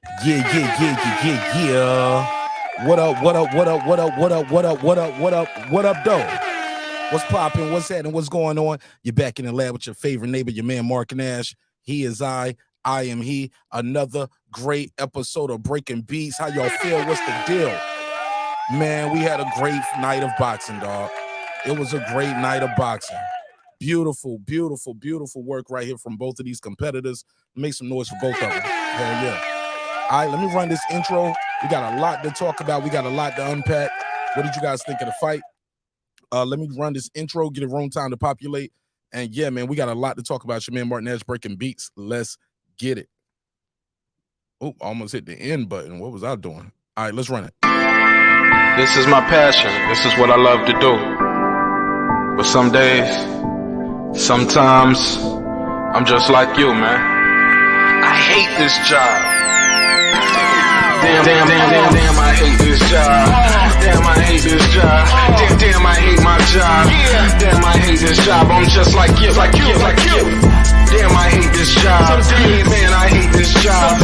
Yeah. What up, though? What's popping? What's happening? What's going on? You're back in the lab with your favorite neighbor, your man Mark Nash. He is I am he. Another great episode of Breaking Beats. How y'all feel? What's the deal? Man, we had a great night of boxing, dog. It was a great night of boxing. Beautiful work right here from both of these competitors. Make some noise for both of them. Hell yeah. All right, let me run this intro. We got a lot to talk about. We got a lot to unpack. What did you guys think of the fight? Let me run this intro, get a room time to populate. And yeah, man, we got a lot to talk about. Your man Martin Nash Breaking Beats. Let's get it. Oh, almost hit the end button. What was I doing? All right, let's run it. This is my passion. This is what I love to do. But some days, sometimes, I'm just like you, man. I hate this job. Damn, I hate this job. Damn, I hate this job. Damn, I hate my job. Damn, I hate this job. I'm just like you. Damn, I hate this job. Man, I hate this job.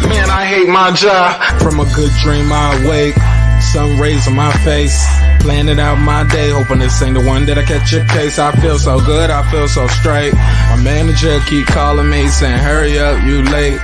Man, I hate my job. From a good dream I wake, sun rays on my face, planning out my day, hoping this ain't the one that I catch a case. I feel so good, I feel so straight. My manager keep calling me saying, hurry up, you late.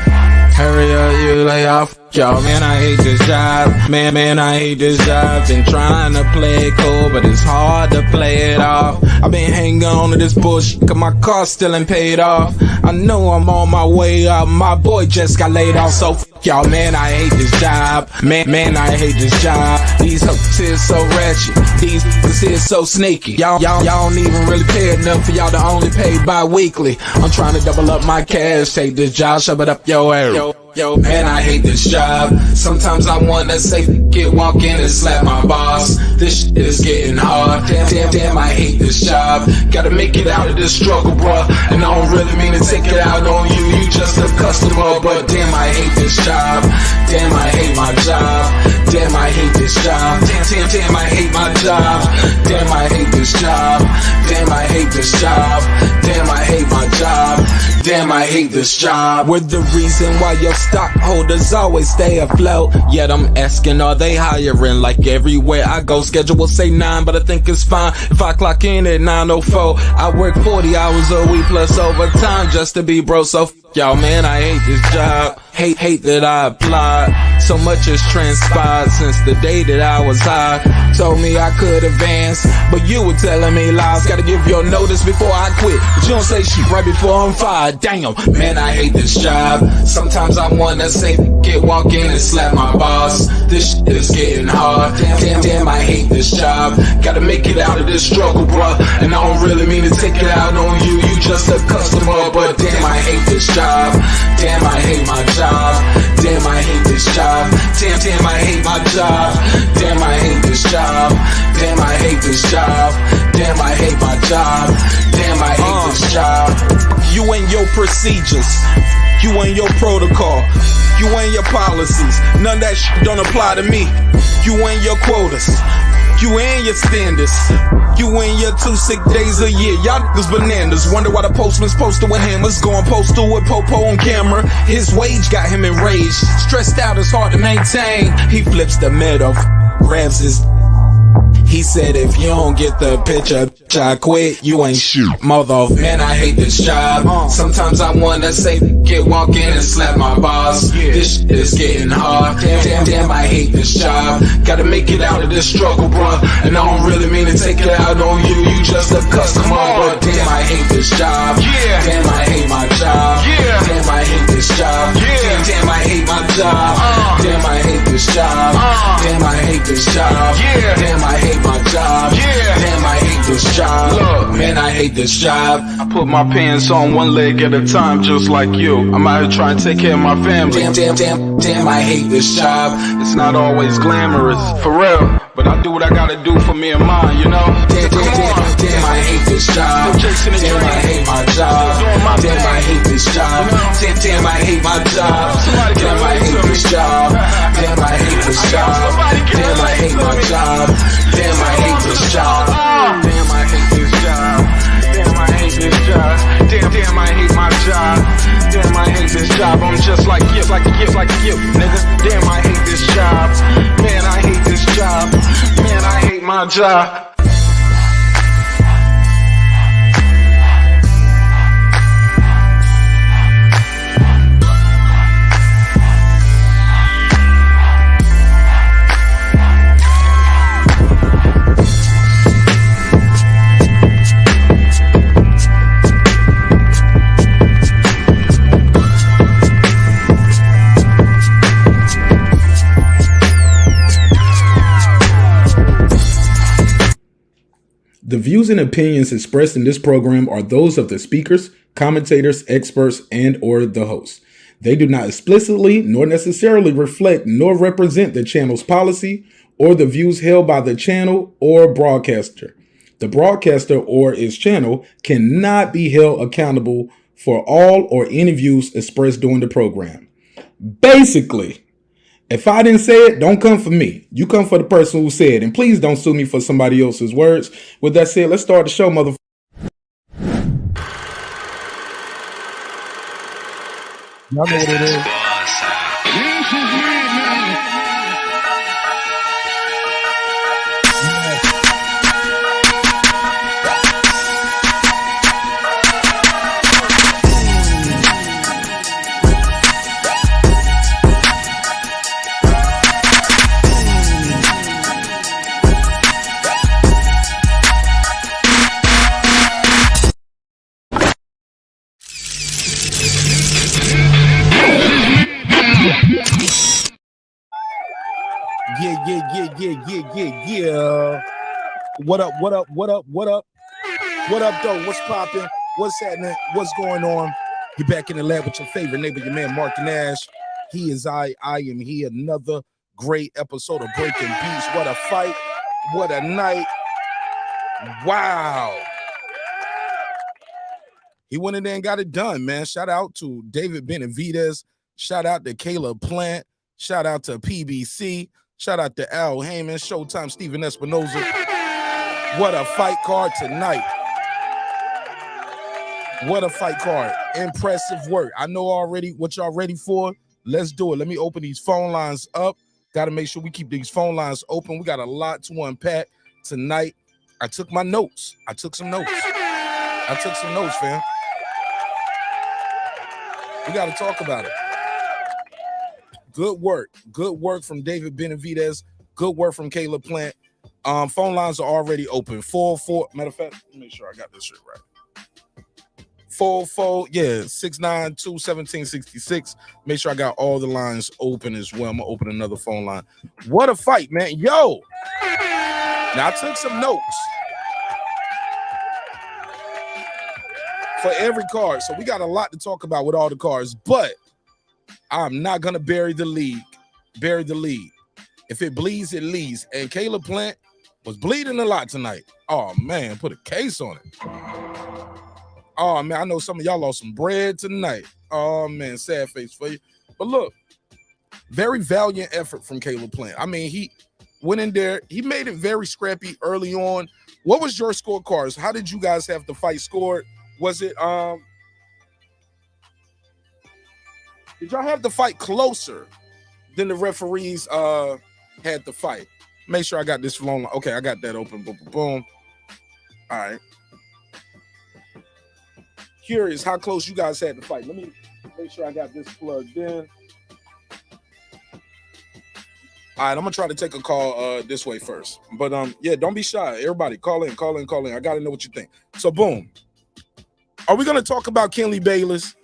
Hurry up, you lay off. Y'all, man, I hate this job. Man, I hate this job. Been trying to play it cool, but it's hard to play it off. I've been hanging on to this bullshit, cause my car still ain't paid off. I know I'm on my way up. My boy just got laid off, so y'all, man, I hate this job. Man, I hate this job. These hoes is so ratchet. These hoes is so sneaky. Y'all don't even really pay enough for y'all to only pay bi-weekly. I'm trying to double up my cash. Take this job, shove it up your ass. Yo, man, I hate this job. Sometimes I wanna say, walk in and slap my boss. This shit is getting hard. Damn, I hate this job. Gotta make it out of this struggle, bruh. And I don't really mean to take it out on you. You just a customer, but damn, I hate this job. Damn, I hate my job. Damn, I hate this job. Damn, I hate my job. Damn, I hate this job. Damn, I hate this job. Damn, I hate my job. Damn, I hate this job. We're the reason why your stockholders always stay afloat. Yet I'm asking, are they hiring? Like everywhere I go, schedule will say 9, but I think it's fine if I clock in at 9:04. I work 40 hours a week plus overtime just to be bro. So y'all, man, I hate this job. Hate that I applied. So much has transpired since the day that I was high. Told me I could advance, but you were telling me lies. Gotta give your notice before I quit, but you don't say shit right before I'm fired. Damn, man, I hate this job. Sometimes I wanna say, walk in and slap my boss. This shit is getting hard. Damn, I hate this job. Gotta make it out of this struggle, bruh. And I don't really mean to take it out on you. You just a customer, but damn, I hate this job. Damn, I hate my job. Damn, I hate this job. Damn, I hate my job. Damn, I hate this job. Damn, I hate this job. Damn, I hate my job. Damn, I hate this job. You and your procedures, you and your protocol, you and your policies, none of that shit don't apply to me. You and your quotas, you and your standards, you and your 2 sick days a year. Y'all niggas bananas. Wonder why the postman's posted with hammers, going postal with Popo on camera. His wage got him enraged, stressed out, it's hard to maintain. He flips the middle, grabs his. He said, if you don't get the picture, I quit, you ain't shoot. Mother, man, I hate this job. Sometimes I wanna say, walk in and slap my boss. This shit is getting hard. Damn, I hate this job. Gotta make it out of this struggle, bruh. And I don't really mean to take it out on you. You just a customer, but damn, I hate this job. Damn, I hate my job. Damn, I hate this job. Damn, I hate my job. Damn, I hate this job. Damn, I hate this job. Damn, I hate my job. Damn, I hate this job. Look, man, I hate this job. I put my pants on one leg at a time, just like you. I'm out here trying to take care of my family. Damn, I hate this job. It's not always glamorous, for real, but I do what I gotta do for me and mine, you know? Damn, I hate this job. Damn, I hate my job. Damn, I hate this job. Damn, I hate my job. Damn, I hate this job. Damn, I hate this job. Damn, I hate my job. Damn, I hate this job. Damn, I hate this job. Damn, I hate this job. Damn, I hate my job. Damn, I hate this job. I'm just like you. nigga. Damn, I hate this job. Man, I hate this job. Man, I hate my job. The views and opinions expressed in this program are those of the speakers, commentators, experts, and or the host. They do not explicitly nor necessarily reflect nor represent the channel's policy or the views held by the channel or broadcaster. The broadcaster or its channel cannot be held accountable for all or any views expressed during the program. Basically, if I didn't say it, don't come for me. You come for the person who said it. And please don't sue me for somebody else's words. With that said, let's start the show, motherfucker. Y'all know what it is. Yeah. What up? What up, though? What's popping? What's happening? What's going on? You're back in the lab with your favorite neighbor, your man, Mark Nash. He is I am he. Another great episode of Breaking Beats. What a fight. What a night. Wow. He went in there and got it done, man. Shout out to David Benavidez. Shout out to Caleb Plant. Shout out to PBC. Shout out to Al Heyman, Showtime, Steven Espinoza. What a fight card tonight. What a fight card. Impressive work. I know already what y'all ready for. Let's do it. Let me open these phone lines up. Got to make sure we keep these phone lines open. We got a lot to unpack tonight. I took my notes. I took some notes, fam. We got to talk about it. Good work from David Benavidez. Good work from Caleb Plant. Phone lines are already open. 4-4. Matter of fact, let me make sure I got this shit right. 692-1766. Make sure I got all the lines open as well. I'm gonna open another phone line. What a fight, man. Yo. Now I took some notes for every card. So we got a lot to talk about with all the cards, but I'm not gonna bury the lead. If it bleeds, it leads. And Caleb Plant was bleeding a lot tonight. Oh man, put a case on it. Oh man, I know some of y'all lost some bread tonight. Oh man, sad face for you. But look, very valiant effort from Caleb Plant. I mean, he went in there, he made it very scrappy early on. What was your scorecards? How did you guys have the fight scored? Was it did y'all have the fight closer than the referees had the fight? Make sure I got this phone line. Okay, I got that open. Boom, boom, boom. All right. Curious how close you guys had the fight. Let me make sure I got this plugged in. All right, I'm gonna try to take a call this way first. But yeah, don't be shy. Everybody, call in. I gotta know what you think. So boom. Are we gonna talk about Kenny Bayless?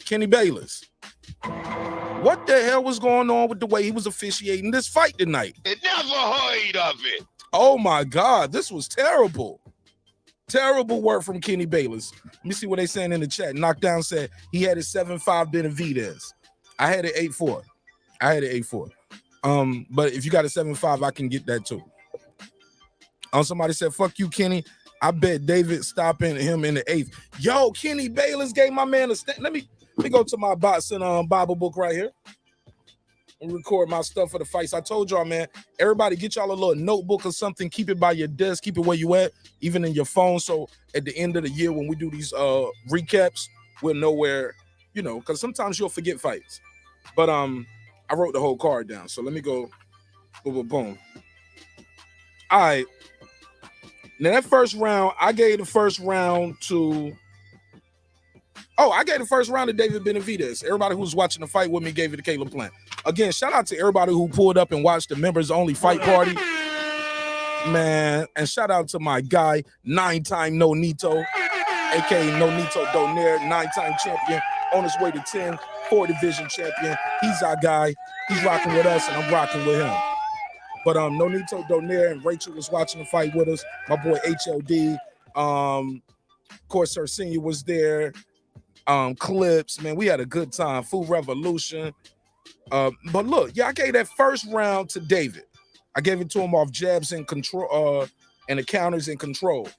Kenny Bayless. What the hell was going on with the way he was officiating this fight tonight? I never heard of it. Oh my God, this was terrible. Terrible work from Kenny Bayless. Let me see what they saying in the chat. Knockdown said he had his 7-5 Benavidez. I had it 8-4. But if you got a 7-5, I can get that too. Somebody said, fuck you, Kenny. I bet David stopping him in the 8th. Yo, Kenny Bayless gave my man a stand. Let me go to my boxing Bible book right here and record my stuff for the fights. I told y'all, man, everybody get y'all a little notebook or something. Keep it by your desk. Keep it where you at, even in your phone. So at the end of the year when we do these recaps, we'll know where because sometimes you'll forget fights. But I wrote the whole card down. So let me go. Boom, boom, boom. All right. Now that first round, I gave the first round to. Oh, I gave the first round to David Benavidez. Everybody who's watching the fight with me gave it to Caleb Plant. Again, shout out to everybody who pulled up and watched the members only fight party. Man, and shout out to my guy, 9-time Nonito, aka Nonito Donaire, 9-time champion, on his way to 10, 4 division champion. He's our guy. He's rocking with us, and I'm rocking with him. But Nonito Donaire and Rachel was watching the fight with us. My boy HLD, of course, her senior was there. Clips, man, we had a good time. Food Revolution. But look, yeah, I gave that first round to David. I gave it to him off jabs and control, and the counters and control.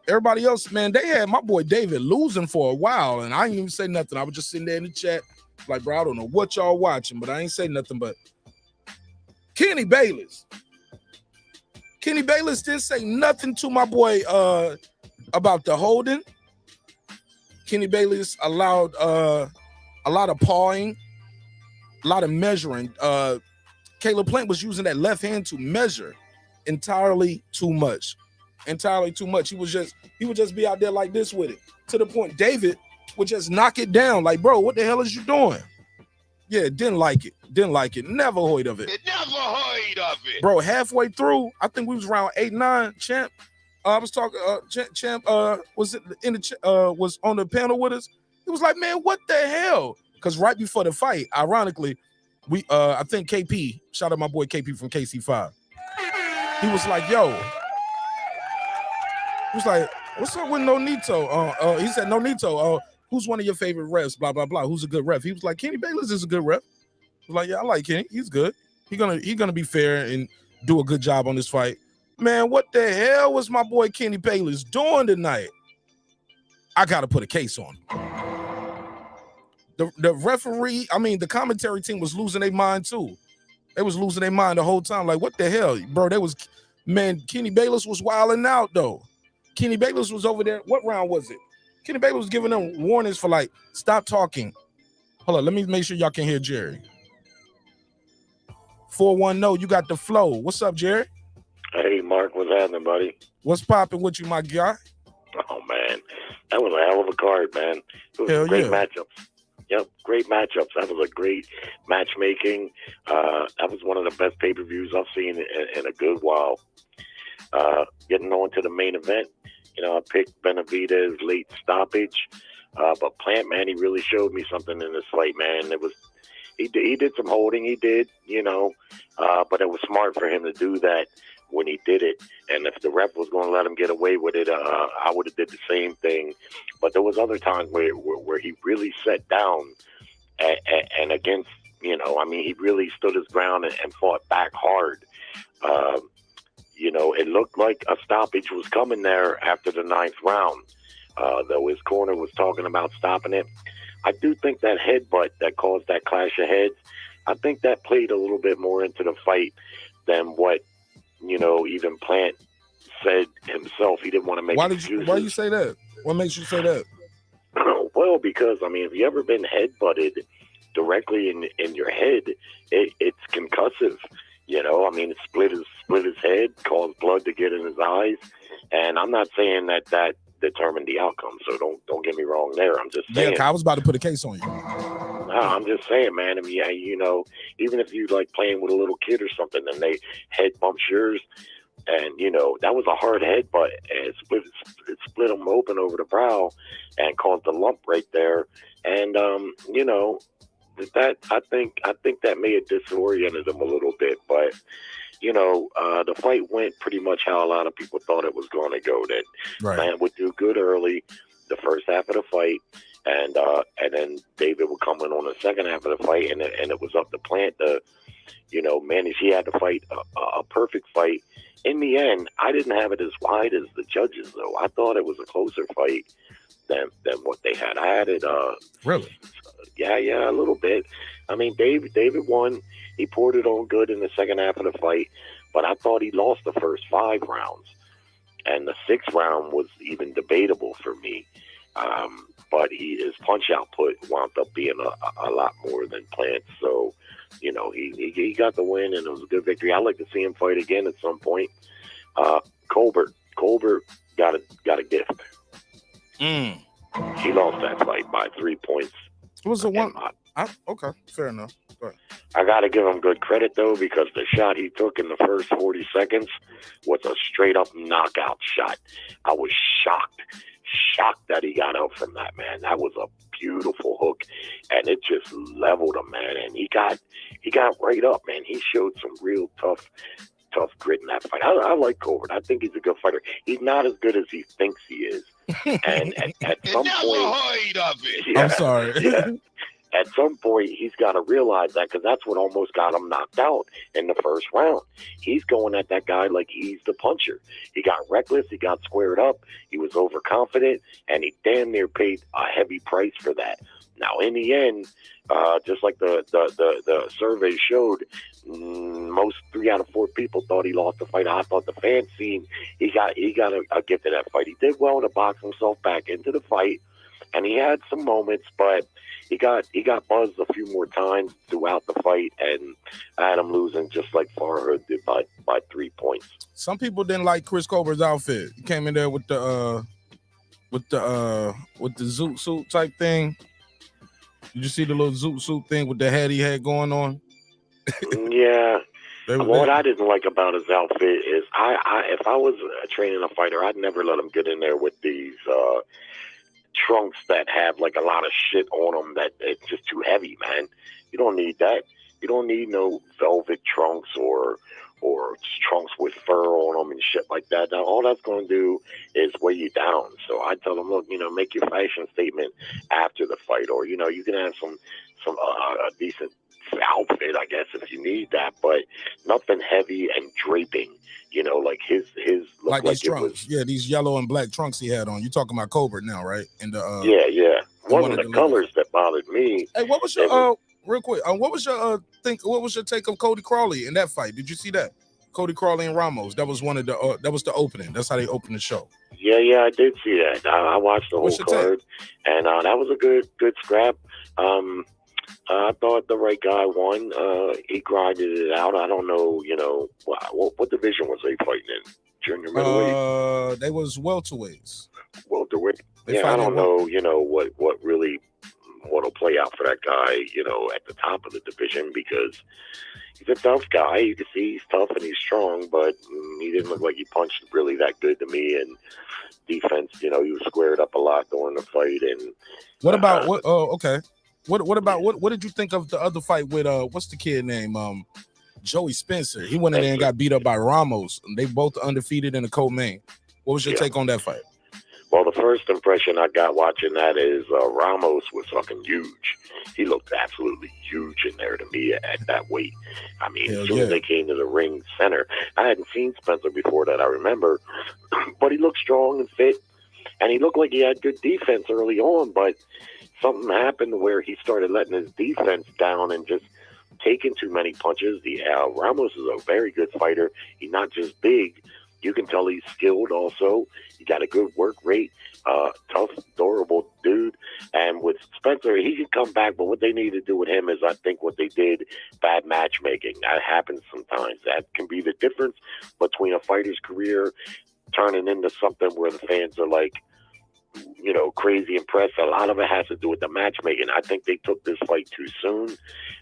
Everybody else, man, they had my boy David losing for a while, and I didn't even say nothing. I was just sitting there in the chat, like, bro, I don't know what y'all watching, but I ain't say nothing. But Kenny Bayless didn't say nothing to my boy about the holding. Kenny Bayless allowed a lot of pawing, a lot of measuring. Caleb Plant was using that left hand to measure entirely too much. He would just be out there like this with it. To the point David would just knock it down. Like, bro, what the hell is you doing? Yeah, didn't like it. Never heard of it. Bro, halfway through, I think we was around 8-9, champ. I was talking, champ was on the panel with us. He was like, man, what the hell? Because right before the fight, ironically, I think KP, shout out my boy KP from KC5. He was like, what's up with Nonito? He said, Nonito, who's one of your favorite refs? Blah, blah, blah. Who's a good ref? He was like, Kenny Bayless is a good ref. I was like, yeah, I like Kenny. He's good. He gonna be fair and do a good job on this fight. Man, what the hell was my boy Kenny Bayless doing tonight? I gotta put a case on him. The referee, the commentary team was losing their mind too. They was losing their mind the whole time. Like, what the hell, bro? Kenny Bayless was wilding out though. Kenny Bayless was over there. What round was it? Kenny Bayless was giving them warnings for like, stop talking. Hold on, let me make sure y'all can hear Jerry. 410, you got the flow. What's up, Jerry? Hey, Mark, what's happening, buddy? What's popping with you, my guy? Oh, man. That was a hell of a card, man. It was great matchups. Yep, great matchups. That was a great matchmaking. That was one of the best pay-per-views I've seen in a good while. Getting on to the main event, I picked Benavidez late stoppage. But Plant, man, he really showed me something in this fight, man. He did some holding, but it was smart for him to do that when he did it. And if the ref was going to let him get away with it, I would have did the same thing. But there was other times where he really sat down and against, he really stood his ground and fought back hard. It looked like a stoppage was coming there after the 9th round, though his corner was talking about stopping it. I do think that headbutt that caused that clash of heads, I think that played a little bit more into the fight than what, even Plant said himself. He didn't want to make excuses. Why do you say that? What makes you say that? Well, because, have you ever been headbutted directly in your head? It's concussive. It split his head, caused blood to get in his eyes. And I'm not saying that determined the outcome, so don't get me wrong there. I'm just saying. Yeah, I was about to put a case on you. No, I'm just saying, man. Even if you like playing with a little kid or something, and they head bumps yours, and that was a hard headbutt, and it split him open over the brow, and caused a lump right there. And that I think that may have disoriented him a little bit, but. The fight went pretty much how a lot of people thought it was going to go. That Plant would do good early, the first half of the fight, and then David would come in on the second half of the fight, and it was up to Plant to, manage. He had to fight a perfect fight. In the end, I didn't have it as wide as the judges, though. I thought it was a closer fight than what they had. I had it. Really? Yeah, a little bit. David won. He poured it on good in the second half of the fight, but I thought he lost the first 5 rounds. And the 6th round was even debatable for me. But his punch output wound up being a lot more than planned. So, you know, he got the win, and it was a good victory. I'd like to see him fight again at some point. Colbert got a gift. He lost that fight by 3 points. It was the one. Okay, fair enough. Go ahead. I got to give him good credit, though, because the shot he took in the first 40 seconds was a straight-up knockout shot. I was shocked that he got out from that, man. That was a beautiful hook, and it just leveled him, man. And he got right up, man. He showed some real tough grit in that fight. I like Colbert. I think he's a good fighter. He's not as good as he thinks he is. And at some point, heard of it. Yeah, I'm sorry. Yeah. At some point, he's got to realize that, because that's what almost got him knocked out in the first round. He's going at that guy like he's the puncher. He got reckless. He got squared up. He was overconfident, and he damn near paid a heavy price for that. Now, in the end, just like the survey showed, most 3 out of 4 people thought he lost the fight. I thought the fan scene, he got a gift in that fight. He did well to box himself back into the fight, and he had some moments, but he got buzzed a few more times throughout the fight, and I had him losing just like Farhad did by 3 points. Some people didn't like Chris Colbert's outfit. He came in there with the zoot suit type thing. Did you see the little zoot suit thing with the hat he had going on? Yeah. What I didn't like about his outfit is if I was training a fighter, I'd never let him get in there with these trunks that have like a lot of shit on them that it's just too heavy, man. You don't need that. You don't need no velvet trunks or trunks with fur on them and shit like that. Now, all that's going to do is weigh you down. So I tell them, look, you know, make your fashion statement after the fight, or, you know, you can have some decent outfit, I guess, if you need that, but nothing heavy and draping. You know, like his looked like these trunks. Yeah, these yellow and black trunks he had on. You're talking about Colbert now, right? And the yeah. One of the colors that bothered me. Hey, what was your real quick? What was your What was your take of Cody Crawley in that fight? Did you see that? Cody Crawley and Ramos. That was one of the. That was the opening. That's how they opened the show. Yeah, I did see that. I watched the whole card, and that was a good scrap. I thought the right guy won. He grinded it out. I don't know, you know, what division was they fighting in? Junior middleweight? They was welterweights. Welterweight? Yeah, I don't know, you know, what really what'll play out for that guy, you know, at the top of the division, because he's a tough guy. You can see he's tough and he's strong, but he didn't look like he punched really that good to me. And defense, you know, he was squared up a lot during the fight. And what about what? Oh, okay. What about what did you think of the other fight with what's the kid name? Joey Spencer. He went in there and got beat up by Ramos. They both undefeated in the co-main. What was your take on that fight? Well, the first impression I got watching that is Ramos was fucking huge. He looked absolutely huge in there to me at that weight. I mean, as soon as they came to the ring center, I hadn't seen Spencer before that I remember, but he looked strong and fit, and he looked like he had good defense early on, but something happened where he started letting his defense down and just taking too many punches. Ramos is a very good fighter. He's not just big. You can tell he's skilled also. He got a good work rate. Tough, durable dude. And with Spencer, he can come back, but what they need to do with him is, I think what they did, bad matchmaking. That happens sometimes. That can be the difference between a fighter's career turning into something where the fans are like, you know, crazy impressed. A lot of it has to do with the matchmaking. I think they took this fight too soon,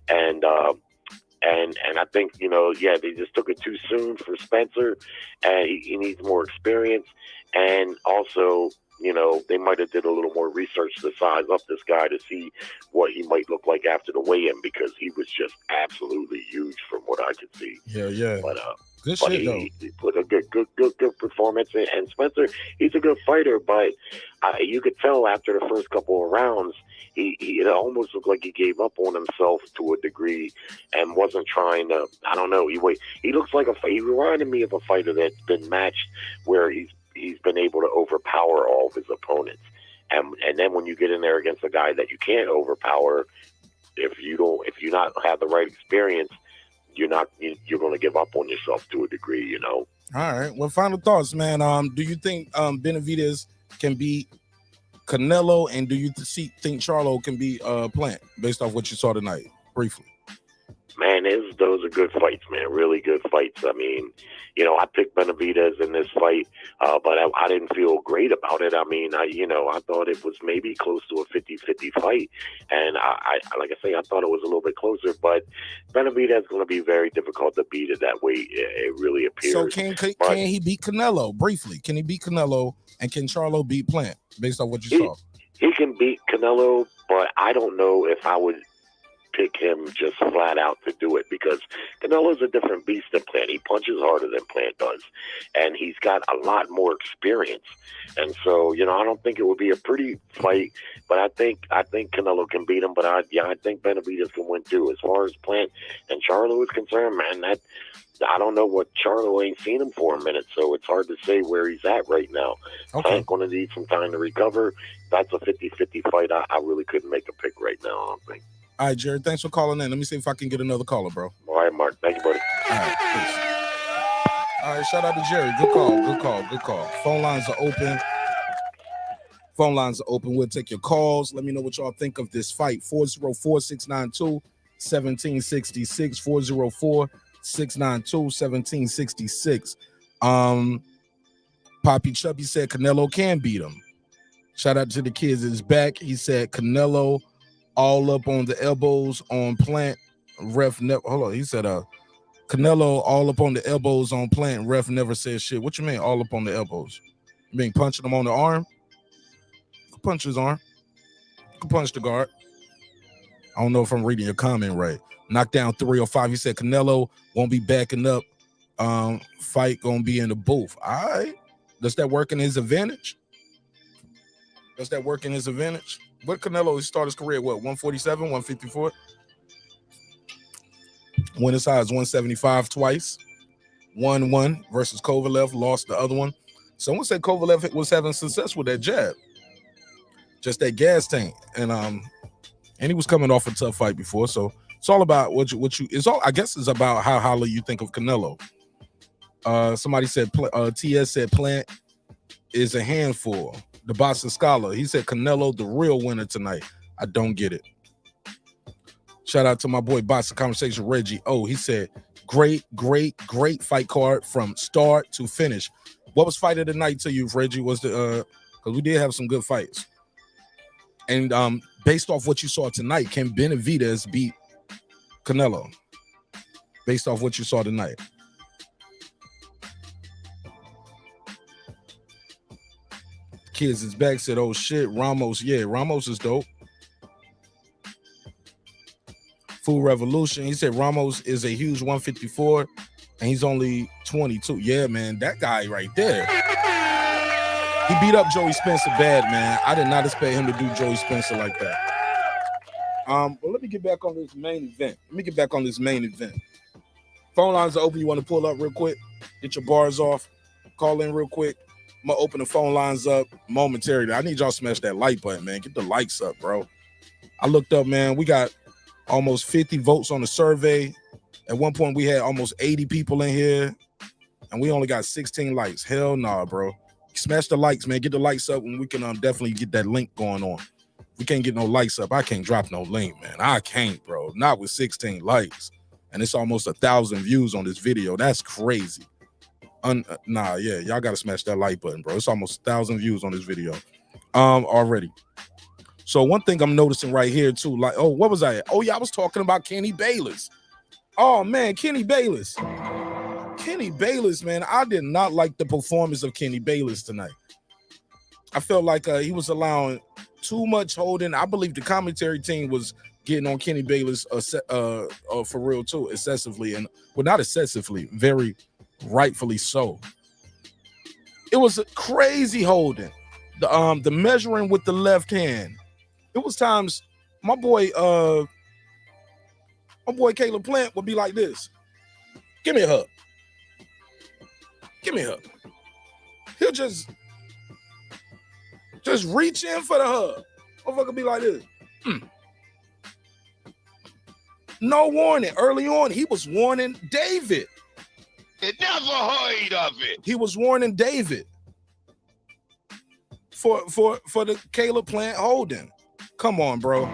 and I think, you know, they just took it too soon for Spencer, and he needs more experience, and also, you know, they might have did a little more research to size up this guy to see what he might look like after the weigh-in, because he was just absolutely huge from what I could see. Yeah. But good shit, though. He put a good performance in. And Spencer, he's a good fighter, but you could tell after the first couple of rounds, it almost looked like he gave up on himself to a degree and wasn't trying to. I don't know. He looks like he reminded me of a fighter that's been matched where he's been able to overpower all of his opponents. And then when you get in there against a guy that you can't overpower, if you not have the right experience, you're going to give up on yourself to a degree, you know. All right. Well, final thoughts, man. Do you think Benavidez can beat Canelo, and do you think Charlo can be Plant based off what you saw tonight? Briefly. Man, those are good fights, man. Really good fights. I mean, I picked Benavidez in this fight, but I didn't feel great about it. I mean, I thought it was maybe close to a 50-50 fight. And I like I say, I thought it was a little bit closer, but Benavidez is going to be very difficult to beat it that way. It really appears. So can he beat Canelo? Briefly, can he beat Canelo, and can Charlo beat Plant based on what you saw? He can beat Canelo, but I don't know if I would pick him just flat out to do it, because Canelo's a different beast than Plant. He punches harder than Plant does, and he's got a lot more experience. And so, I don't think it would be a pretty fight, but I think Canelo can beat him. But I think Benavidez can win too. As far as Plant and Charlo is concerned, man, I don't know what Charlo ain't seen him for a minute, so it's hard to say where he's at right now. Okay. Plant going to need some time to recover. That's a 50-50 fight. I really couldn't make a pick right now, I don't think. All right, Jared, thanks for calling in. Let me see if I can get another caller, bro. All right, Mark. Thank you, buddy. All right, peace. All right, shout out to Jerry. Good call. Phone lines are open. We'll take your calls. Let me know what y'all think of this fight. 404-692-1766. 404-692-1766. Poppy Chubby said Canelo can beat him. Shout out to the kids is back. He said Canelo all up on the elbows on Plant. Ref never. Hold on. He said Canelo all up on the elbows on Plant. Ref never said shit. What you mean all up on the elbows? You mean punching him on the arm? You can punch his arm. You can punch the guard. I don't know if I'm reading your comment right. Knockdown 305. He said Canelo won't be backing up. Fight gonna be in the booth. All right. Does that work in his advantage? What Canelo started his career, 147, 154? Went as high as 175 twice. 1-1 versus Kovalev, lost the other one. Someone said Kovalev was having success with that jab. Just that gas tank. And he was coming off a tough fight before. So it's all about I guess it's about how highly you think of Canelo. Somebody said TS said Plant is a handful. The Boston Scholar, he said Canelo the real winner tonight. I don't get it. Shout out to my boy Boston Conversation Reggie. Oh, he said great fight card from start to finish. What was fight of the night to you, Reggie? Was the because we did have some good fights. And based off what you saw tonight, can Benavidez beat Canelo? Based off what you saw tonight. Kids is back, said, oh shit, Ramos. Yeah, Ramos is dope. Food Revolution, he said Ramos is a huge 154 and he's only 22. Yeah, man, that guy right there. He beat up Joey Spencer bad, man. I did not expect him to do Joey Spencer like that. But let me get back on this main event. Phone lines are open. You want to pull up real quick? Get your bars off. Call in real quick. I'm going to open the phone lines up momentarily. I need y'all to smash that like button, man. Get the likes up, bro. I looked up, man. We got almost 50 votes on the survey. At one point, we had almost 80 people in here, and we only got 16 likes. Hell nah, bro. Smash the likes, man. Get the likes up, and we can definitely get that link going on. We can't get no likes up. I can't drop no link, man. I can't, bro. Not with 16 likes. And it's almost 1,000 views on this video. That's crazy. Y'all gotta smash that like button, bro. It's almost 1,000 views on this video already. So one thing I'm noticing right here too, like, oh, what was I at? Oh yeah, I was talking about Kenny Bayless. Oh man, Kenny Bayless, man. I did not like the performance of Kenny Bayless tonight. I felt like he was allowing too much holding. I believe the commentary team was getting on Kenny Bayless for real too, excessively, and well, not excessively, very rightfully so. It was a crazy holding. The measuring with the left hand. It was times my boy Caleb Plant would be like this. Give me a hug. Give me a hug. He'll just reach in for the hug. Motherfucker be like this. No warning. Early on, he was warning David. It never heard of it. He was warning David. for the Caleb Plant holding. Come on, bro.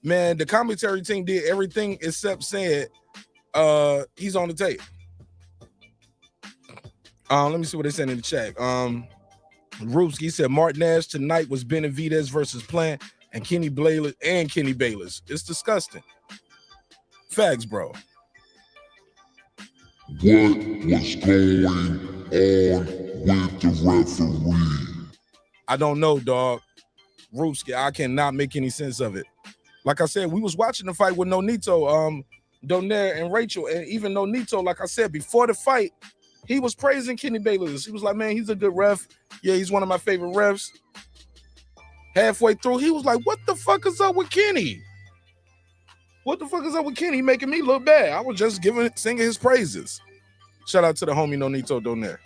Man, the commentary team did everything except said he's on the tape. Let me see what they said in the chat. Rooski said Martin Nash tonight was Benavidez versus Plant and Kenny Bayless. It's disgusting. Facts, bro. What was going on with the referee? I don't know, dog. Rooski, I cannot make any sense of it. Like I said, we was watching the fight with Nonito, Donaire, and Rachel, and even Nonito, like I said, before the fight, he was praising Kenny Bayless. He was like, man, he's a good ref. Yeah, he's one of my favorite refs. Halfway through, he was like, what the fuck is up with Kenny? What the fuck is up with Kenny? He making me look bad. I was just singing his praises. Shout out to the homie Nonito Donaire.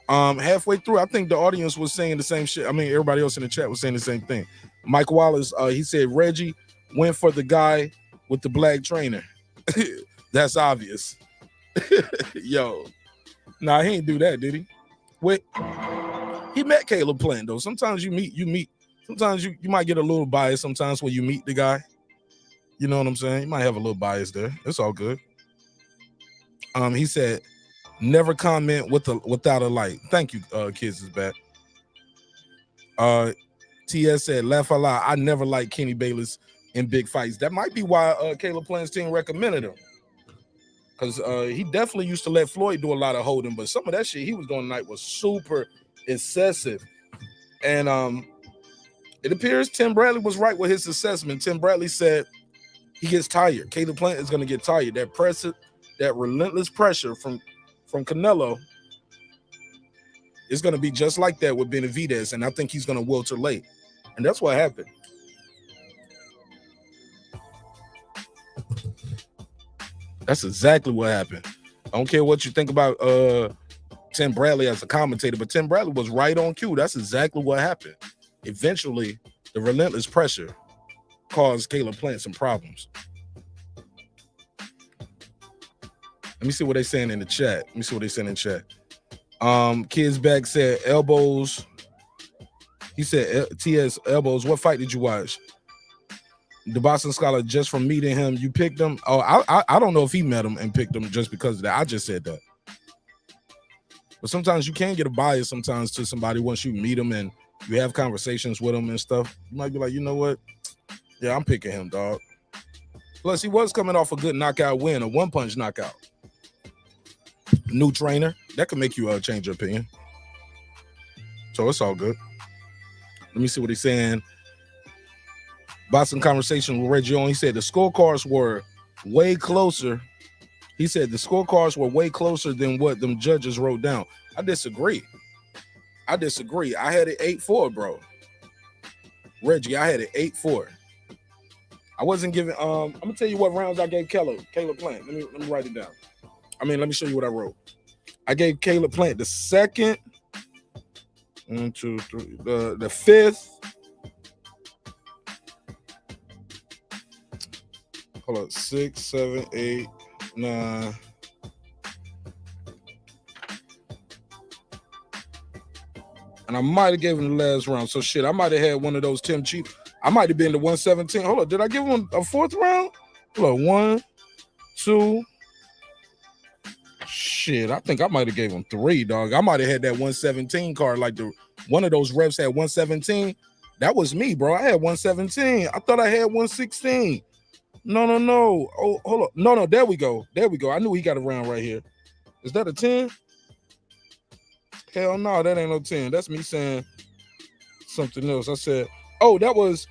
Halfway through, I think the audience was saying the same shit. I mean, everybody else in the chat was saying the same thing. Mike Wallace, he said Reggie went for the guy with the black trainer. That's obvious. Yo. Nah, he ain't do that, did he? Wait. He met Caleb Plant, though. Sometimes you meet. Sometimes you might get a little bias sometimes when you meet the guy. You know what I'm saying? You might have a little bias there. It's all good. He said, never comment without a like. Thank you, Kids is back. TS said, laugh a lot. I never liked Kenny Bayless in big fights. That might be why Caleb Plant's team recommended him. Because he definitely used to let Floyd do a lot of holding, but some of that shit he was doing tonight was super excessive. And it appears Tim Bradley was right with his assessment. Tim Bradley said he gets tired. Caleb Plant is going to get tired. That relentless pressure from Canelo is going to be just like that with Benavidez, and I think he's going to welter late. And that's what happened. That's exactly what happened. I don't care what you think about Tim Bradley as a commentator, but Tim Bradley was right on cue. That's exactly what happened. Eventually, the relentless pressure caused Caleb Plant some problems. Let me see what they're saying in the chat. Kids back said elbows. He said TS elbows. What fight did you watch? The Boston Scholar, just from meeting him, you picked him. Oh, I don't know if he met him and picked him just because of that. I just said that. But sometimes you can get a bias sometimes to somebody once you meet them and you have conversations with them and stuff. You might be like, you know what? Yeah, I'm picking him, dog. Plus, he was coming off a good knockout win, a one-punch knockout. New trainer. That could make you change your opinion. So it's all good. Let me see what he's saying. Boston conversation with Reggie on. He said the scorecards were way closer. He said the scorecards were way closer than what them judges wrote down. I disagree. I had it 8-4, bro. Reggie, I had it 8-4. I wasn't giving. I'm gonna tell you what rounds I gave Caleb Plant. Let me write it down. Let me show you what I wrote. I gave Caleb Plant the second, 1, 2, 3, the fifth. Hold on, 6, 7, 8, 9. And I might have given him the last round. So shit, I might have had one of those Tim Cheap. I might have been the 117. Hold on, did I give him a fourth round? Hold on, 1, 2. Shit, I think I might have gave him 3, dog. I might have had that 117 card, like one of those refs had 117. That was me, bro. I had 117. I thought I had 116. No. Oh, hold on. No. There we go. I knew he got a round right here. Is that a 10? Hell no, that ain't no 10. That's me saying something else. I said, oh, that was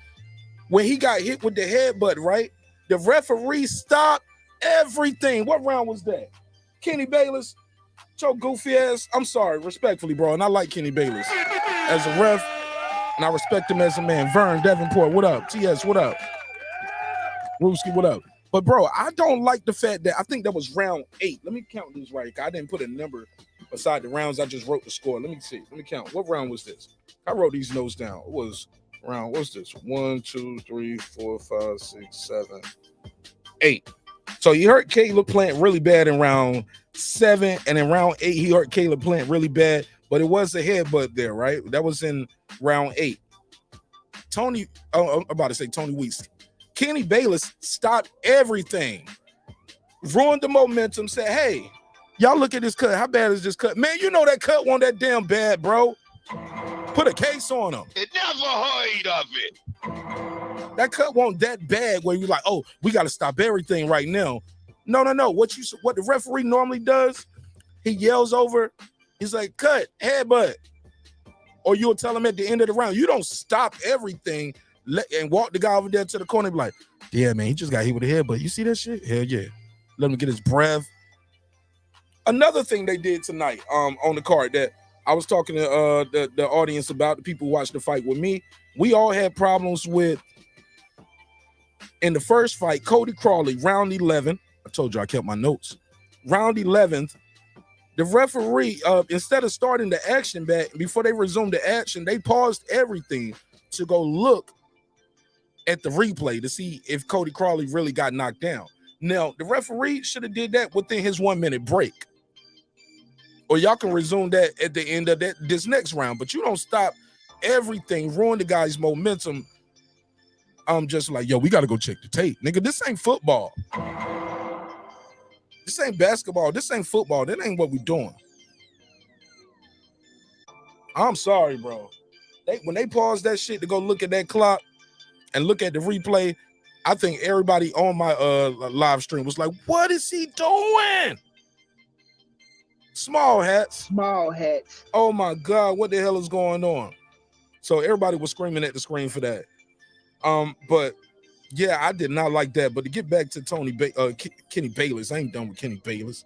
when he got hit with the headbutt, right? The referee stopped everything. What round was that? Kenny Bayless, your goofy ass. I'm sorry, respectfully, bro. And I like Kenny Bayless as a ref, and I respect him as a man. Vern Davenport, what up? TS, what up? Rooski, what up? But, bro, I don't like the fact that I think that was round 8. Let me count these right. I didn't put a number beside the rounds. I just wrote the score. Let me see. Let me count. What round was this? I wrote these notes down. It was round, what's this? 1, 2, 3, 4, 5, 6, 7, 8. So he hurt Caleb Plant really bad in round 7, and in round 8, he hurt Caleb Plant really bad. but it was a headbutt there, right? That was in round 8. I'm about to say Tony Weeks. Kenny Bayless stopped everything, ruined the momentum, said, hey, y'all look at this cut. How bad is this cut? Man, you know that cut wasn't that damn bad, bro. Put a case on him. It never heard of it. That cut wasn't that bad where you're like, oh, we got to stop everything right now. No. What the referee normally does, he yells over, he's like, cut, headbutt. Or you'll tell him at the end of the round, you don't stop everything and walk the guy over there to the corner and be like, yeah, man, he just got hit with a headbutt. You see that shit? Hell yeah. Let him get his breath. Another thing they did tonight on the card that I was talking to the audience about, the people who watched the fight with me, we all had problems with in the first fight, Cody Crawley, round 11. I told you I kept my notes. Round 11th, the referee, instead of starting the action back, before they resumed the action, they paused everything to go look at the replay to see if Cody Crawley really got knocked down. Now, the referee should have did that within his 1 minute break. Or y'all can resume that at the end of this next round, but you don't stop everything, ruin the guy's momentum. I'm just like, yo, we got to go check the tape. Nigga, this ain't football. This ain't basketball. This ain't football. That ain't what we doing. I'm sorry, bro. When they paused that shit to go look at that clock and look at the replay, I think everybody on my live stream was like, what is he doing? Small hats. Oh, my God. What the hell is going on? So everybody was screaming at the screen for that. But yeah, I did not like that. But to get back to Kenny Bayless, I ain't done with Kenny Bayless.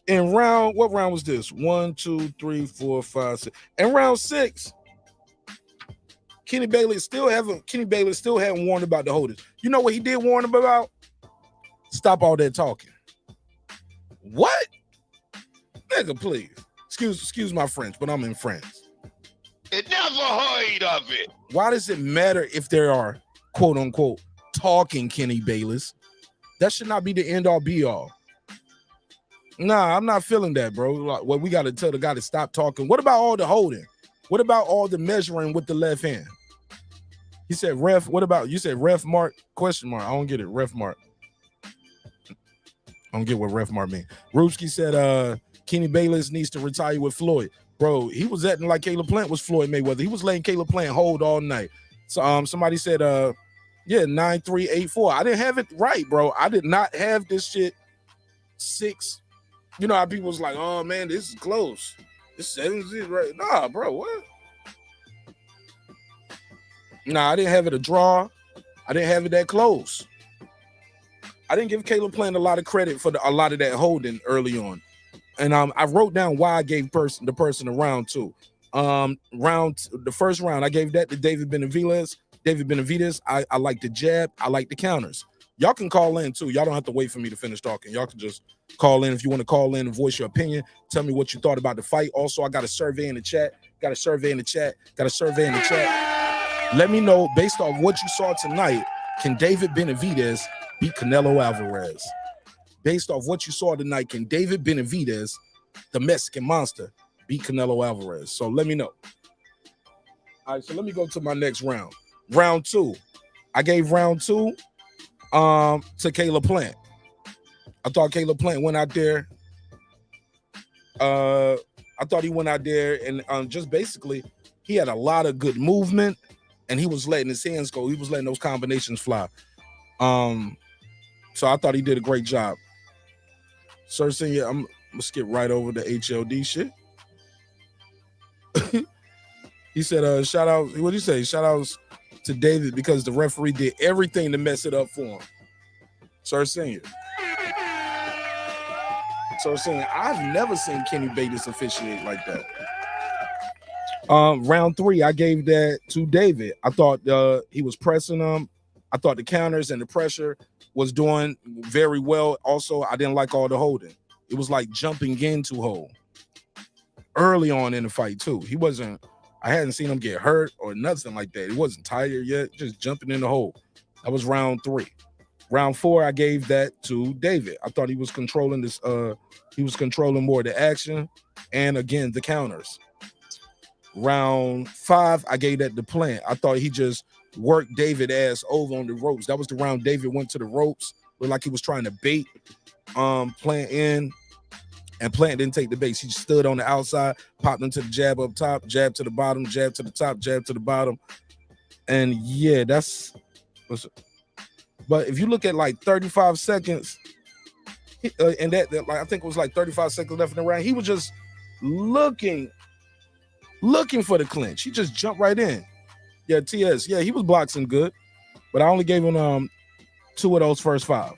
In what round was this? 1, 2, 3, 4, 5, 6. In round 6, Kenny Bayless still hadn't warned about the holders. You know what he did warn him about? Stop all that talking. What? Nigga, please. Excuse my French, but I'm in France. It never heard of it. Why does it matter if there are, quote unquote, talking Kenny Bayless? That should not be the end all be all. Nah, I'm not feeling that, bro. Like, well, we got to tell the guy to stop talking. What about all the holding? What about all the measuring with the left hand? He said ref. What about, you said ref mark? Question mark. I don't get it. Ref mark. I don't get what ref mark mean. Rubsky said Kenny Bayless needs to retire with Floyd. Bro, he was acting like Caleb Plant was Floyd Mayweather. He was letting Caleb Plant hold all night. So somebody said, 9-3-8-4. I didn't have it right, bro. I did not have this shit 6. You know how people was like, oh man, this is close. This 7-6 right. Nah, bro, what? Nah, I didn't have it a draw. I didn't have it that close. I didn't give Caleb Plant a lot of credit for a lot of that holding early on. And I wrote down why I gave the person a round 2. The first round, I gave that to David Benavidez. I like the jab. I like the counters. Y'all can call in too. Y'all don't have to wait for me to finish talking. Y'all can just call in if you want to call in and voice your opinion. Tell me what you thought about the fight. Also, I got a survey in the chat. Let me know, based on what you saw tonight, can David Benavidez beat Canelo Alvarez? Based off what you saw tonight, can David Benavidez, the Mexican monster, beat Canelo Alvarez? So let me know. All right, so let me go to my next round. Round 2. I gave round 2 to Caleb Plant. I thought Caleb Plant went out there. I thought he went out there and just basically he had a lot of good movement and he was letting his hands go. He was letting those combinations fly. So I thought he did a great job. Sir Senior, I'm gonna skip right over the HLD shit. He said, shout out, what did he say? Shout outs to David because the referee did everything to mess it up for him. Sir Senior. I've never seen Kenny Bayless officiate like that. Round 3, I gave that to David. I thought he was pressing him. I thought the counters and the pressure was doing very well. Also, I didn't like all the holding. It was like jumping into hold early on in the fight too. I hadn't seen him get hurt or nothing like that. He wasn't tired yet, just jumping in the hole. That was round 3. Round 4, I gave that to David. I thought he was controlling this. He was controlling more of the action. and again the counters. Round 5, I gave that to Plant. I thought he just worked David ass over on the ropes. That was the round David went to the ropes, looked like he was trying to bait Plant in, and Plant didn't take the bait. He stood on the outside, popped into the jab up top, jab to the bottom, jab to the top, jab to the bottom. And yeah, that's what's it. But if you look at like 35 seconds, and that like I think it was like 35 seconds left in the round, he was just looking for the clinch. He just jumped right in. Yeah, TS. Yeah, he was boxing good, but I only gave him 2 of those first 5.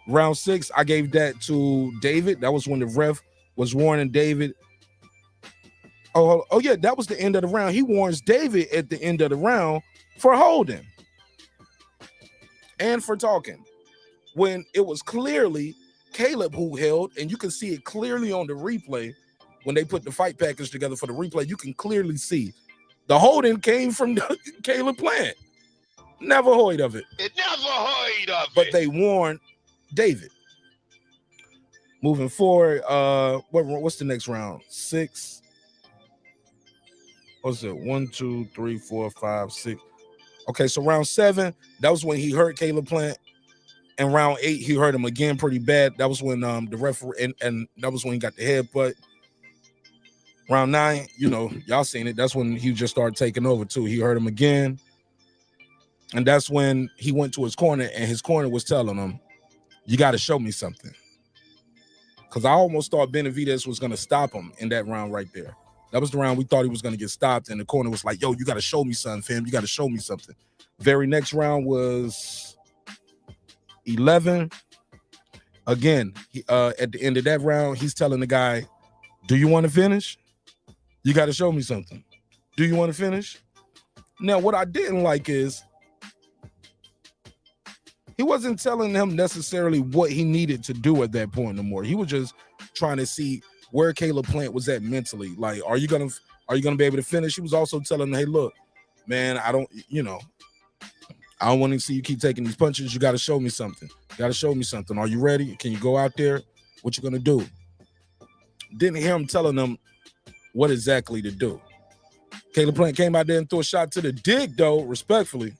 Round 6, I gave that to David. That was when the ref was warning David. Oh yeah, that was the end of the round. He warns David at the end of the round for holding and for talking, when it was clearly Caleb who held, and you can see it clearly on the replay. When they put the fight package together for the replay, you can clearly see the holding came from Caleb Plant. Never heard of it. It never heard of But it. they warned David. Moving forward, what's the next round? 6. What's it? 1, 2, 3, 4, 5, 6. Okay, so round 7, that was when he hurt Caleb Plant. And round 8, he hurt him again pretty bad. That was when the referee and that was when he got the headbutt. Round 9, you know, y'all seen it. That's when he just started taking over too. He hurt him again. And that's when he went to his corner, and his corner was telling him, you got to show me something. Because I almost thought Benavidez was going to stop him in that round right there. That was the round we thought he was going to get stopped, and the corner was like, yo, you got to show me something, fam. You got to show me something. Very next round was 11. Again, at the end of that round, he's telling the guy, do you want to finish? You got to show me something. Do you want to finish? Now, what I didn't like is he wasn't telling him necessarily what he needed to do at that point no more. He was just trying to see where Caleb Plant was at mentally. Like, are you gonna be able to finish? He was also telling him, hey, look, man, I don't want to see you keep taking these punches. You got to show me something. You got to show me something. Are you ready? Can you go out there? What you gonna do? Didn't hear him telling them what exactly to do. Caleb Plant came out there and threw a shot to the dick, though, respectfully.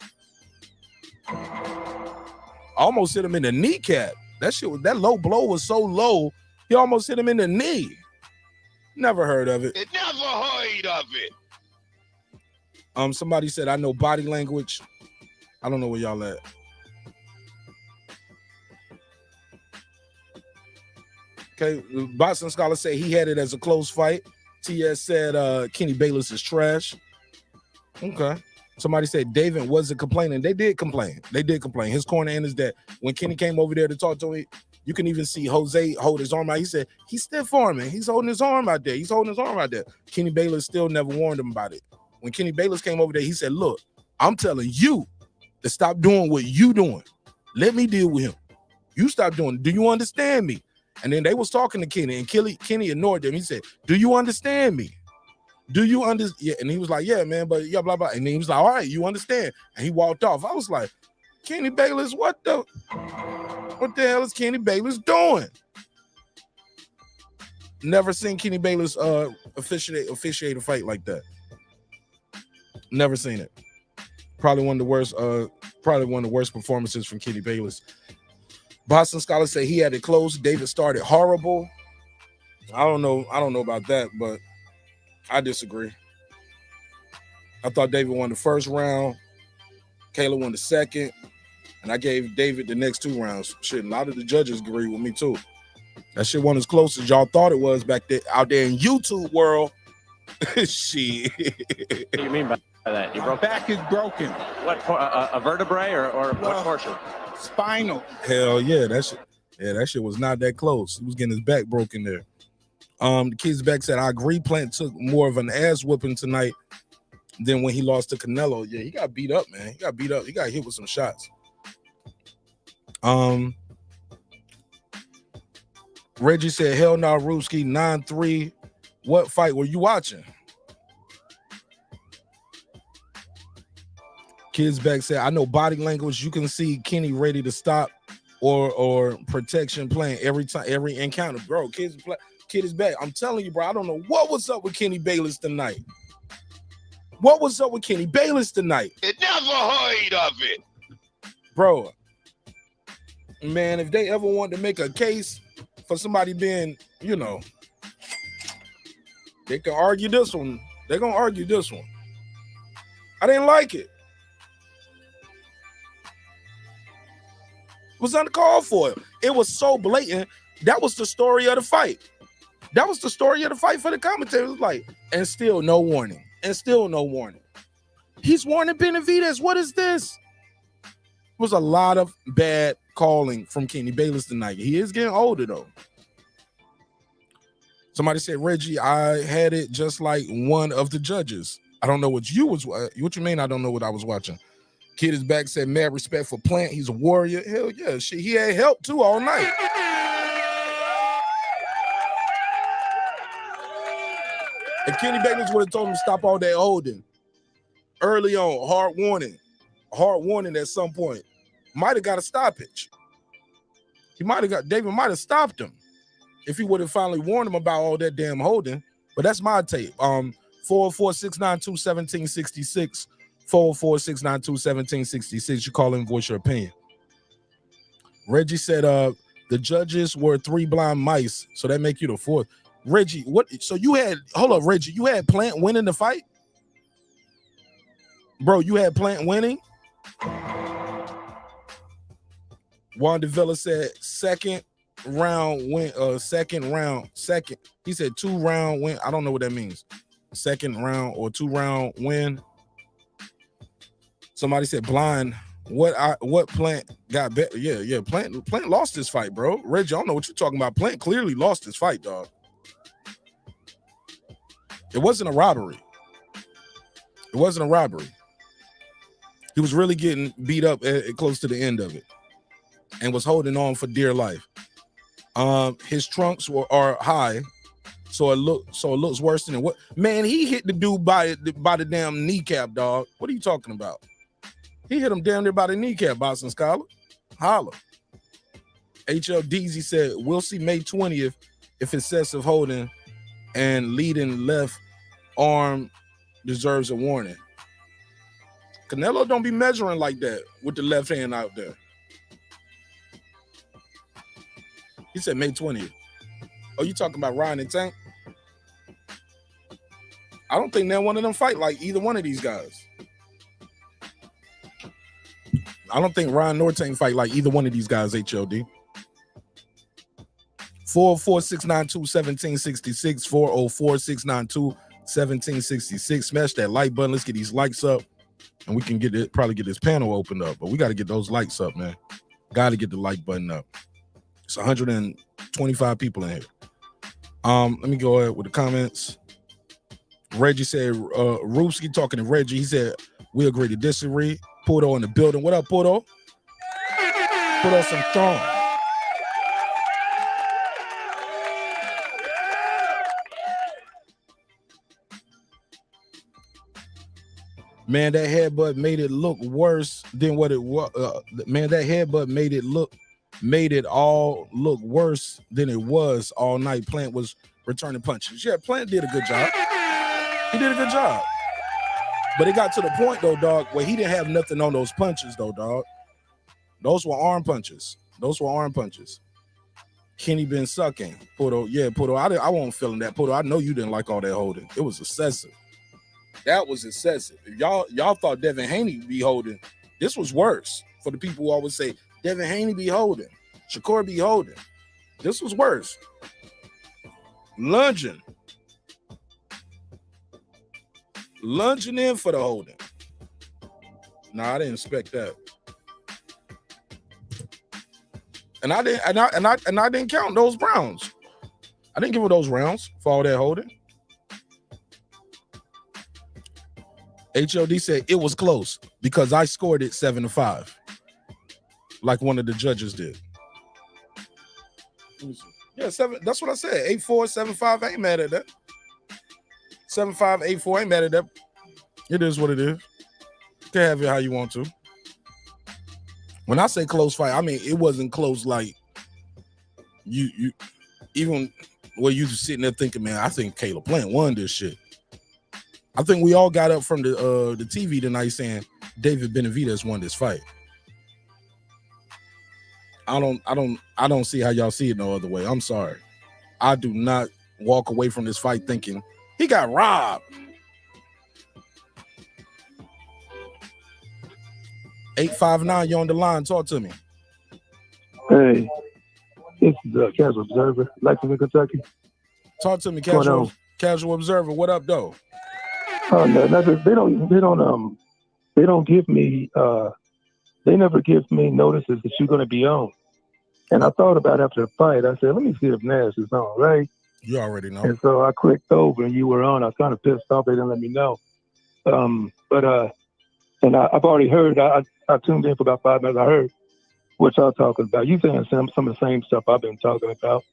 Almost hit him in the kneecap. That low blow was so low, he almost hit him in the knee. Never heard of it. It never heard of it. Somebody said, I know body language. I don't know where y'all at. Okay, boxing scholar said he had it as a close fight. TS said Kenny Bayless is trash. Okay. Somebody said David wasn't complaining. They did complain. His corner and his dad. When Kenny came over there to talk to him, you can even see Jose hold his arm out. He said, he's stiff arming. He's holding his arm out there. Kenny Bayless still never warned him about it. When Kenny Bayless came over there, he said, look, I'm telling you to stop doing what you doing. Let me deal with him. You stop doing it. Do you understand me? And then they was talking to Kenny, and Kenny ignored them. He said, do you understand me? Do you understand? Yeah, and he was like, yeah, man, but yeah, blah, blah. And then he was like, all right, you understand. And he walked off. I was like, Kenny Bayless, what the hell is Kenny Bayless doing? Never seen Kenny Bayless officiate a fight like that. Never seen it. Probably one of the worst performances from Kenny Bayless. Boston scholars say he had it close. David started horrible. I don't know about that, but I disagree. I thought David won the first round. Kayla won the second. And I gave David the next 2 rounds. Shit, a lot of the judges agree with me too. That shit wasn't as close as y'all thought it was back there out there in YouTube world. Shit. What do you mean by that? My back is broken. What, a vertebrae or what portion? Spinal. Hell yeah, that shit was not that close. He was getting his back broken there. The kid's back said, I agree, Plant took more of an ass whooping tonight than when he lost to Canelo. Yeah, he got beat up, man. He got beat up. He got hit with some shots. Reggie said, hell no, Ruski, 9-3. What fight were you watching? Kids back said, I know body language. You can see Kenny ready to stop or protection playing every time, every encounter. Bro, Kid is back. I'm telling you, bro, I don't know what was up with Kenny Bayless tonight. What was up with Kenny Bayless tonight? You never heard of it. Bro, man, if they ever want to make a case for somebody being, you know, they can argue this one. They're going to argue this one. I didn't like it. It was uncalled for. It was so blatant. That was the story of the fight. That was the story of the fight for the commentators. Like, and still no warning. And still no warning. He's warning Benavidez. What is this? It was a lot of bad calling from Kenny Bayless tonight. He is getting older, though. Somebody said, Reggie, I had it just like one of the judges. I don't know what you was. What you mean? I don't know what I was watching. Kid is back. Said, mad respect for Plant. He's a warrior. Hell yeah. Shit, he had help too all night. And Kenny Bayless would have told him to stop all that holding. Early on, hard warning at some point. Might have got a stoppage. David might have stopped him if he would have finally warned him about all that damn holding. But that's my tape. 404-692-1766. 404-692-1766. You call in, voice your opinion. Reggie said the judges were 3 blind mice, so that make you the 4th. Reggie, what? So you had, hold up, Reggie, you had Plant winning the fight? Bro, you had Plant winning? Wanda Villa said second round win, second. He said 2-round win. I don't know what that means. Second round or 2-round win. Somebody said blind. What Plant got better? Yeah. Plant lost this fight, bro. Reggie, I don't know what you're talking about. Plant clearly lost this fight, dog. It wasn't a robbery. He was really getting beat up close to the end of it and was holding on for dear life. His trunks are high, so it looks worse than what. Man, he hit the dude by the damn kneecap, dog. What are you talking about? He hit him down there by the kneecap, Boston Scholar. Holla. HL Deezy said, we'll see May 20th if excessive holding and leading left arm deserves a warning. Canelo don't be measuring like that with the left hand out there. He said May 20th. Oh, you talking about Ryan and Tank? I don't think that one of them fight like either one of these guys. I don't think Ryan nor Tank fight like either one of these guys, HLD. 404-692-1766. 404-692-1766. Smash that like button. Let's get these likes up. And we can probably get this panel opened up. But we got to get those likes up, man. Got to get the like button up. It's 125 people in here. Let me go ahead with the comments. Reggie said, Ruski talking to Reggie. He said, we agree to disagree. Pudo in the building. What up, Pudo? Put on some thong. Man, that headbutt made it look worse than what it was. Man, that headbutt made it all look worse than it was all night. Plant was returning punches. Yeah, Plant did a good job. He did a good job. But it got to the point, though, dog, where he didn't have nothing on those punches, though, dog. Those were arm punches. Kenny been sucking. Pudo, yeah, Pudo. I wasn't feeling that, Pudo. I know you didn't like all that holding. It was excessive. That was excessive. If y'all thought Devin Haney be holding, this was worse. For the people who always say Devin Haney be holding, Shakur be holding. This was worse. Lunging in for the holding. Nah, I didn't expect that. And I didn't count those rounds. I didn't give her those rounds for all that holding. HLD said it was close because I scored it 7-5, like one of the judges did. Yeah, 7. That's what I said. 8-4, 7-5. I ain't mad at that. 7-5, 8-4. Ain't mad at that. It is what it is. You can have it how you want to. When I say close fight, I mean it wasn't close like you even Well, you just sitting there thinking, man, I think Caleb Plant won this shit. I think we all got up from the TV tonight saying David Benavidez won this fight. I don't see how y'all see it no other way. I'm sorry. I do not walk away from this fight thinking he got robbed. 859, you on the line. Talk to me. Hey, this is Casual Observer, Lexington, Kentucky. Talk to me, Casual Observer. What up, though? Oh no, they don't give me they never give me notices that you're gonna be on. And I thought about it after the fight, I said, let me see if Nash is on, right? You already know. And so I clicked over and you were on. I was kind of pissed off they didn't let me know. And I've already heard, I tuned in for about 5 minutes, I heard what y'all talking about. You saying some of the same stuff I've been talking about,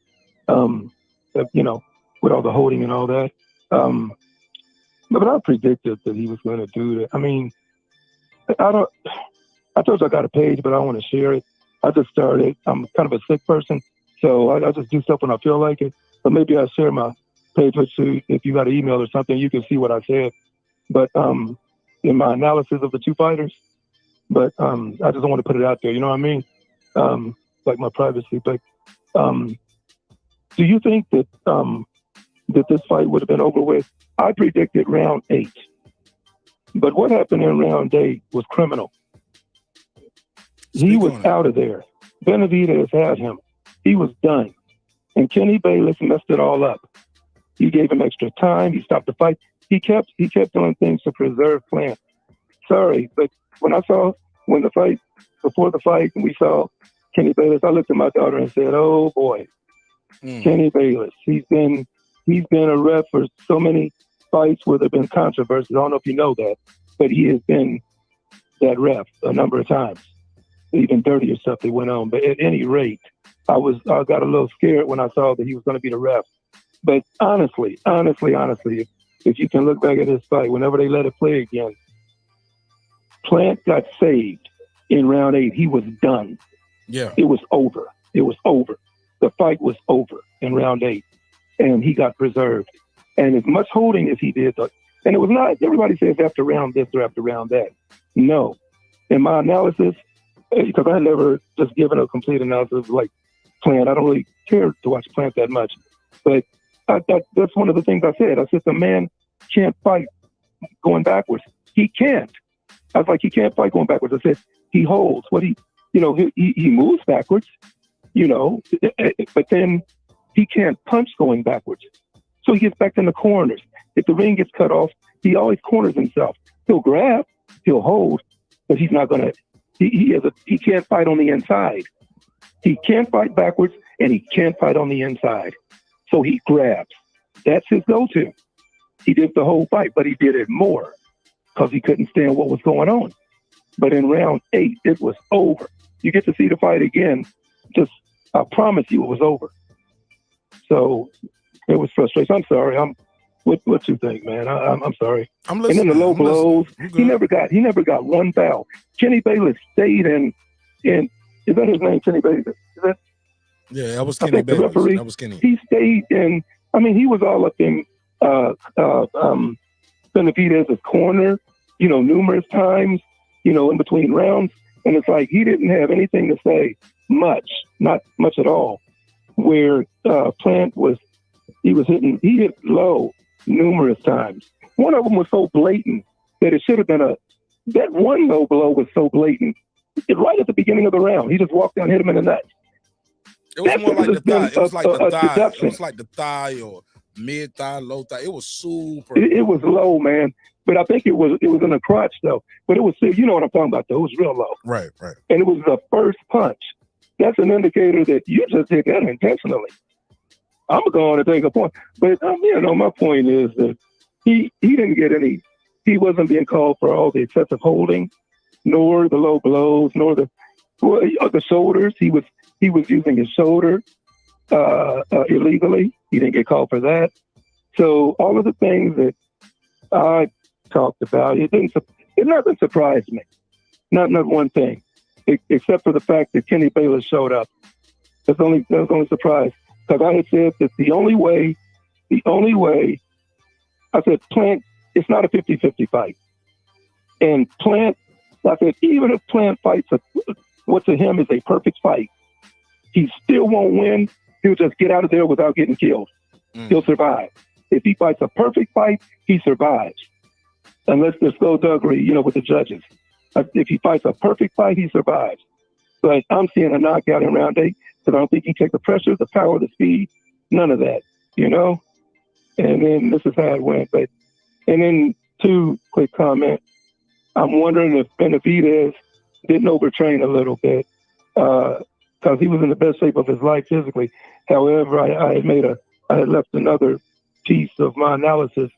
you know, with all the holding and all that. But I predicted that he was going to do that. I mean, I told you I got a page, but I don't want to share it. I just started. I'm kind of a sick person, so I just do stuff when I feel like it. But maybe I'll share my page with you if you got an email or something. You can see what I said. But in my analysis of the two fighters, but I just don't want to put it out there. You know what I mean? Like my privacy. But do you think that that this fight would have been over with? I predicted round 8. But what happened in round 8 was criminal. He was out of there. Benavidez had him. He was done. And Kenny Bayless messed it all up. He gave him extra time. He stopped the fight. He kept doing things to preserve Plant. Sorry, but before the fight, and we saw Kenny Bayless, I looked at my daughter and said, oh boy, Kenny Bayless. He's been a ref for so many fights where there have been controversies. I don't know if you know that, but he has been that ref a number of times. Even dirtier stuff that went on. But at any rate, I got a little scared when I saw that he was going to be the ref. But honestly, if you can look back at this fight, whenever they let it play again, Plant got saved in round 8. He was done. Yeah. It was over. The fight was over in round 8. And he got preserved. And as much holding as he did, and it was not, everybody says after round this or after round that. No. In my analysis, because I never just given a complete analysis of like Plant. I don't really care to watch Plant that much. But that's one of the things I said. I said the man can't fight going backwards. He can't. I was like, he can't fight going backwards. I said, he holds. He moves backwards, but then he can't punch going backwards. So he gets back in the corners. If the ring gets cut off, he always corners himself. He'll grab, he'll hold, but he's not going to. He can't fight on the inside. He can't fight backwards, and he can't fight on the inside. So he grabs. That's his go-to. He did the whole fight, but he did it more because he couldn't stand what was going on. But in round 8, it was over. You get to see the fight again. I promise you it was over. So it was frustration. I'm sorry. What you think, man? I'm sorry. I'm listening. And then the low blows. He never got one foul. Kenny Bayless stayed in. Is that his name, Kenny Bayless? Yeah, that was Kenny Bayless. Referee, that was Kenny. He stayed in. I mean, he was all up in Benavidez's corner, numerous times, in between rounds. And it's like he didn't have anything to say much, not much at all. Where Plant he hit low numerous times. One of them was so blatant that it should have been that one low blow was so blatant. Right at the beginning of the round, he just walked down, hit him in the nuts. It was more like the thigh. It was like the thigh. It was like the thigh or mid thigh, low thigh. It was super. It was low, man. But I think it was in the crotch though. But it was, you know what I'm talking about though. It was real low. Right. And it was the first punch. That's an indicator that you just did that intentionally. I'm going to take a point. But, my point is that he didn't get any, he wasn't being called for all the excessive holding, nor the low blows, nor the shoulders. He was using his shoulder illegally. He didn't get called for that. So all of the things that I talked about, it nothing surprised me. Not one thing, except for the fact that Kenny Bayless showed up. That's the only surprise. Because I had said that the only way, I said, Plant, it's not a 50-50 fight. And Plant, I said, even if Plant fights what to him is a perfect fight, he still won't win. He'll just get out of there without getting killed. He'll survive. If he fights a perfect fight, he survives. Unless there's skullduggery, with the judges. If he fights a perfect fight, he survives. But I'm seeing a knockout in round 8 because I don't think he takes the pressure, the power, the speed, none of that, And then this is how it went. And then 2 quick comments. I'm wondering if Benavidez didn't overtrain a little bit because he was in the best shape of his life physically. However, I had left another piece of my analysis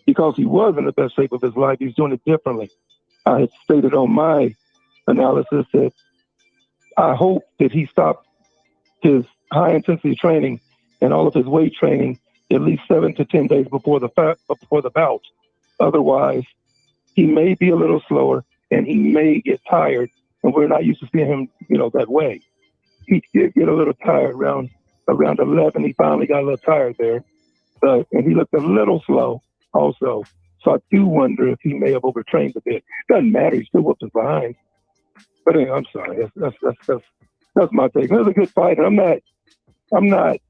because he was in the best shape of his life. He's doing it differently. I had stated on my analysis that I hope that he stopped his high-intensity training and all of his weight training at least 7 to 10 days before the bout. Otherwise, he may be a little slower and he may get tired, and we're not used to seeing him, that way. He did get a little tired around 11. He finally got a little tired there, and he looked a little slow also. So I do wonder if he may have overtrained a bit. Doesn't matter. He still whooped his behind. But anyway, I'm sorry. That's my take. It was a good fight. I'm not. I'm not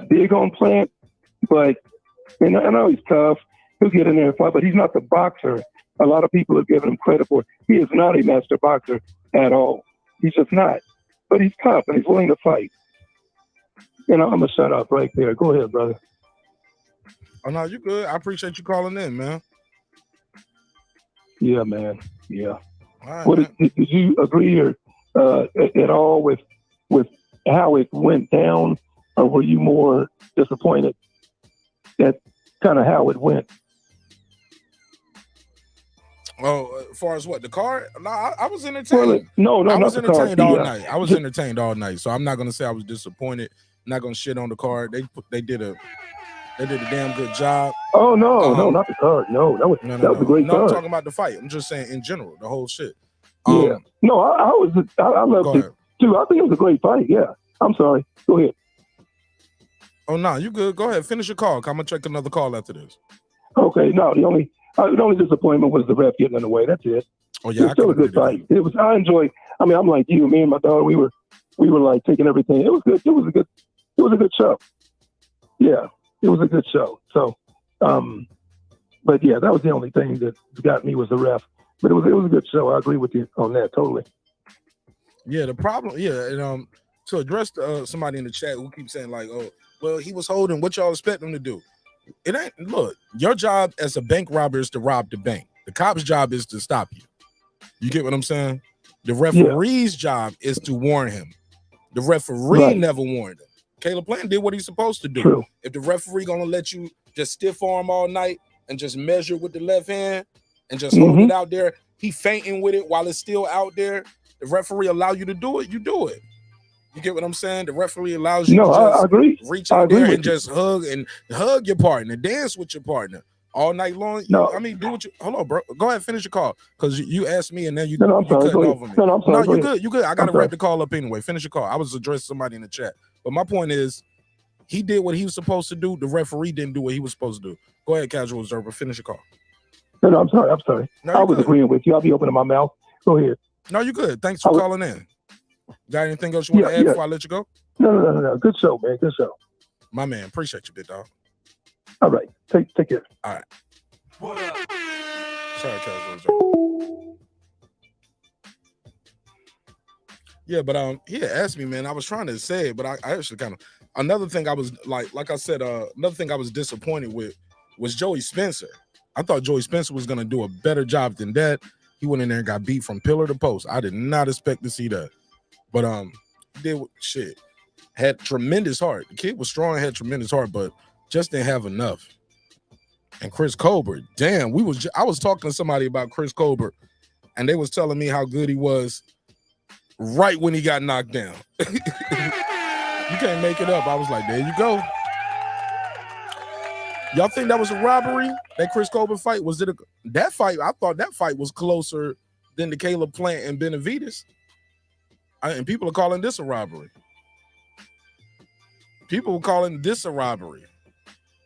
big on Plant, but I know he's tough. He'll get in there and fight, but he's not the boxer a lot of people have given him credit for. He is not a master boxer at all. He's just not. But he's tough and he's willing to fight. I'm gonna shut up right there. Go ahead, brother. Oh no, you good. I appreciate you calling in, man. Yeah, man. Yeah. All right, Did you agree or at all with how it went down, or were you more disappointed at kind of how it went? Oh, as far as what, the card? No, I was entertained. Well, no, I was not entertained the card. all night. I was entertained all night, so I'm not gonna say I was disappointed. I'm not gonna shit on the card. They did a damn good job. Oh no, not the card. No, that was a great card. I'm talking about the fight. I'm just saying in general, the whole shit. Yeah. No, I loved it too. I think it was a great fight. Yeah. I'm sorry. Go ahead. Oh no, you good. Go ahead. Finish your call. I'm gonna check another call after this. Okay. No, the only disappointment was the ref getting in the way. That's it. Oh yeah, it was still a good fight. I enjoyed. I'm like you, me and my daughter. We were like taking everything. It was good. It was a good show. Yeah, it was a good show. So, but yeah, that was the only thing that got me was the ref. But it was a good show. I agree with you on that totally. Yeah, the problem. Yeah, and to address somebody in the chat who keeps saying like, oh, well, he was holding. What y'all expect him to do? It ain't. Look, your job as a bank robber is to rob the bank. The cop's job is to stop you. You get what I'm saying? The referee's job is to warn him. The referee never warned him. Caleb Plant did what he's supposed to do. True. If the referee gonna let you just stiff arm all night and just measure with the left hand and just hold it out there, he fainting with it while it's still out there. The referee allow you to do it, you do it. You get what I'm saying? The referee allows you to just I agree. Reach out there and just hug your partner, dance with your partner all night long. No. I mean, do what you. Hold on, bro. Go ahead, finish your call because you asked me and then you. No, I'm sorry. Cut off on me. No, I'm sorry. No, you good. You good. I got to wrap the call up anyway. Finish your call. I was addressing somebody in the chat, but my point is, he did what he was supposed to do. The referee didn't do what he was supposed to do. Go ahead, casual observer. Finish your call. No, I'm sorry. No, I was agreeing with you. I'll be opening my mouth. Go ahead. No, you good. Thanks for calling in. Got anything else you want to add before I let you go? No. Good show, man. Good show. My man, appreciate you, big dog. All right. Take care. All right. Sorry, casual observer. Yeah, but he had asked me, man. I was trying to say it, but I actually kind of another thing I was like I said, another thing I was disappointed with was Joey Spencer. I thought Joey Spencer was gonna do a better job than that. He went in there and got beat from pillar to post. I did not expect to see that. But did shit. Had tremendous heart. The kid was strong, had tremendous heart, but just didn't have enough. And Chris Colbert, damn, I was talking to somebody about Chris Colbert, and they was telling me how good he was right when he got knocked down. You can't make it up. I was like, there you go. Y'all think that was a robbery? That Chris Colbert fight? Was it that fight? I thought that fight was closer than the Caleb Plant and Benavidez. And people are calling this a robbery. People were calling this a robbery.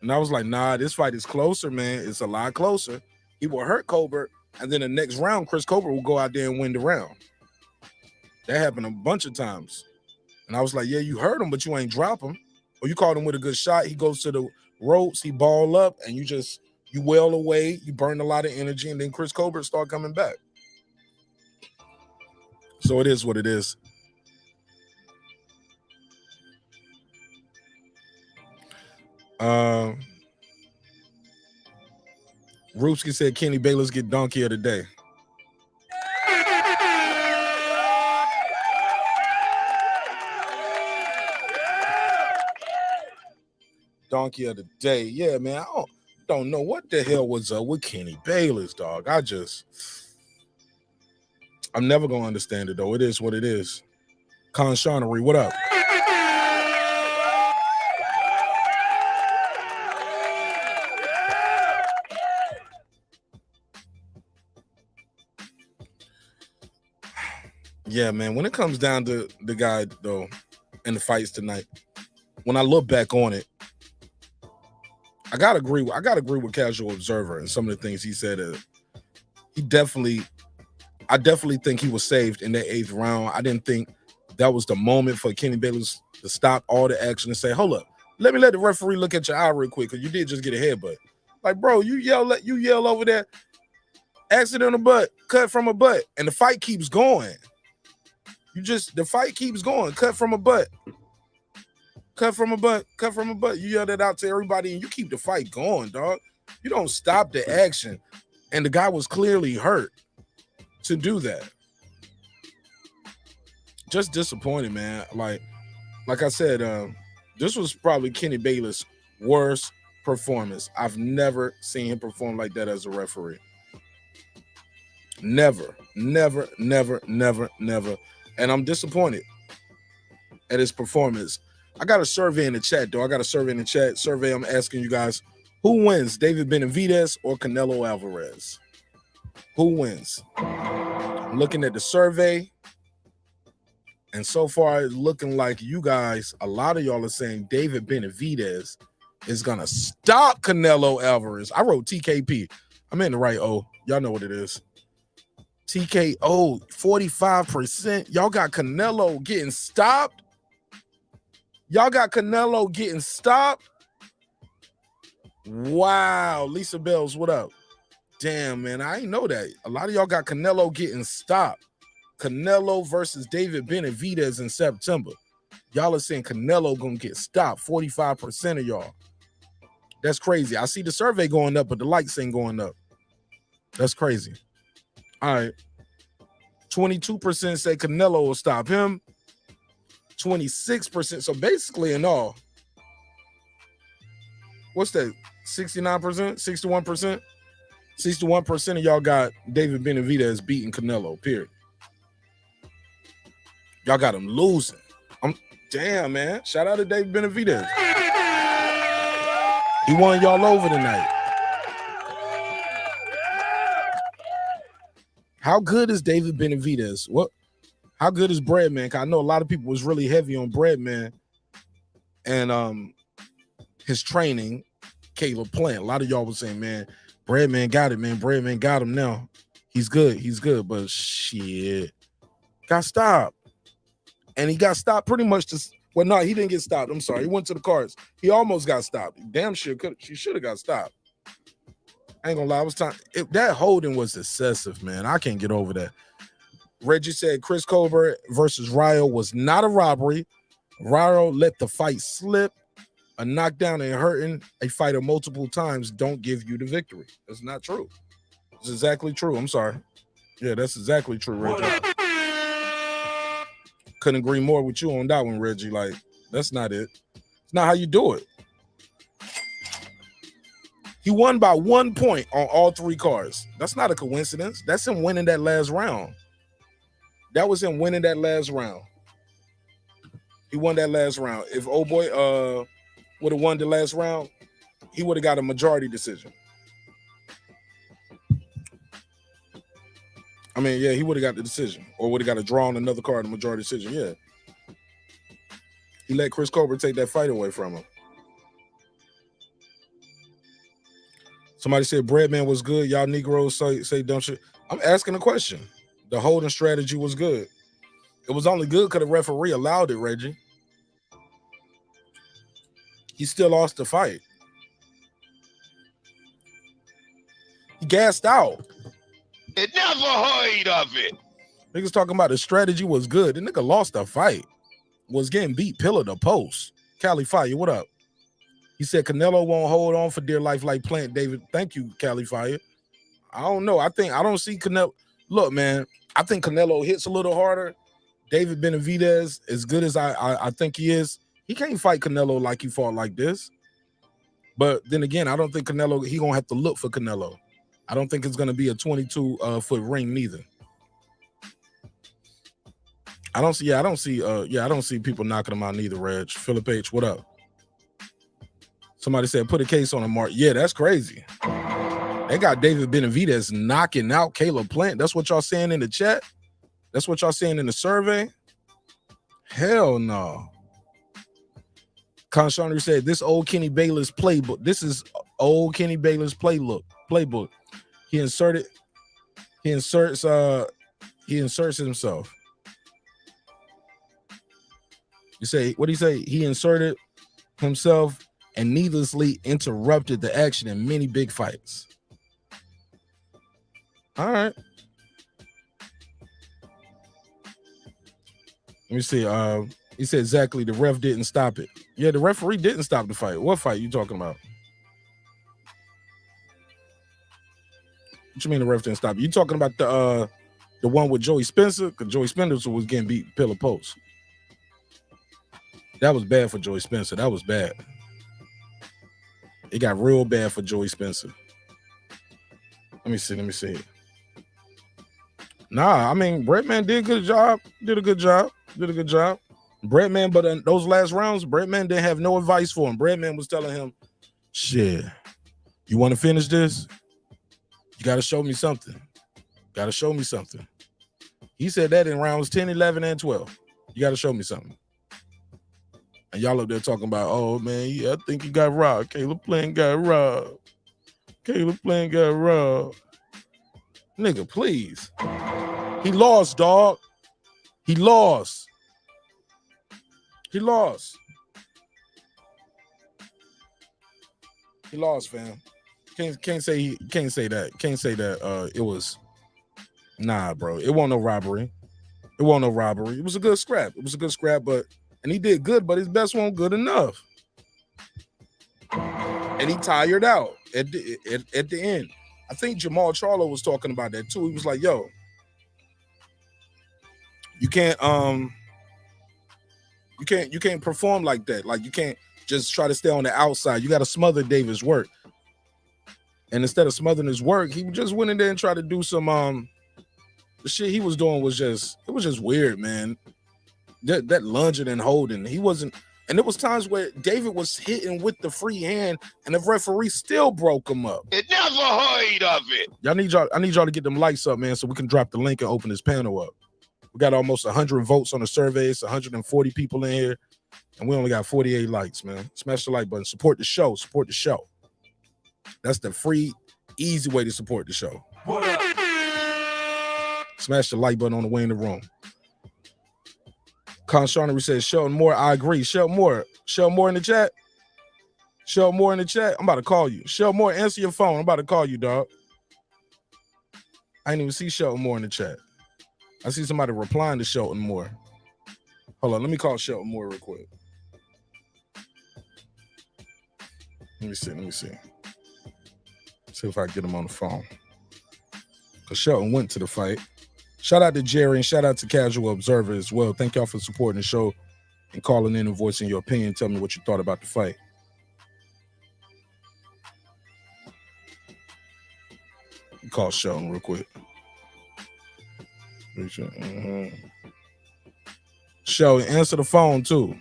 And I was like, nah, this fight is closer, man. It's a lot closer. He will hurt Colbert, and then the next round, Chris Colbert will go out there and win the round. That happened a bunch of times. And I was like, yeah, you hurt him, but you ain't drop him. Or you caught him with a good shot. He goes to the ropes, he ball up, and you wail away, you burn a lot of energy, and then Chris Colbert start coming back. So it is what it is. Roofsky said Kenny Bayless get donkey of the day. Donkey of the day. Yeah, man. I don't know what the hell was up with Kenny Bayless, dog. I'm never gonna understand it though. It is what it is. Con Shawnery, what up? Yeah, man. When it comes down to the guy though, and the fights tonight, when I look back on it, I gotta agree with Casual Observer and some of the things he said. I definitely think he was saved in that 8th round. I didn't think that was the moment for Kenny Bayless to stop all the action and say, hold up, let the referee look at your eye real quick, because you did just get a headbutt. Like, bro, you yell over there, accidental butt, cut from a butt, and the fight keeps going. The fight keeps going. Cut from a butt. Cut from a butt. Cut from a butt. You yell that out to everybody and you keep the fight going, dog. You don't stop the action. And the guy was clearly hurt to do that. Just disappointed, man. Like I said, this was probably Kenny Bayless' worst performance. I've never seen him perform like that as a referee. Never. And I'm disappointed at his performance. I got a survey in the chat, though. Survey, I'm asking you guys, who wins, David Benavidez or Canelo Alvarez? Who wins? I'm looking at the survey, and so far it's looking like you guys, a lot of y'all are saying David Benavidez is going to stop Canelo Alvarez. I wrote TKP. I'm in the right O. Y'all know what it is. TKO, 45%. Y'all got Canelo getting stopped? Wow. Lisa Bells, what up? Damn, man, I ain't know that. A lot of y'all got Canelo getting stopped. Canelo versus David Benavidez in September. Y'all are saying Canelo gonna get stopped. 45% of y'all. That's crazy. I see the survey going up, but the likes ain't going up. That's crazy. All right. 22% say Canelo will stop him. 26%. So basically in all, what's that? 69%? 61%? 61% of y'all got David Benavidez beating Canelo, period. Y'all got him losing. Damn, man. Shout out to David Benavidez. He won y'all over tonight. How good is David Benavidez? How good is Breadman? I know a lot of people was really heavy on Breadman and his training, Caleb Plant. A lot of y'all was saying, man, Breadman got it, man. Breadman got him now. He's good. But shit, got stopped. And he got stopped pretty much no, he didn't get stopped. I'm sorry. He went to the cards. He almost got stopped. Damn sure she should have got stopped. I ain't gonna lie, that holding was excessive, man. I can't get over that. Reggie said Chris Colbert versus Ryo was not a robbery. Ryo let the fight slip. A knockdown and hurting a fighter multiple times don't give you the victory. That's not true. It's exactly true. I'm sorry. Yeah, that's exactly true, Reggie. Couldn't agree more with you on that one, Reggie. Like, that's not it. It's not how you do it. He won by 1 point on all 3 cards. That's not a coincidence. That's him winning that last round. That was him winning that last round. He won that last round. If old boy would have won the last round, he would have got a majority decision. I mean, yeah, he would have got the decision, or would have got a draw on another card, a majority decision. Yeah, he let Chris Colbert take that fight away from him. Somebody said Breadman was good. Y'all Negroes say dumb shit. I'm asking a question. The holding strategy was good. It was only good because the referee allowed it, Reggie. He still lost the fight. He gassed out. It never heard of it. Niggas talking about the strategy was good. The nigga lost the fight. Was getting beat pillar to post. Cali Fire, what up? He said Canelo won't hold on for dear life like Plant David. Thank you, Cali Fire. I don't know. I don't see Canelo. Look, man, I think Canelo hits a little harder. David Benavidez, as good as I think he is, he can't fight Canelo like he fought like this. But then again, I don't think Canelo, he gonna have to look for Canelo. I don't think it's gonna be a 22-foot ring neither. I don't see people knocking him out neither, Reg. Philip H, what up? Somebody said put a case on him, Mark. Yeah, that's crazy. They got David Benavidez knocking out Caleb Plant. That's what y'all saying in the chat? That's what y'all saying in the survey? Hell no. Conshawner said this old Kenny Bayless playbook. This is old Kenny Bayless playbook. He inserts himself. You say, what do you say? He inserted himself and needlessly interrupted the action in many big fights. All right. Let me see. He said exactly the ref didn't stop it. Yeah, the referee didn't stop the fight. What fight you talking about? What you mean the ref didn't stop it? You talking about the one with Joey Spencer? Because Joey Spencer was getting beat pillar post. That was bad for Joey Spencer. That was bad. It got real bad for Joey Spencer. Let me see. Nah, I mean, Breadman did a good job. Breadman, but in those last rounds, Breadman didn't have no advice for him. Breadman was telling him, shit, you want to finish this? You got to show me something. He said that in rounds 10, 11, and 12. You got to show me something. And y'all up there talking about, oh, man, yeah, I think he got robbed. Caleb Plant got robbed. Nigga, please. He lost, dog. He lost, fam. Can't say that. It was, nah, bro. It wasn't no robbery. It was a good scrap. But and he did good, but his best wasn't good enough. And he tired out at the end. I think Jamal Charlo was talking about that too. He was like, yo, you can't perform like that. Like, you can't just try to stay on the outside. You got to smother Davis' work. And instead of smothering his work, he just went in there and tried to do some the shit he was doing was just weird, man. That lunging and holding, he wasn't. And there was times where David was hitting with the free hand, and the referee still broke him up. It never heard of it. I need y'all to get them likes up, man, so we can drop the link and open this panel up. We got almost 100 votes on the survey. It's 140 people in here, and we only got 48 likes, man. Smash the like button. Support the show. That's the free, easy way to support the show. What up? Smash the like button on the way in the room. Conshawnery says, Shelton Moore, I agree. Shelton Moore in the chat. I'm about to call you. Shelton Moore, answer your phone. I'm about to call you, dog. I didn't even see Shelton Moore in the chat. I see somebody replying to Shelton Moore. Hold on, let me call Shelton Moore real quick. Let me see. See if I can get him on the phone. Because Shelton went to the fight. Shout out to Jerry and shout out to Casual Observer as well. Thank y'all for supporting the show and calling in and voicing your opinion. Tell me what you thought about the fight. Call Shelton real quick. Shelton, answer the phone too.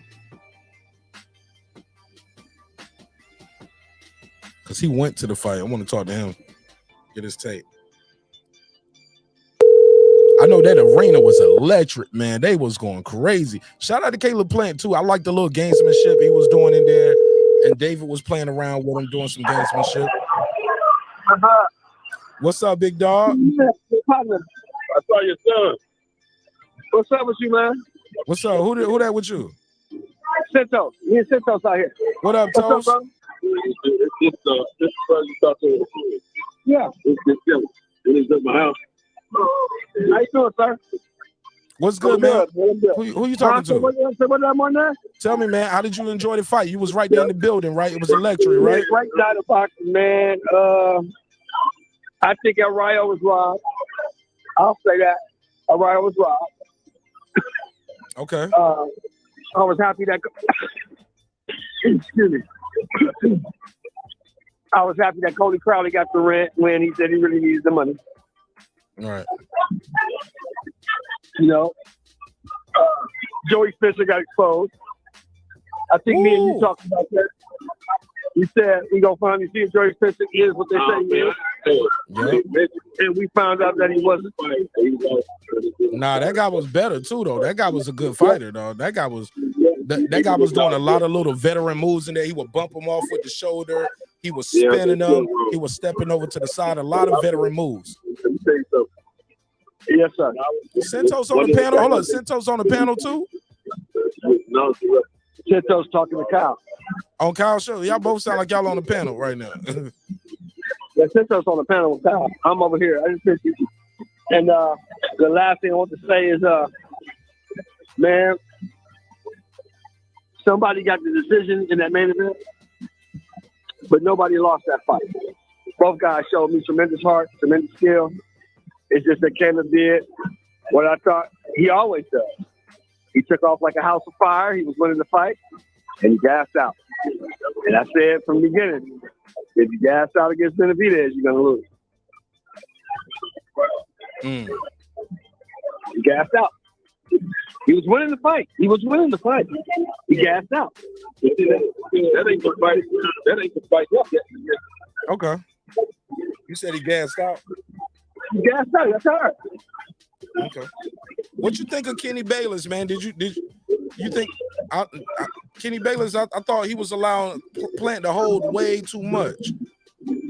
Because he went to the fight. I want to talk to him. Get his tape. Let me see. Let me see. Show, answer the phone too. Because he went to the fight. I want to talk to him. Because he went to the fight. I want to talk to him. Get his tape. Because he went to the fight. I want to talk to him. Get his tape. Because he went to the fight. I want to talk to him. Because he went to the fight. I want to talk to him. Get his tape. know that arena was electric, man. They was going crazy. Shout out to Caleb Plant too. I like the little gamesmanship he was doing in there, and David was playing around with him doing some gamesmanship. What's up, big dog? I saw your son. What's up with you, man? What's up? Who that with you? Santos. Me and Santos out here. What up, What's Toast? up, bro? This person talked to. Yeah. It's at my house. How you doing, sir? What's good, man? Who you talking to? What that one there? Tell me, man, how did you enjoy the fight? You was right there in the building, right? It was electric, right? Right side of the boxing, man. I think Arroyo was robbed. I'll say that. Arroyo was robbed. Okay. I was happy that. Excuse me. I was happy that Cody Crowley got the rent when he said he really needed the money. All right. You know, Joey Fisher got exposed. I think me and you talked about that. You said we gonna finally see if Joey Fisher is what they say he is. Yep. And we found out that he wasn't. Nah, that guy was better too, though. That guy was a good fighter, though. That guy was doing a lot of little veteran moves in there. He would bump him off with the shoulder. He was spinning them. He was stepping over to the side. A lot of veteran moves. Yes, sir. Santos on the panel. Hold on, Santos on the panel too. No, Santos talking to Kyle. On Kyle's show, y'all both sound like y'all on the panel right now. Yeah, Santos on the panel with Kyle. I'm over here. I just missed you. And the last thing I want to say is, man, somebody got the decision in that main event, but nobody lost that fight. Both guys showed me tremendous heart, tremendous skill. It's just that Caleb did what I thought he always does. He took off like a house of fire. He was winning the fight, and he gassed out. And I said from the beginning, if you gas out against Benavidez, you're going to lose. He gassed out. He was winning the fight. He gassed out. That ain't the fight. That ain't the fight. Okay. You said he gassed out? He gassed out. That's hard. Okay. What you think of Kenny Bayless, man? Did you think Kenny Bayless? I thought he was allowing Plant to hold way too much.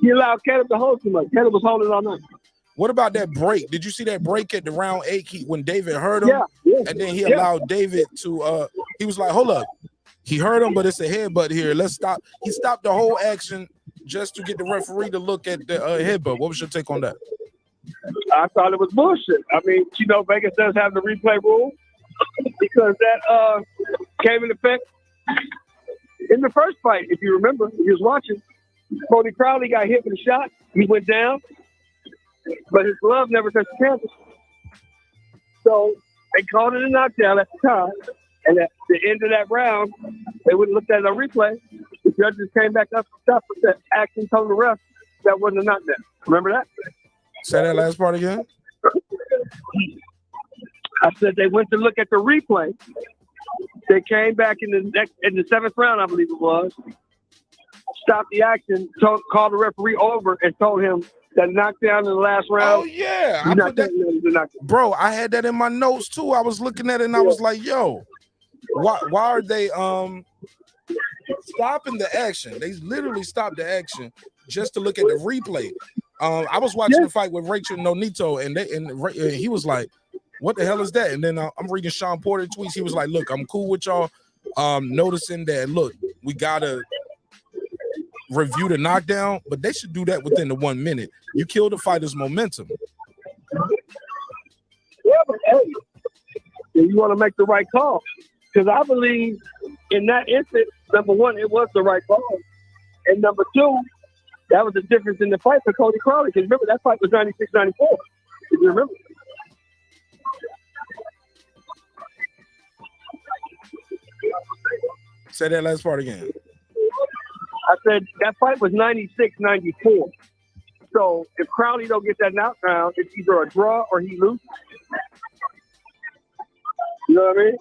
He allowed Caleb to hold too much. Caleb was holding all night. What about that break? Did you see that break at the round 8 when David hurt him? Yeah. And then he allowed David to he was like, hold up. He hurt him, but it's a headbutt here. Let's stop. He stopped the whole action just to get the referee to look at the headbutt. What was your take on that? I thought it was bullshit. I mean, you know, Vegas does have the replay rule because that came in effect in the first fight. If you remember, if you was watching, Cody Crowley got hit with a shot. He went down, but his glove never touched the canvas. So they called it a knockdown at the time. And at the end of that round, they wouldn't look at a replay. The judges came back up and stopped with that action, told the ref that wasn't a knockdown. Remember that? Say that last part again. I said they went to look at the replay. They came back in the seventh round, I believe it was. Stopped the action, called the referee over, and told him that knockdown in the last round. Oh yeah, I put that, bro. I had that in my notes too. I was looking at it and I was like, "Yo, why are they stopping the action? They literally stopped the action just to look at the replay." I was watching the fight with Rachel Nonito, and he was like, "What the hell is that?" And then I'm reading Sean Porter tweets. He was like, "Look, I'm cool with y'all noticing that. Look, we gotta review the knockdown, but they should do that within the 1 minute. You kill the fighter's momentum." Yeah, but hey, you want to make the right call, because I believe in that instance, number one, it was the right call, and number two, that was the difference in the fight for Cody Crowley. Because remember, that fight was 96-94. If you remember. Say that last part again. I said that fight was 96-94. So if Crowley don't get that knockdown, it's either a draw or he loses. You know what I mean?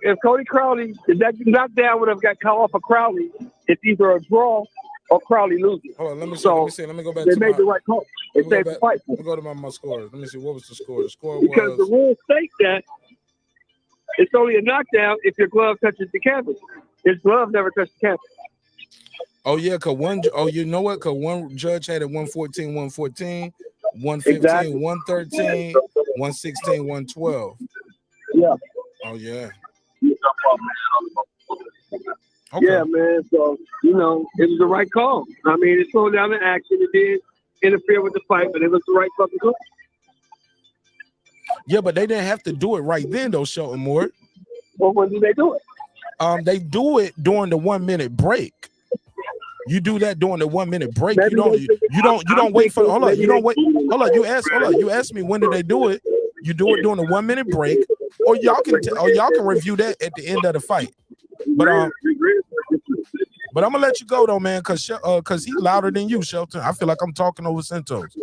If Cody Crowley, if that knockdown would have got caught off of Crowley, it's either a draw or Crowley loses. Hold on, let me see. So Let me go back they to made my. the right call. They Let me saved go the back. fight. Let me go to my scores. Let me see. What was the score? The score Because the was. rules state that it's only a knockdown if your glove touches the canvas. His glove never touched the canvas. Oh yeah, cause one. Oh, you know what? Cause one judge had it 114, 114, 115, Exactly. 113, 116, 112. Yeah. Oh yeah. Okay. Yeah, man. So, it was the right call. I mean, it slowed down the action. It did interfere with the fight, but it was the right fucking call. Yeah, but they didn't have to do it right then, though, Shelton Moore. Well, when did they do it? They do it during the 1 minute break. You do that during the 1 minute break. Maybe You don't wait for hold on. You don't wait. Hold on. You asked me when did they do it? You do it during the 1 minute break, or y'all can review that at the end of the fight. But I'm gonna let you go though, man, cause he's louder than you, Shelton. I feel like I'm talking over Santos.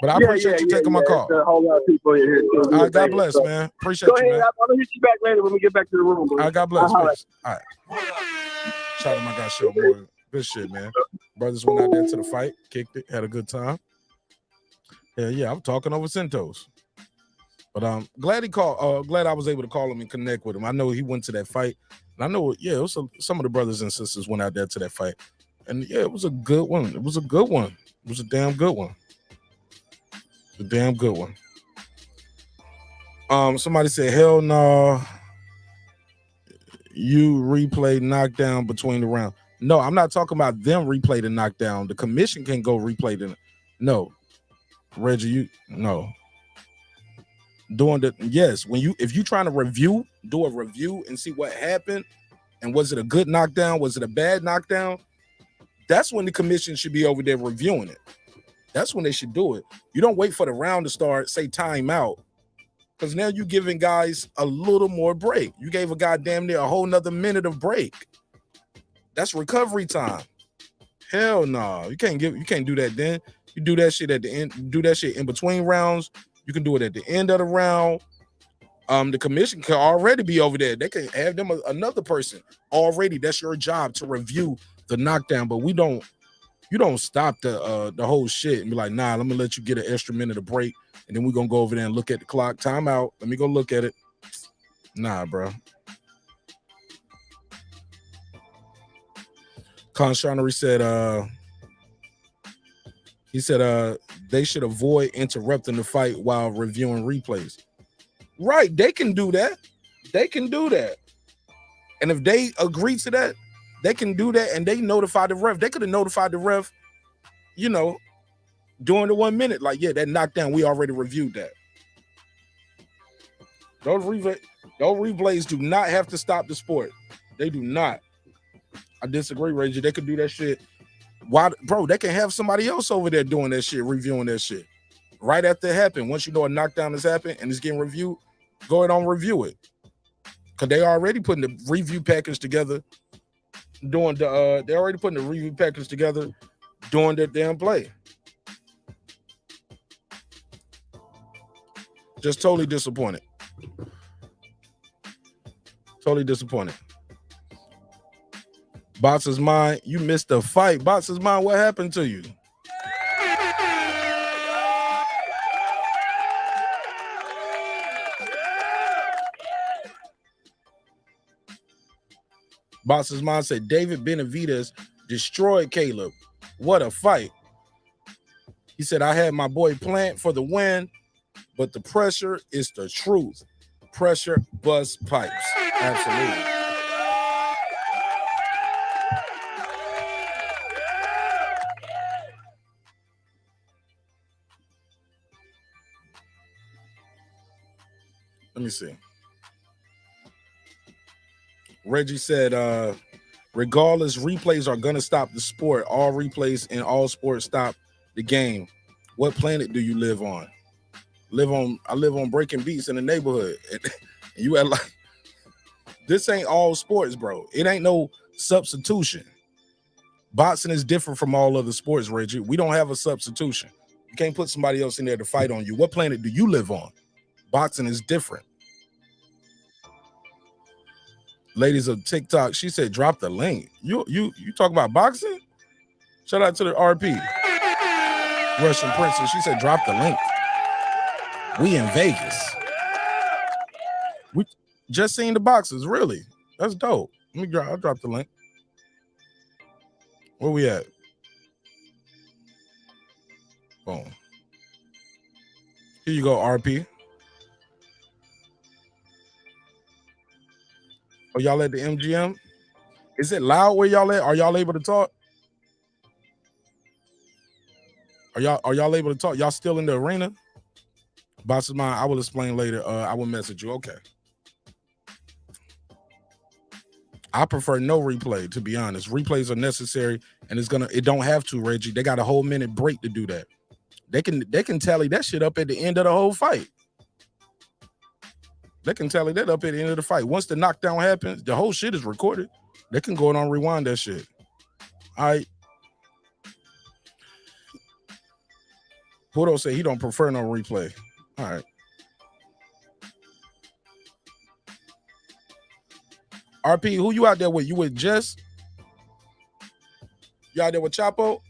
But I appreciate you taking my call. A whole lot of people in here. All right, God bless, man. Appreciate you, man. I'm gonna hit you back later when we get back to the room. All right, God bless. All right. Shout out my guy, Shelton Moore. Good shit, man. Brothers went out there to the fight, kicked it, had a good time. Yeah, I'm talking over Santos. But I'm glad he called. Glad I was able to call him and connect with him. I know he went to that fight. And I know, it was some of the brothers and sisters went out there to that fight. And yeah, it was a good one. It was a good one. It was a damn good one. A damn good one. Somebody said, hell no. You replay knockdown between the rounds. No, I'm not talking about them replay the knockdown. The commission can go replay the. No, Reggie, no. If you trying to review, do a review and see what happened, and was it a good knockdown? Was it a bad knockdown? That's when the commission should be over there reviewing it. That's when they should do it. You don't wait for the round to start, say timeout, because now you're giving guys a little more break. You gave a guy damn near a whole nother minute of break. That's recovery time. Hell no. You can't do that then. You do that shit at the end, do that shit in between rounds. You can do it at the end of the round. The commission can already be over there. They can have them another person already. That's your job to review the knockdown. But you don't stop the whole shit and be like, nah, let me let you get an extra minute of break, and then we're gonna go over there and look at the clock. Time out. Let me go look at it. Nah, bro. Conshonery said they should avoid interrupting the fight while reviewing replays. Right, they can do that. And if they agree to that, they can do that, and they notify the ref. They could have notified the ref, during the 1 minute. Like, yeah, that knockdown, we already reviewed that. Those replays do not have to stop the sport. They do not. I disagree, Reggie. They could do that shit. Why, bro? They can have somebody else over there doing that shit, reviewing that shit. Right after it happened, once you know a knockdown has happened and it's getting reviewed, go ahead and review it. Because they already putting the review package together, doing the they're already putting the review package together, doing their damn play. Just totally disappointed. Totally disappointed. Boxer's Mind, you missed the fight. Boxer's Mind, what happened to you? Boxer's Mind said David Benavidez destroyed Caleb. What a fight. He said, I had my boy Plant for the win, but the pressure is the truth. Pressure busts pipes. Absolutely. Let me see. Reggie said, regardless, replays are going to stop the sport. All replays in all sports stop the game. What planet do you live on? I live on Breaking Beats in the neighborhood. And you had like, this ain't all sports, bro. It ain't no substitution. Boxing is different from all other sports, Reggie. We don't have a substitution. You can't put somebody else in there to fight on you. What planet do you live on? Boxing is different. Ladies of TikTok, she said, drop the link. You talk about boxing? Shout out to the RP. Russian Princess. She said, drop the link. We in Vegas. We just seen the boxes. Really? That's dope. I'll drop the link. Where we at? Boom. Here you go, RP. Oh, y'all at the MGM? Is it loud where y'all at? Are y'all able to talk? Are y'all able to talk? Y'all still in the arena? Boss of mine, I will explain later. I will message you. Okay. I prefer no replay, to be honest. Replays are necessary, and it don't have to, Reggie. They got a whole minute break to do that. They can tally that shit up at the end of the whole fight. They can tally that up at the end of the fight. Once the knockdown happens, the whole shit is recorded. They can go on rewind that shit. All right. Pudo said he don't prefer no replay. All right. RP, who you out there with? You with Jess? You out there with Chapo?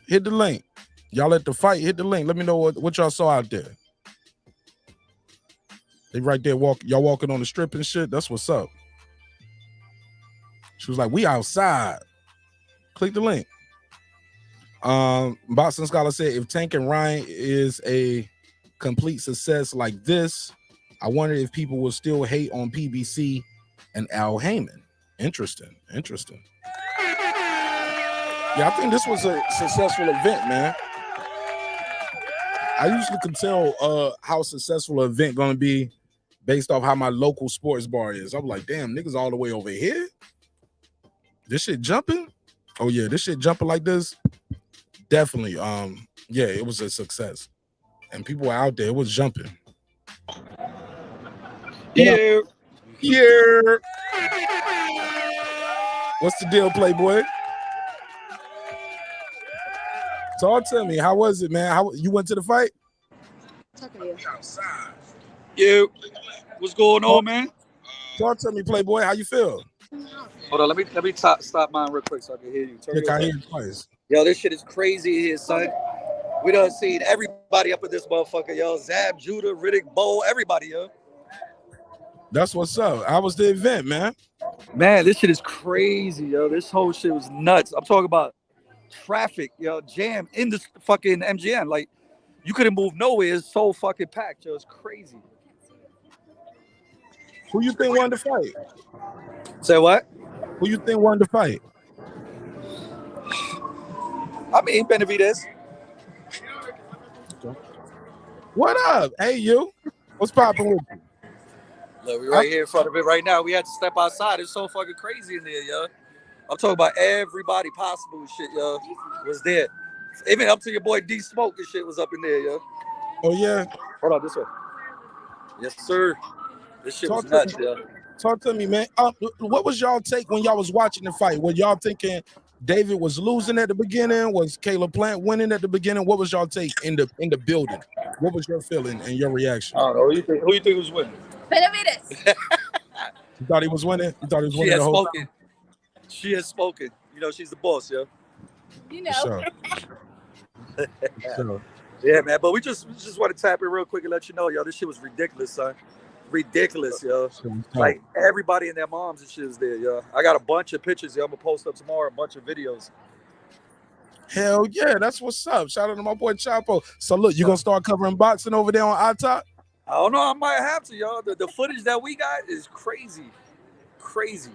Hit the link. Y'all at the fight, hit the link. Let me know what y'all saw out there. They right there y'all walking on the strip and shit. That's what's up. She was like, we outside. Click the link. Boxing Scholar said, if Tank and Ryan is a complete success like this, I wonder if people will still hate on PBC and Al Heyman. Interesting. Yeah, I think this was a successful event, man. I usually can tell how successful an event gonna be based off how my local sports bar is. I'm like, damn, niggas all the way over here. This shit jumping? Oh yeah, this shit jumping like this. Definitely. Yeah, it was a success. And people were out there, it was jumping. Yeah. What's the deal, Playboy? Talk to me. How was it, man? How you went to the fight? Yeah. What's going on, man? Talk to me, Playboy. How you feel? Hold on, let me stop mine real quick so I can hear you. I hear you twice. Yo, this shit is crazy here, son. We done seen everybody up in this motherfucker, yo. Zab, Judah, Riddick, Bo, everybody, yo. That's what's up. How was the event, man? Man, this shit is crazy, yo. This whole shit was nuts. I'm talking about traffic, yo, jam in this fucking MGM. Like, you couldn't move nowhere. It's so fucking packed, yo. It's crazy. Who you think won the fight? Say what? Who you think won the fight? I mean, Benavidez. What up? Hey, you. What's popping with you? Look, we right here in front of it right now. We had to step outside. It's so fucking crazy in there, yo. I'm talking about everybody possible and shit, yo, was there. Even up to your boy D Smoke and shit was up in there, yo. Oh, yeah? Hold on, this way. Yes, sir. This shit was nuts, yo. Talk to me, man. What was y'all take when y'all was watching the fight? Were y'all thinking David was losing at the beginning? Was Caleb Plant winning at the beginning? What was y'all take in the building? What was your feeling and your reaction? I don't know. Who you think was winning? Benavidez. You thought he was winning? You thought he was winning the whole time? She has spoken. You know, she's the boss, yo. You know. Sure. Sure. Yeah, man. But we just want to tap in real quick and let you know, yo, this shit was ridiculous, son. Ridiculous, yo. Like, everybody and their moms and shit is there, yo. I got a bunch of pictures, yo. I'm gonna post up tomorrow, a bunch of videos. Hell yeah, that's what's up. Shout out to my boy Chapo. So look, you gonna start covering boxing over there on iTalk? I don't know. I might have to, yo. The footage that we got is crazy. Crazy.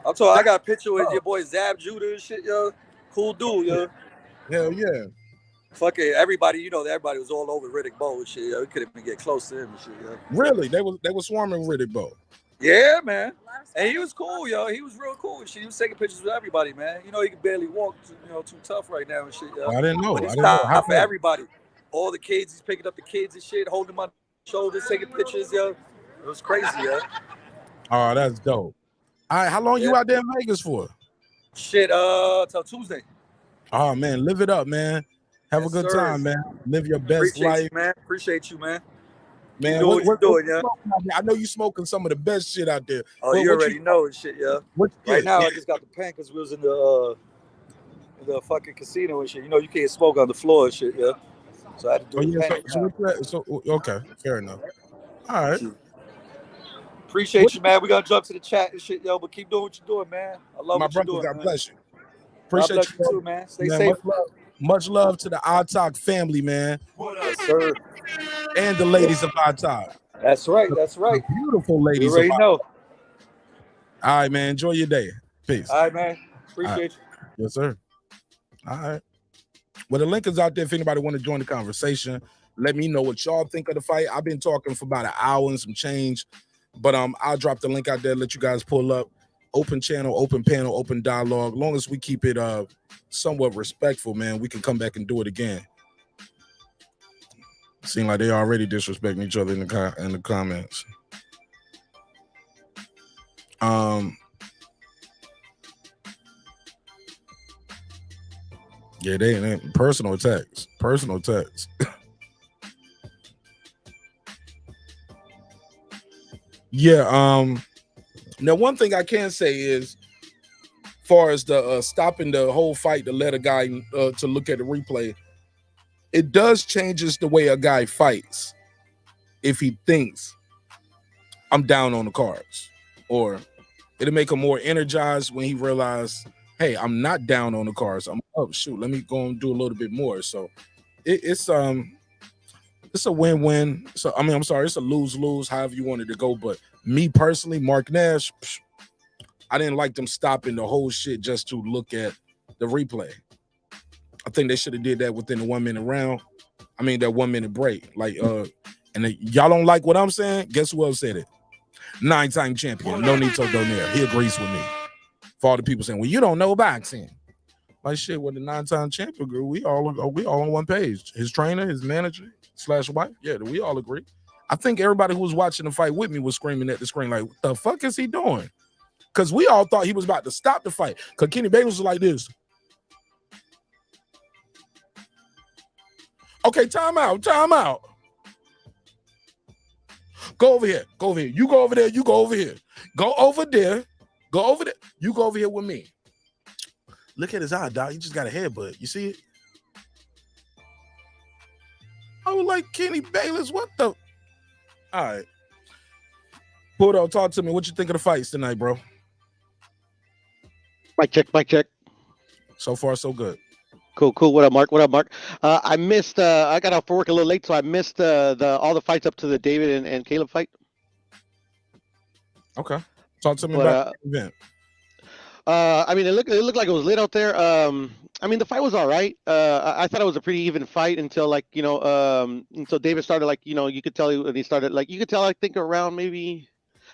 I'm talking, I got a picture with your boy Zab Judah and shit, yo. Cool dude, yo. Hell yeah. Fucking everybody, you know, everybody was all over Riddick Bowe and shit, yo. We couldn't even get close to him and shit, yo. Really? They were swarming Riddick Bowe. Yeah, man. And he was cool, yo. He was real cool and shit. He was taking pictures with everybody, man. You know, he could barely walk, you know, too tough right now and shit, yo. I didn't know. But he's stopped for everybody. All the kids, he's picking up the kids and shit, holding them on shoulders, taking pictures, yo. It was crazy, yo. Oh, that's dope. All right, how long you out there in Vegas for? Shit, till Tuesday. Oh man, live it up, man. Have a good time, man. Live your best life, man. Appreciate you, man. Man, doing what you're doing, yeah. I know you smoking some of the best shit out there. Oh, you already know and shit, yeah. Right now, I just got the pen because we was in the fucking casino and shit. You know, you can't smoke on the floor and shit, yeah. So I had to do the pen. So okay, fair enough. All right. Appreciate you, man. We gotta jump to the chat and shit, yo. But keep doing what you're doing, man. I love what you're doing. God bless you. Appreciate God bless you too, man. Stay safe. Much love to the Talk family, man. Yes, sir. And the ladies of Talk. That's right. That's right. Beautiful ladies. You already know. All right, man. Enjoy your day. Peace. All right, man. Appreciate you. Yes, sir. All right. Well, the link is out there if anybody want to join the conversation. Let me know what y'all think of the fight. I've been talking for about an hour and some change, but I'll drop the link out there, let you guys pull up. Open channel, open panel, open dialogue. Long as we keep it somewhat respectful, man, we can come back and do it again. Seem like they already disrespecting each other in the comments. Yeah, they personal attacks. Yeah, now one thing I can say is, far as the stopping the whole fight to let a guy to look at the replay, it does changes the way a guy fights if he thinks I'm down on the cards, or it'll make him more energized when he realizes, hey, I'm not down on the cards. I'm shoot, let me go and do a little bit more. So it's a win-win. So I'm sorry, it's a lose-lose, however you wanted to go. But me personally, Mark Nash, I didn't like them stopping the whole shit just to look at the replay. I think they should have did that within the 1 minute round. I mean, that 1 minute break. Like, and y'all don't like what I'm saying? Guess who else said it? 9-time champion, Nonito Donaire. He agrees with me. For all the people saying, well, you don't know boxing. Like shit, with the 9-time champion girl, we all on one page. His trainer, his manager / wife. Yeah, we all agree. I think everybody who was watching the fight with me was screaming at the screen, like, what the fuck is he doing? Because we all thought he was about to stop the fight. Because Kenny Bayless was like this. Okay, time out. Go over here. You go over there. You go over here. Go over there. You go over here with me. Look at his eye, dog. He just got a headbutt. You see it? I was like, Kenny Bayless, what the? All right. Pudo, talk to me. What you think of the fights tonight, bro? Mic check. So far, so good. Cool. What up, Mark? I missed. I got off for work a little late, so I missed all the fights up to the David and Caleb fight. Okay. Talk to me about the event. I mean, it looked like it was lit out there. I mean, the fight was all right. I thought it was a pretty even fight until until David started, you could tell when he started, I think around maybe,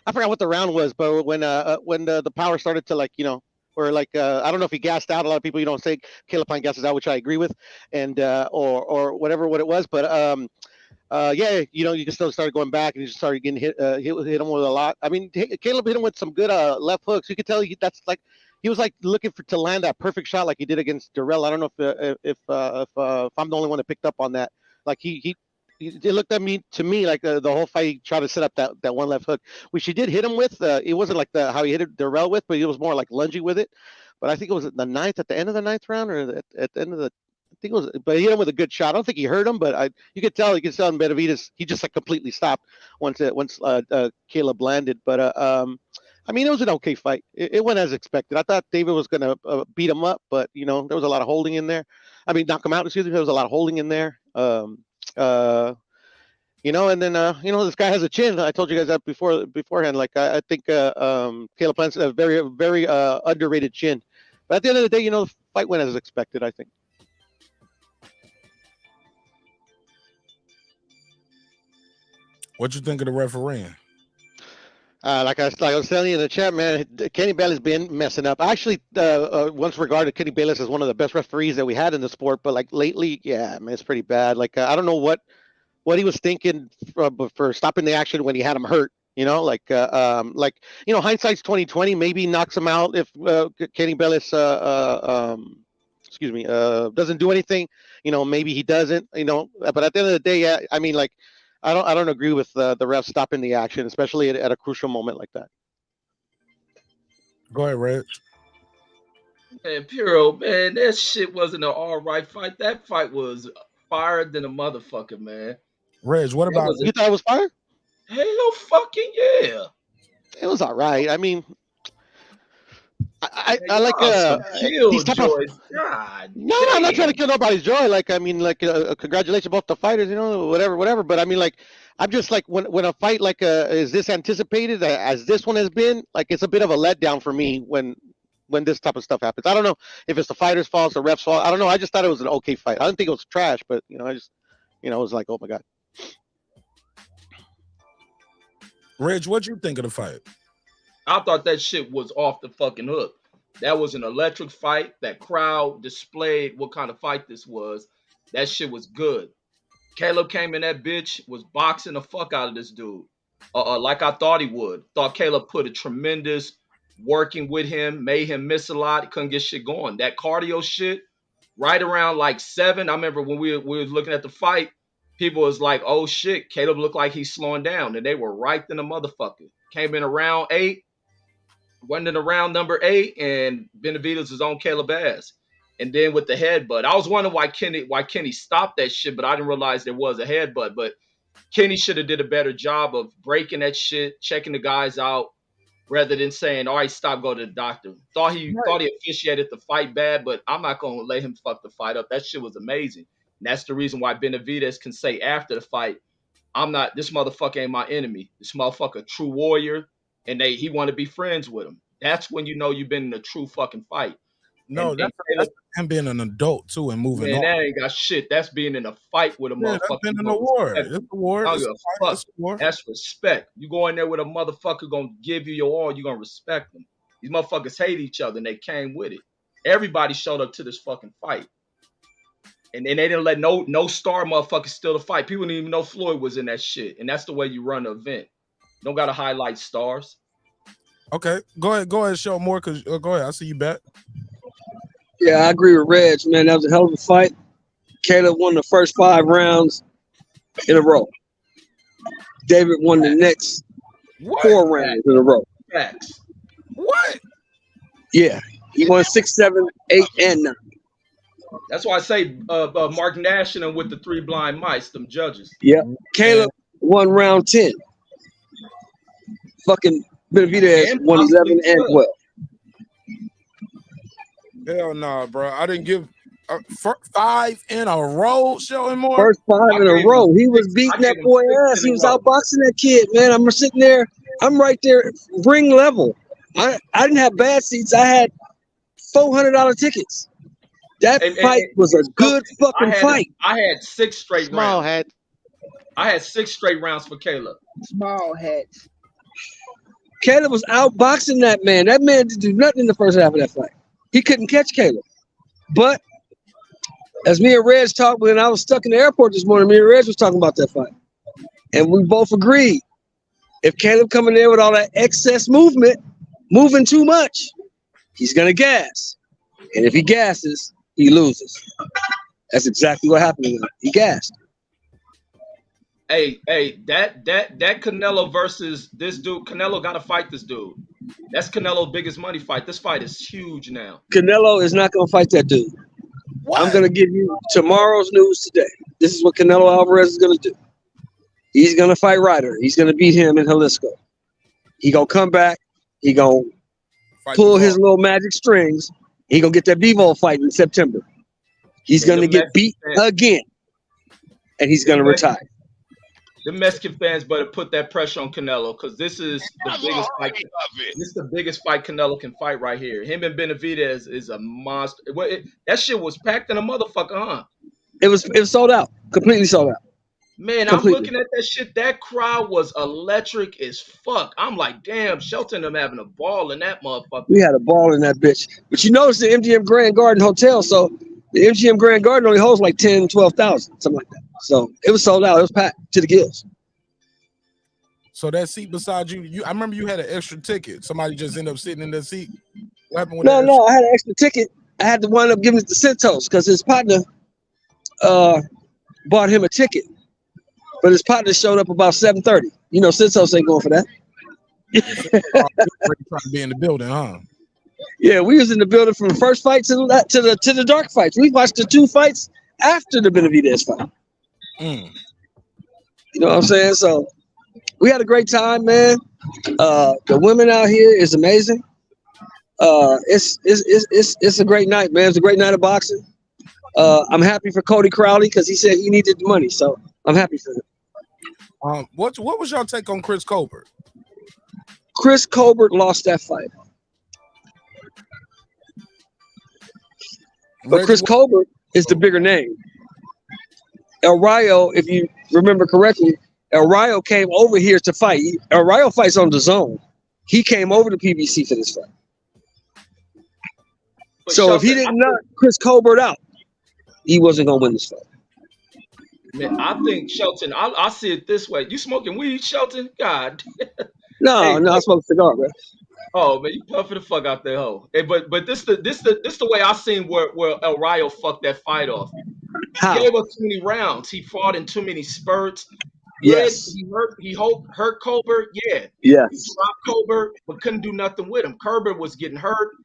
I forgot what the round was, but when the power started to or I don't know if he gassed out. A lot of people, say Caleb Pine gasses out, which I agree with, and or whatever what it was, but you can still start going back and he just started getting hit him with a lot. I mean, Caleb hit him with some good left hooks. You could tell he was looking to land that perfect shot like he did against Durrell. I don't know if I'm the only one that picked up on that. Like he looked at me like the whole fight he tried to set up that one left hook, which he did hit him with. It wasn't like how he hit Durrell with, but he was more like lungy with it. But I think it was at the end of the ninth round, or at the end of the. I think it was, but he hit him with a good shot. I don't think he hurt him, but you could tell in Benavidez, he just completely stopped once Caleb landed. But I mean, it was an okay fight. It went as expected. I thought David was gonna beat him up, but there was a lot of holding in there. I mean, knock him out. Excuse me. There was a lot of holding in there. And then this guy has a chin. I told you guys that beforehand. Like I think Caleb Plant's a very, very underrated chin. But at the end of the day, the fight went as expected, I think. What you think of the refereeing? Like I was telling you in the chat, man, Kenny Bayless been messing up. I actually once regarded Kenny Bayless as one of the best referees that we had in the sport, but lately, yeah, man, it's pretty bad. I don't know what he was thinking for stopping the action when he had him hurt. Hindsight's 2020. Maybe knocks him out if Kenny Bayless doesn't do anything. Maybe he doesn't. But at the end of the day, yeah, I mean, I don't agree with the ref stopping the action, especially at a crucial moment like that. Go ahead, Reg. Man, Puro, man, that shit wasn't an all right fight. That fight was fired than a motherfucker, man. Reg, what That about was You thought it was fire? hell fucking yeah. It was all right. I mean, I Man, like y'all some these type of. killjoys. God No, I'm not trying to damn. kill nobody's joy. Like, I mean, like, congratulations both the fighters, you know, whatever. But I mean, like, I'm just like, when a fight like is this anticipated as this one has been, like, it's a bit of a letdown for me when this type of stuff happens. I don't know if it's the fighter's fault, the ref's fault. I don't know. I just thought it was an okay fight. I didn't think it was trash, but you know, I just, you know, it was like, oh my god. Reg, what'd you think of the fight? I thought that shit was off the fucking hook. That was an electric fight. That crowd displayed what kind of fight this was. That shit was good. Caleb came in that bitch, was boxing the fuck out of this dude. Like I thought he would. Thought Caleb put a tremendous working with him, made him miss a lot. He couldn't get shit going. That cardio shit, right around like 7. I remember when we were looking at the fight, people was like, oh shit, Caleb looked like he's slowing down. And they were right in the motherfucker. Came in around 8. Went in around number 8, and Benavidez was on Caleb ass. And then with the headbutt, I was wondering why Kenny stopped that shit, but I didn't realize there was a headbutt. But Kenny should have did a better job of breaking that shit, checking the guys out, rather than saying, all right, stop, go to the doctor. Thought he officiated the fight bad, but I'm not going to let him fuck the fight up. That shit was amazing. And that's the reason why Benavidez can say after the fight, this motherfucker ain't my enemy. This motherfucker a true warrior, and he want to be friends with him. That's when you know you've been in a true fucking fight. No, that's him being an adult too and moving man, on. that ain't got shit. That's being in a fight with a motherfucker. That's been in a war. It's a war. I don't give a fuck. That's respect. You go in there with a motherfucker gonna give you your all, you gonna respect them. These motherfuckers hate each other and they came with it. Everybody showed up to this fucking fight. And then they didn't let no star motherfuckers steal the fight. People didn't even know Floyd was in that shit. And that's the way you run an event. You don't gotta highlight stars. Okay, go ahead, show more. Cause go ahead, I see you back. Yeah, I agree with Reg, man. That was a hell of a fight. Caleb won the first 5 rounds in a row. David won the next 4 rounds in a row. Facts. What? Yeah, he won 6, 7, 8, and 9. That's why I say Mark Nash and with the 3 blind mice, them judges. Yeah, Caleb won round 10. Fucking Benavidez won 11 and 12. Hell no, bro. I didn't give 5 in a row, showing more. First 5 in a row. He was beating that boy ass. He was outboxing that kid, man. I'm sitting there. I'm right there, ring level. I didn't have bad seats. I had $400 tickets. That fight was a good fucking fight. I had 6 straight Small rounds. head. I had 6 straight rounds for Caleb. Small head. Caleb was outboxing that man. That man didn't do nothing in the first half of that fight. He couldn't catch Caleb. But as me and Reg talked when I was stuck in the airport this morning, me and Reg was talking about that fight. And we both agreed, if Caleb coming there with all that excess movement, moving too much, he's going to gas. And if he gasses, he loses. That's exactly what happened to him. He gassed. Hey, that Canelo versus this dude, Canelo got to fight this dude. That's Canelo's biggest money fight. This fight is huge now. Canelo is not going to fight that dude. What? I'm going to give you tomorrow's news today. This is what Canelo Alvarez is going to do. He's going to fight Ryder. He's going to beat him in Jalisco. He going to come back. He going to pull his little magic strings. He going to get that Bivol fight in September. He's going to get beat again. And he's going to retire. The Mexican fans better put that pressure on Canelo because this is the biggest fight. This is the biggest fight Canelo can fight right here. Him and Benavidez is a monster. That shit was packed in a motherfucker, huh? It was sold out. Completely sold out. Man, completely. I'm looking at that shit. That crowd was electric as fuck. I'm like, damn, Shelton them having a ball in that motherfucker. We had a ball in that bitch. But you notice the MGM Grand Garden Hotel, so the MGM Grand Garden only holds like 10, 12,000, something like that. So it was sold out. It was packed to the gills. So that seat beside you, I remember you had an extra ticket. Somebody just ended up sitting in that seat. What happened with that? No, I had an extra ticket. I had to wind up giving it to Santos because his partner bought him a ticket but his partner showed up about 7:30. You know, Santos ain't going for that. Trying to be in the building, huh? Yeah, we was in the building from the first fight to the dark fights. We watched the 2 fights after the Benavidez fight. Mm. You know what I'm saying? So we had a great time, man. The women out here is amazing. It's a great night, man. It's a great night of boxing. I'm happy for Cody Crowley because he said he needed the money, so I'm happy for him. What was your take on Chris Colbert? Chris Colbert lost that fight. But Chris Colbert is the bigger name. El Rayo, if you remember correctly, El Rayo came over here to fight. El Rayo fights on the zone. He came over to PBC for this fight. But So Shelton, if he didn't knock Chris Colbert out, he wasn't going to win this fight. Man, I think Shelton. I see it this way. You smoking weed, Shelton? God. No, I smoke a cigar, man. Oh man, you puffing the fuck out that hoe. Hey, but this the way I seen where El Rayo fucked that fight off. How? He gave us too many rounds. He fought in too many spurts. Yes. He hurt Colbert. Yeah. Yes. He dropped Colbert, but couldn't do nothing with him. Colbert was getting hurt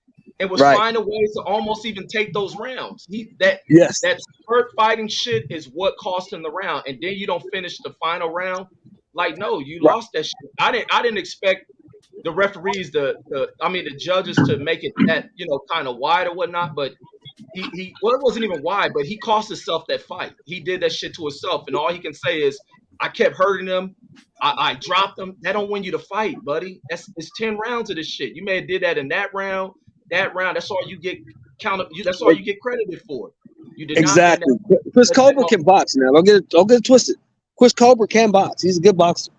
and was Right. finding ways to almost even take those rounds. Yes. That spurt fighting shit is what cost him the round. And then you don't finish the final round. Like, no, you lost that shit. I didn't expect the referees, the judges to make it that, kind of wide or whatnot, but it wasn't even wide, but he cost himself that fight. He did that shit to himself, and all he can say is, I kept hurting him, I dropped him. That don't win you the fight, buddy. It's 10 rounds of this shit. You may have did that in that round, that's all you get that's all you get credited for. You did Exactly. not. Chris Colbert can box now. Don't get it twisted. Chris Colbert can box. He's a good boxer.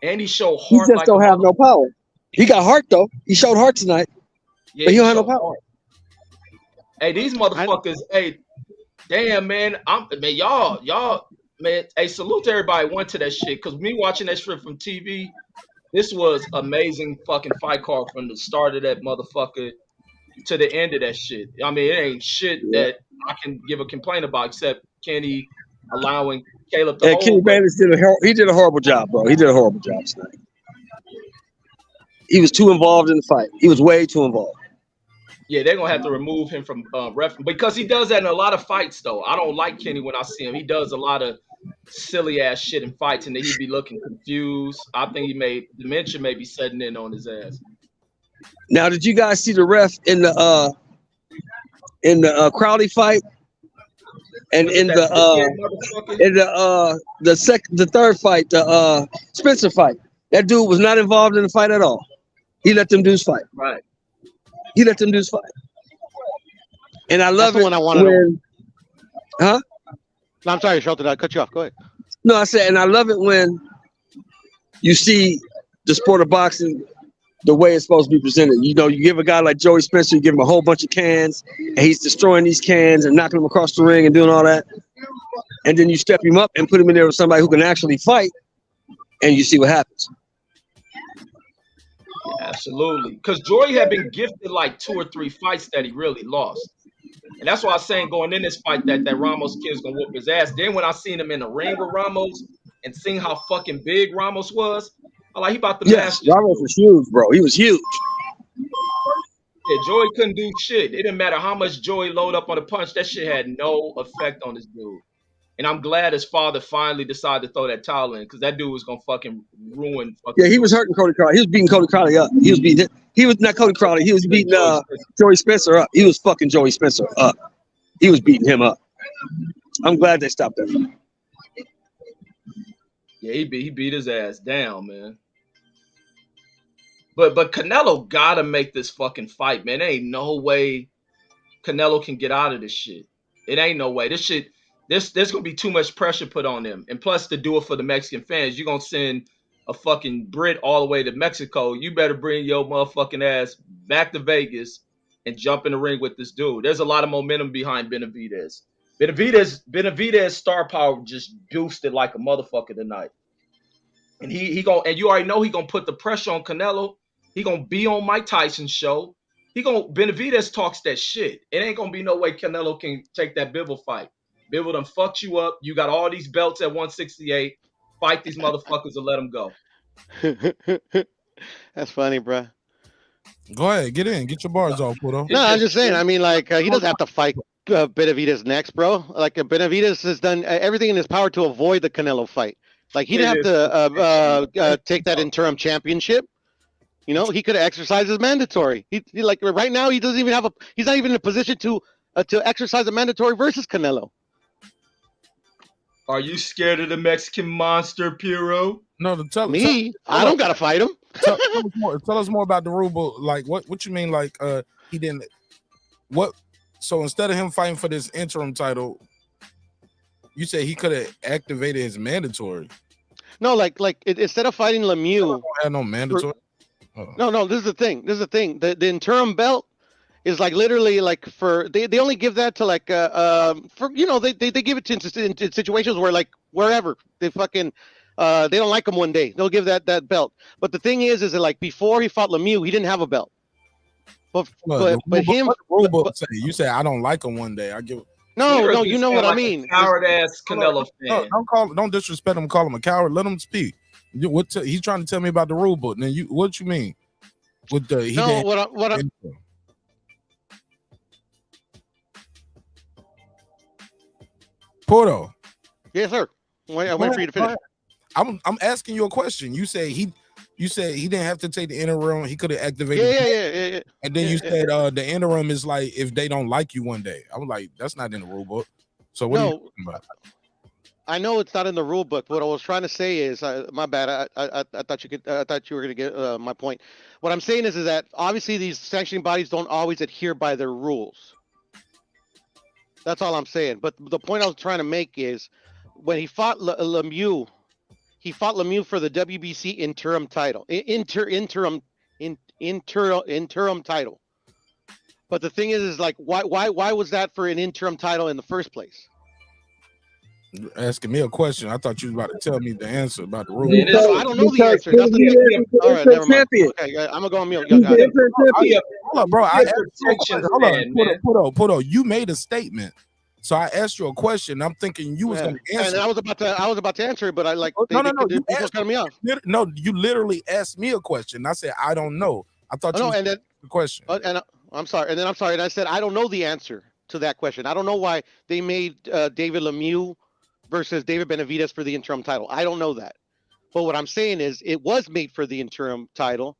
And he showed He heart just like don't have no power. He got heart though. He showed heart tonight, but he don't have no power. Hey, these motherfuckers. Hey, damn, man. Y'all, man. Hey, salute to everybody who went to that shit. Cause me watching that shit from TV, this was amazing fucking fight card from the start of that motherfucker to the end of that shit. I mean, it ain't shit that I can give a complaint about except Kenny allowing Caleb to hold. Kenny Bandits did a horrible job, bro. He did a horrible job tonight. He was too involved in the fight. He was way too involved. Yeah, they're gonna have to remove him from ref because he does that in a lot of fights. Though I don't like Kenny when I see him. He does a lot of silly ass shit in fights, and then he'd be looking confused. I think dementia may be setting in on his ass. Now, did you guys see the ref in the Crowley fight? And in the third fight, the Spencer fight, that dude was not involved in the fight at all. He let them dudes fight. Right. He let them dudes fight. And I love That's the one I wanted when, huh? No, I'm sorry, Shelton. I cut you off. Go ahead. No, I said, and I love it when you see the sport of boxing the way it's supposed to be presented. You know, you give a guy like Joey Spencer, you give him a whole bunch of cans, and he's destroying these cans and knocking them across the ring and doing all that. And then you step him up and put him in there with somebody who can actually fight, and you see what happens. Yeah, absolutely. Because Joey had been gifted like 2 or 3 fights that he really lost. And that's why I was saying going in this fight that Ramos kid's going to whoop his ass. Then when I seen him in the ring with Ramos and seeing how fucking big Ramos was, I'm like, he about to mash this Ramos was huge, bro. He was huge. Yeah, Joey couldn't do shit. It didn't matter how much Joey loaded up on the punch. That shit had no effect on this dude. And I'm glad his father finally decided to throw that towel in because that dude was going to fucking ruin. Yeah, he was hurting Cody Crowley. He was beating Cody Crowley up. He was not Cody Crowley. He was beating Joey Spencer up. He was fucking Joey Spencer up. He was beating him up. I'm glad they stopped that. Yeah, he beat his ass down, man. But Canelo gotta make this fucking fight, man. There ain't no way Canelo can get out of this shit. It ain't no way. There's gonna be too much pressure put on them. And plus to do it for the Mexican fans, you're gonna send a fucking Brit all the way to Mexico. You better bring your motherfucking ass back to Vegas and jump in the ring with this dude. There's a lot of momentum behind Benavidez. Benavidez star power just boosted like a motherfucker tonight. And and you already know he gonna put the pressure on Canelo. He gonna be on Mike Tyson's show. Benavidez talks that shit. It ain't gonna be no way Canelo can take that Bivol fight. Bivol done fucked you up. You got all these belts at 168. Fight these motherfuckers and let them go. That's funny, bro. Go ahead, get your bars off, Puto. No, I'm just saying. I mean, like he doesn't have to fight Benavidez next, bro. Like Benavidez has done everything in his power to avoid the Canelo fight. Like he didn't have to take that interim championship. You know, he could have exercised his mandatory. He like right now he doesn't even have a. He's not even in a position to exercise a mandatory versus Canelo. Are you scared of the Mexican monster, Piro? No, tell me. I don't gotta fight him. Tell us more about the rule book. Like what you mean? Like he didn't. What? So instead of him fighting for this interim title, you say he could have activated his mandatory. No, like instead of fighting Lemieux, had no mandatory. No. This is the thing. The interim belt is like literally like for they only give that to like for they give it to situations where like wherever they fucking they don't like him one day they'll give that belt. But the thing is that like before he fought Lemieux he didn't have a belt. But him rule book say you say I don't like him one day I give. No, you know what I mean. Coward ass Canelo fan. Don't disrespect him. Call him a coward. Let him speak. He's trying to tell me about the rule book. Then what you mean? With the Porto. Yes, sir. I wait for you to finish. I'm asking you a question. You say he didn't have to take the interim. He could have activated. Yeah. And then you said the interim is like if they don't like you one day. I was like, that's not in the rule book. So what are you talking about? I know it's not in the rule book. What I was trying to say is, my bad. I thought you could. I thought you were going to get my point. What I'm saying is that obviously these sanctioning bodies don't always adhere by their rules. That's all I'm saying. But the point I was trying to make is, when he fought Lemieux, he fought Lemieux for the WBC interim title, interim title. But the thing is like, why was that for an interim title in the first place? You're asking me a question. I thought you was about to tell me the answer about the rule. I don't know the answer. That's the thing. All right, never mind. Okay, I'm gonna go on mute. Hold up, bro. Hold on. You made a statement. So I asked you a question. I'm thinking you was going to answer. And I was about to answer it, but I like no. You cutting me off. No, you literally asked me a question. I said I don't know. I thought you was and then the question. I'm sorry. And I said I don't know the answer to that question. I don't know why they made David Lemieux versus David Benavidez for the interim title. I don't know that. But what I'm saying is it was made for the interim title,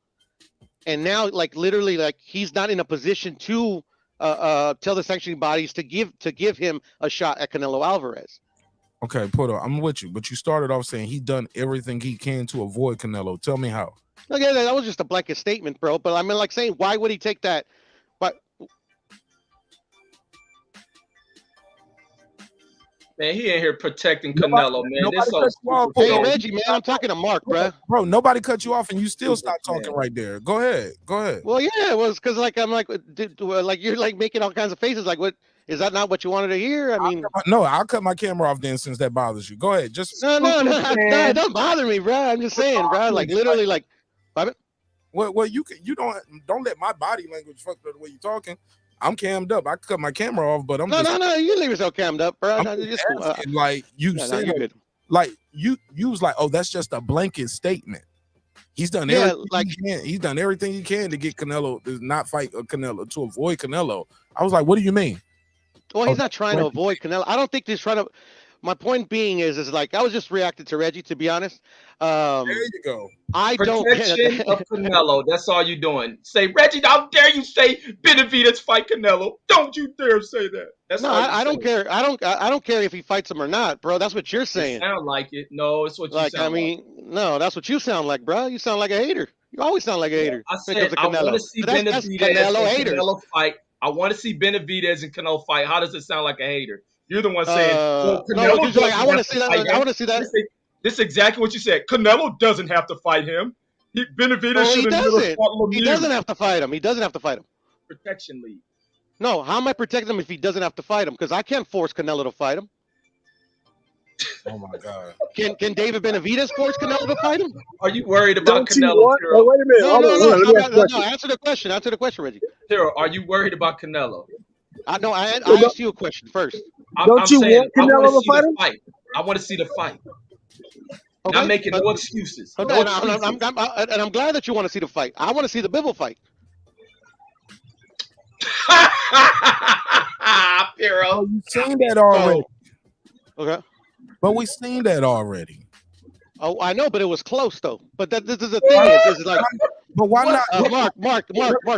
and now like literally like he's not in a position to tell the sanctioning bodies to give him a shot at Canelo Alvarez. Okay, Porto, I'm with you, but you started off saying he done everything he can to avoid Canelo. Tell me how. Okay, that was just a blanket statement, bro. But I mean, like saying, why would he take that? But man, he ain't here protecting Canelo, man. Hey, Reggie, man, I'm talking to Mark, bro. Bro, nobody cut you off, and you still stopped talking right there. Go ahead. Well, yeah, it was because like I'm like, like you're like making all kinds of faces. Like, what is that? Not what you wanted to hear? I mean, no, I'll cut my camera off then, since that bothers you. Go ahead. Just no, it don't bother me, bro. I'm just saying, bro. Like literally, like. Well, you don't let my body language fuck the way you're talking. I'm cammed up. I cut my camera off, but I'm no. You leave yourself cammed up, bro. Like you said, like you was like, oh, that's just a blanket statement. He's done everything he can. He's done everything he can to get Canelo to not fight Canelo, to avoid Canelo. I was like, what do you mean? Well, he's not trying to avoid Canelo. I don't think he's trying to. My point being is like I was just reacting to Reggie, to be honest. There you go. Protection of Canelo. That's all you're doing. Say, Reggie, how dare you say Benavidez fight Canelo? Don't you dare say that. That's no, I don't care. I don't care if he fights him or not, bro. That's what you're saying. You sound like it. No, it's what you like. Sound I mean, like. No, that's what you sound like, bro. You sound like a hater. You always sound like a hater. I said I want to see Benavidez and Canelo fight. I want to see Benavidez and Canelo fight. How does it sound like a hater? You're the one saying, well, Canelo like, I want to see that. I want to see that. This is exactly what you said. Canelo doesn't have to fight him. Benavidez should have fought Lemieux. He doesn't have to fight him. He doesn't have to fight him. Protection league. No, how am I protecting him if he doesn't have to fight him? Because I can't force Canelo to fight him. Oh my God. Can David Benavidez force Canelo to fight him? Are you worried about Canelo? Oh, wait a minute. No. Answer the question. Answer the question, Reggie. Hero, are you worried about Canelo? I asked you a question first. Don't you want Canelo to fight him? I want to see the fight. Okay, Not making but- no excuses. Okay, No and excuses. I'm glad that you want to see the fight. I want to see the Bivol fight. Piero. Oh, you seen that already. Okay. But we seen that already. Oh, I know, but it was close though. But this is the thing is like. But why not? Mark.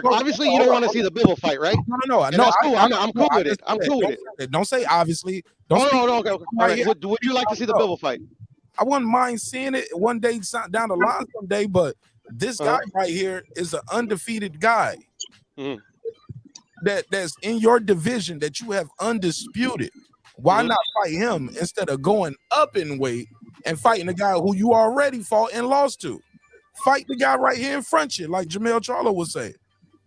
Obviously, you don't want to see the Bivol fight, right? No. And that's cool. I'm cool with it. I'm cool with it. Don't say obviously. Don't Okay. All right. Would you like to see the Bivol fight? I wouldn't mind seeing it one day down the line someday, but this guy right here is an undefeated guy that's in your division that you have undisputed. Why not fight him instead of going up in weight and fighting the guy who you already fought and lost to? Fight the guy right here in front of you, like Jamel Charlo would say.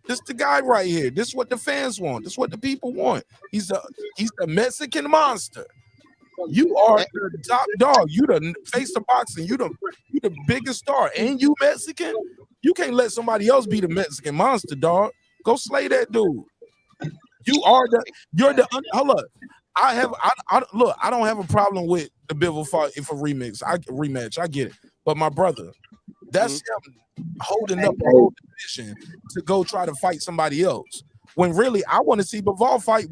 This the guy right here. This is what the fans want. This is what the people want. He's the Mexican monster. You are the top dog. You the face of boxing. You the biggest star. And you Mexican. You can't let somebody else be the Mexican monster, dog. Go slay that dude. You're the hold up. I don't have a problem with the Bivol fight if a rematch. I get it. But my brother, that's him holding up a whole division to go try to fight somebody else. When really, I want to see Bivol fight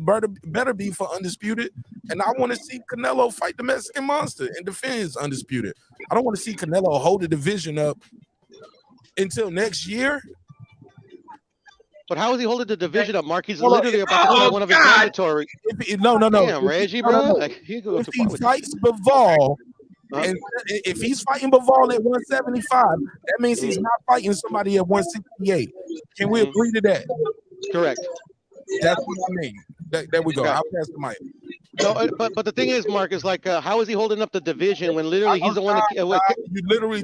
better be for undisputed, and I want to see Canelo fight the Mexican monster and defend his undisputed. I don't want to see Canelo hold the division up until next year. But how is he holding the division up, Mark? He's literally about to fight one of his mandatory. No. Damn, Reggie, bro. No. If he fights Bivol, and if he's fighting Bivol at 175, that means he's not fighting somebody at 168. Can we agree to that? Correct. That's what I mean. There we go. I'll pass the mic. No, but the thing is, Mark, is like, how is he holding up the division when literally he's the one that you literally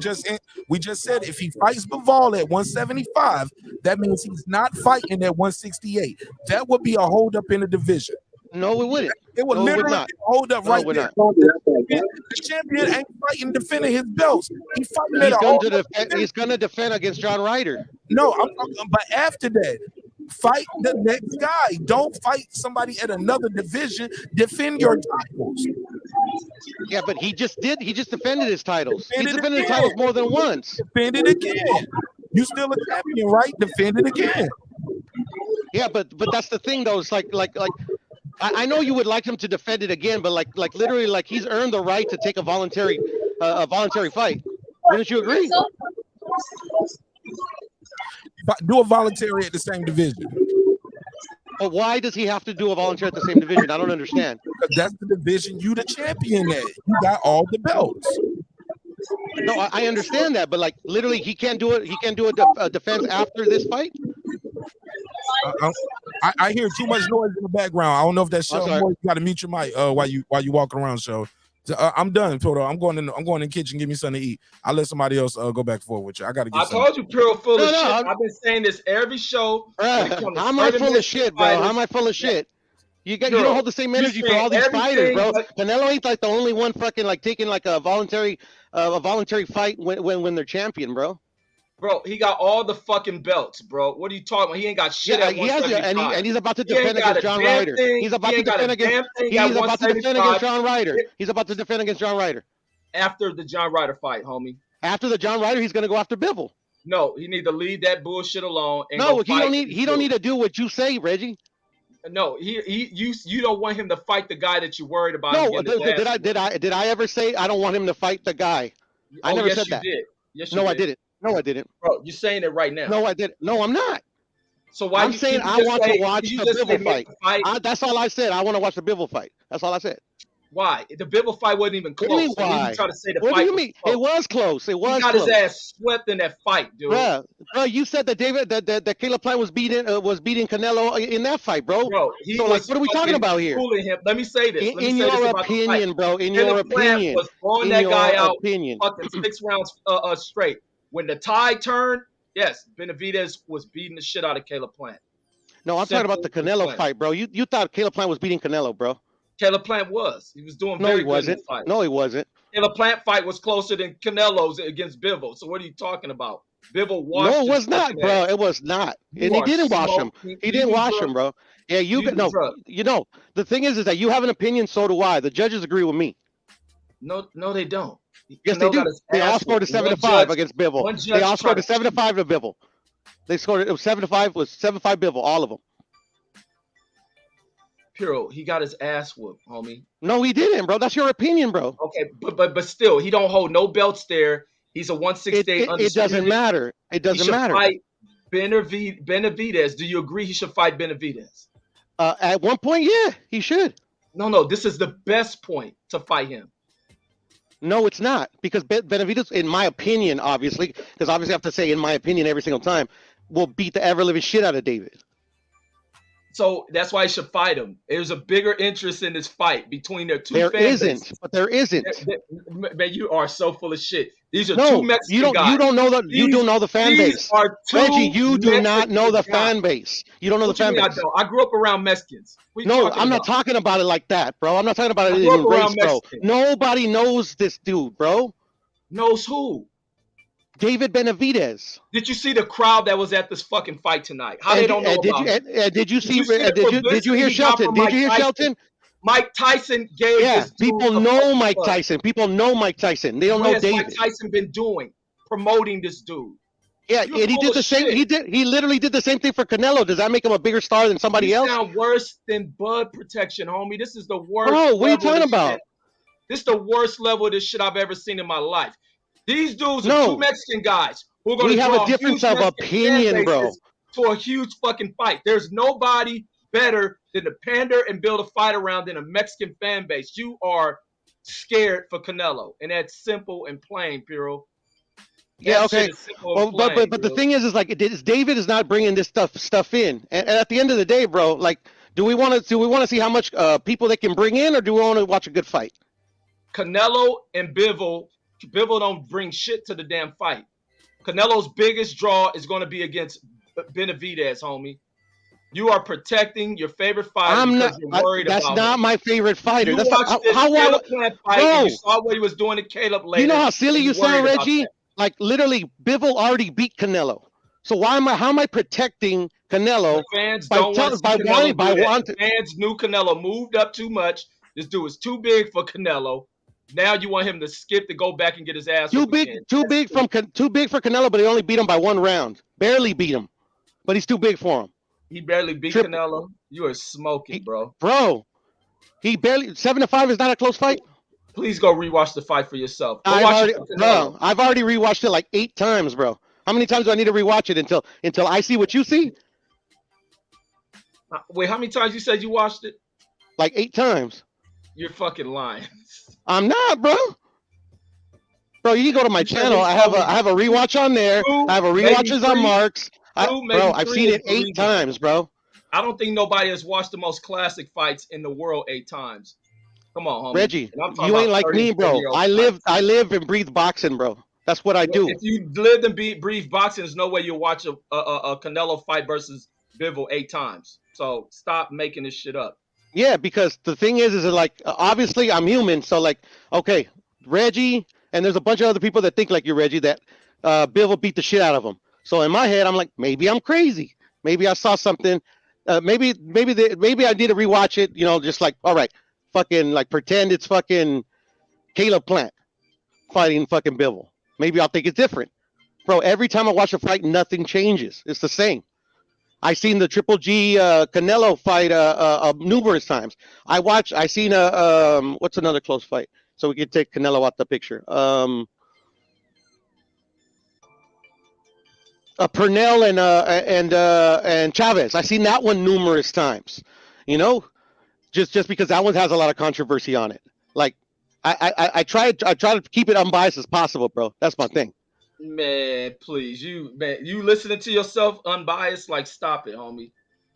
we just said if he fights Bivol at 175, that means he's not fighting at 168. That would be a hold up in the division. No, it wouldn't. It would literally hold up right there. The champion ain't fighting, defending his belts. He's fighting. He's gonna defend against John Ryder. No, but after that, fight the next guy. Don't fight somebody at another division. Defend your titles. Yeah, but he just did. He just defended his titles. He defended his titles more than once. Defend it again. You still a champion, right? Defend it again. Yeah, but that's the thing, though. It's like I know you would like him to defend it again, but like literally, like he's earned the right to take a voluntary fight. Wouldn't you agree? Do a voluntary at the same division. But why does he have to do a voluntary at the same division? I don't understand. Because that's the division you the champion at. You got all the belts. No, I understand that, but like literally, he can't do it. He can't do a defense after this fight. I hear too much noise in the background. I don't know if that's show. You got to mute your mic while you walking around. Show. I'm done, Toto. I'm going in the kitchen. Give me something to eat. I'll let somebody else go back and forth with you. I got to get. I told you, Puro full of shit. I've been saying this every show. How am I full of shit, bro? How am I full of shit? You don't hold the same energy for all these fighters, bro. Canelo ain't like the only one fucking like taking like a voluntary fight when they're champion, bro. Bro, he got all the fucking belts, bro. What are you talking about? He ain't got shit at 175. And he's about to defend against John Ryder. He's about to defend against John Ryder. He's about to defend against John Ryder. After the John Ryder fight, homie. After the John Ryder, he's gonna go after Bivol. No, he need to leave that bullshit alone. And no, he don't need to do what you say, Reggie. No, you don't want him to fight the guy that you're worried about. No, did I ever say I don't want him to fight the guy? I never said that. Did. Yes, you did. I didn't. No, I didn't. Bro, you're saying it right now. No, I didn't. No, I'm not. So why? I'm saying I want to watch the Bivol fight. That's all I said. I want to watch the Bivol fight. That's all I said. Why? The Bivol fight wasn't even close. What do you mean, why? You try to say the what fight do you mean? It was close. It was. He got close. his ass swept in that fight, dude. Bro, you said that that Caleb Plant was beating Canelo in that fight, bro. Bro, so like, what are we talking about here? Him. Let me say this. In your opinion, bro. In your opinion. Was blowing that guy out. Fucking 6 rounds straight. When the tide turned, yes, Benavidez was beating the shit out of Caleb Plant. No, I'm talking about the Canelo fight, bro. You thought Caleb Plant was beating Canelo, bro. Caleb Plant was. He was doing very good in the fight. No, he wasn't. Caleb Plant fight was closer than Canelo's against Bivol. So what are you talking about? Bivol washed. No, it was not, bro. It was not. And he didn't wash him. He didn't wash him, bro. Yeah, you know, the thing is that you have an opinion, so do I. The judges agree with me. No, they don't. Yes, they Canelo got do. his They all ass scored a whooped. One 7-5 judge, against Bivol. one They judge all scored tried a to 7-5 to Bivol. They scored it was 7-5 was 7-5 Bivol, all of them. Piro, he got his ass whooped, homie. No, he didn't, bro. That's your opinion, bro. Okay, but still, he don't hold no belts there. He's a 168 It doesn't matter. It He doesn't should matter. fight Benavidez. Do you agree he should fight Benavidez? At one point, yeah, he should. No, this is the best point to fight him. No, it's not, because Benavidez, in my opinion, obviously, because obviously I have to say in my opinion every single time, will beat the ever living shit out of David. So that's why he should fight him. There's a bigger interest in this fight between their two There fan isn't, bases. but there isn't. Man, you are so full of shit. These are No, two Mexican guys. you don't know the you don't know the fan These base. are two Reggie, you do not know the Mexican guys. fan base. You don't know What the you fan mean base. I don't? I grew up around Mexicans. What you No, talking I'm not about? talking about it like that, bro. I'm not talking about I it grew up in race, around bro. Mexicans. Nobody knows this dude, bro. Knows who? David Benavidez. Did you see the crowd that was at this fucking fight tonight? How they don't know about him? Did you see? the Did you hear publicity he got Shelton? from Did Mike you hear Tyson? Shelton? Mike Tyson gave Yeah, this dude people a know fucking Mike buzz. Tyson. People know Mike Tyson. They don't What know has Mike David. Tyson been doing? Promoting this dude. Yeah, You're and he full did of the same. shit. He literally did the same thing for Canelo. Does that make him a bigger star than somebody You else? sound worse than bud protection, homie. This is the worst. Bro, what are you level of talking this about? shit. This is the worst level of this shit I've ever seen in my life. These dudes are No. two Mexican guys who are going We to have a draw difference huge of Mexican opinion, fan bro. bases to a huge fucking fight. There's nobody better than to pander and build a fight around than a Mexican fan base. You are scared for Canelo, and that's simple and plain, Piro. Yeah, That okay. shit is simple Well, and plain, but the bro. thing is like David is not bringing this stuff in, and at the end of the day, bro, like, do we want to see how much people they can bring in, or do we want to watch a good fight? Canelo and Bivol don't bring shit to the damn fight. Canelo's biggest draw is going to be against Benavidez, homie. You are protecting your favorite fighter I'm because not. you're worried That's about not him. my favorite fighter. You That's not, watched this how Caleb Plant fight bro. and you saw what he was doing to Caleb later. You know how silly and you you're worried sound, about Reggie? that. Like literally, Bivol already beat Canelo. So how am I protecting Canelo The fans by don't want to see by Canelo wanting do by that. wanting? The fans knew Canelo moved up too much. This dude is too big for Canelo. Now you want him to skip to go back and get his ass Too whooped again. big for Canelo, but he only beat him by 1 round. Barely beat him, but he's too big for him. He barely beat Canelo. You are smoking, bro. Bro, he barely 7-5 is not a close fight. Please go rewatch the fight for yourself. Go I've watch already, it for Canelo. bro, I've already rewatched it like 8 times, bro. How many times do I need to rewatch it until I see what you see? Wait, how many times you said you watched it? Like 8 times. You're fucking lying. I'm not, bro. Bro, you can go to my channel. I have a rewatch on there. I have a rewatches on Marks. Bro, I've seen it 8 times, bro. I don't think nobody has watched the most classic fights in the world 8 times. Come on, homie. Reggie, And I'm talking you ain't about like me, 30, bro. 40-year-old I live and breathe boxing, bro. That's what I do. If you lived and breathed boxing, there's no way you'll watch a Canelo fight versus Bivol 8 times. So stop making this shit up. Yeah, because the thing is like, obviously I'm human. So like, okay, Reggie, and there's a bunch of other people that think like you're Reggie, that Bivol beat the shit out of him. So in my head, I'm like, maybe I'm crazy. Maybe I saw something. Maybe I need to rewatch it. You know, just like, all right, fucking like pretend it's fucking Caleb Plant fighting fucking Bivol. Maybe I'll think it's different. Bro, every time I watch a fight, nothing changes. It's the same. I've seen the Triple G Canelo fight numerous times. I seen what's another close fight? So we can take Canelo out the picture. Pernell and Chavez. I've seen that one numerous times. You know, just because that one has a lot of controversy on it. Like I try to keep it unbiased as possible, bro. That's my thing. Man, please, you listening to yourself unbiased? Like, stop it, homie.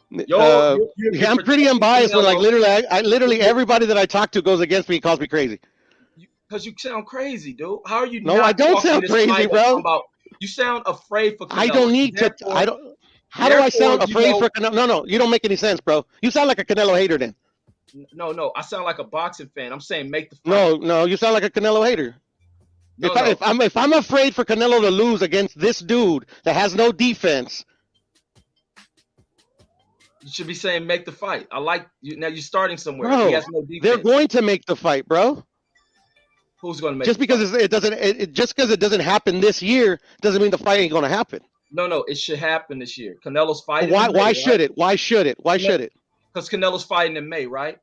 I'm pretty unbiased, but like literally everybody that I talk to goes against me and calls me crazy. Because you sound crazy, dude. How are you? No, not I don't talking sound this crazy, fight bro. About, you sound afraid for Canelo. I don't need to. I don't. How do I sound afraid for Canelo? No, you don't make any sense, bro. You sound like a Canelo hater then. No, I sound like a boxing fan. I'm saying make the fight. No, you sound like a Canelo hater. If I'm afraid for Canelo to lose against this dude that has no defense, you should be saying make the fight. I like you. Now you're starting somewhere. Bro, He has no defense. they're going to make the fight, bro. Who's going to make Just because it doesn't just because it doesn't happen this year doesn't mean the fight ain't going to happen. No, it should happen this year. Canelo's fighting. Why? In May, why should it? Why should it? Why should it? Because Canelo's fighting in May, right?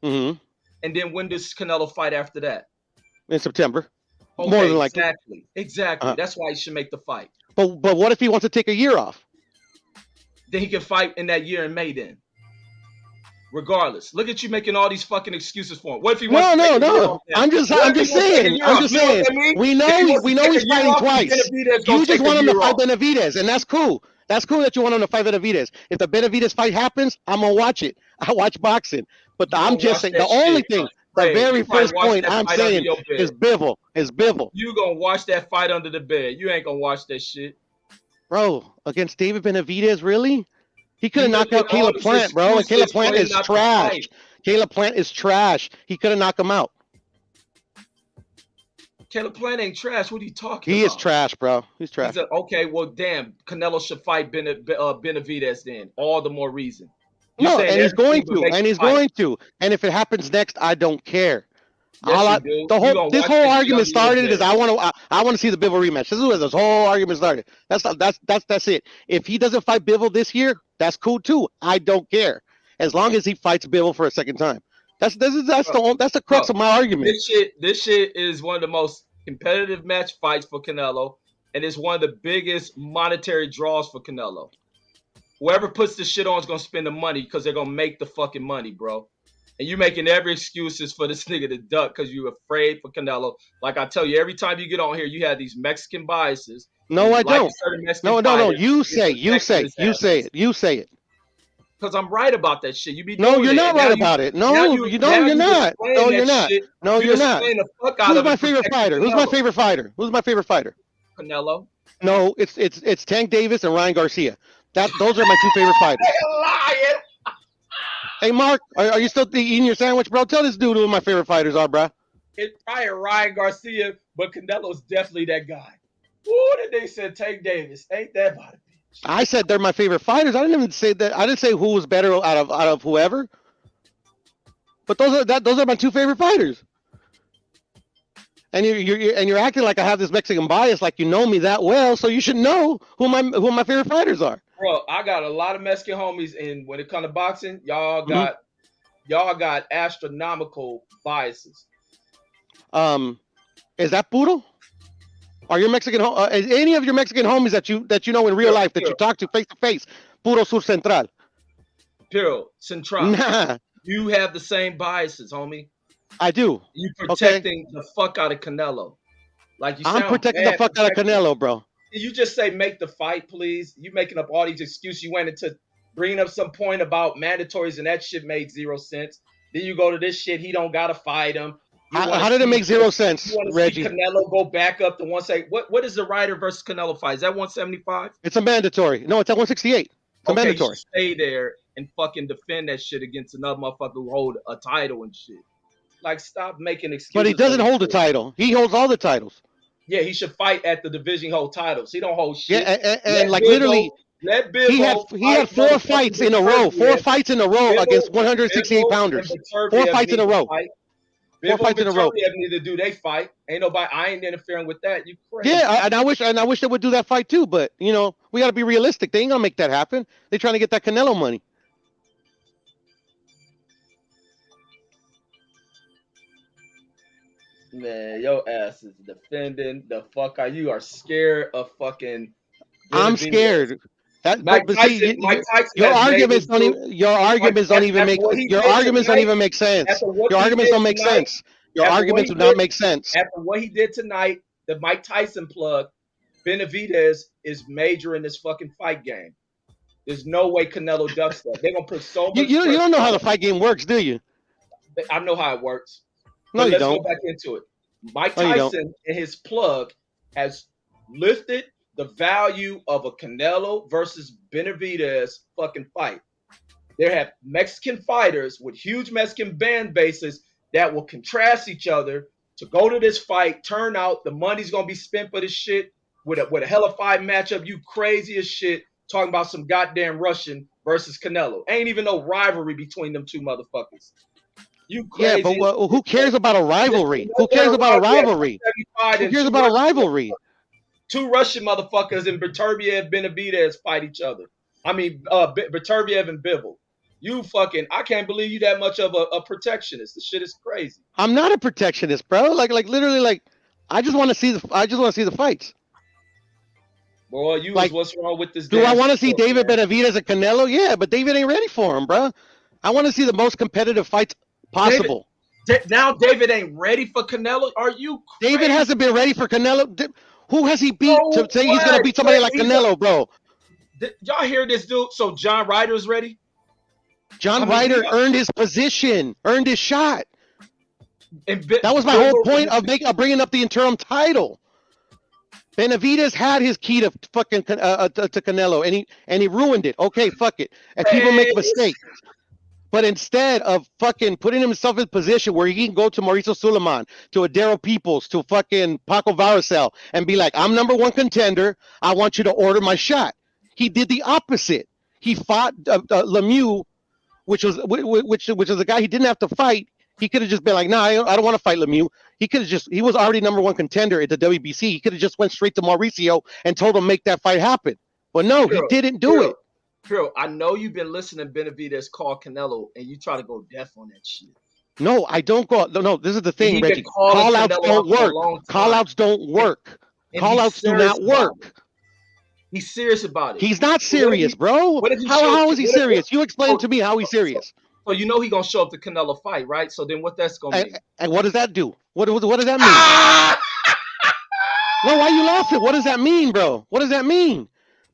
Mm-hmm. And then when does Canelo fight after that? In September. Okay, More than likely. Exactly. That's why he should make the fight. But what if he wants to take a year off? Then he can fight in that year in May then. Regardless. Look at you making all these fucking excuses for him. What if he wants to take a year off now? I'm just saying. We know he's fighting twice. You just want him to fight Benavidez, and that's cool. That's cool that you want him to fight Benavidez. If the Benavidez fight happens, I'm gonna watch it. I watch boxing. But I'm just saying the only thing, the very first point I'm saying is Bivol. You gonna watch that fight under the bed. You ain't gonna watch that shit. Bro, against David Benavidez, really? He could have knocked out Caleb Plant, bro. And Caleb Plant is trash. Caleb Plant is trash. He could have knocked him out. Caleb Plant ain't trash. What are you talking about? He is trash, bro. He's trash. Okay, well, damn. Canelo should fight Benavidez then. All the more reason. No, and he's going to. And if it happens next, I don't care. Yes, this whole argument started is I want to see the Bivol rematch. This is where this whole argument started. That's it. If he doesn't fight Bivol this year, that's cool too. I don't care as long as he fights Bivol for a second time. That's the crux of my argument. This shit is one of the most competitive match fights for Canelo, and it's one of the biggest monetary draws for Canelo. Whoever puts this shit on is gonna spend the money because they're gonna make the fucking money, bro. And you making every excuses for this nigga to duck because you're afraid for Canelo. Like I tell you, every time you get on here, you have these Mexican biases. No, I don't. No. You say it. Because I'm right about that shit. You be no, you're not right about it. No, you're not. No, you're not. No, you're not. Who's my favorite fighter? Who's my favorite fighter? Who's my favorite fighter? Canelo. No, it's Tank Davis and Ryan Garcia. Those are my two favorite fighters. Lying. Hey, Mark, are you still eating your sandwich, bro? Tell this dude who my favorite fighters are, bro. It's probably Ryan Garcia, but Canelo's definitely that guy. Ooh, did they say Tank Davis? Ain't that about it? I said they're my favorite fighters. I didn't even say that. I didn't say who was better out of whoever. But those are my two favorite fighters. And you're acting like I have this Mexican bias, like you know me that well, so you should know who my favorite fighters are. Bro, I got a lot of Mexican homies, and when it comes to boxing, y'all got astronomical biases. Is that Puro? Are your Mexican is any of your Mexican homies that you know in real life that you talk to face to face? Puro Sur Central. Puro Central. Nah. You have the same biases, homie. I do. You protecting the fuck out of Canelo. Like I'm protecting the fuck out of Canelo, bro. You just say make the fight, please. You making up all these excuses. You went into bringing up some point about mandatories, and that shit made 0 sense. Then you go to this shit. He don't gotta fight him. How did it make 0 sense, you want to Reggie? See Canelo go back up to 170. What is the Ryder versus Canelo fight? Is that 175? It's a mandatory. No, it's at 168. It's a mandatory. Stay there and fucking defend that shit against another motherfucker who hold a title and shit. Like, stop making excuses. But he doesn't hold the title. He holds all the titles. Yeah, he should fight at the division hold titles. He don't hold shit. Yeah, and like literally, he had 4 fights in a row. 4 fights in a row against 168 pounders. 4 fights in a row. 4 fights in a row. Neither do they fight. Ain't nobody. I ain't interfering with that. You crazy. Yeah, and I wish they would do that fight too. But you know, we got to be realistic. They ain't gonna make that happen. They trying to get that Canelo money. Man, your ass is defending the fuck out. You are scared of fucking. I'm scared. Your arguments don't even make sense. Your arguments don't make sense. Your arguments do not make sense. After what he did tonight, the Mike Tyson plug, Benavidez is major in this fucking fight game. There's no way Canelo ducks that. They're gonna put so much. You don't know how the fight game works, do you? I know how it works. No, you don't. Let's go back into it. Mike Tyson and his plug has lifted the value of a Canelo versus Benavidez fucking fight. There have Mexican fighters with huge Mexican fan bases that will contrast each other to go to this fight, turn out, the money's gonna be spent for this shit with a hella fight matchup. You crazy as shit talking about some goddamn Russian versus Canelo. Ain't even no rivalry between them two motherfuckers. You crazy. Yeah, but who cares about a rivalry? Who cares about a rivalry? Who cares about a rivalry? Two Russian motherfuckers and Beterbiev Benavidez fight each other. I mean, Beterbiev and Bivol. You fucking, I can't believe you that much of a protectionist. The shit is crazy. I'm not a protectionist, bro. Like literally, like I just want to see the fights. Boy, like, what's wrong with this? Do I want to see David Benavidez and Canelo? Yeah, but David ain't ready for him, bro. I want to see the most competitive fights possible. Now David ain't ready for Canelo. Are you crazy? David hasn't been ready for Canelo. Who has he beat to say he's gonna beat somebody like Canelo, bro? Y'all hear this dude? So John Ryder's ready. John Ryder earned his position, earned his shot. That was my whole point of bringing up the interim title. Benavidez had his key to fucking to Canelo, and he ruined it. Okay, fuck it. And people make mistakes, but instead of fucking putting himself in a position where he can go to Mauricio Suleiman, to Adero Peoples, to fucking Paco Varicel, and be like, "I'm #1 contender. I want you to order my shot." He did the opposite. He fought Lemieux, which was a guy he didn't have to fight. He could have just been like, "Nah, I don't want to fight Lemieux." He was already #1 contender at the WBC. He could have just went straight to Mauricio and told him make that fight happen. But no, he didn't do it. Bro, I know you've been listening to Benavidez call Canelo, and you try to go deaf on that shit. No, I don't go. No, this is the thing, Reggie. Call-outs don't work. Call-outs don't work. Call-outs do not work. He's serious about it. He's not serious, bro. How is he serious? You explain to me how he's serious. So you know he's gonna show up to Canelo fight, right? So then what that's gonna mean? And what does that do? What does that mean? No, why are you laughing? What does that mean, bro? What does that mean?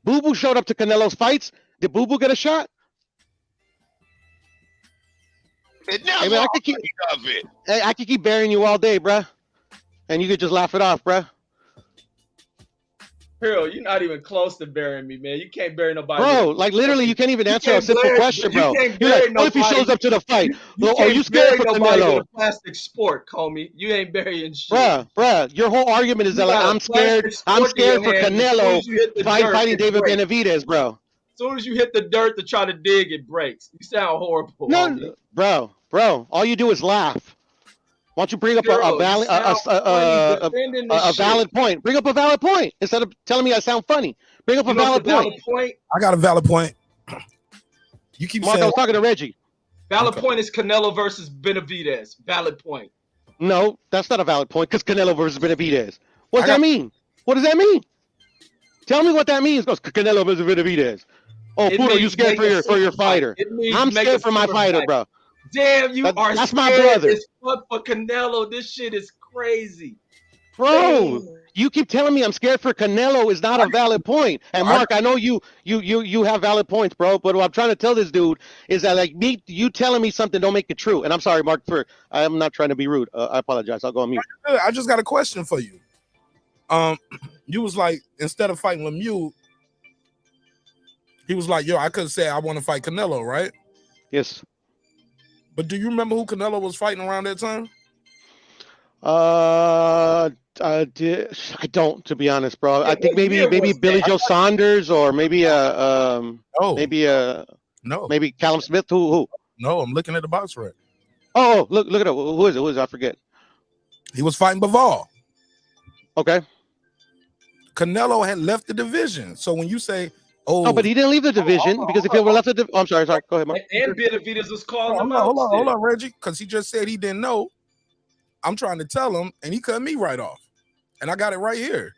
Boo Boo showed up to Canelo's fights. Did Boo Boo get a shot? It never Hey, man, I could keep burying you all day, bruh. And you could just laugh it off, bruh. Hero, you're not even close to burying me, man. You can't bury nobody. Bro, like literally, you can't even answer a simple question, bro. You're like, what if he shows up to the fight? Are you scared for Canelo? A plastic sport, homie. You ain't burying shit. Bruh, your whole argument is that like I'm scared for Canelo fighting David Benavidez, bro. As soon as you hit the dirt to try to dig, it breaks. You sound horrible. No, bro, all you do is laugh. Why don't you bring up a valid point? Bring up a valid point instead of telling me I sound funny. Bring up a valid point. I got a valid point. You keep Mark, saying. I was talking to Reggie. Valid point is Canelo versus Benavidez. Valid point. No, that's not a valid point because Canelo versus Benavidez. What does that mean? What does that mean? Tell me what that means. Goes Canelo versus Benavidez. Oh, Puto, you scared for your fighter? I'm scared for my fighter, bro. Damn, that's my brother. As fuck for Canelo. This shit is crazy. Bro, you keep telling me I'm scared for Canelo is not a valid point. And Mark, I know you have valid points, bro. But what I'm trying to tell this dude is that like you telling me something don't make it true. And I'm sorry, Mark, I'm not trying to be rude. I apologize. I'll go on mute. I just got a question for you. You was like, instead of fighting Lemieux, he was like, yo, I could say I want to fight Canelo, right? Yes. But do you remember who Canelo was fighting around that time? I don't, to be honest, bro. I think maybe Billy Joe Saunders or maybe maybe Callum Smith. Who? No, I'm looking at the box right. Oh, look at it. Who is it? I forget. He was fighting Bivol. Okay. Canelo had left the division. So when you say, no, but he didn't leave the division because if he would left the division, I'm sorry. Go ahead, Mark. And Benavidez was calling him out. Hold on, Reggie, because he just said he didn't know. I'm trying to tell him, and he cut me right off. And I got it right here.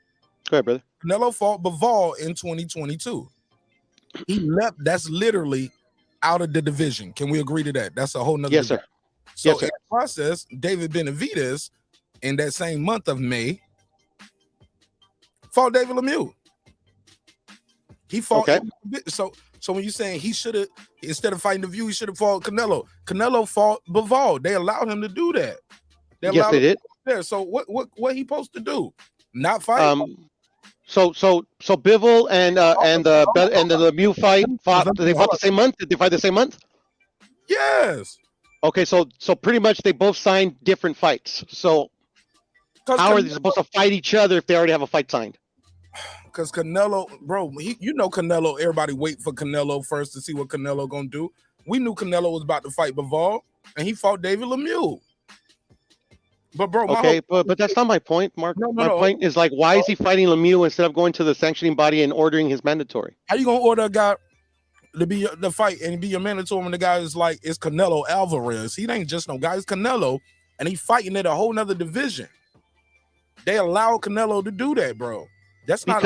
Go ahead, brother. Canelo fought Bivol in 2022. He left. That's literally out of the division. Can we agree to that? That's a whole nother. Yes, sir. So in the process, David Benavidez in that same month of May fought David Lemieux. He fought. Okay. So when you're saying he should have, instead of fighting the View, he should have fought Canelo. Canelo fought Bivol. They allowed him to do that. Yes, they did. There. So what he supposed to do? Not fight. So Bivol and the Lemieux fought. Did they fight the same month? Did they fight the same month? Yes. Okay, so pretty much they both signed different fights. So how are they supposed to fight each other if they already have a fight signed? Because Canelo, bro, Canelo, everybody wait for Canelo first to see what Canelo gonna do. We knew Canelo was about to fight Bivol. and he fought David Lemieux. But bro, okay, but that's not my point, Mark. My point is like, why is he fighting Lemieux instead of going to the sanctioning body and ordering his mandatory? How you gonna order a guy to be the fight and be a mandatory when the guy is like it's Canelo Alvarez? He ain't just no guy, it's Canelo, and he fighting at a whole nother division. They allow Canelo to do that, bro. That's not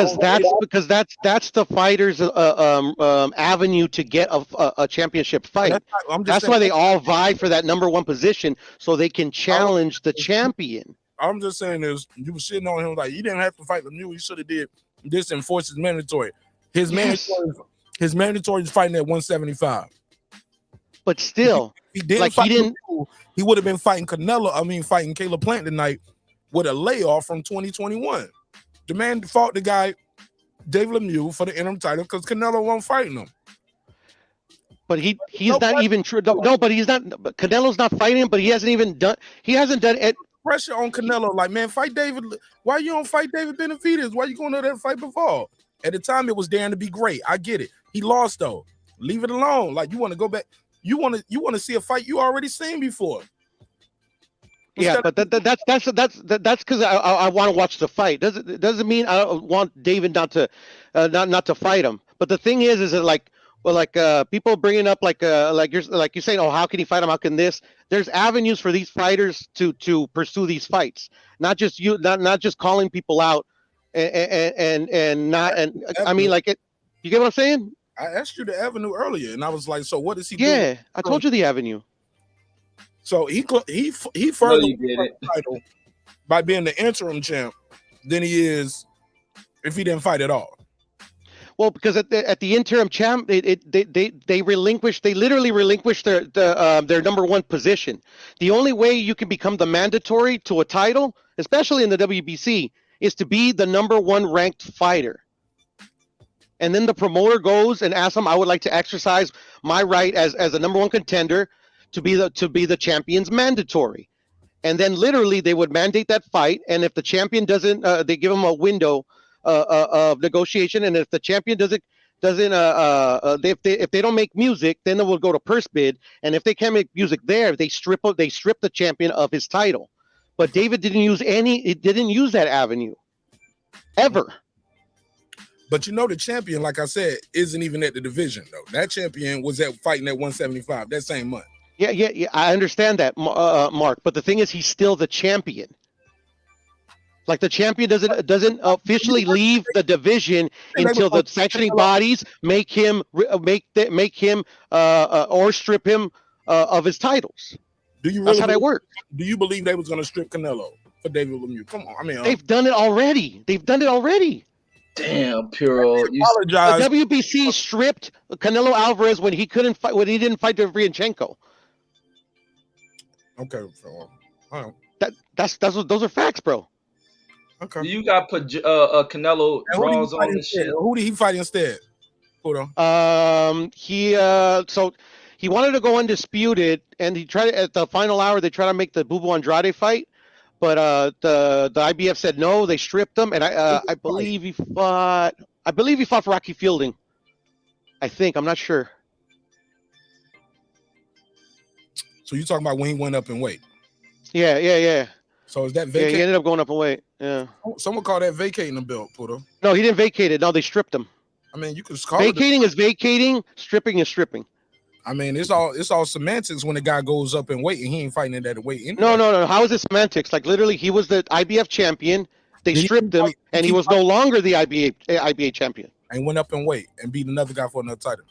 because that's the fighter's avenue to get a championship fight. That's why they all vie for that number one position, so they can challenge the champion. I'm just saying is you were sitting on him like you didn't have to fight Lemieux. You should have did this and force his mandatory. His mandatory is fighting at 175. But still, he would have been fighting Canelo. I mean, fighting Caleb Plant tonight with a layoff from 2021. The man fought the guy, David Lemieux, for the interim title because Canelo won't fighting him. But he's not even true. No, but he's not. Canelo's not fighting him. But he hasn't done it. Pressure on Canelo, like, man, fight David. Why you don't fight David Benavidez? Why you going to that fight before? At the time, it was daring to be great. I get it. He lost though. Leave it alone. Like you want to go back. You want to see a fight you already seen before. Yeah, but that's because I want to watch the fight. Doesn't mean I want David not to fight him. But the thing is that people bringing up like you're saying, oh, how can he fight him? How can this? There's avenues for these fighters to pursue these fights. Not just calling people out and I mean like it. You get what I'm saying? I asked you the avenue earlier, and I was like, so what is he doing? Yeah, I told you the avenue. So he further the title by being the interim champ than he is if he didn't fight at all. Well, because at the interim champ, they literally relinquished their number one position. The only way you can become the mandatory to a title, especially in the WBC, is to be the number one ranked fighter. And then the promoter goes and asks him, I would like to exercise my right as a number one contender to be the champion's mandatory. And then literally they would mandate that fight. And if the champion doesn't, they give him a window of negotiation. And if the champion doesn't, if they don't make music, then it will go to purse bid. And if they can't make music there, they strip the champion of his title. But David didn't use that avenue ever. But the champion, like I said, isn't even at the division though. That champion was fighting at 175 that same month. Yeah. I understand that, Mark. But the thing is, he's still the champion. Like the champion doesn't officially leave the division until the sanctioning bodies make him or strip him of his titles. That's how that works. Do you believe they was going to strip Canelo for David Lemieux? Come on, I mean, they've done it already. Damn, Puro. You apologize. The WBC stripped Canelo Alvarez when he didn't fight Derevyanchenko. Okay, so those are facts, bro. Okay. You got Canelo draws on this shit. Who did he fight instead? Hold on. He wanted to go undisputed, and he tried at the final hour. They tried to make the Bubu Andrade fight, but the IBF said no. They stripped him, and I believe he fought. I believe he fought for Rocky Fielding. I think, I'm not sure. So you talking about when he went up in weight? Yeah. So is that vacated? Yeah, he ended up going up in weight. Yeah. Someone called that vacating the belt, Puto. No, he didn't vacate it. No, they stripped him. I mean, you can call vacating is vacating, stripping is stripping. I mean, it's all semantics when the guy goes up in weight and he ain't fighting at that weight anyway. No. How is it semantics? Like literally, he was the IBF champion. They stripped him, and he was no longer the IBA champion. And went up in weight and beat another guy for another title.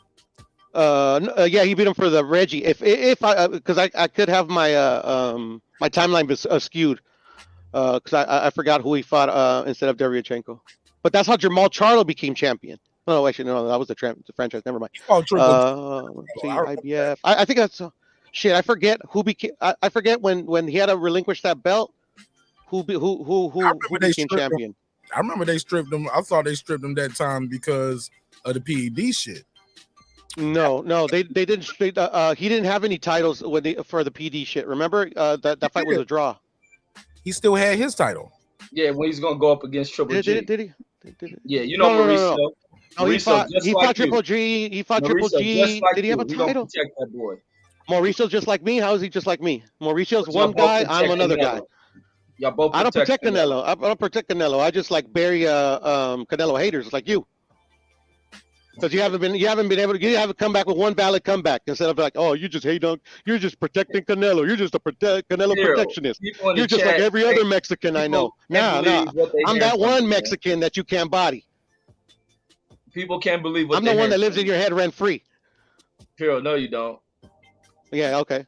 Yeah, he beat him for the Reggie. If I because I could have my my timeline skewed because I forgot who he fought instead of Derevyanchenko. But that's how Jamal Charlo became champion. No, actually, no, that was the franchise. Never mind. IBF. I think that's shit. I forget who became. I forget when he had to relinquish that belt. Who became champion? I remember they stripped him. I thought they stripped him that time because of the PED shit. No, they didn't. He didn't have any titles for the PD shit. Remember that fight was a draw. He still had his title. Yeah, when he's gonna go up against Triple G. Did he? Yeah, you know Mauricio. No, he fought Triple G. He fought Triple G. Did he have a title? Protect that boy. Mauricio's just like me. How is he just like me? Mauricio's But y'all one both guy. protect I'm another Canelo. guy. Y'all both I don't protect Canelo. Canelo. I don't protect Canelo. I just like bury Canelo haters like you. Because you haven't been able to, you haven't come back with one valid comeback instead of like, oh, you just hate on, you're just protecting Canelo. You're just a Canelo Zero. protectionist. People in the You're just like chat every other Mexican I know. can't Nah. believe what they I'm hearing that from one you, man. Mexican that you can't body. People can't believe what I'm the they one that hearing lives from in your head rent free. Piro, no, you don't. Yeah, okay.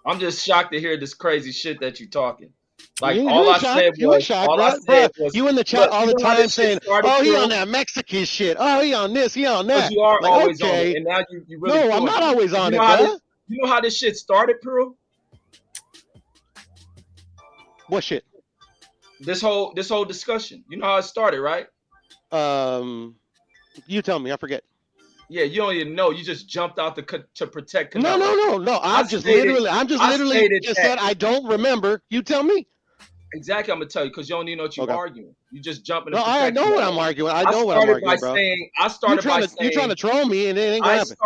I'm just shocked to hear this crazy shit that you're talking. Like You all ain't I shocked. said You ain't was, shocked, all I bro. said Bro, was, you in the chat look, all you the know how time this shit saying, started, oh, he Piro? on that Mexican shit. Oh, he on this, he on Because that. you are Like, always on okay. it, and now you really No, I'm doing not it. always on You it, know how bro. this, you know how this shit started, Piro? What shit? This whole discussion. You know how it started, right? You tell me. I forget. Yeah, you don't even know. You just jumped out to protect Canelo. No. I'm just literally that, said I don't remember. You tell me. Exactly, I'm gonna tell you because you don't even know what you're Okay. arguing. You just jumping to No, I protect know what Canelo. I'm arguing. I know what I'm arguing, bro. You trying to troll me and it ain't gonna happen.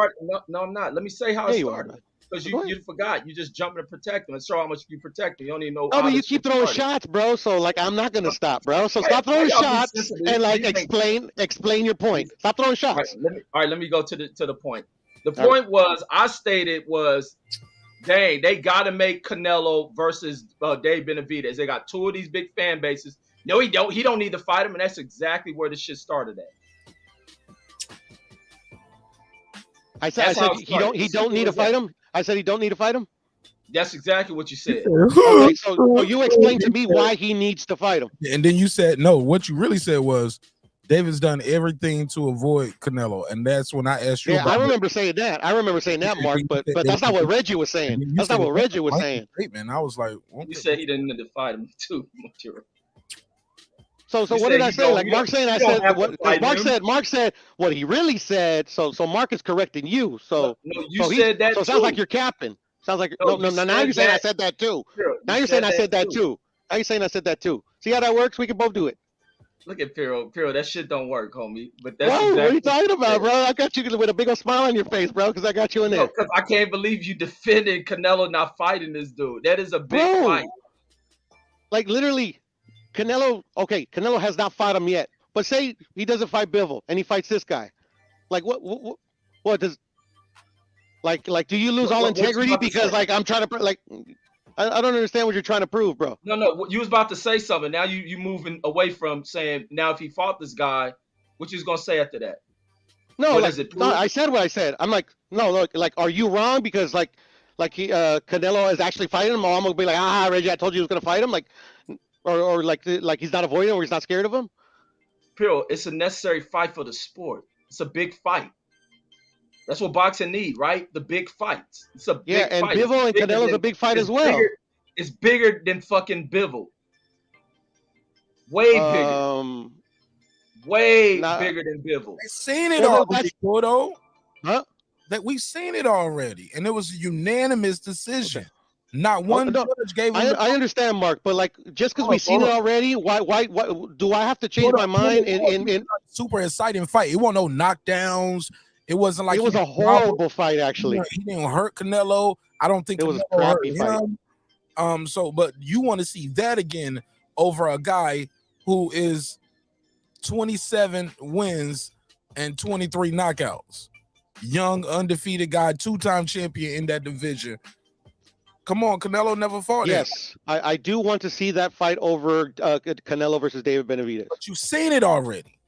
No, I'm not. Let me say how Yeah, it you are, started. man. Because Go ahead. you forgot. You just jumping to protect him and show how much you protect him. You don't even know No, how but you this keep shit throwing started. shots, bro. So like, I'm not gonna stop, bro. So Why stop throwing y'all be shots sensitive? and like These niggas- explain your point. Stop throwing shots. All right, let me go to the point. The All right. point was I stated was, dang, they got to make Canelo versus Dave Benavidez. They got two of these big fan bases. No, he don't. He don't need to fight him, and that's exactly where the shit started at. I said he don't need to fight him. I said he don't need to fight him. That's exactly what you said. Okay, so you explain to me why he needs to fight him. And then you said no. What you really said was David's done everything to avoid Canelo, and that's when I asked you. Yeah, about I remember saying that. Mark. But that's not what Reggie was saying. That's not what Reggie was saying. Man, I was like, you said he didn't need to fight him too. So what did I say? Like Mark saying, I said what Mark said what he really said. So Mark is correcting you. So no, you said that. So it sounds like you're capping. Sounds like no. Now you're saying I said that too. Now you're saying I said that too. Now you're saying I said that too. See how that works? We can both do it. Look at Piro, that shit don't work, homie. But that's Whoa, exactly what are you talking about, bro? I got you with a big old smile on your face, bro, because I got you in there. Because I can't believe you defended Canelo not fighting this dude. That is a big fight. Like literally, Canelo has not fought him yet. But say he doesn't fight Bivol and he fights this guy. Like what does like do you lose all integrity because like I'm trying to like I don't understand what you're trying to prove, bro. No, you was about to say something. Now you moving away from saying now if he fought this guy, what you was gonna say after that? No, I said what I said. I'm like, no, look, like, are you wrong because like he Canelo is actually fighting him? Or I'm gonna be like, Reggie, I told you he was gonna fight him, like, or like he's not avoiding him or he's not scared of him. Piro, it's a necessary fight for the sport. It's a big fight. That's what boxing need, right? The big fights. It's a big and fight. Bivol and Canelo's a big fight as well. It's bigger than fucking Bivol. Way bigger. Way bigger than Bivol. We've seen it already, Gordo. Huh? That we've seen it already, and it was a unanimous decision. Okay. Not one judge gave him. I understand, Mark, but like just because we've seen it already, why do I have to change my mind? In super exciting fight, it wasn't no knockdowns. It wasn't like it was a horrible fight. Actually, he didn't hurt Canelo. I don't think it was a crappy fight. So, but you want to see that again over a guy who is 27 wins and 23 knockouts. Young, undefeated guy, two-time champion in that division. Come on, Canelo never fought. Yes, I do want to see that fight over Canelo versus David Benavidez. But you've seen it already.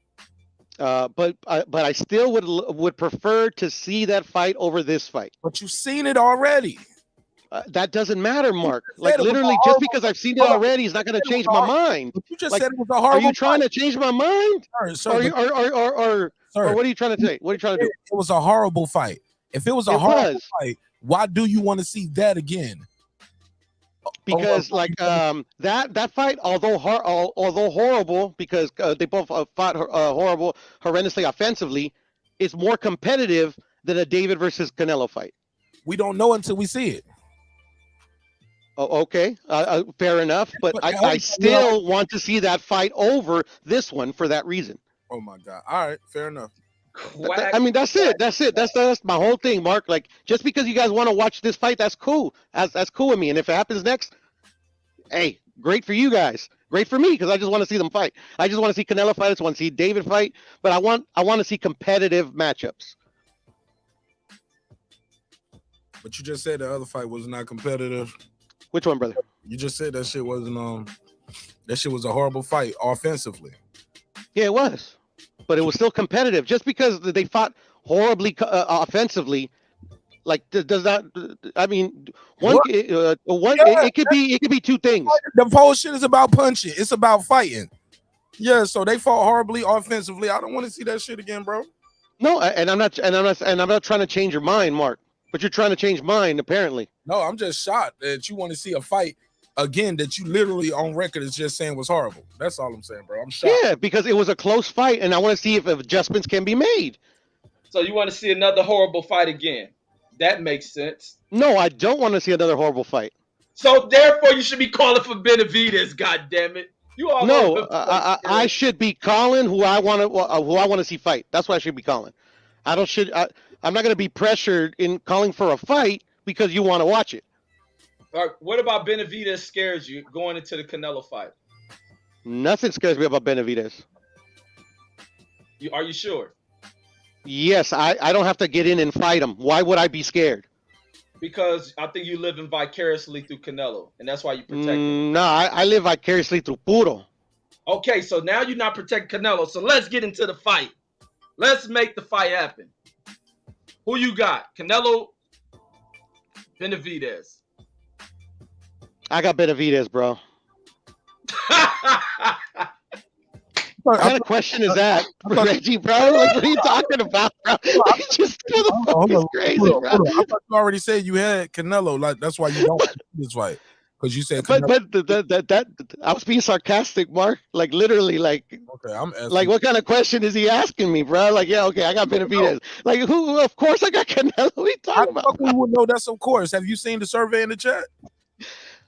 But I still would prefer to see that fight over this fight. But you've seen it already. That doesn't matter, Mark. Like literally, just because I've seen it already is not going to change my mind. But you just like, said it was a horrible. Are you trying to change my mind? Sir, or what are you trying to say? What are you trying to do? It was a horrible fight. If it was a horrible fight, why do you want to see that again? Because like that fight, although horrible, because they both fought horrendously offensively, is more competitive than a David versus Canelo fight. We don't know until we see it. Oh, okay, fair enough. But I still want to see that fight over this one for that reason. Oh my God! All right, fair enough. I mean, that's it. That's it. That's my whole thing, Mark. Like, just because you guys want to watch this fight, that's cool. That's cool with me. And if it happens next, hey, great for you guys. Great for me, because I just want to see them fight. I just want to see Canelo fight. I just want to see David fight. But I want to see competitive matchups. But you just said the other fight was not competitive. Which one, brother? You just said that shit wasn't that shit was a horrible fight offensively. Yeah, it was. But it was still competitive. Just because they fought horribly offensively, like does not. I mean, it could be two things. The whole shit is about punching. It's about fighting. Yeah, so they fought horribly offensively. I don't want to see that shit again, bro. No, and I'm not trying to change your mind, Mark. But you're trying to change mine, apparently. No, I'm just shocked that you want to see a fight again that you literally on record is just saying was horrible. That's all I'm saying, bro. I'm shocked. Yeah, because it was a close fight, and I want to see if adjustments can be made. So you want to see another horrible fight again? That makes sense. No, I don't want to see another horrible fight. So therefore, you should be calling for Benavidez. God damn it! You all no. I should be calling who I want to see fight. That's what I should be calling. I'm not going to be pressured in calling for a fight because you want to watch it. All right, what about Benavidez scares you going into the Canelo fight? Nothing scares me about Benavidez. Are you sure? Yes, I don't have to get in and fight him. Why would I be scared? Because I think you're living vicariously through Canelo, and that's why you protect him. No, I live vicariously through Puro. Okay, so now you're not protecting Canelo, so let's get into the fight. Let's make the fight happen. Who you got? Canelo, Benavidez. I got Benavidez, bro. What kind of question is that, Reggie, bro? Like, what are you talking about, bro? Just crazy, bro. I thought you already said you had Canelo. Like, that's why you don't like this fight. Because you said Canelo. But I was being sarcastic, Mark. Like, literally, like, okay, I'm asking. Like, what kind of question is he asking me, bro? Like, yeah, okay, I got Benavidez. Like, who? Of course, I got Canelo. What are you talking about? We would know that's of course. Have you seen the survey in the chat?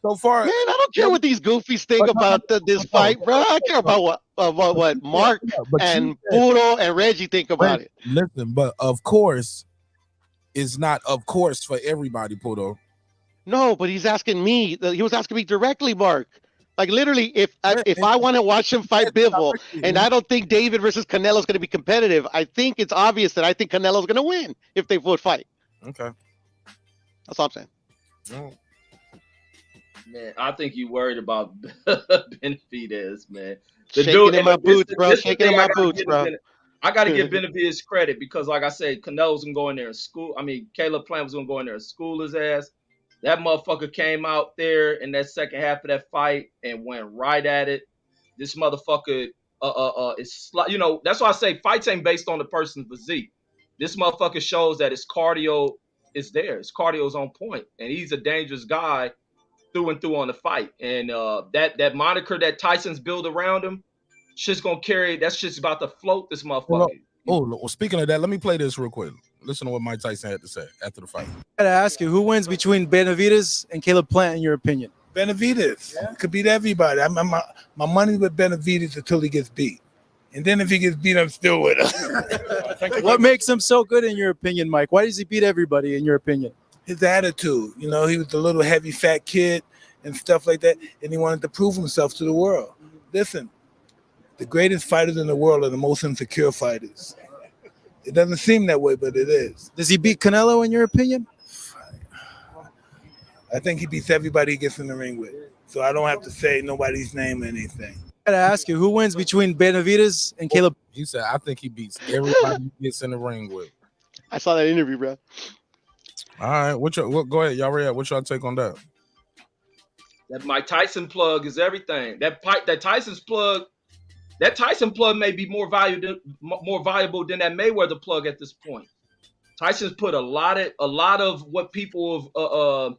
So far, man, I don't care what these goofies think about this fight, bro. I care about what Mark and Puro and Reggie think about it. Listen, but of course, it's not of course for everybody, Puro. No, but he's asking me. He was asking me directly, Mark. Like literally, if I want to watch him fight Bivol, and I don't think David versus Canelo is going to be competitive, I think it's obvious that I think Canelo's going to win if they would fight. Okay, that's all I'm saying. No. Man, I think you worried about Benavidez, man. Shaking in my boots, bro. Shaking in my boots, bro. I got to give Benavidez credit because, like I said, Canelo's gonna go in there and school. I mean, Caleb Plant was gonna go in there and school his ass. That motherfucker came out there in that second half of that fight and went right at it. This motherfucker, is that's why I say fights ain't based on the person's physique. This motherfucker shows that his cardio is there. His cardio's on point, and he's a dangerous guy through and through on the fight. And that moniker that Tyson's built around him, shit's gonna carry. That shit's about to float this motherfucker. Well, speaking of that, let me play this real quick. Listen to what Mike Tyson had to say after the fight. I gotta ask you, who wins between Benavidez and Caleb Plant, in your opinion? Benavidez. Yeah. Could beat everybody. My money with Benavidez until he gets beat. And then if he gets beat, I'm still with him. What makes him so good, in your opinion, Mike? Why does he beat everybody, in your opinion? His attitude. He was a little heavy, fat kid and stuff like that, and he wanted to prove himself to the world. Listen, the greatest fighters in the world are the most insecure fighters. It doesn't seem that way, but it is. Does he beat Canelo, in your opinion? I think he beats everybody he gets in the ring with. So I don't have to say nobody's name or anything. I gotta ask you, who wins between Benavidez and Caleb? He said, I think he beats everybody he gets in the ring with. I saw that interview, bro. All right, go ahead, y'all ready? What's your take on that? That Mike Tyson plug is everything. That Tyson plug may be more valuable than that Mayweather plug at this point. Tyson's put a lot of what people have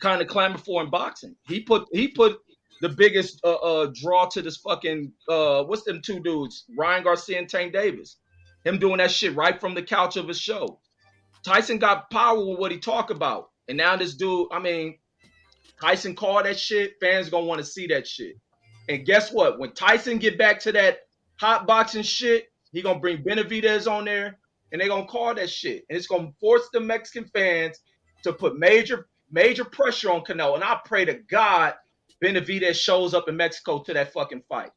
kind of clamor for in boxing. He put the biggest draw to this fucking what's them two dudes, Ryan Garcia and Tank Davis. Him doing that shit right from the couch of his show. Tyson got power with what he talked about, and now this dude, Tyson called that shit. Fans gonna want to see that shit. And guess what? When Tyson get back to that hot boxing shit, He gonna bring Benavidez on there, and they gonna call that shit, and it's gonna force the Mexican fans to put major pressure on Canelo. And I pray to God Benavidez shows up in Mexico to that fucking fight.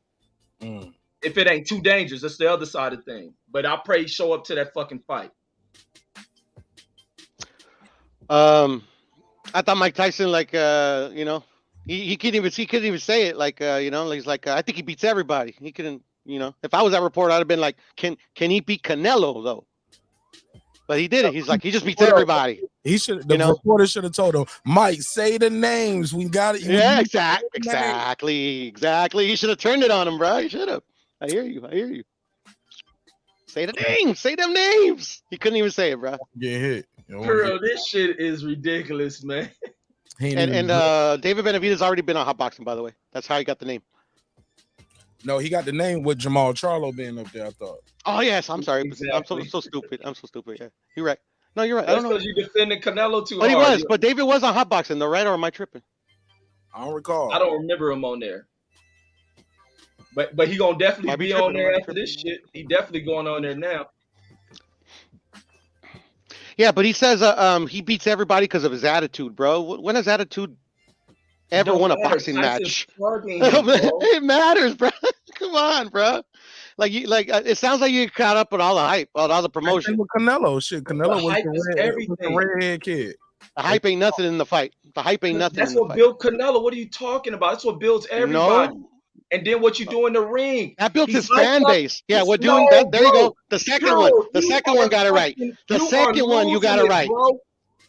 If it ain't too dangerous, that's the other side of the thing. But I pray he show up to that fucking fight. I thought Mike Tyson, like, you know, he couldn't even say it, like, you know, he's like, I think he beats everybody. He couldn't, you know. If I was that reporter, I'd have been like, can he beat Canelo though? But he did it. He's like, he just beats everybody. He should. The reporter should have told him, Mike, say the names. We got it. Yeah, exactly. He should have turned it on him, bro. He should have. I hear you. Say the names. Say them names. He couldn't even say it, bro. Get hit. Bro, this shit is ridiculous, man. And David Benavidez already been on hot boxing, by the way. That's how he got the name. No, he got the name with Jamal Charlo being up there, I thought. Oh, yes. I'm sorry. Exactly. I'm so stupid. Yeah. You're right. No, you're right. That's I don't know. because you defending Canelo too But hard. he was. But David was on hot boxing, though, right? Or am I tripping? I don't recall. I don't remember him on there. But he gonna definitely be on there after this shit. He definitely going on there now. Yeah, but he says he beats everybody because of his attitude, bro. When has attitude ever won a boxing match? It matters, bro. Come on, bro. Like it sounds like you caught up on all the hype, on all the promotion. With Canelo, shit. Canelo was the redhead kid. The hype ain't nothing in the fight. The hype ain't nothing. That's what built Canelo. What are you talking about? That's what builds everybody. No. And then what you do in the ring. That built his fan base. Yeah, we're doing that. There you go. The second one. The second one got it right. The second one you got it right.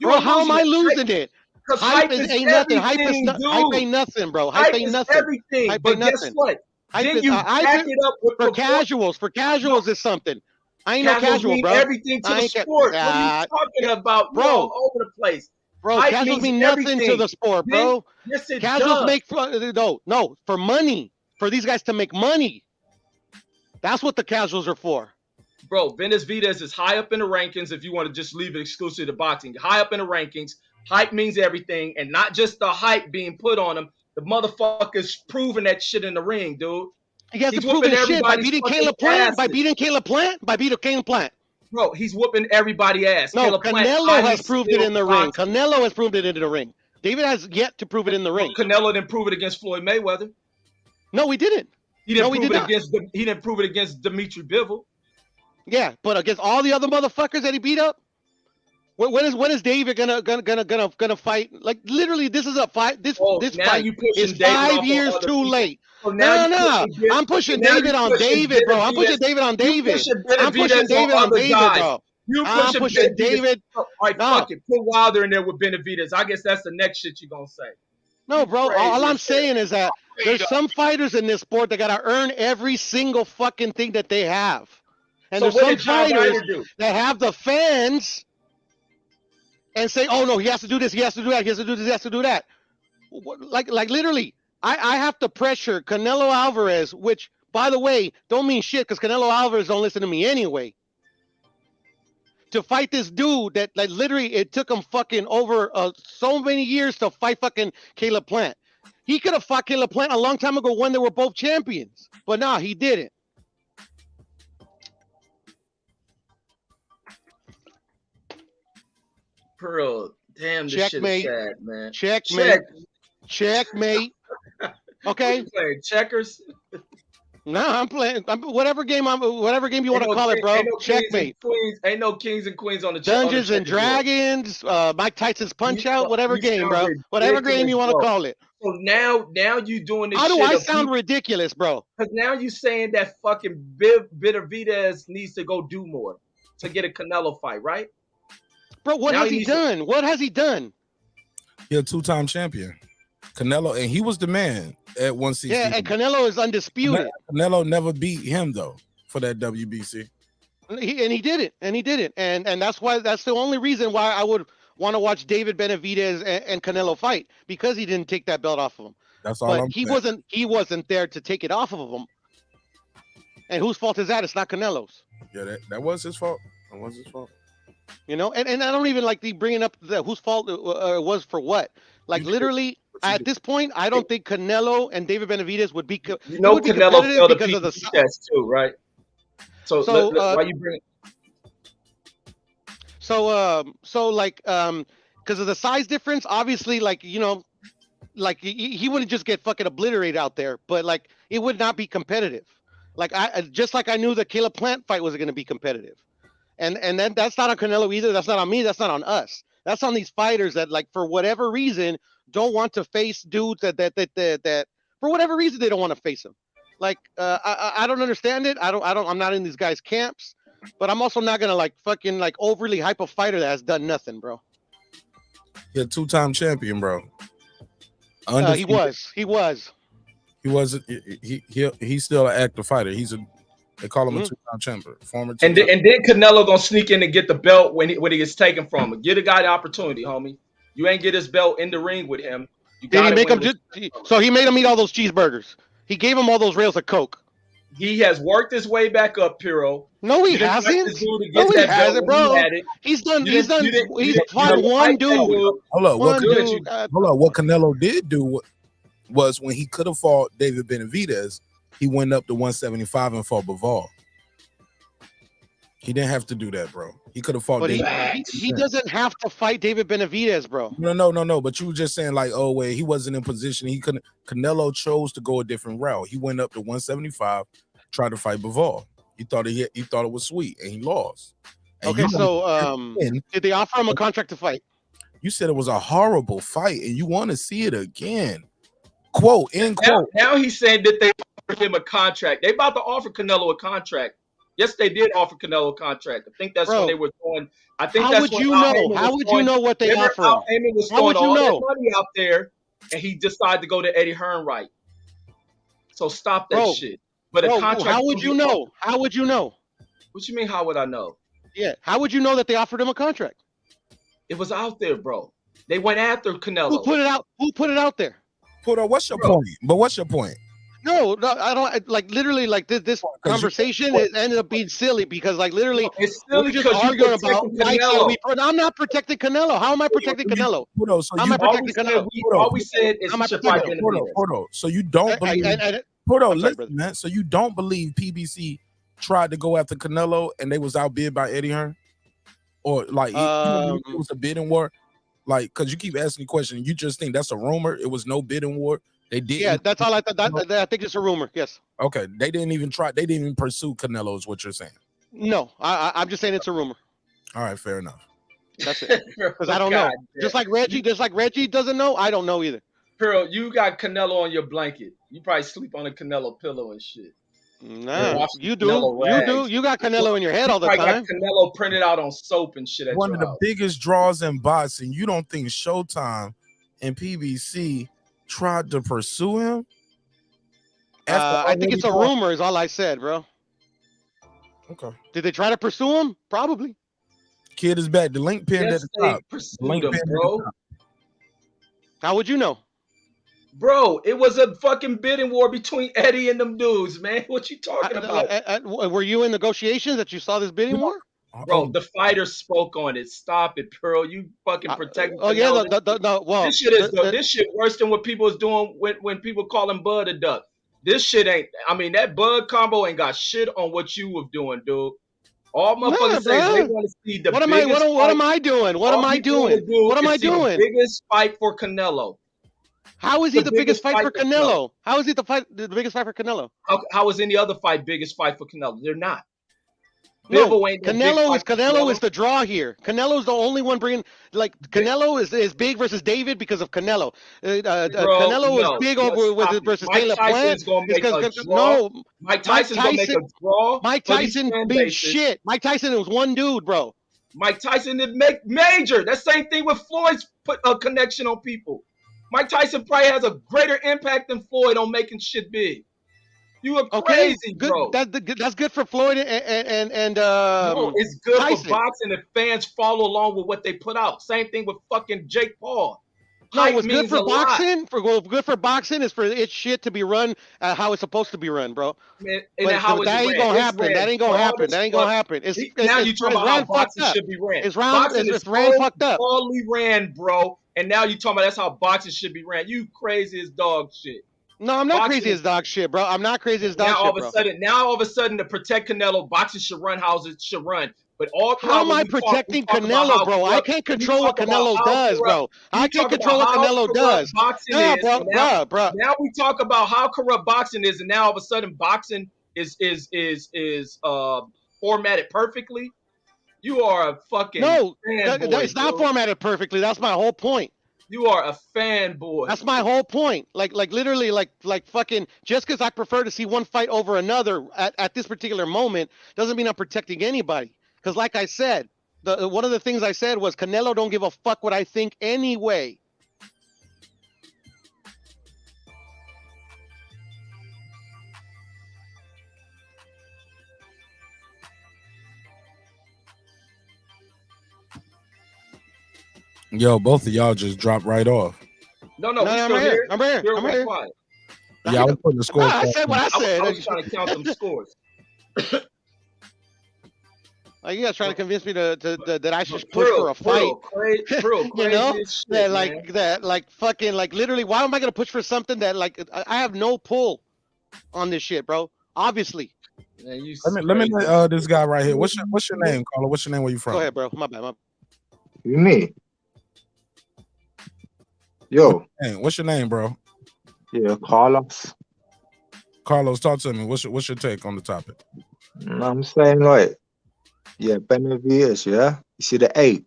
Bro, how am I losing it? Hype ain't nothing. Hype ain't nothing, bro. Hype ain't nothing. Everything. Hype but ain't guess nothing. what? Then you back it up with for casuals. For casuals is something. I ain't no casual, bro. Everything to the sport. What are you talking about, bro? All over the place. Bro, Hype casuals mean nothing to the sport, bro. Yes, it casuals does. make no for money. For these guys to make money. That's what the casuals are for. Bro, Benavidez is high up in the rankings if you want to just leave it exclusive to boxing. High up in the rankings. Hype means everything. And not just the hype being put on him. The motherfucker's proving that shit in the ring, dude. He hasn't proven shit by beating Caleb Plant. By beating Caleb Plant. Bro, he's whooping everybody's ass. No, Canelo has proved it in the ring. Canelo has proved it in the ring. David has yet to prove it in the ring. Canelo didn't prove it against Floyd Mayweather. No, we didn't. He didn't prove it against Dimitri Bivol. Yeah, but against all the other motherfuckers that he beat up. When is David gonna fight? Like literally, this is a fight. This fight is 5 years too late. So no. I'm pushing David on David, bro. I'm pushing David on David. I'm pushing David on David, bro. I'm pushing David. All right, fuck it. Put Wilder in there with Benavidez. I guess that's the next shit you're gonna say. No, bro. All I'm saying is that there's some fighters in this sport that gotta earn every single fucking thing that they have, and So there's what some did John Ryder fighters do? that have the fans and say, "Oh no, he has to do this, he has to do that, he has to do this, he has to do that." Like literally, I have to pressure Canelo Alvarez, which, by the way, don't mean shit because Canelo Alvarez don't listen to me anyway. To fight this dude that like literally it took him fucking over so many years to fight fucking Caleb Plant. He could have fought Caleb Plant a long time ago when they were both champions, but nah, he didn't. Pearl, damn, this Checkmate. shit is sad, man. Checkmate. Okay. You playing checkers? No, I'm playing whatever game you want to call it, bro. Checkmate. Ain't no kings and queens on the Dungeons and Dragons, Mike Tyson's Punch Out, whatever game, bro. Whatever game you want to call it. So now you doing this. How do shit I of sound ridiculous, bro? Because now you saying that fucking Benavidez needs to go do more to get a Canelo fight, right? Bro, what Now has he done? What has he done? He's a two-time champion. Canelo, and he was the man at 160. Yeah, and Canelo is undisputed. Canelo never beat him though for that WBC. He did it, and that's why that's the only reason why I would want to watch David Benavidez and Canelo fight, because he didn't take that belt off of him. That's all. But he wasn't there to take it off of him. And whose fault is that? It's not Canelo's. Yeah, that was his fault. That was his fault. You know, and I don't even like the bringing up the whose fault it was for what. Like literally, at this point, I don't think Canelo and David Benavidez would be. You know, Canelo failed a PE test too, right? So, So, why you bring? so like, because of the size difference, obviously, like, you know, like he wouldn't just get fucking obliterated out there, but like it would not be competitive. Like just like I knew the Caleb Plant fight was going to be competitive, and then that's not on Canelo either. That's not on me. That's not on us. That's on these fighters that, like, for whatever reason don't want to face dudes that for whatever reason they don't want to face them. Like I don't understand it. I'm not in these guys' camps, but I'm also not gonna like fucking like overly hype a fighter that has done nothing, bro. You're a 2-time champion, bro. He was. He wasn't. He's still an active fighter. They call him a 2-time champion, former. And then Canelo gonna sneak in and get the belt when he gets taken from him. Get a guy the opportunity, homie. You ain't get his belt in the ring with him. Did he make him so he made him eat all those cheeseburgers? He gave him all those rails of coke. He has worked his way back up, Piro. No, he hasn't. No, he hasn't, bro. He's fought one dude. Hold up. What Canelo did do was when he could have fought David Benavidez, he went up to 175 and fought Bivol. He didn't have to do that, bro. He could have fought. But he doesn't have to fight David Benavidez, bro. No. But you were just saying like, oh wait, he wasn't in position. He couldn't. Canelo chose to go a different route. He went up to 175, tried to fight Bivol. He thought it was sweet, and he lost. And okay, so did they offer him a contract to fight? You said it was a horrible fight, and you want to see it again. Quote, end quote. Now he's saying that they offered him a contract. They about to offer Canelo a contract. Yes, they did offer Canelo a contract. I think that's when they were going. I think that's when How would you know what they offered him? Heyman was throwing all that money out there, and he decided to go to Eddie Hearn right. So stop that shit. But a contract. How would you know? How would you know? What you mean? How would I know? Yeah. How would you know that they offered him a contract? It was out there, bro. They went after Canelo. Who put it out? Who put it out there? Porto, what's your point? But what's your point? No, I don't like literally like this conversation. It ended up being silly because like literally we're just arguing about I'm not protecting Canelo. How am I protecting Canelo? How am I protecting Canelo? All we said is Porto. So you don't believe Porto, listen, man. So you don't believe PBC tried to go after Canelo and they was outbid by Eddie Hearn? Or like it was a bidding war? Like, because you keep asking the question, you just think that's a rumor. It was no bidding war. They did. Yeah, that's all I thought. I think it's a rumor. Yes. Okay. They didn't even try. They didn't even pursue Canelo, is what you're saying. No, I'm just saying it's a rumor. All right, fair enough. That's it. Because I don't know. Just like Reggie doesn't know, I don't know either. Pearl, you got Canelo on your blanket. You probably sleep on a Canelo pillow and shit. Nah, you do. You got Canelo in your head all the time. Got Canelo printed out on soap and shit. One of the biggest draws in boxing. You don't think Showtime and PBC tried to pursue him? I think it's a rumor, is all I said, bro. Okay. Did they try to pursue him? Probably. Kid is back. The link pinned at the top. Pursued him, bro. How would you know? Bro, it was a fucking bidding war between Eddie and them dudes, man. What you talking about? Were you in negotiations that you saw this bidding war? Bro, the fighters spoke on it. Stop it, Pearl. You fucking protect. This shit worse than what people was doing when people call him Bud a duck. This shit ain't. I mean, that Bud combo ain't got shit on what you was doing, dude. All motherfuckers say they want to see the what biggest. What am I doing? What am I doing? What am I doing? The biggest fight for Canelo. How is he the biggest fight for Canelo? How is he the biggest fight for Canelo? How is any other fight biggest fight for Canelo? They're not. No, Canelo is the draw here. Canelo's the only one bringing, like, Canelo is big versus David because of Canelo. Canelo is big over versus Caleb Plant. Mike Tyson's gonna make a draw. Mike Tyson beat shit. Mike Tyson was one dude, bro. Mike Tyson didn't make major. That same thing with Floyd's put a connection on people. Mike Tyson probably has a greater impact than Floyd on making shit big. You are crazy, good, bro. That's good for Floyd and no, it's good Tyson. for boxing if fans follow along with what they put out. Same thing with fucking Jake Paul. No, what's good for boxing? Good for boxing is for its shit to be run how it's supposed to be run, bro. Man, that ain't gonna happen. That ain't gonna happen. That ain't gonna happen. Now you talking about how boxing should be ran. It's ran fucked up. Poorly ran, bro. And now you talking about that's how boxing should be ran. You crazy as dog shit. No, I'm not Boxing crazy as dog shit, bro. I'm not crazy as dog now shit, all of bro. a sudden, to protect Canelo, boxing should run how it should run. But all How throughout am when I we protecting talk about Canelo, how bro? I corrupt, can't when we control what talk about Canelo how does, corrupt, bro. when I we can't talk about control what how Canelo corrupt does. boxing Nah, is, bro, and now bro. now we talk about how corrupt boxing is, and now all of a sudden boxing is formatted perfectly. You are a fucking No, fanboy, it's not dude. formatted perfectly. That's my whole point. You are a fanboy. That's my whole point. Like literally, like fucking. Just because I prefer to see one fight over another at this particular moment doesn't mean I'm protecting anybody. Because like I said, one of the things I said was Canelo don't give a fuck what I think anyway. Yo, both of y'all just dropped right off. No, we I'm still right here. here. I'm right here. Still I'm right here. quiet. Yeah, I was putting the score. I said what I said. I was trying to count them scores. Like you guys trying to convince me that I should push for a fight. You know shit, that man. like fucking like literally. Why am I gonna push for something that like I have no pull on this shit, bro? Obviously. Man, let me this guy right here. What's your name, caller? What's your name? Where you from? Go ahead, bro. My bad. You me? Yo. What's your name, bro? Yeah, Carlos. Carlos, talk to me. What's your take on the topic? I'm saying like, yeah, Benavidez, yeah. You see the eighth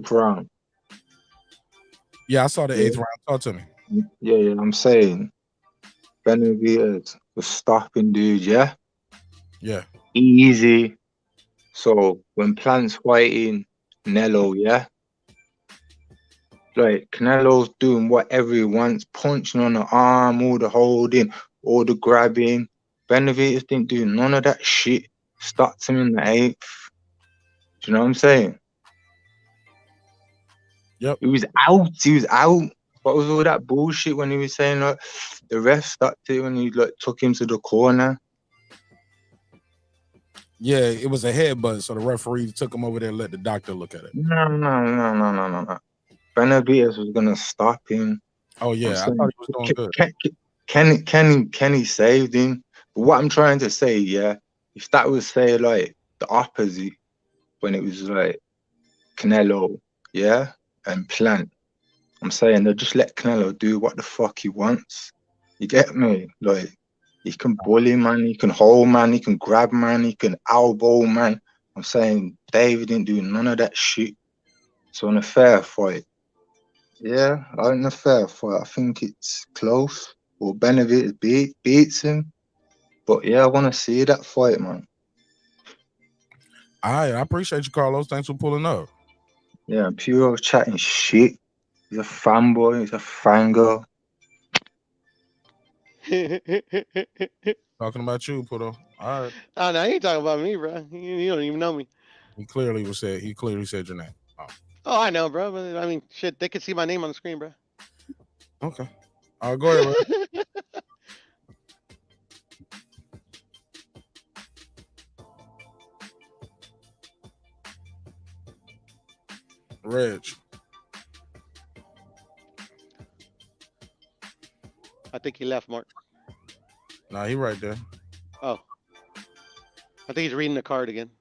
round. Yeah, I saw the eighth round. Talk to me. Yeah, I'm saying Benavidez was stopping dude, yeah? Yeah. Easy. So when Plant's fighting Canelo, yeah? Like Canelo's doing whatever he wants, punching on the arm, all the holding, all the grabbing. Benavidez didn't do none of that shit. Stopped him in the eighth. Do you know what I'm saying? Yep. He was out. What was all that bullshit when he was saying like the ref stopped it when he like took him to the corner? Yeah, it was a headbutt, so the referee took him over there and let the doctor look at it. No. Benavidez was gonna stop him. Oh yeah, I thought he was doing good. Kenny saved him. But what I'm trying to say, yeah, if that was say like the opposite, when it was like Canelo, yeah, and Plant, I'm saying they'll just let Canelo do what the fuck he wants. You get me? Like he can bully man, he can hold man, he can grab man, he can elbow man. I'm saying David didn't do none of that shit. So in a fair fight, yeah, in a fair fight, I think it's close. Or Benavidez beats him. But yeah, I want to see that fight, man. All right, I appreciate you, Carlos. Thanks for pulling up. Yeah, Puro chatting shit. He's a fanboy. He's a fangirl. Talking about you, Puto. All right. Oh, no, he ain't talking about me, bro. You don't even know me. He clearly said your name. Oh, I know, bro. But, I mean, shit, they can see my name on the screen, bro. Okay. Go ahead, Reg. Reg. I think he left, Mark. Nah, he right there. Oh. I think he's reading the card again.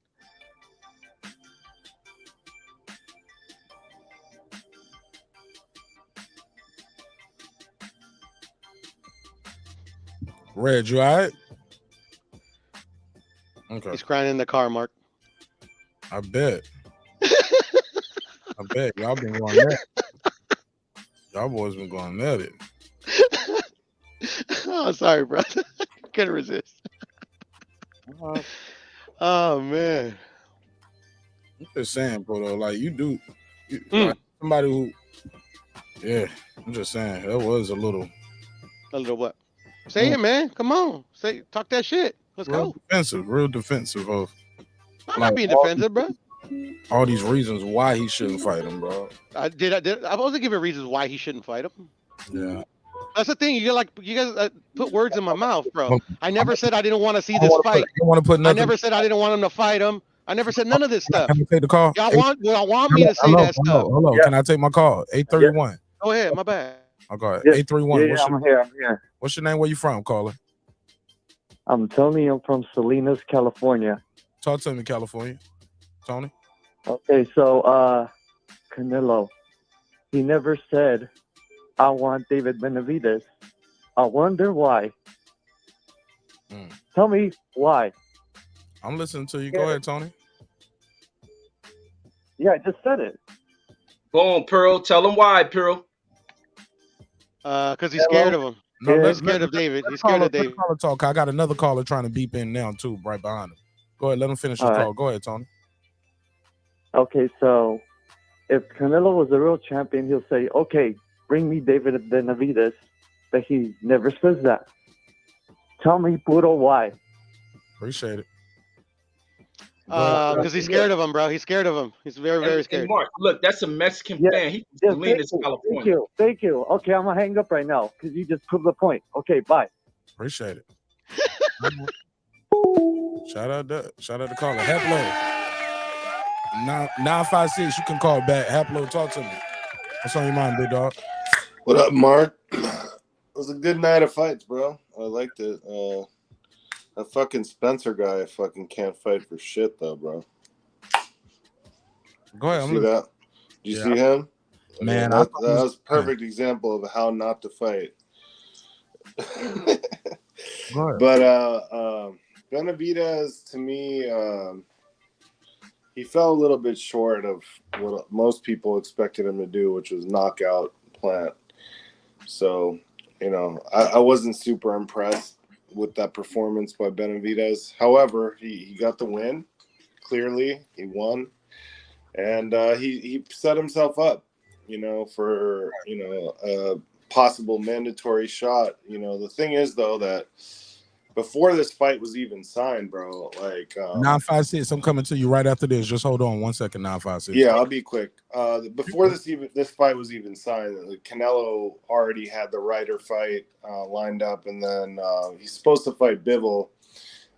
Reg, you all right? Okay. He's crying in the car, Mark. I bet. I bet. Y'all been going at it. Y'all boys been going at it. Oh, sorry, bro. Couldn't resist. Oh, man. I'm just saying, Puto, like like somebody who, yeah, I'm just saying, that was a little. A little what? Say it, man. Come on. Talk that shit. Let's go. Real defensive of. I'm not being defensive, bro. All these reasons why he shouldn't fight him, bro. I wasn't giving reasons why he shouldn't fight him. Yeah. That's the thing. You guys put words in my mouth, bro. I never said I didn't want to see this fight. I never said I didn't want him to fight him. I never said none of this stuff. Can I take the call? Y'all want me to say that stuff. Hello. Can I take my call? 831. Go ahead. My bad. Oh, go ahead. Yeah, 831. yeah, I'm here. I'm here. What's your name? Where you from, caller? I'm Tony. I'm from Salinas, California. Talk to me, California. Tony. Okay, so Canelo, he never said, "I want David Benavidez." I wonder why. Tell me why. I'm listening to you. Go ahead, Tony. Yeah, I just said it. Boom, Pearl. Tell him why, Pearl. Because he's scared of him. No, He's scared of David. He's scared of David. Caller talk. I got another caller trying to beep in now too, right behind him. Go ahead, let him finish his All right. call. Go ahead, Tony. Okay, so if Canelo was a real champion, he'll say, "Okay, bring me David Benavidez," but he never says that. Tell me, Puro, why? Appreciate it. Because he's scared of him, bro. He's scared of him. He's very, very And scared. Mark, look, that's a Mexican fan. He's Yes, from Salinas, Thank California. you. Thank you. Okay, I'm going to hang up right now because you just proved the point. Okay, bye. Appreciate it. Shout out to caller. Haplo. 956, you can call back. Haplo, talk to me. What's on your mind, big dog? What up, Mark? It was a good night of fights, bro. I liked it. That fucking Spencer guy fucking can't fight for shit, though, bro. Go ahead. See that? Did you see him? Man, that was a perfect example of how not to fight. Go ahead. But Benavidez, to me, he fell a little bit short of what most people expected him to do, which was knock out Plant. So, I wasn't super impressed with that performance by Benavidez. However, he got the win. Clearly, he won. And he set himself up, for, a possible mandatory shot. The thing is, though, that before this fight was even signed, bro, 956, I'm coming to you right after this. Just hold on 1 second, 956. Yeah, I'll be quick. Before this fight was even signed, Canelo already had the Ryder fight lined up, and then he's supposed to fight Bivol.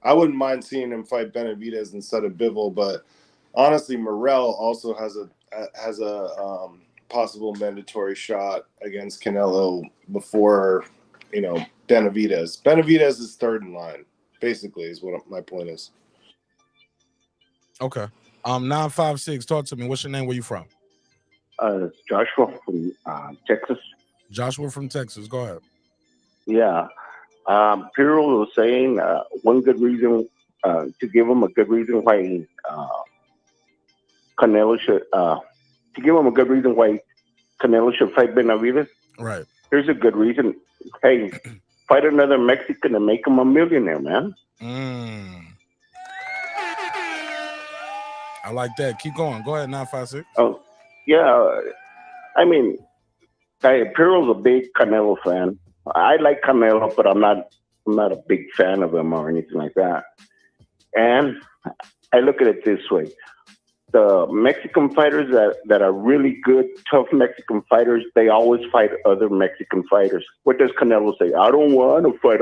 I wouldn't mind seeing him fight Benavidez instead of Bivol, but honestly, Morrell also has a possible mandatory shot against Canelo before Benavidez. Benavidez is third in line, basically, is what my point is. Okay. 956, talk to me. What's your name? Where you from? It's Joshua from Texas. Joshua from Texas. Go ahead. Yeah. Pirro was saying one good reason to give him a good reason why Canelo should to give him a good reason why Canelo should fight Benavidez. Right. Here's a good reason. Hey, fight another Mexican and make him a millionaire, man. I like that. Keep going. Go ahead, 956. Oh, yeah. I mean, Pirro's a big Canelo fan. I like Canelo, but I'm not a big fan of him or anything like that. And I look at it this way. The Mexican fighters that are really good, tough Mexican fighters, they always fight other Mexican fighters. What does Canelo say? I don't want to fight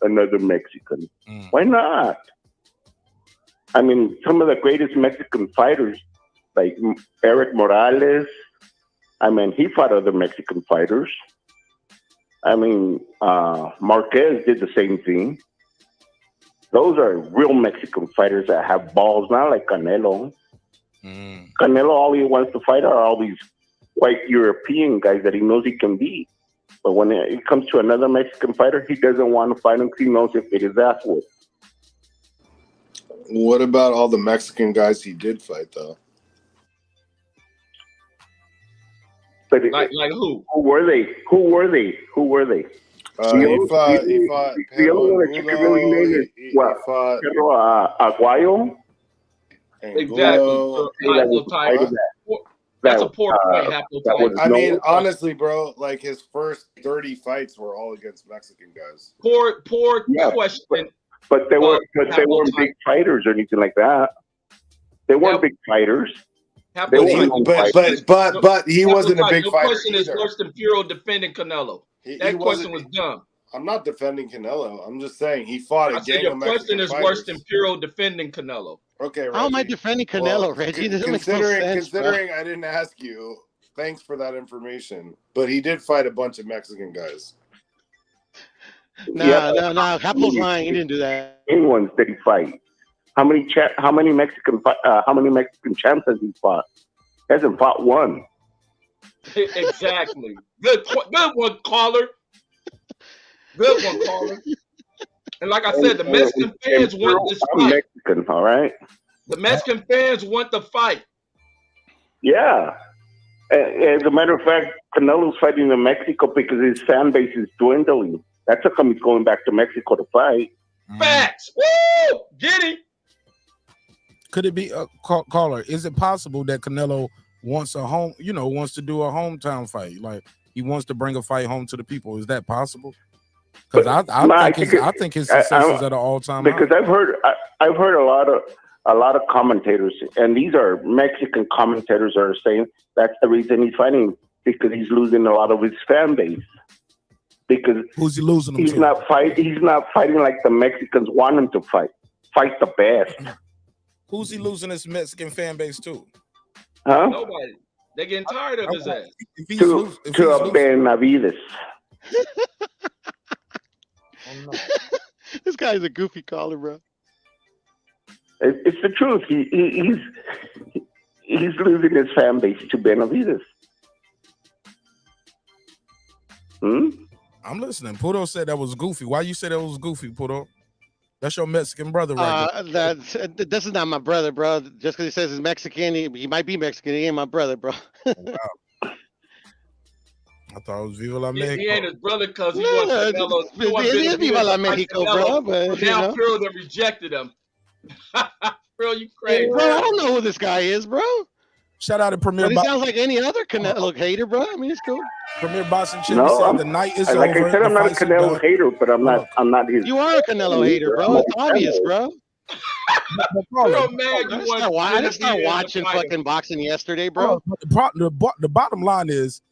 another Mexican. Why not? I mean, some of the greatest Mexican fighters, like Eric Morales, I mean, he fought other Mexican fighters. I mean, Marquez did the same thing. Those are real Mexican fighters that have balls, not like Canelo. Canelo, all he wants to fight are all these white European guys that he knows he can beat. But when it comes to another Mexican fighter, he doesn't want to fight him because he knows if it is ass whooped. What about all the Mexican guys he did fight, though? But like who? Who were they? He fought the only one that you can really name is Pedro Aguayo. Exactly. That's a poor point. I mean, honestly, bro, like his first 30 fights were all against Mexican guys. Poor question. But they weren't big fighters or anything like that. They weren't big fighters. But he wasn't a big fighter. No question is worse than Pirro defending Canelo. That question was dumb. I'm not defending Canelo. I'm just saying he fought a gang of Mexican fighters. Your question is worse than Pirro defending Canelo. Okay, Reggie. How am I defending Canelo, Reggie? This doesn't make no sense, considering I didn't ask you, thanks for that information. But he did fight a bunch of Mexican guys. No. Haplo's lying. He didn't do that. Anyone's did he fight? How many Mexican champs has he fought? He hasn't fought one. Exactly. Good one, caller. Good one, caller. And like I said, the Mexican fans want this I'm fight. Mexican, all right? The Mexican fans want the fight. Yeah. As a matter of fact, Canelo's fighting in Mexico because his fan base is dwindling. That's how come he's going back to Mexico to fight. Facts. Woo! Get him. Could it be a caller? Is it possible that Canelo wants wants to do a hometown fight? Like he wants to bring a fight home to the people. Is that possible? Because I think his success is at an all-time high. Because I've heard a lot of commentators, and these are Mexican commentators, are saying that's the reason he's fighting, because he's losing a lot of his fan base. Because who's he losing? He's not fighting like the Mexicans want him to fight. Fight the best. Who's he losing his Mexican fan base to? Huh? Nobody. They're getting tired of his ass. To Benavidez. This guy's a goofy caller, bro. It's the truth. He's losing his fan base to Benavidez. I'm listening. Puto said that was goofy. Why you say that was goofy, Puto? That's your Mexican brother, right? This is not my brother, bro. Just because he says he's Mexican, he might be Mexican. He ain't my brother, bro. Wow. I thought it was Viva La Mexico. He ain't his brother because he wants Canelo. It is Viva La Mexico, bro. But now Pearl that rejected him. Pearl, you crazy. Bro, I don't know who this guy is, bro. Shout out to Premier. But he sounds like any other Canelo hater, bro. I mean, it's cool. Premier Boxing Champ said the night is like over. I said, I'm not a Canelo hater, but I'm not his. You are a Canelo hater, bro. It's obvious, bro. I just started watching fucking boxing yesterday, bro. The bottom line is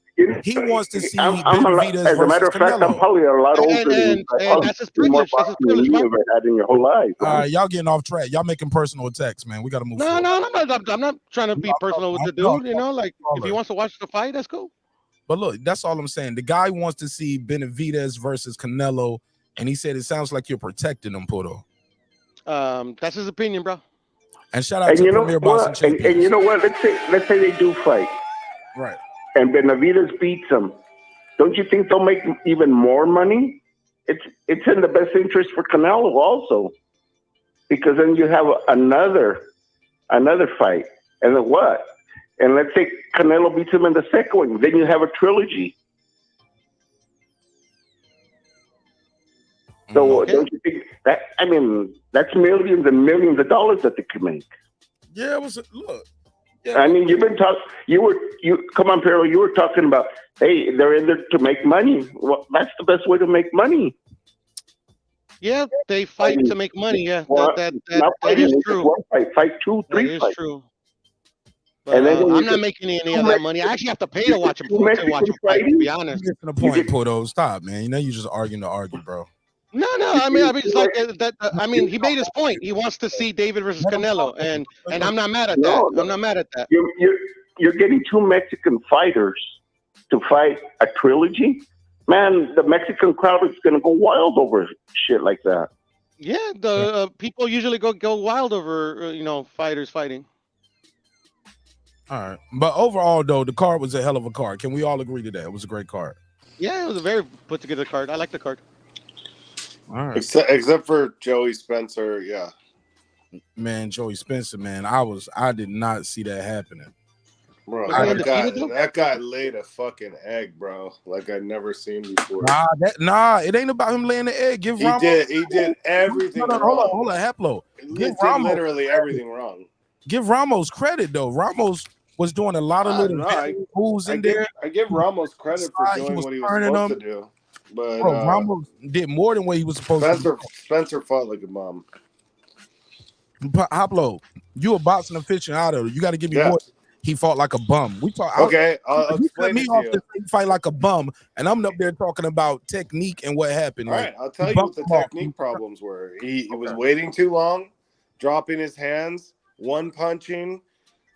he wants to see Benavidez as a matter of fact, I'm probably a lot older than that's his privilege. That's his privilege, you've ever had in your whole life. Y'all getting off track. Y'all making personal attacks, man. We got to move. No, I'm not trying to be personal with the dude. You know, like if he wants to watch the fight, that's cool. But look, that's all I'm saying. The guy wants to see Benavidez versus Canelo, and he said it sounds like you're protecting him, Puto. That's his opinion, bro. And shout out to Premier Boxing Champions. And you know what? Let's say they do fight. Right. And Benavidez beats him. Don't you think they'll make even more money? It's in the best interest for Canelo also, because then you have another fight, and then what? And let's say Canelo beats him in the second one. Then you have a trilogy. So don't you think that? I mean, that's millions and millions of dollars that they could make. Yeah, it was. Look. Yeah. I mean, you've been talking. Come on, Perro. You were talking about, hey, they're in there to make money. Well, that's the best way to make money. Yeah, they fight to make money. Yeah, that is true. One fight 2, 3 That is fights. true. But I'm not making any of that money. I actually have to pay to watch him fight, to be honest. Get to the point, Puto. Stop, man. You know you just arguing to argue, bro. No. I mean, it's like that. I mean, he made his point. He wants to see David versus Canelo, and I'm not mad at that. I'm not mad at that. You're getting 2 Mexican fighters to fight a trilogy. Man, the Mexican crowd is going to go wild over shit like that. Yeah, the people usually go wild over fighters fighting. All right, but overall though, the card was a hell of a card. Can we all agree to that? It was a great card. Yeah, it was a very put together card. I like the card. All right. Except for Joey Spencer, yeah. Man, Joey Spencer, man, I did not see that happening. Bro, that guy laid a fucking egg, bro, like I'd never seen before. It ain't about him laying the egg. He did everything wrong. Hold on, Haplo. He did literally everything wrong. Give Ramos credit though. Ramos was doing a lot of little moves in there. I give Ramos credit for doing what he was supposed to do. But Ramos did more than what he was supposed to do. Spencer fought like a bum. Haplo, you a boxing aficionado. You got to give me more. He fought like a bum. I'll explain me it off to the same fight like a bum, and I'm up there talking about technique and what happened. All right, I'll tell you what the technique problems were. He was waiting too long, dropping his hands, one punching.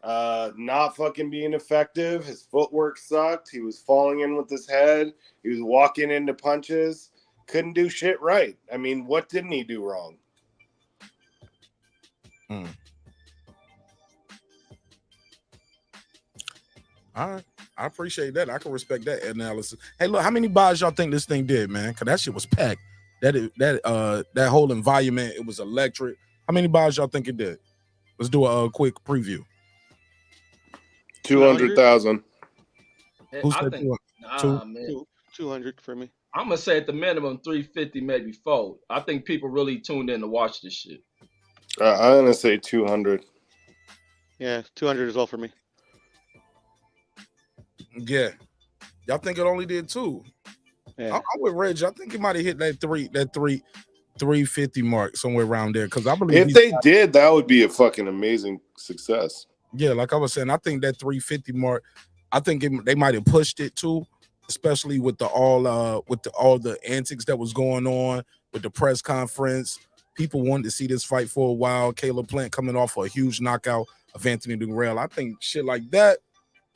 not fucking being effective. His footwork sucked. He was falling in with his head. He was walking into punches. Couldn't do shit right. I mean, what didn't he do wrong? All right. I appreciate that. I can respect that analysis. Hey, look, how many buys y'all think this thing did, man? Because that shit was packed. That whole environment, it was electric. How many buys y'all think it did? Let's do a quick preview. 200,000. Who I said think 200 for me. I'm gonna say at the minimum 350, maybe 4. I think people really tuned in to watch this shit. I'm gonna say 200. Yeah, 200 as well for me. Yeah. Y'all think it only did 2? Yeah. I'm with Reg. I think it might have hit that 350 mark somewhere around there. Because I believe if they did, that would be a fucking amazing success. Yeah, like I was saying, I think that 350 mark, I think they might have pushed it too, especially with all the antics that was going on with the press conference. People wanted to see this fight for a while. Caleb Plant coming off a huge knockout of Anthony Durrell. I think shit like that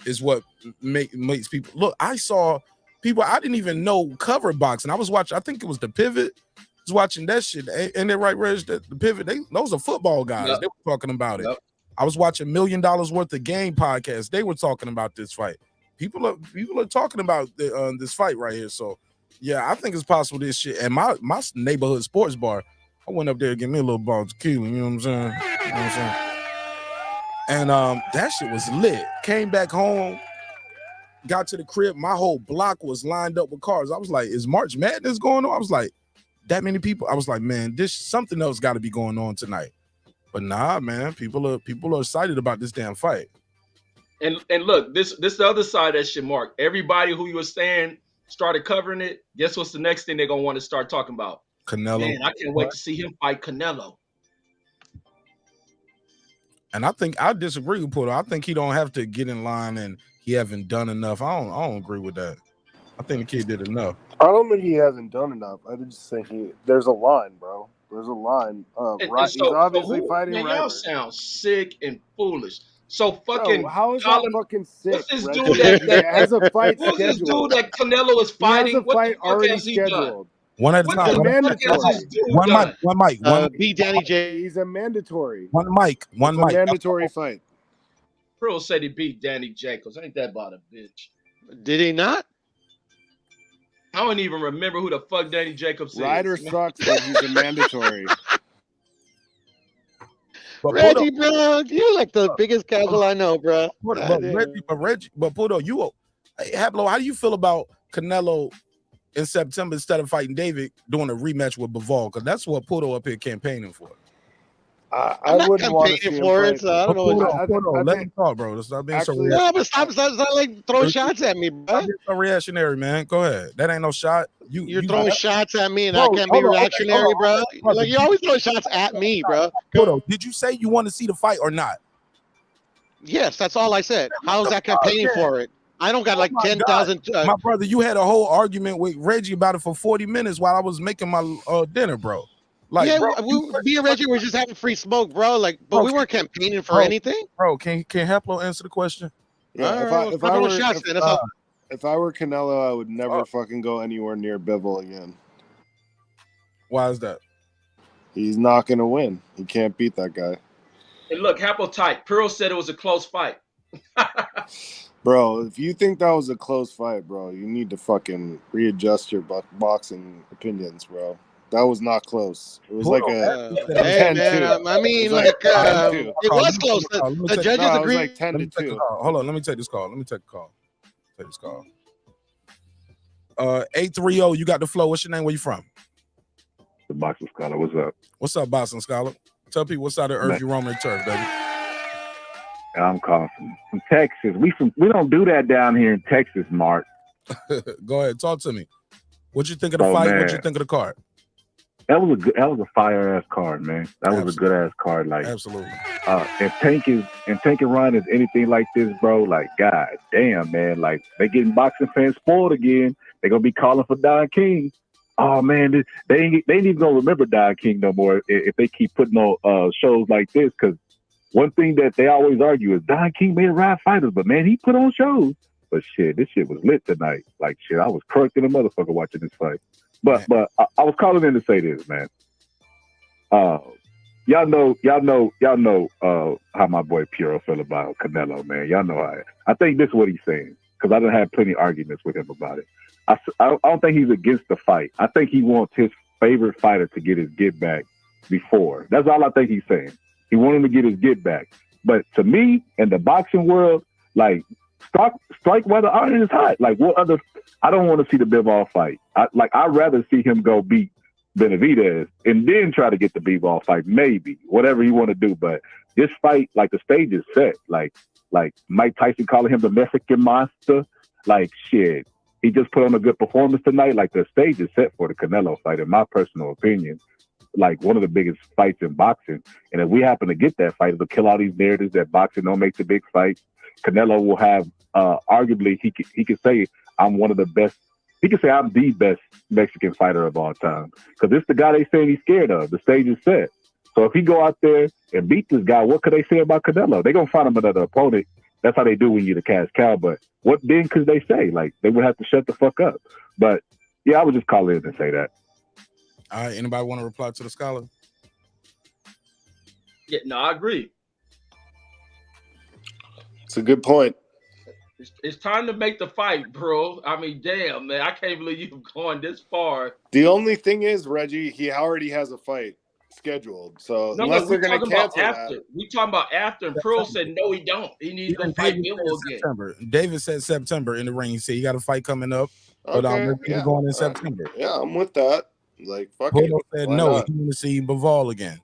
is what makes people look. I saw people I didn't even know cover boxing. I was watching, I think it was The Pivot. I was watching that shit. And they're right, Reg, the Pivot, those are football guys. Yep. They were talking about it. Yep. I was watching $1 Million Worth of Game podcast. They were talking about this fight. People are talking about this fight right here. So yeah, I think it's possible this shit. And my neighborhood sports bar, I went up there to get me a little bottle of tequila. You know what I'm saying? You know what I'm saying? And that shit was lit. Came back home, got to the crib. My whole block was lined up with cars. I was like, is March Madness going on? I was like, that many people. I was like, man, this something else got to be going on tonight. But nah, man, people are excited about this damn fight. And look, this the other side of that shit, Mark. Everybody who you were saying started covering it. Guess what's the next thing they're gonna want to start talking about? Canelo. Man, I can't wait to see him fight Canelo. And I think I disagree with Porter. I think he don't have to get in line and he haven't done enough. I don't agree with that. I think the kid did enough. I don't think he hasn't done enough. I just think there's a line, bro. There's a line. He's obviously fighting man, right. y'all sound sick and foolish. So fucking how is Colin, that fucking sick? What's this Reggie? dude that has a fight who's this scheduled? dude that Canelo is fighting? He has a What fight the fuck already has he done? scheduled. One at a What time. the fuck has this dude done? One mic. Beat Danny J. He's a mandatory. One mic. It's a mandatory fight. Pearl said he beat Danny Jacobs. Ain't that about a bitch? Did he not? I don't even remember who the fuck Danny Jacobs is. Ryder sucks, but he's a mandatory. But Reggie, bro, you're like the biggest casual I know, bro. But Pudo, Hablo, how do you feel about Canelo in September instead of fighting David doing a rematch with Bivol? Because that's what Pudo up here campaigning for. I wouldn't want to see for it, so I don't know. Pudo, let me talk, bro. Stop being so reactionary. No, but stop like throwing shots at me, bro. So reactionary, man. Go ahead. That ain't no shot. You're throwing shots at me, and I can't be reactionary, bro. Like you always throw shots at me, bro. Pudo, did you say you want to see the fight or not? Yes, that's all I said. How is that campaigning for it? I don't got like 10,000. My brother, you had a whole argument with Reggie about it for 40 minutes while I was making my dinner, bro. Like, yeah, bro, me and Reggie were just having free smoke, bro. Like, but we weren't campaigning for anything. Bro, can Heplo answer the question? Yeah, if I were Canelo, I would never fucking go anywhere near Bivol again. Why is that? He's not gonna win. He can't beat that guy. And look, haplotype. Pearl said it was a close fight. Bro, if you think that was a close fight, bro, you need to fucking readjust your boxing opinions, bro. That was not close. It was like a 10-2. I mean, it was close. The judges agreed. Like 10-2. Hold on, let me take this call. Take this call. 830, you got the flow. What's your name? Where you from? The Boxing Scholar. What's up? What's up, Boxing Scholar? Tell people what side of the earth you roaming the turf, baby. I'm calling from Texas. We don't do that down here in Texas, Mark. Go ahead, talk to me. What you think of the fight? What you think of the card? That was a fire ass card, man. That was a good ass card. Like absolutely. If Tank and Ryan is anything like this, bro, like god damn, man, like they getting boxing fans spoiled again. They're gonna be calling for Don King. Oh man, they ain't even gonna remember Don King no more if they keep putting on shows like this, because one thing that they always argue is Don King made ride fighters, but man, he put on shows. But shit, this shit was lit tonight. Like shit, I was crunk in a motherfucker watching this fight. But I was calling in to say this, man. Y'all know how my boy Piero feel about Canelo, man. Y'all know I think this is what he's saying, because I done had plenty of arguments with him about it. I don't think he's against the fight. I think he wants his favorite fighter to get his get back before. That's all I think he's saying. He wanted him to get his get back. But to me, in the boxing world, like, strike while the iron is hot. Like, what other? I don't want to see the Bivol fight. I'd rather see him go beat Benavidez and then try to get the Bivol fight, maybe whatever he want to do. But this fight, like, the stage is set. Like Mike Tyson calling him the Mexican monster. Like, shit, he just put on a good performance tonight. Like, the stage is set for the Canelo fight, in my personal opinion. Like, one of the biggest fights in boxing. And if we happen to get that fight, it'll kill all these narratives that boxing don't make the big fights. Canelo will have, arguably, he could say, I'm one of the best. He could say, I'm the best Mexican fighter of all time. Because it's the guy they saying he's scared of. The stage is set. So if he go out there and beat this guy, what could they say about Canelo? They're going to find him another opponent. That's how they do when you're the cash cow. But what then could they say? Like, they would have to shut the fuck up. But, yeah, I would just call in and say that. All right, anybody want to reply to the scholar? Yeah, no, I agree. It's a good point. It's time to make the fight, bro. I mean, damn, man. I can't believe you've gone this far. The only thing is, Reggie, he already has a fight scheduled. So unless they're going to cancel that. We talking about after, and Pearl said no, he don't. He needs to fight Bivol again. September. David said September in the ring. He said he got a fight coming up, but Okay, going in September. Yeah, I'm with that. Like, fuck Bodo it. said Why no, not? he want to see Bivol again.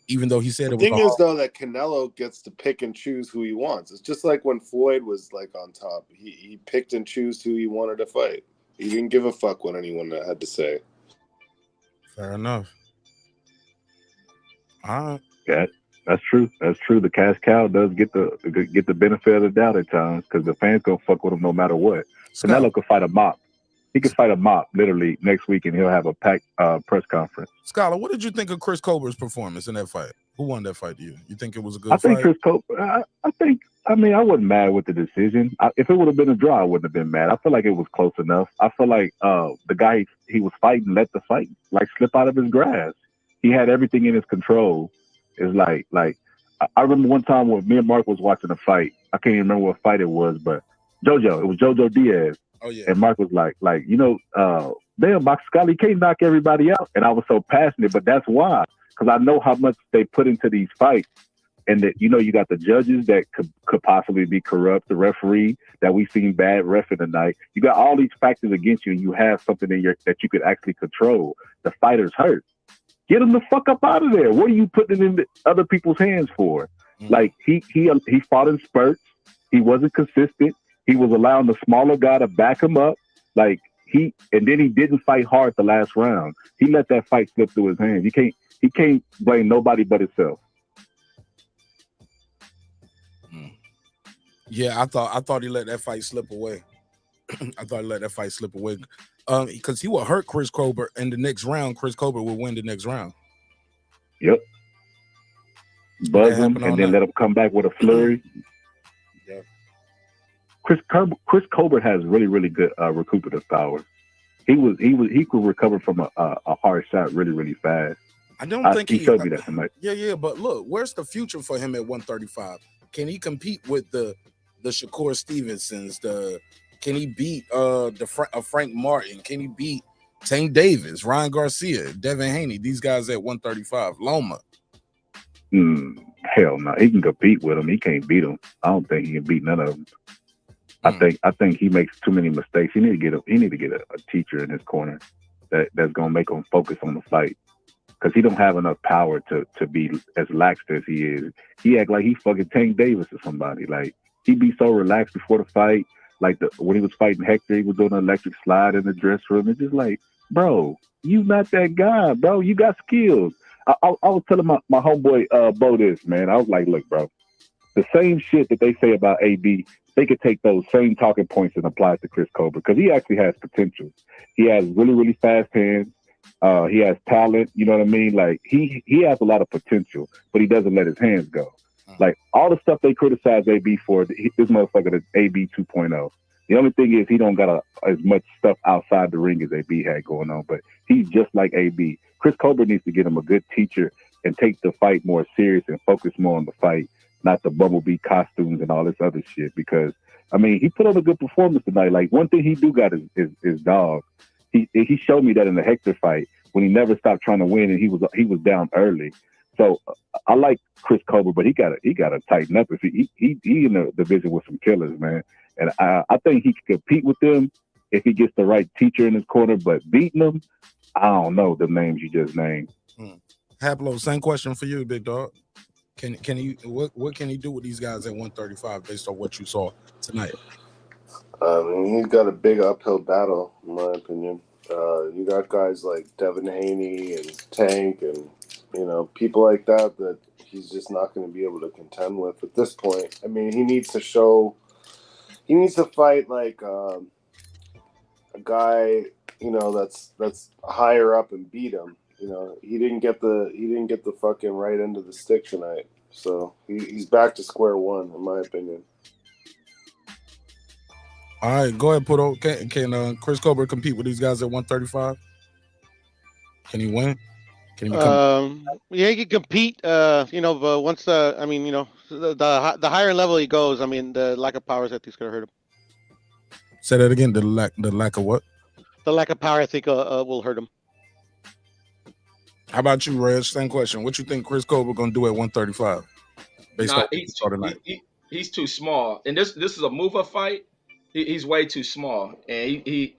Even though he said The it was thing is, though, that Canelo gets to pick and choose who he wants. It's just like when Floyd was like on top. He picked and chose who he wanted to fight. He didn't give a fuck what anyone had to say. Fair enough. All right. Yeah, that's true. That's true. The cash cow does get the benefit of the doubt at times, because the fans gonna fuck with him no matter what. Canelo could fight a mop. He could fight a mop literally next week, and he'll have a packed press conference. Scholar, what did you think of Chris Colbert's performance in that fight? Who won that fight to you? You think it was a good I think fight? Chris Colbert. I mean, I wasn't mad with the decision. If it would have been a draw, I wouldn't have been mad. I feel like it was close enough. I feel like the guy he was fighting let the fight like slip out of his grasp. He had everything in his control. It's like I remember one time when me and Mark was watching a fight. I can't even remember what fight it was, but it was Jojo Diaz. Oh yeah. And Mark was like, damn, Box Scotty can't knock everybody out. And I was so passionate, but that's why. Because I know how much they put into these fights. And that, you got the judges that could possibly be corrupt, the referee that we've seen bad reffing tonight. You got all these factors against you, and you have something that you could actually control. The fighter's hurt. Get them the fuck up out of there. What are you putting it in other people's hands for? Mm-hmm. Like, he fought in spurts. He wasn't consistent. He was allowing the smaller guy to back him up. And then he didn't fight hard the last round. He let that fight slip through his hands. He can't blame nobody but himself. Yeah, I thought he let that fight slip away. Because he would hurt Chris Colbert in the next round. Chris Colbert would win the next round. Yep. Buzz him and then let him come back with a flurry. Yeah. Chris Colbert has really, really good recuperative power. He could recover from a hard shot really, really fast. I don't think he showed me that tonight. Yeah. But look, where's the future for him at 135? Can he compete with the Shakur Stevensons? Can he beat Frank Martin? Can he beat Tank Davis, Ryan Garcia, Devin Haney? These guys at 135. Loma. Hell no. He can compete with him. He can't beat him. I don't think he can beat none of them. I think he makes too many mistakes. He need to get a teacher in his corner that's gonna make him focus on the fight. Because he don't have enough power to be as lax as he is. He act like he fucking Tank Davis or somebody. Like, he be so relaxed before the fight. Like, when he was fighting Hector, he was doing an electric slide in the dressing room. It's just like, bro, you not that guy, bro. You got skills. I was telling my homeboy Bo this, man. I was like, look, bro, the same shit that they say about AB, they could take those same talking points and apply it to Chris Colbert, because he actually has potential. He has really, really fast hands. He has talent. You know what I mean? Like he has a lot of potential, but he doesn't let his hands go. Like all the stuff they criticize AB for, this motherfucker is AB 2.0. The only thing is he don't got as much stuff outside the ring as AB had going on, but he's just like AB. Chris Colbert needs to get him a good teacher and take the fight more serious and focus more on the fight, not the bumblebee costumes and all this other shit. Because I mean, he put on a good performance tonight. Like one thing he do got is dog. He showed me that in the Hector fight when he never stopped trying to win and he was down early. So I like Chris Colbert, but he gotta tighten up. If he in the division with some killers, man. And I think he can compete with them if he gets the right teacher in his corner. But beating them, I don't know the names you just named. Haplo, same question for you, big dog. Can he what can he do with these guys at 135 based on what you saw tonight? I mean, he's got a big uphill battle, in my opinion. You got guys like Devin Haney and Tank and, people like that he's just not going to be able to contend with at this point. I mean, he needs to fight like a guy, that's higher up and beat him. He didn't get the fucking right end of the stick tonight. So he's back to square one, in my opinion. All right, go ahead, Puto. Can Chris Colbert compete with these guys at 135? Can he win? Can he become? Yeah, he can compete. But once the higher level he goes, I mean, the lack of power, I think, is gonna hurt him. Say that again. The lack of what? The lack of power, I think, will hurt him. How about you, Reg? Same question. What you think Chris Colbert gonna do at 135? Based on he's too small, and this is a move-up fight. He's way too small, and he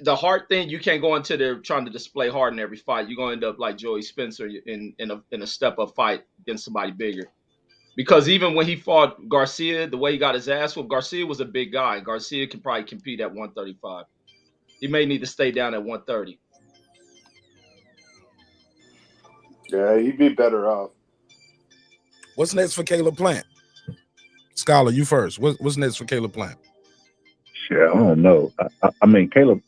the hard thing, you can't go into there trying to display hard in every fight. You're gonna end up like Joey Spencer in a step-up fight against somebody bigger. Because even when he fought Garcia, the way he got his ass whooped, Garcia was a big guy. Garcia can probably compete at 135. He may need to stay down at 130. Yeah, he'd be better off. What's next for Caleb Plant? Scholar, you first. What's next for Caleb Plant? Shit, I don't know. I mean, Caleb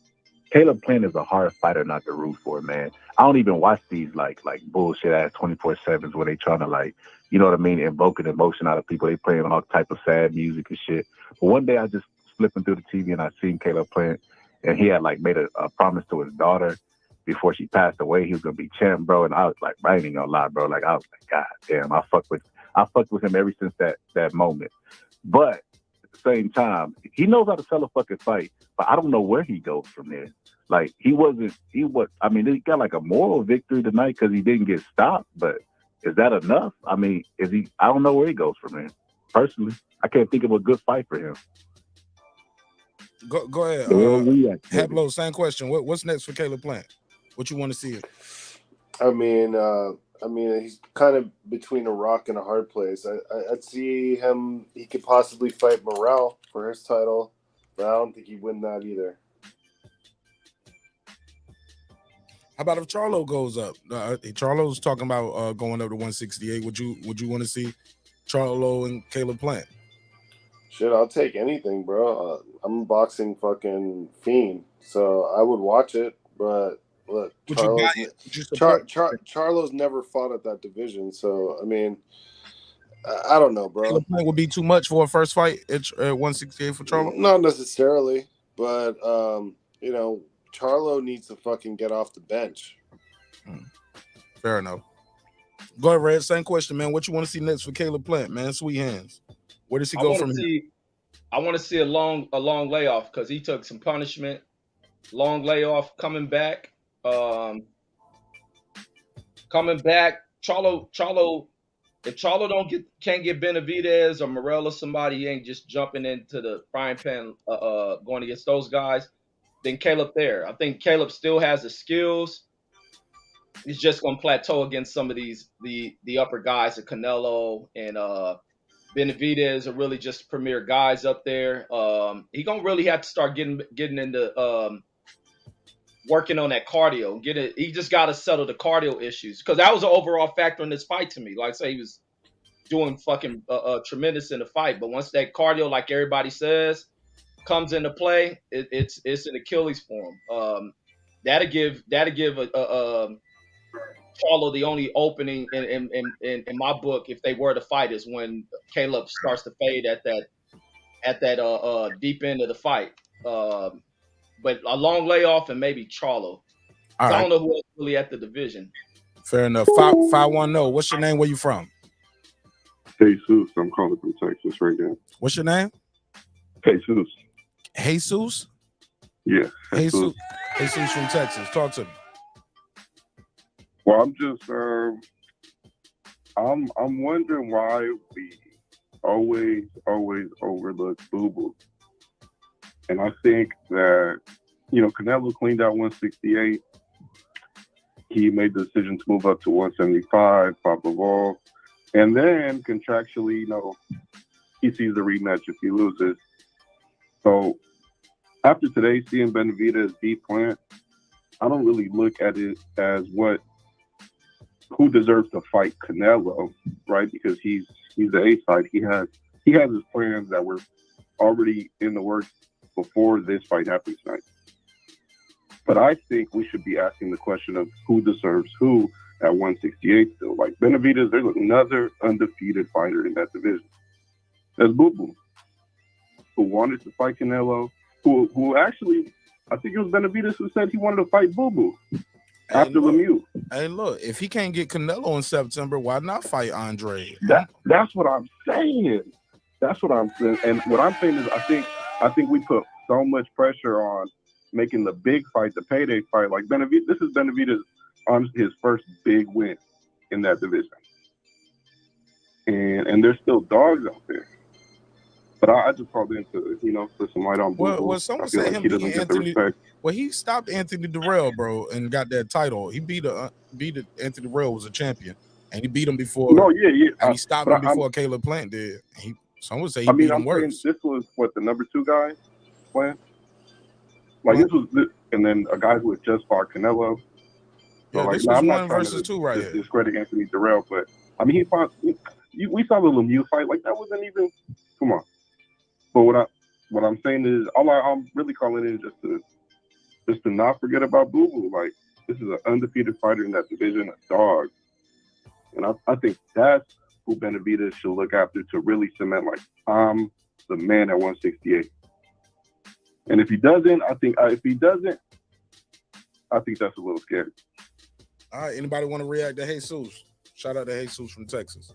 Plant is a hard fighter not to root for, man. I don't even watch these like bullshit ass 24/7s where they trying to like, you know what I mean, invoke an emotion out of people. They playing all type of sad music and shit. But one day I just flipping through the TV and I seen Caleb Plant, and he had like made a promise to his daughter before she passed away. He was gonna be champ, bro. And I was like, I ain't even gonna lie, bro. Like I was like, God damn, I fucked with him ever since that moment. But at the same time, he knows how to sell a fucking fight, but I don't know where he goes from there. Like he got like a moral victory tonight because he didn't get stopped, but is that enough? I mean, I don't know where he goes from there. Personally, I can't think of a good fight for him. Go ahead. Haplo, same question. What's next for Caleb Plant? What you want to see? I mean, he's kind of between a rock and a hard place. I'd see him. He could possibly fight Morrell for his title, but I don't think he'd win that either. How about if Charlo goes up? Charlo's talking about going up to 168. Would you want to see Charlo and Caleb Plant? Shit, I'll take anything, bro. I'm a boxing fucking fiend, so I would watch it. But look, Charlo's never fought at that division, so I mean, I don't know, bro. Caleb Plant would be too much for a first fight at 168 for Charlo. Not necessarily, but Charlo needs to fucking get off the bench. Fair enough. Go ahead, Red. Same question, man. What you want to see next for Caleb Plant, man? Sweet hands. Where does he go from here? I want to see a long layoff because he took some punishment. Long layoff, coming back. Charlo. If Charlo can't get Benavidez or Morrell or somebody, he ain't just jumping into the frying pan, going against those guys. Then Caleb there. I think Caleb still has the skills. He's just gonna plateau against some of the upper guys, the Canelo and Benavidez are really just premier guys up there. He gonna really have to start getting into working on that cardio. He just got to settle the cardio issues because that was an overall factor in this fight to me. Like I say, he was doing fucking tremendous in the fight, but once that cardio, like everybody says, comes into play, it's an Achilles for him. That'll give Charlo the only opening in my book if they were to fight is when Caleb starts to fade at that deep end of the fight. But a long layoff and maybe Charlo. All I right. don't know who else really at the division. Fair enough. 510. What's your name? Where you from? Jesus. I'm calling from Texas right now. What's your name? Jesus. Jesus? Yeah. Jesus from Texas. Talk to me. Well, I'm just I'm wondering why we always overlook Boo Boo. And I think that, Canelo cleaned out 168. He made the decision to move up to 175, pop the ball. And then contractually, he sees the rematch if he loses. So after today, seeing Benavidez beat Plant, I don't really look at it as who deserves to fight Canelo, right? Because he's the A side. He has his plans that were already in the works before this fight happened tonight. But I think we should be asking the question of who deserves who at 168 still. Like Benavidez, there's another undefeated fighter in that division. That's Boo Boo, who wanted to fight Canelo, who actually, I think it was Benavidez who said he wanted to fight Boo Boo after Lemieux. Hey, look, if he can't get Canelo in September, why not fight Andre? That's what I'm saying. That's what I'm saying. And what I'm saying is I think we put so much pressure on making the big fight, the payday fight. Like Benavidez, this is Benavidez on his first big win in that division. And there's still dogs out there. But I just called in to, put some light on Boo Boo. Well, someone I feel said like him he doesn't beating get the Anthony. respect. Well, he stopped Anthony Durrell, bro, and got that title. He beat Anthony Durrell was a champion, and he beat him before. No, yeah. And he stopped him before Caleb Plant did. Some would say he beat him I'm saying worse. this was the number 2 guy playing. Like this, and then a guy who had just fought Canelo. Yeah, So this was I'm not 1 trying versus 2 right here. discredit Anthony Durrell, but I mean he fought. We saw the Lemieux fight. Like that wasn't even. Come on. But what I'm saying is, I'm really calling in just to not forget about Boo Boo. Like this is an undefeated fighter in that division, a dog, and I think that's who Benavidez should look after to really cement. Like I'm the man at 168. And if he doesn't, I think that's a little scary. All right, anybody want to react to Jesus? Shout out to Jesus from Texas.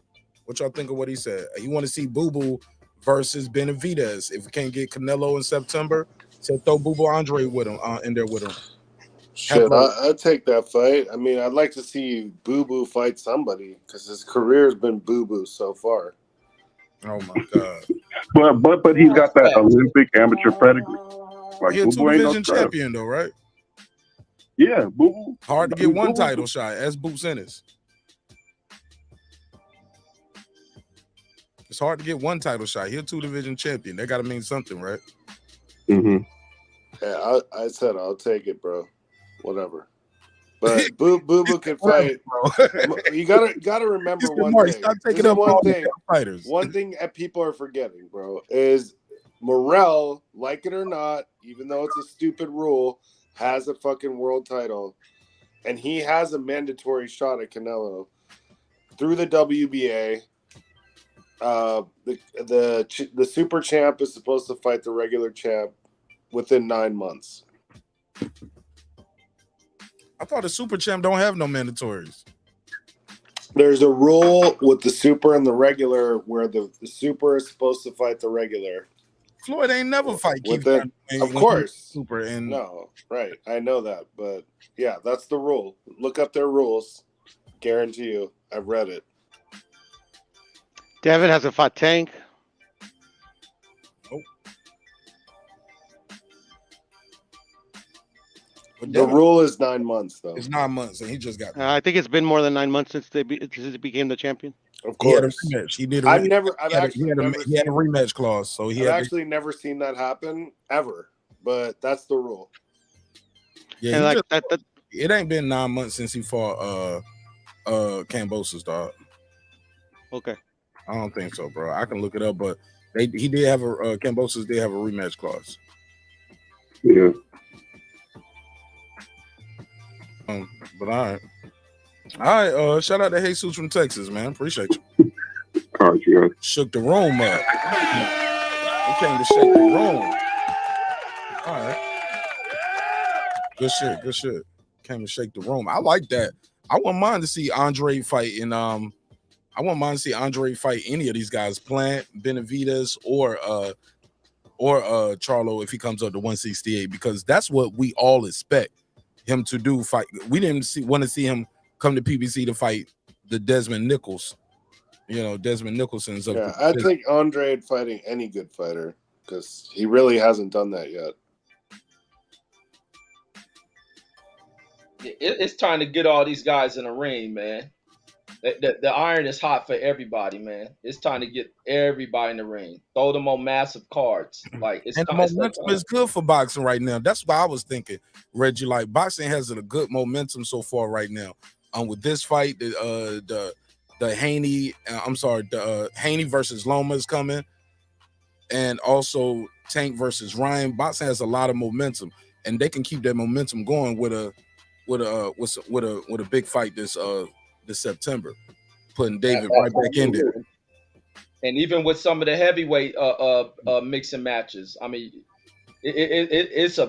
What y'all think of what he said? You want to see Boo Boo versus Benavidez. If we can't get Canelo in September, so throw Boo Boo Andre with him in there with him. Shit, I'd take that fight. I mean, I'd like to see Boo Boo fight somebody because his career's been Boo Boo so far. Oh my god! but he's got that Olympic amateur pedigree. Like He a Boo Boo ain't no two-division scrub. champion though, right? Yeah, Boo Boo. Hard to get one title shot. That's Boots Ennis. It's hard to get one title shot. He's a 2-division champion. That got to mean something, right? Mm-hmm. Yeah, I said I'll take it, bro. Whatever. But Boo Boo can fight. You gotta remember one thing. This is one thing. One thing that people are forgetting, bro, is Morrell, like it or not, even though it's a stupid rule, has a fucking world title, and he has a mandatory shot at Canelo through the WBA. The super champ is supposed to fight the regular champ within 9 months. I thought the super champ don't have no mandatories. There's a rule with the super and the regular where the super is supposed to fight the regular. Floyd ain't never fight Keith. Of course. Super and no, right. I know that, but yeah, that's the rule. Look up their rules. Guarantee you, I've read it. Devin hasn't fought Tank. The rule is 9 months, though. It's 9 months, and he just got. I think it's been more than 9 months since he became the champion. Of course, he had a rematch. He did. I've he had a rematch clause, so he I've had actually never seen that happen ever. But that's the rule. Yeah, And like that, it ain't been 9 months since he fought Kambosos, dog. Okay. I don't think so, bro. I can look it up, but he did have Kambosos did have a rematch clause. Yeah. But all right. Shout out to Jesus from Texas, man. Appreciate you. All right, you guys. Shook the room up. He came to shake the room. All right. Good shit. Came to shake the room. I like that. I wouldn't mind to see Andre fight in I wouldn't mind to see Andre fight any of these guys, Plant, Benavidez, or Charlo if he comes up to 168, because that's what we all expect him to do. Fight. We didn't want to see him come to PBC to fight the Desmond Nichols. Desmond Nicholson's of Yeah, I think Andre fighting any good fighter, because he really hasn't done that yet. It's time to get all these guys in the ring, man. The iron is hot for everybody, man. It's time to get everybody in the ring. Throw them on massive cards. Like and the momentum is good for boxing right now. That's what I was thinking, Reggie. Like, boxing has a good momentum so far right now. With this fight, the Haney, Haney versus Loma is coming, and also Tank versus Ryan. Boxing has a lot of momentum, and they can keep that momentum going with a big fight this September, putting David right back in there. And even with some of the heavyweight mixing matches, I mean, this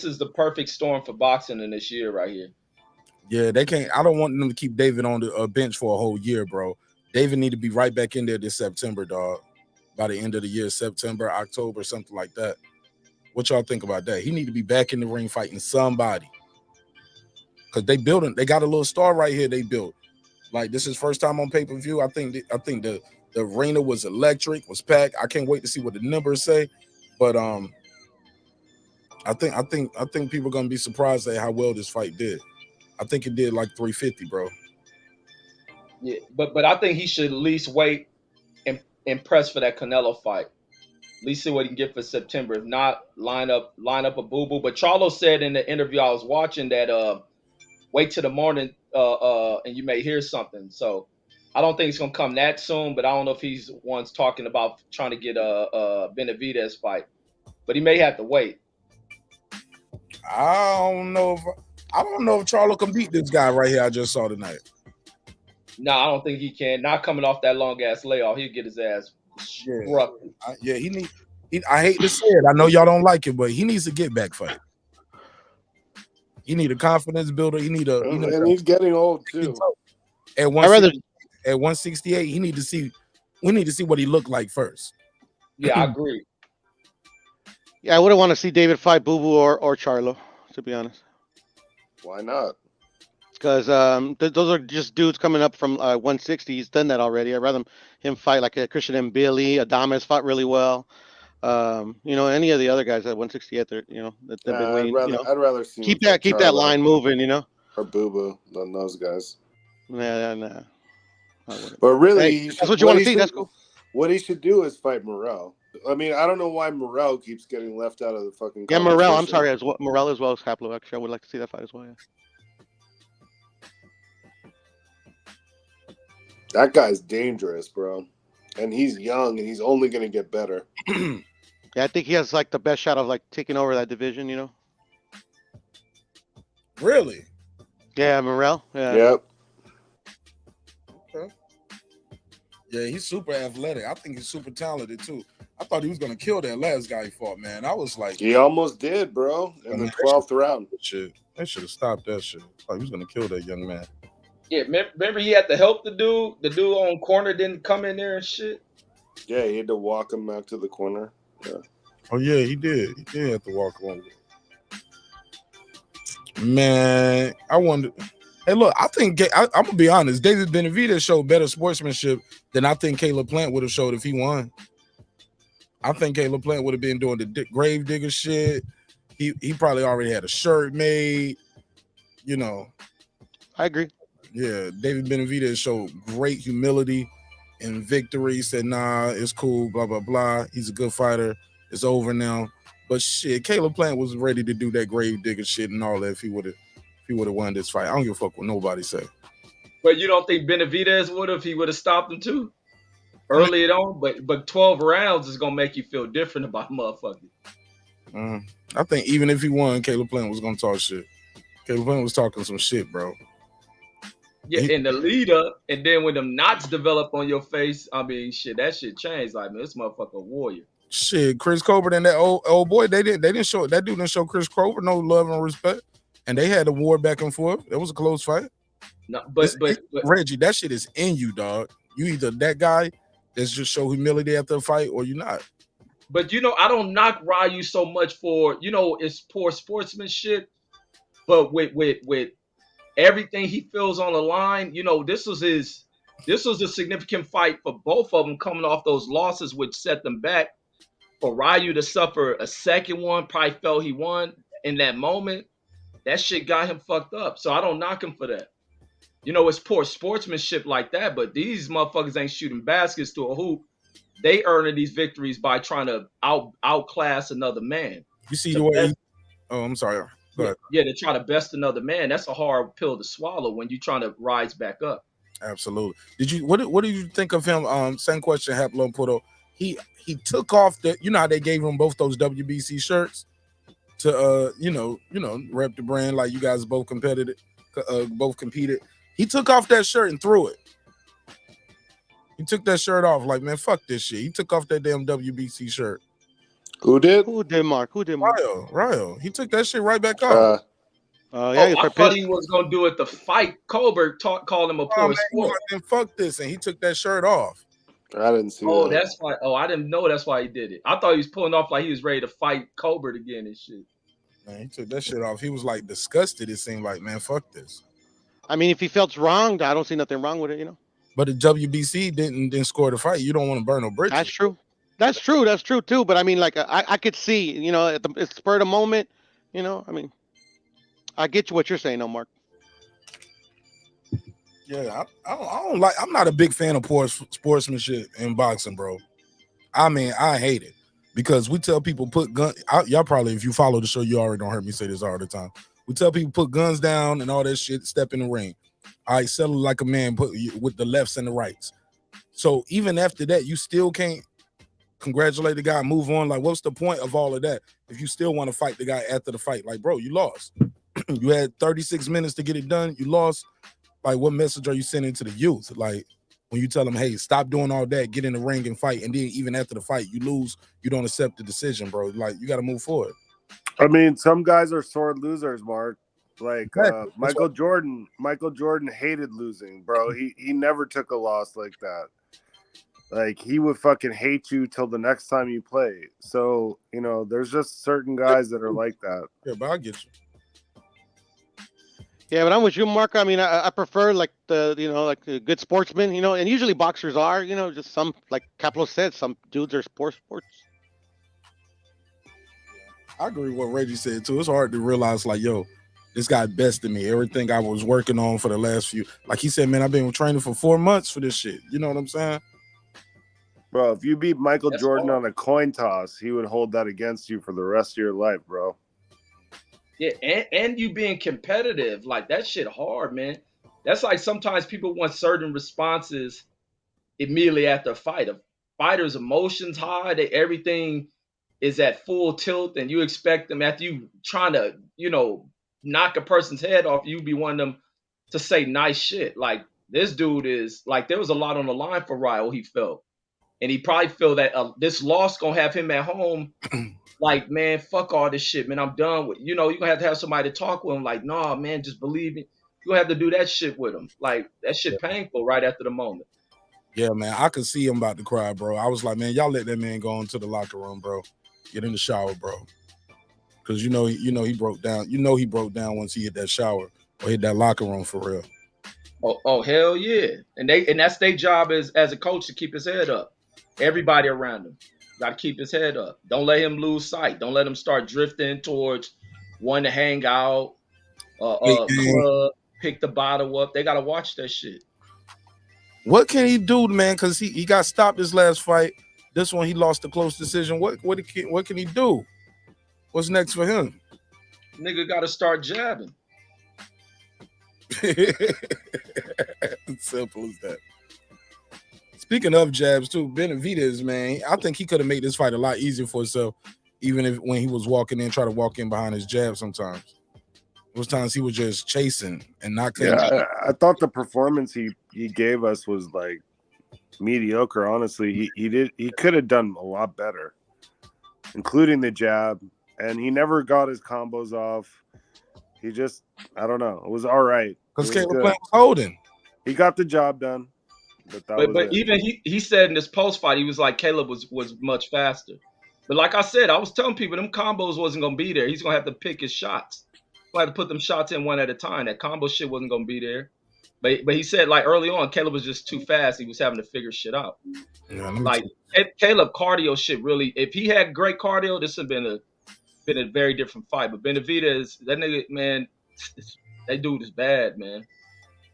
is the perfect storm for boxing in this year right here. Yeah, they can't. I don't want them to keep David on the bench for a whole year, bro. David need to be right back in there this September, dog. By the end of the year, September, October, something like that. What y'all think about that? He need to be back in the ring fighting somebody. Because they got a little star right here they built. Like, this is first time on pay-per-view. I think the arena was electric, was packed. I can't wait to see what the numbers say. But I think people are gonna be surprised at how well this fight did. I think it did like 350, bro. Yeah, but I think he should at least wait and press for that Canelo fight. At least see what he can get for September. If not, line up a boo-boo. But Charlo said in the interview I was watching that wait till the morning and you may hear something. So I don't think it's gonna come that soon, but I don't know if he's one's talking about trying to get a Benavidez fight. But he may have to wait. I don't know if Charlo can beat this guy right here I just saw tonight. No, I don't think he can. Not coming off that long ass layoff, he'll get his ass struck. I hate to say it. I know y'all don't like it, but he needs a get back fight. He need a confidence builder. And he's getting old too. At 168, we need to see what he looked like first. Yeah, I agree. Yeah, I wouldn't want to see David fight Boo Boo or Charlo, to be honest. Why not? Because those are just dudes coming up from 160. He's done that already. I'd rather him fight like a Christian and Billy. Adames fought really well. Any of the other guys at 168, they've been waiting. I'd rather see keep that line moving, or Boo Boo than those guys. Nah. But really, hey, that's what you want to see. That's cool. What he should do is fight Morrell. I mean, I don't know why Morrell keeps getting left out of the fucking. Yeah, Morrell. I'm sorry, Morrell as well as Kaplo. Actually, I would like to see that fight as well. Yeah. That guy's dangerous, bro. And he's young, and he's only going to get better. Yeah, I think he has like the best shot of like taking over that division. Really? Yeah, Morrell. Yeah. Yep. Okay. Yeah, he's super athletic. I think he's super talented too. I thought he was going to kill that last guy he fought, man. I was like, he almost did, bro, in the 12th round. They should have stopped that shit. I thought he was going to kill that young man. Yeah, remember he had to help the dude. The dude on corner didn't come in there and shit. Yeah, he had to walk him back to the corner. Yeah. Oh yeah, he did. He did have to walk along. Man, I wonder. Hey, look, I think I'm gonna be honest. David Benavidez showed better sportsmanship than I think Caleb Plant would have showed if he won. I think Caleb Plant would have been doing the grave digger shit. He probably already had a shirt made. I agree. Yeah, David Benavidez showed great humility and victory. Said, nah, it's cool, blah, blah, blah. He's a good fighter. It's over now. But shit, Caleb Plant was ready to do that grave digger shit and all that if he would have won this fight. I don't give a fuck what nobody say. But you don't think Benavidez would have if he would have stopped him too? Early on, but 12 rounds is gonna make you feel different about motherfucker. I think even if he won, Caleb Plant was gonna talk shit. Caleb Plant was talking some shit, bro. Yeah, in the lead up, and then when them knots develop on your face, I mean, shit, that shit changed. Like, man, this motherfucker a warrior. Shit, Chris Colbert and that old boy, they didn't show that dude didn't show Chris Colbert no love and respect, and they had a war back and forth. It was a close fight. No, but Reggie, that shit is in you, dog. You either that guy that's just show humility after a fight, or you're not. But I don't knock Ryu so much for it's poor sportsmanship, but with everything he feels on the line, this was a significant fight for both of them coming off those losses, which set them back. For Ryu to suffer a second one, probably felt he won in that moment. That shit got him fucked up. So I don't knock him for that. It's poor sportsmanship like that, but these motherfuckers ain't shooting baskets to a hoop. They earning these victories by trying to outclass another man. You see the way? I'm sorry. Go ahead. Yeah, to try to best another man. That's a hard pill to swallow when you're trying to rise back up. Absolutely. What did you think of him? Same question, Haplo Puto. He took off how they gave him both those WBC shirts to rep the brand, like you guys both competed. He took off that shirt and threw it. He took that shirt off, like, man, fuck this shit. He took off that damn WBC shirt. Who did? Who did, Mark? Ryo. He took that shit right back off. I thought he was gonna do it to fight Colbert. Called him a poor sport. Man, fuck this, and he took that shirt off. I didn't see that. That's why. Oh, I didn't know that's why he did it. I thought he was pulling off like he was ready to fight Colbert again and shit. Man, he took that shit off. He was like disgusted. It seemed like, man, fuck this. I mean, if he felt wronged, I don't see nothing wrong with it, But the WBC didn't score the fight. You don't want to burn no bridges. That's true. That's true too. But I mean, like I could see, at the spur of the moment, I mean, I get you what you're saying, though, Mark. Yeah, I don't like. I'm not a big fan of poor sportsmanship in boxing, bro. I mean, I hate it because we tell people put gun. Y'all probably, if you follow the show, you already don't hear me say this all the time. We tell people put guns down and all that shit. Step in the ring. All right, settle like a man. With the lefts and the rights. So even after that, you still can't congratulate the guy, move on. Like, what's the point of all of that if you still want to fight the guy after the fight? Like, bro, you lost. You had 36 minutes to get it done. You lost. Like, what message are you sending to the youth? Like, when you tell them, hey, stop doing all that, get in the ring and fight, and then even after the fight, you lose, you don't accept the decision, bro. Like, you got to move forward. I mean, some guys are sore losers, Mark. Like Michael Jordan hated losing, bro. He never took a loss like that. Like, he would fucking hate you till the next time you play. So, there's just certain guys that are like that. Yeah, but I get you. Yeah, but I'm with you, Mark. I mean, I prefer like a good sportsman, and usually boxers are, just some, like Caplo said, some dudes are sports. I agree with what Reggie said too. It's hard to realize, like, yo, this guy bested me. Everything I was working on for the last few, like he said, man, I've been training for 4 months for this shit. You know what I'm saying? Bro, if you beat Michael Jordan on a coin toss, he would hold that against you for the rest of your life, bro. Yeah, and you being competitive, like that shit hard, man. That's like sometimes people want certain responses immediately after a fight. A fighter's emotions high, everything is at full tilt, and you expect them after you trying to, knock a person's head off, you be wanting them to say nice shit. Like, this dude is like, there was a lot on the line for Ryo, he felt. And he probably feel that this loss gonna have him at home. Like, man, fuck all this shit, man. I'm done with, you're gonna have to have somebody to talk with him. Like, nah, man, just believe me. You're gonna have to do that shit with him. Like, that shit painful right after the moment. Yeah, man, I could see him about to cry, bro. I was like, man, y'all let that man go into the locker room, bro. Get in the shower, bro. Because he broke down. He broke down once he hit that shower or hit that locker room for real. Oh, hell yeah. And that's their job as a coach, to keep his head up. Everybody around him got to keep his head up. Don't let him lose sight. Don't let him start drifting towards wanting to hang out, club, pick the bottle up. They got to watch that shit. What can he do, man? Because he got stopped his last fight. This one, he lost a close decision. What can he do? What's next for him? Nigga got to start jabbing. Simple as that. Speaking of jabs, too, Benavidez, man, I think he could have made this fight a lot easier for himself, even when he was walking in, try to walk in behind his jab sometimes. There was times he was just chasing and not Yeah, cutting. I thought the performance he gave us was like mediocre. Honestly, he could have done a lot better, including the jab, and he never got his combos off. He just, I don't know, it was all right. Because It was Caleb good. Plant was holding. He got the job done, but that was But it. even he said in this post fight, he was like Caleb was much faster. But like I said, I was telling people them combos wasn't gonna be there. He's gonna have to pick his shots. He'll have to put them shots in one at a time. That combo shit wasn't gonna be there. But he said like early on, Caleb was just too fast. He was having to figure shit out. Yeah, Like Caleb cardio shit really. If he had great cardio, this would have been a very different fight. But Benavidez, that nigga, man, that dude is bad, man.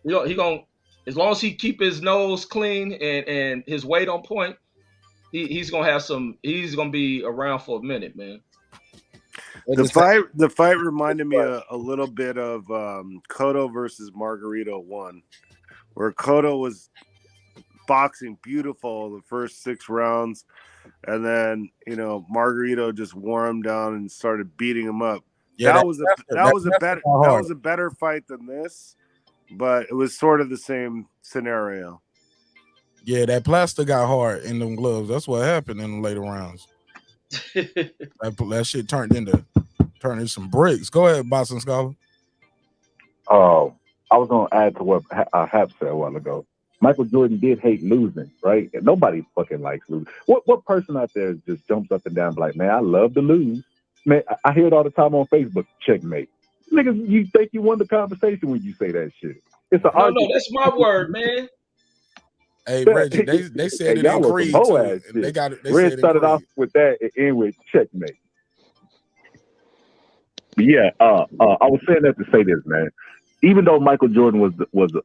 He gonna as long as he keep his nose clean and his weight on point, he's gonna have some. He's gonna be around for a minute, man. The fight reminded me a little bit of Cotto versus Margarito 1, where Cotto was boxing beautiful the first 6 rounds, and then Margarito just wore him down and started beating him up. Yeah, that was a better fight than this, but it was sort of the same scenario. Yeah, that plaster got hard in them gloves. That's what happened in the later rounds. that shit turned into some bricks. Go ahead, Boston Scholar. I was going to add to what Hap said a while ago. Michael Jordan did hate losing, right? And nobody fucking likes losing. What person out there just jumps up and down and be like, man, I love to lose. Man, I hear it all the time on Facebook, checkmate. Niggas, you think you won the conversation when you say that shit. It's an No, that's my word, man. Hey, Reggie, they said it in Creed too. They got it. They Red said started off with that and end with checkmate. But yeah, I was saying that to say this, man. Even though Michael Jordan was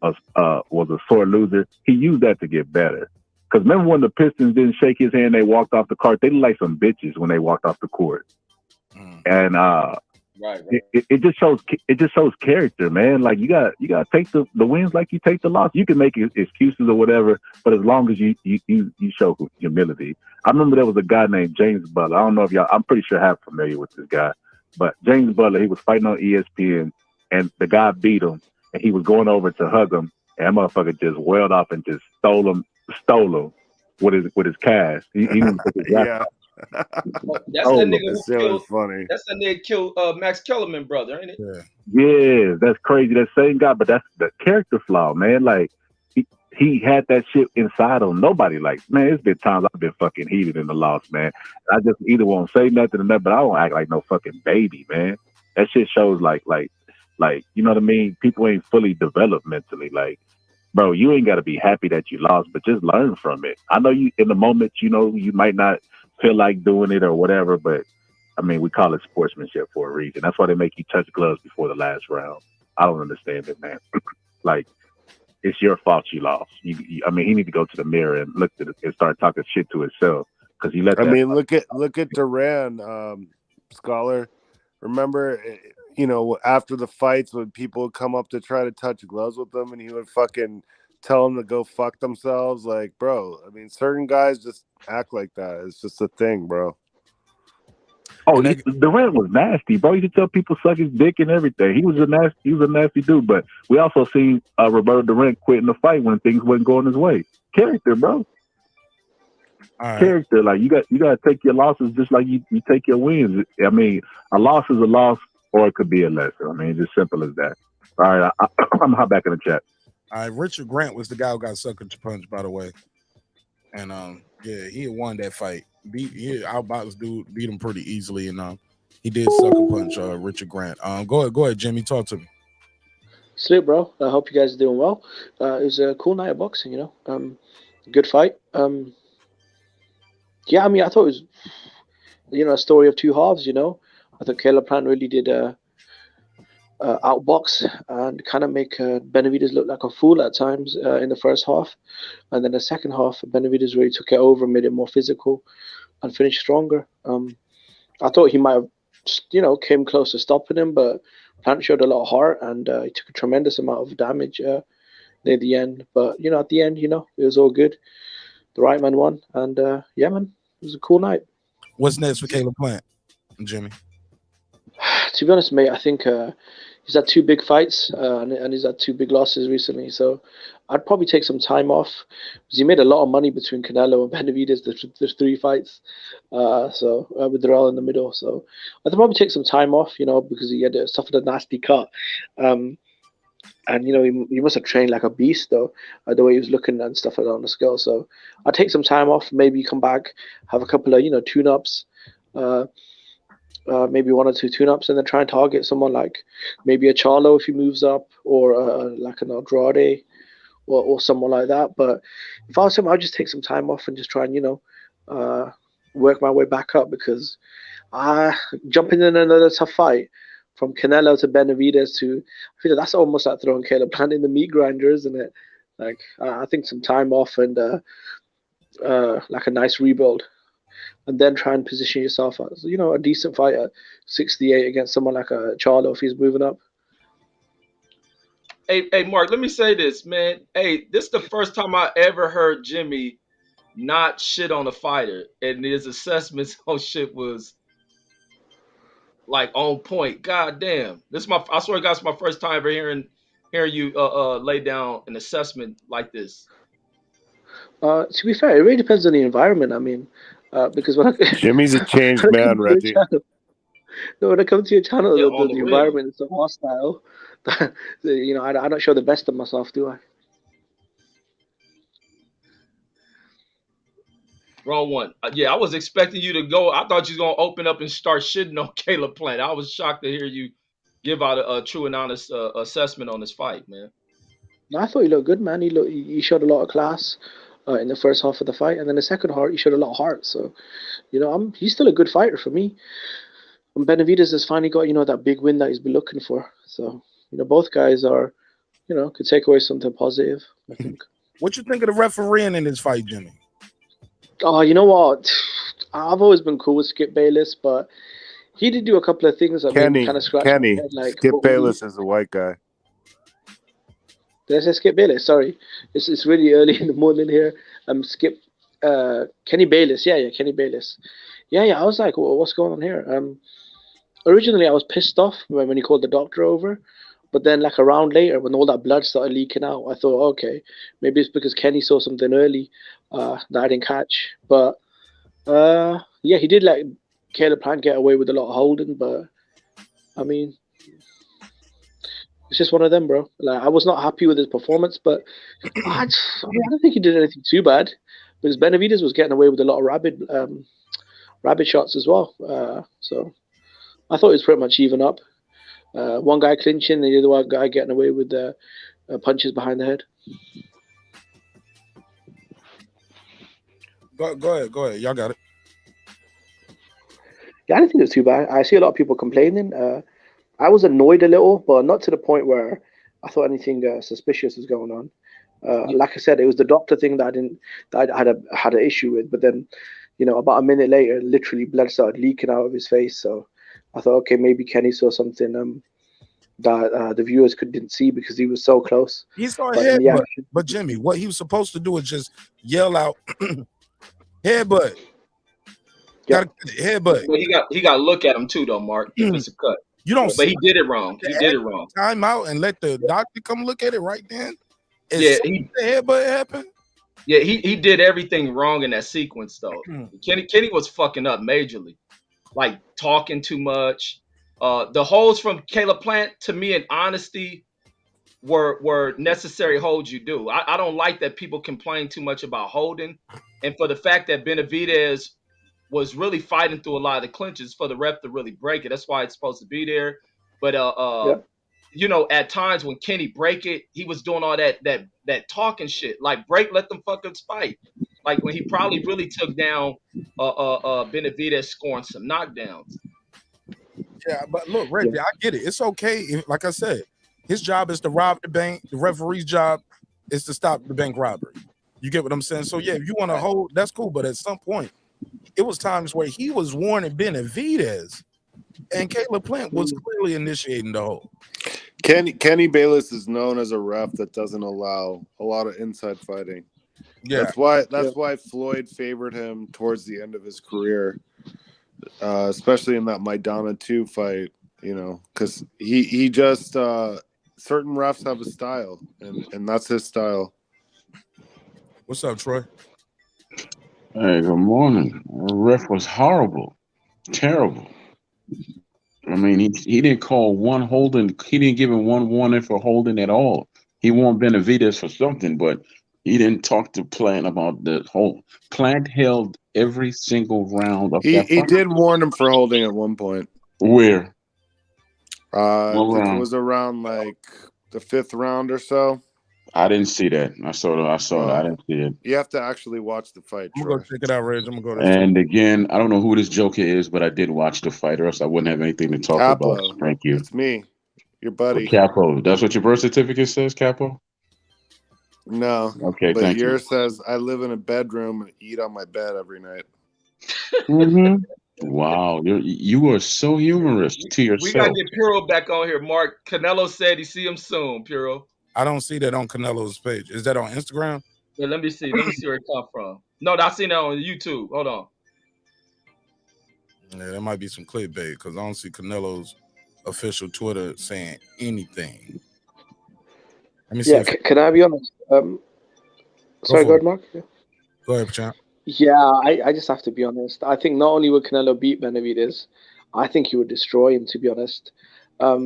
a sore loser, he used that to get better. Because remember when the Pistons didn't shake his hand, they walked off the court. They looked like some bitches when they walked off the court. And right. It just shows character, man. Like you got take the wins like you take the loss. You can make excuses or whatever, but as long as you show humility. I remember there was a guy named James Butler. I don't know if y'all. I'm pretty sure I'm familiar with this guy, but James Butler, he was fighting on ESPN, and the guy beat him, and he was going over to hug him, and that motherfucker just wailed off and just stole him with his cash. He didn't take his Yeah. That's the nigga who killed. Funny. That's the nigga killed Max Kellerman, brother, ain't it? Yeah, that's crazy. That same guy, but that's the character flaw, man. Like he had that shit inside him. Nobody likes, man. It's been times I've been fucking heated in the loss, man. I just either won't say nothing or nothing, but I don't act like no fucking baby, man. That shit shows like you know what I mean. People ain't fully developed mentally, like. Bro, you ain't got to be happy that you lost, but just learn from it. I know you in the moment, you might not feel like doing it or whatever, but I mean, we call it sportsmanship for a reason. That's why they make you touch gloves before the last round. I don't understand it, man. Like, it's your fault you lost. I mean, he need to go to the mirror and look at it and start talking shit to himself because he let. Look at Duran, Scholar. Remember, after the fights, when people would come up to try to touch gloves with him, and he would fucking tell them to go fuck themselves. Like, bro, I mean, certain guys just act like that. It's just a thing, bro. Oh, Durant was nasty, bro. You could tell people suck his dick and everything. He was a nasty dude. But we also seen Roberto Durant quit in the fight when things wasn't going his way. Character, bro. Right. Character, like you got to take your losses just like you take your wins. I mean, a loss is a loss, or it could be a lesson. I mean, it's as simple as that. All right, I'm gonna hop back in the chat. All right, Richard Grant was the guy who got sucker punch, by the way, and yeah, he had won that fight. Outbox dude beat him pretty easily, and he did sucker punch Richard Grant. Go ahead, Jimmy, talk to me. Salute, bro. I hope you guys are doing well. It was a cool night of boxing, good fight. Yeah, I mean, I thought it was, a story of two halves. I thought Caleb Plant really did outbox and kind of make Benavidez look like a fool at times in the first half, and then the second half, Benavidez really took it over, made it more physical, and finished stronger. I thought he might have, came close to stopping him, but Plant showed a lot of heart, and he took a tremendous amount of damage near the end. But at the end, it was all good. The right man won, and yeah, man, it was a cool night. What's next for Caleb Plant, Jimmy? To be honest, mate, I think he's had 2 big fights and he's had 2 big losses recently. So I'd probably take some time off because he made a lot of money between Canelo and Benavidez. There's 3 fights, with they're all in the middle. So I'd probably take some time off, because he had suffered a nasty cut. And he must have trained like a beast though, the way he was looking and stuff like that on the scale. So I'd take some time off, maybe come back, have a couple of tune-ups, maybe 1 or 2 tune-ups, and then try and target someone like maybe a Charlo if he moves up, or like an Andrade, or someone like that. But if I was him, I'd just take some time off and just try and work my way back up, because jumping in another tough fight from Canelo to Benavidez I feel like that's almost like throwing Caleb Plant in the meat grinder, isn't it? Like I think some time off and like a nice rebuild, and then try and position yourself as a decent fight at 68 against someone like a Charlo if he's moving up. Hey, Mark, let me say this, man. Hey, this is the first time I ever heard Jimmy not shit on a fighter, and his assessments on shit was like on point. God damn. I swear to God, it's my first time ever hearing you lay down an assessment like this. To be fair, it really depends on the environment. I mean, because when Jimmy's a changed man, Reggie. When I come to your channel, Yeah, the environment is so hostile that I don't show the best of myself, do I? Wrong one. Yeah, I was expecting you to go. I thought you was gonna open up and start shitting on Caleb Plant. I was shocked to hear you give out a true and honest assessment on this fight, man. No, I thought he looked good, man. He showed a lot of class in the first half of the fight, and then the second half he showed a lot of heart. So, he's still a good fighter for me. And Benavidez has finally got that big win that he's been looking for. So, both guys are, could take away something positive, I think. What you think of the refereeing in this fight, Jimmy? Oh, you know what? I've always been cool with Skip Bayless, but he did do a couple of things that made me kind of scratch my head. Like Skip Bayless is a white guy. Did I say Skip Bayless? Sorry, it's really early in the morning here. Kenny Bayless. Yeah, Kenny Bayless. Yeah. I was like, what's going on here? Originally, I was pissed off when he called the doctor over, but then like a round later, when all that blood started leaking out, I thought, okay, maybe it's because Kenny saw something early that I didn't catch. But he did let Caleb Plant get away with a lot of holding, but I mean, it's just one of them, bro. Like, I was not happy with his performance, but I don't think he did anything too bad, because Benavidez was getting away with a lot of rabbit shots as well. So I thought it was pretty much even up. One guy clinching, and the other one guy getting away with punches behind the head. Go ahead. Y'all got it. Yeah, I don't think it's too bad. I see a lot of people complaining. I was annoyed a little, but not to the point where I thought anything suspicious was going on. Like I said, it was the doctor thing that I had an issue with. But then, about a minute later, literally blood started leaking out of his face. So I thought, okay, maybe Kenny saw something that the viewers didn't see because he was so close. He saw a headbutt, but Jimmy, what he was supposed to do is just yell out, "Headbutt!" Got headbutt. But he got to look at him too, though, Mark. If it's a cut. You don't. But he did it wrong. He did it wrong. Time out and let the doctor come look at it right then. The headbutt happened. Yeah, he did everything wrong in that sequence, though. Kenny was fucking up majorly, like talking too much. The holds from Caleb Plant, to me, in honesty, were necessary holds you do. I don't like that people complain too much about holding, and for the fact that Benavidez was really fighting through a lot of the clinches for the ref to really break it. That's why it's supposed to be there. But at times when Kenny break it, he was doing all that talking shit. Like, let them fuckers fight. Like when he probably really took down Benavidez, scoring some knockdowns. Yeah, but look, Reggie, I get it. It's okay. Like I said, his job is to rob the bank. The referee's job is to stop the bank robbery. You get what I'm saying? So yeah, if you want to hold, that's cool. But at some point, it was times where he was warning Benavidez, and Caleb Plant was clearly initiating the hold. Kenny Bayless is known as a ref that doesn't allow a lot of inside fighting. Yeah, that's why Floyd favored him towards the end of his career, especially in that Maidana 2 fight. You know, because he just certain refs have a style, and that's his style. What's up, Troy? Hey, good morning. The ref was horrible, terrible. I mean, he didn't call one holding. He didn't give him one warning for holding at all. He warned Benavidez for something, but he didn't talk to Plant about the whole. Plant held every single round of that He fight. did warn him for holding at one point. Where? I What think it round? was around like the 5th round or so. I didn't see that. I saw it. I didn't see it. You have to actually watch the fight, I'm Troy. gonna go check it out, Reg. I'm gonna go this And again, I don't know who this joker is, but I did watch the fight, or else I wouldn't have anything to talk about. Capo. Thank you. It's me, your buddy. Capo. That's what your birth certificate says, Capo? No. Okay, But thank you. yours says I live in a bedroom and eat on my bed every night. Wow, you are so humorous to We gotta yourself. get Puro back on here, Mark. Canelo said he see him soon, Puro. I don't see that on Canelo's page. Is that on Instagram? Yeah, let me see. Let me see where it come from. No, I seen that on YouTube. Hold on. Yeah, there might be some clickbait because I don't see Canelo's official Twitter saying anything. Let me see. Yeah, can I be honest? Sorry, go ahead, Mark. Go ahead, champ. Yeah, I just have to be honest. I think not only would Canelo beat Benavidez, I think he would destroy him, to be honest.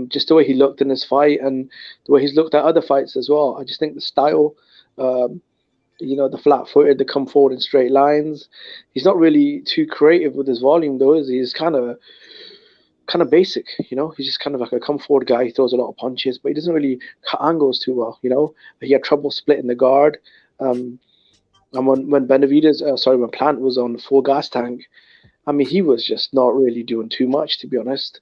Just the way he looked in this fight and the way he's looked at other fights as well. I just think the style, the flat-footed, the come forward in straight lines. He's not really too creative with his volume, though, is he? He's kind of basic, He's just kind of like a come forward guy. He throws a lot of punches, but he doesn't really cut angles too well, He had trouble splitting the guard. And when when Plant was on full gas tank, I mean, he was just not really doing too much, to be honest.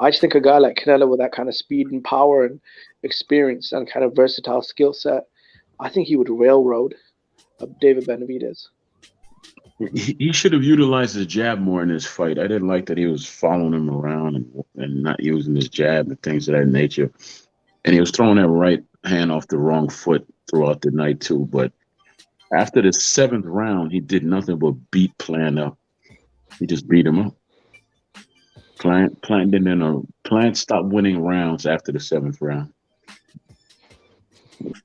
I just think a guy like Canelo with that kind of speed and power and experience and kind of versatile skill set, I think he would railroad David Benavidez. He should have utilized his jab more in this fight. I didn't like that he was following him around and not using his jab and things of that nature. And he was throwing that right hand off the wrong foot throughout the night too. But after the 7th round, he did nothing but beat Plant up. He just beat him up. Plant stopped winning rounds after the 7th round.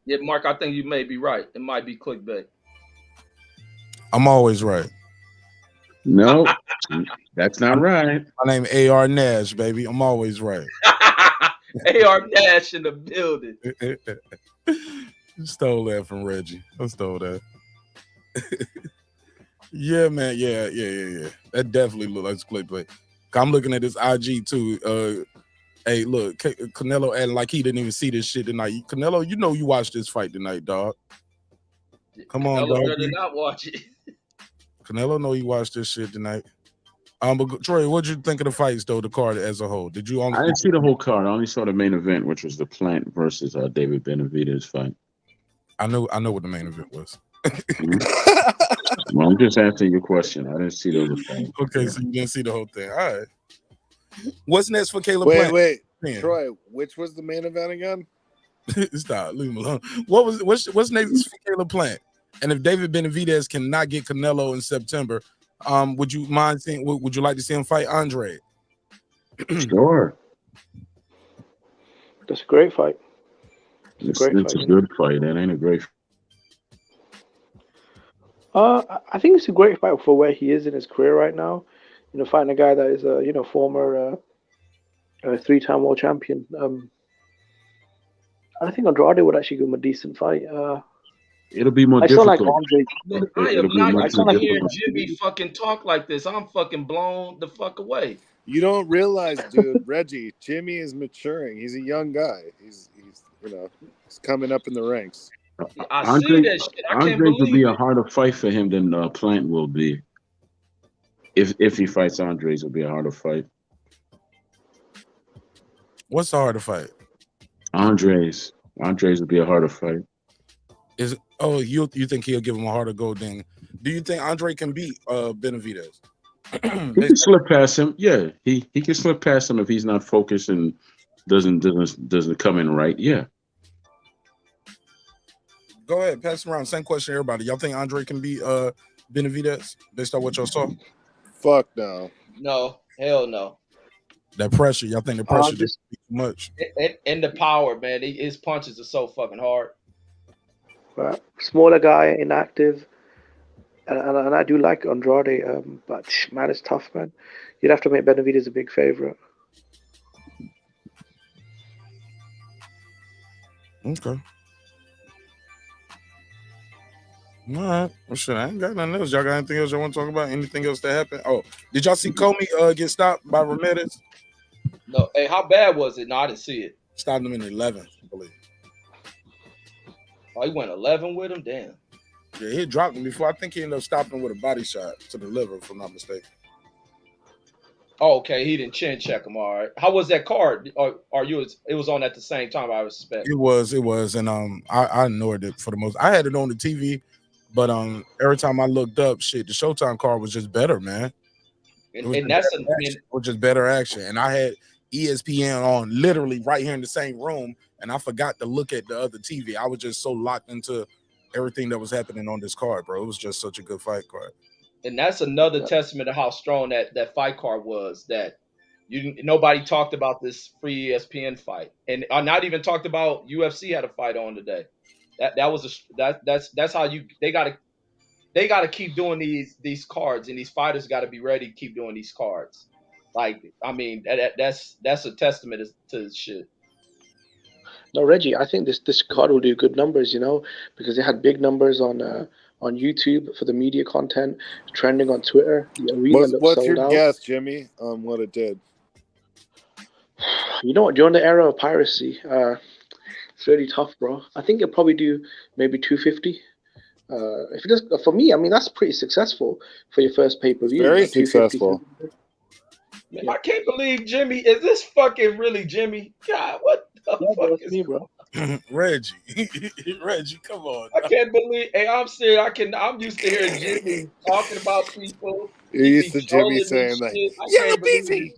Yeah, Mark, I think you may be right. It might be clickbait. I'm always right. No, that's not right. My name AR Nash, baby. I'm always right. AR Nash in the building. Stole that from Reggie. I stole that. Yeah, man. Yeah. That definitely looks like clickbait. I'm looking at this IG too. Hey, look, Canelo acting like he didn't even see this shit tonight. Canelo, you watched this fight tonight, dog. Come on, Canelo dog. did not watch it. Canelo know you watched this shit tonight. But Troy, what'd you think of the fights though? The card as a whole. Did you only? I didn't see the whole card. I only saw the main event, which was the Plant versus David Benavidez fight. I know what the main event was. Well, I'm just answering your question. I didn't see the other fight. Okay, so you didn't see the whole thing. All right. What's next for Caleb Plant? Wait, Man. Troy, which was the main event again? Stop, leave him alone. What's next for Caleb Plant? And if David Benavidez cannot get Canelo in September, would you mind seeing? Would you like to see him fight Andre? Sure. That's a great fight. It's a good fight. That ain't a great fight. I think it's a great fight for where he is in his career right now. Fighting a guy that is a former 3-time world champion. I think Andrade would actually give him a decent fight. It'll be more I difficult. like Andre. I am not used to hearing Jimmy fucking talk like this. I'm fucking blown the fuck away. You don't realize, dude, Reggie, Jimmy is maturing. He's a young guy. He's he's coming up in the ranks. I see that shit. I can't Andre would be believe a it. harder fight for him than Plant will be. If he fights Andres, it'll be a harder fight. What's the harder fight? Andres would be a harder fight. You think he'll give him a harder go than? Do you think Andre can beat Benavidez? He can slip past him. Yeah, he can slip past him if he's not focused and doesn't come in right. Yeah. Go ahead, pass him around. Same question to everybody. Y'all think Andre can beat Benavidez based on what y'all saw? Fuck no. No, hell no. That pressure, y'all think the pressure just too much? And the power, man. His punches are so fucking hard. Right. Smaller guy, inactive. And I do like Andrade, but man, it's tough, man. You'd have to make Benavidez a big favorite. Okay. All right. Well, shit, I ain't got nothing else. Y'all got anything else y'all want to talk about? Anything else that happened? Oh, did y'all see Comey get stopped by Ramirez? No. Hey, how bad was it? No, I didn't see it. Stopped him in 11th, I believe. Oh, he went 11 with him? Damn. Yeah, he dropped him before. I think he ended up stopping him with a body shot to the liver, if I'm not mistaken. Oh, okay. He didn't chin check him. All right. How was that card? Or you was it was on at the same time, I respect. It was, and I ignored it for the most. I had it on the TV, but every time I looked up, shit, the Showtime card was just better, man. And that's just better action. And I had ESPN on literally right here in the same room, and I forgot to look at the other TV. I was just so locked into everything that was happening on this card, bro. It was just such a good fight card. And that's another testament to how strong that fight card was. That nobody talked about this free ESPN fight, and not even talked about UFC had a fight on today. That's how they gotta keep doing these cards, and these fighters got to be ready to keep doing these cards. Like, I mean, that's a testament to this shit. No, Reggie, I think this card will do good numbers, because they had big numbers on YouTube for the media content, trending on Twitter. The arena looks What's sold your out. guess, Jimmy, on what it did? You know what? During the era of piracy, it's really tough, bro. I think it'll probably do maybe 250. If it does, for me, I mean, that's pretty successful for your first pay-per-view. Very successful. Man, I can't believe Jimmy. Is this fucking really Jimmy? God, what the fuck is me, bro? Reggie, come on. I can't believe. Hey, I'm serious. I'm used to hearing Jimmy talking about people. You're used to Jimmy saying that. Yellow beefy.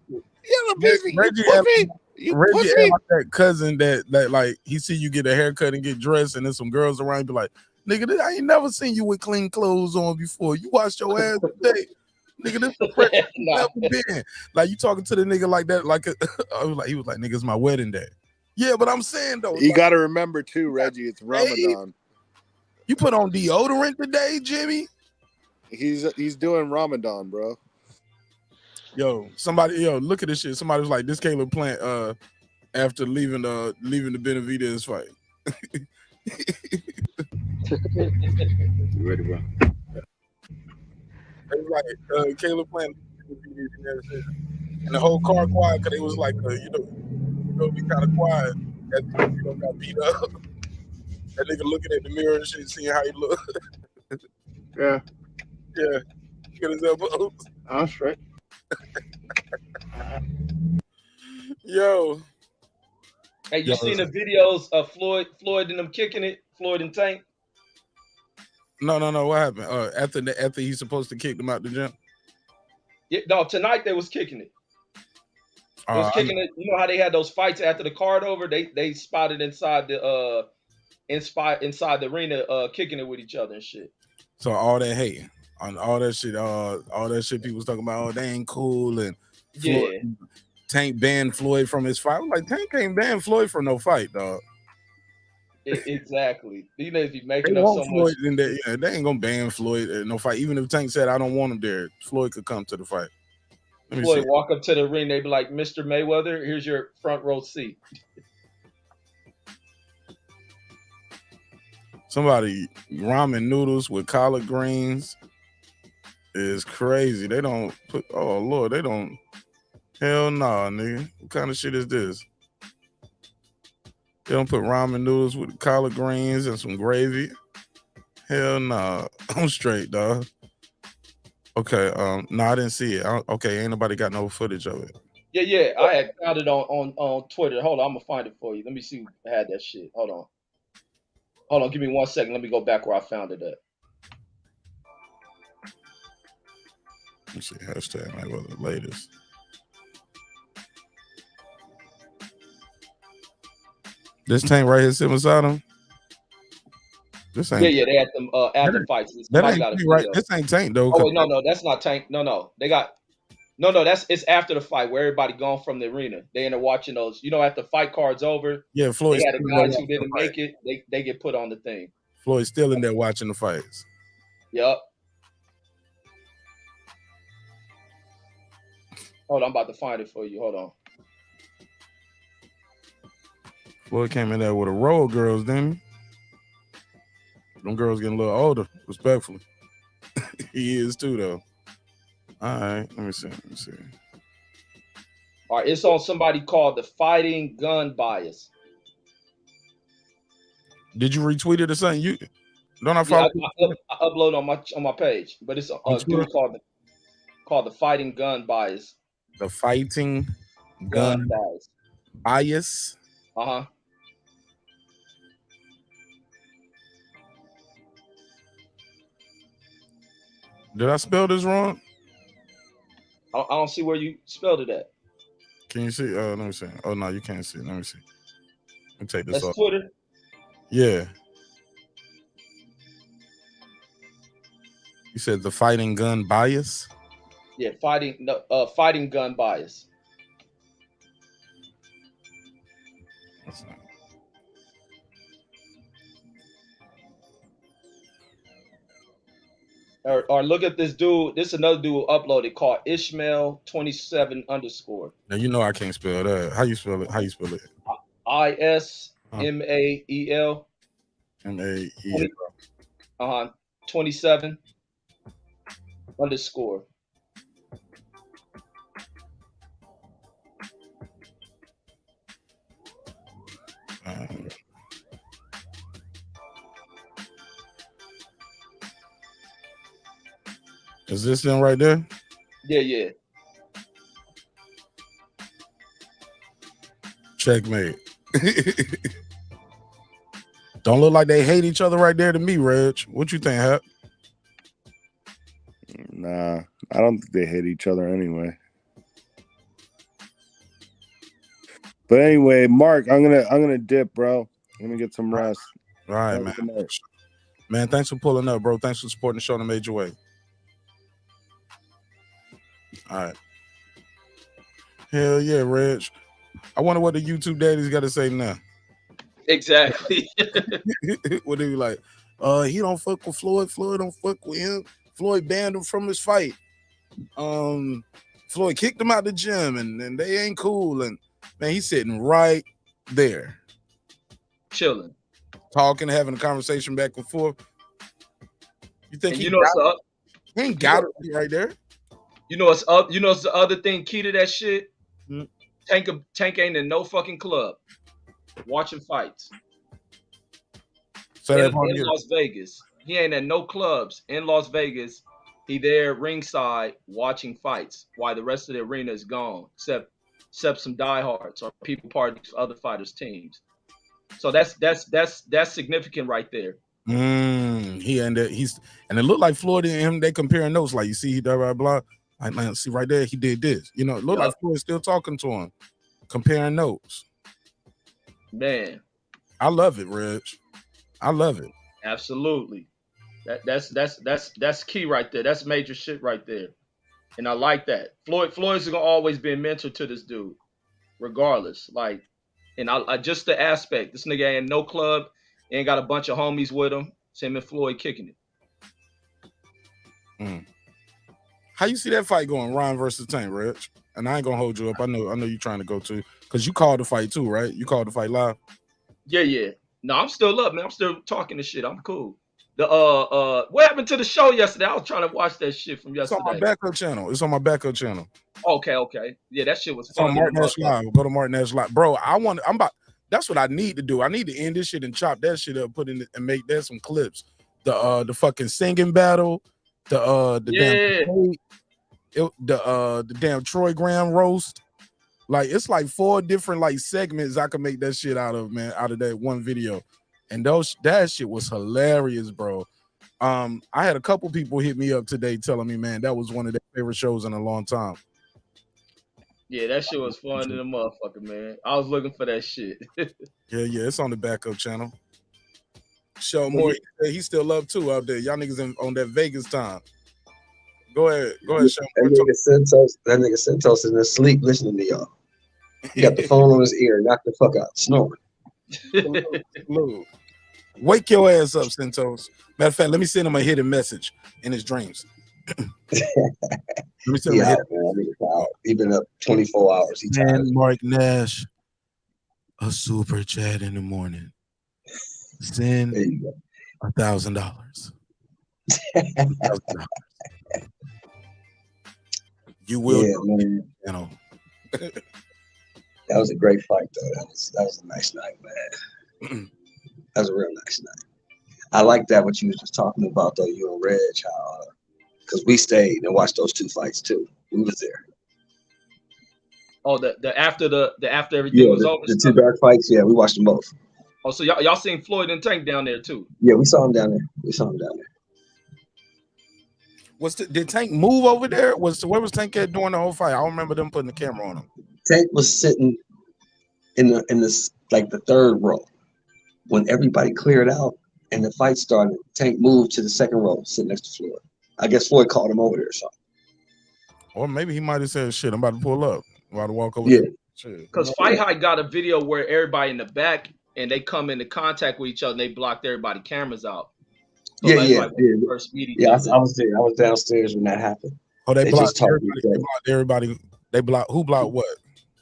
Reggie ain't like that cousin that like he see you get a haircut and get dressed, and then some girls around be like, "Nigga, I ain't never seen you with clean clothes on before. You washed your ass today." Nigga, this the fresh never been. Like, you talking to the nigga like that, he was like, "Nigga, it's my wedding day." Yeah, but I'm saying though, you got to remember too, Reggie, it's Ramadan. You put on deodorant today, Jimmy? He's doing Ramadan, bro. Yo, look at this shit. Somebody was like, "This Caleb Plant after leaving the Benavidez fight." You ready, bro? It was like Caleb Plant and the whole car quiet because it was like be kind of quiet as got beat up. That nigga looking at the mirror and shit, seeing how he look. Yeah. Get his elbows. I'm straight. Yo. Hey, you seen the videos of Floyd and them kicking it? Floyd and Tank? No. What happened? After he's supposed to kick them out the gym? Yeah, no, tonight they was kicking it. They was kicking it. You know how they had those fights after the card over? They spotted inside the arena kicking it with each other and shit. So all that hating on all that shit people was talking about, oh, they ain't cool, and Floyd, Tank banned Floyd from his fight. I'm like, Tank ain't banned Floyd for no fight, dog. Exactly. You know, if you making up so Floyd much. they ain't gonna ban Floyd in no fight. Even if Tank said I don't want him there, Floyd could come to the fight. Floyd walk up to the ring, they be like, "Mr. Mayweather, here's your front row seat." Somebody ramen noodles with collard greens is crazy. They don't put. Oh Lord, they don't. Hell nah, nigga. What kind of shit is this? They don't put ramen noodles with collard greens and some gravy. Hell nah. I'm straight, dog. Okay, no, I didn't see it. Okay, ain't nobody got no footage of it. Yeah. I had found it on Twitter. Hold on, I'm gonna find it for you. Let me see who had that shit. Hold on, give me 1 second. Let me go back where I found it at. Let's see, hashtag Mayweather latest. This Tank right here sitting beside him. This ain't. Yeah, they had them after fights. That ain't right. This ain't Tank though. Oh wait, no, that's not Tank. No, they got No, it's after the fight where everybody gone from the arena. They end up watching those. After the fight card's over, Yeah, they Floyd's got the still in there guys who watching the didn't fight. make it. They get put on the thing. Floyd's still in there watching the fights. Yep. Hold on, I'm about to find it for you. Hold on. Floyd came in there with a row of girls, didn't he? Them girls getting a little older, respectfully. He is too, though. All right, let me see. All right, it's on somebody called the Fighting Gun Bias. Did you retweet it or something? You don't I Yeah, follow? I upload on my page, but it's a dude called the Fighting Gun Bias. The Fighting Gun Bias. Uh-huh. Did I spell this wrong? I don't see where you spelled it at. Can you see? Let me see. Oh no, you can't see. Let me see. Let me take this That's off. Twitter. Yeah. You said the Fighting Gun Bias? Yeah, Fighting Gun Bias. Or look at this dude. This is another dude uploaded called Ishmael27_. Now you know I can't spell that. How you spell it? ISMAEL. MAEL. 27_. Is this them right there? Yeah. Checkmate. Don't look like they hate each other right there to me, Reg. What you think, Hap? Nah, I don't think they hate each other anyway. But anyway, Mark, I'm gonna dip, bro. I'm gonna get some rest. All right, man. Man, thanks for pulling up, bro. Thanks for supporting the show in a major way. All right. Hell yeah, Reg. I wonder what the YouTube daddies got to say now. Exactly. What they be like? He don't fuck with Floyd. Floyd don't fuck with him. Floyd banned him from his fight. Floyd kicked him out the gym, and they ain't cool. And man, he's sitting right there, chilling, talking, having a conversation back and forth. You think he ain't got it right there? You know it's up. You know it's the other thing key to that shit. Tank ain't in no fucking club watching fights. So in Las Vegas, he ain't at no clubs in Las Vegas. He there ringside watching fights while the rest of the arena is gone, except some diehards or people part of other fighters' teams. So that's significant right there. He and it looked like Floyd and him. They comparing notes, like you see, he blah blah blah. I man, see right there, he did this. You know, it looked like Floyd still talking to him, comparing notes. Man, I love it, Reg. I love it. Absolutely. That's key right there. That's major shit right there. And I like that. Floyd's gonna always be a mentor to this dude, regardless. Like, and I just the aspect. This nigga ain't in no club, ain't got a bunch of homies with him. It's him and Floyd kicking it. How you see that fight going, Ron versus Tank, Reg? And I ain't gonna hold you up. I know you trying to go to, because you called the fight too, right? You called the fight live. Yeah. No, I'm still up, man. I'm still talking this shit. I'm cool. What happened to the show yesterday? I was trying to watch that shit from yesterday. It's on my backup channel. Okay. Yeah, that shit was It's fun. on Martin Nash Live. Go to Martin Nash Live. Bro, that's what I need to do. I need to end this shit and chop that shit up, put in it, and make that some clips. The fucking singing battle, the damn Troy Graham roast. Like, it's like 4 different like segments I could make that shit out of, man, out of that one video. And that shit was hilarious, bro. I had a couple people hit me up today telling me, man, that was one of their favorite shows in a long time. Yeah, that shit was fun to the motherfucker, man. I was looking for that shit. Yeah, it's on the backup channel. Show more. He's still up too out there. Y'all niggas on that Vegas time. Go ahead, Sean. That nigga Santos is asleep listening to y'all. He got the phone on his ear, knock the fuck out, snoring. Salute. Wake your ass up, Santos. Matter of fact, let me send him a hidden message in his dreams. Let me send him a hidden. He been up 24 hours. He tired. Man, Mark Nash, a super chat in the morning. Send $1,000. You will. Yeah, man. You know. That was a great fight, though. That was a nice night, man. That was a real nice night. I like that what you was just talking about, though. You and Reg, how because we stayed and watched those two fights too. We was there. Oh, the after everything was over. The two dark fights. Yeah, we watched them both. Oh, so y'all seen Floyd and Tank down there too? Yeah, we saw him down there. Did Tank move over there? Where was Tank at during the whole fight? I don't remember them putting the camera on him. Tank was sitting in the like the third row when everybody cleared out and the fight started. Tank moved to the second row, sitting next to Floyd. I guess Floyd called him over there or something. Or maybe he might have said, "Shit, I'm about to pull up. I'm about to walk over." Yeah, because Fight High got a video where everybody in the back and they come into contact with each other and they blocked everybody's cameras out. So yeah. First meeting. Yeah, I was there. I was downstairs when that happened. Oh, they blocked just talked everybody. They blocked who blocked what?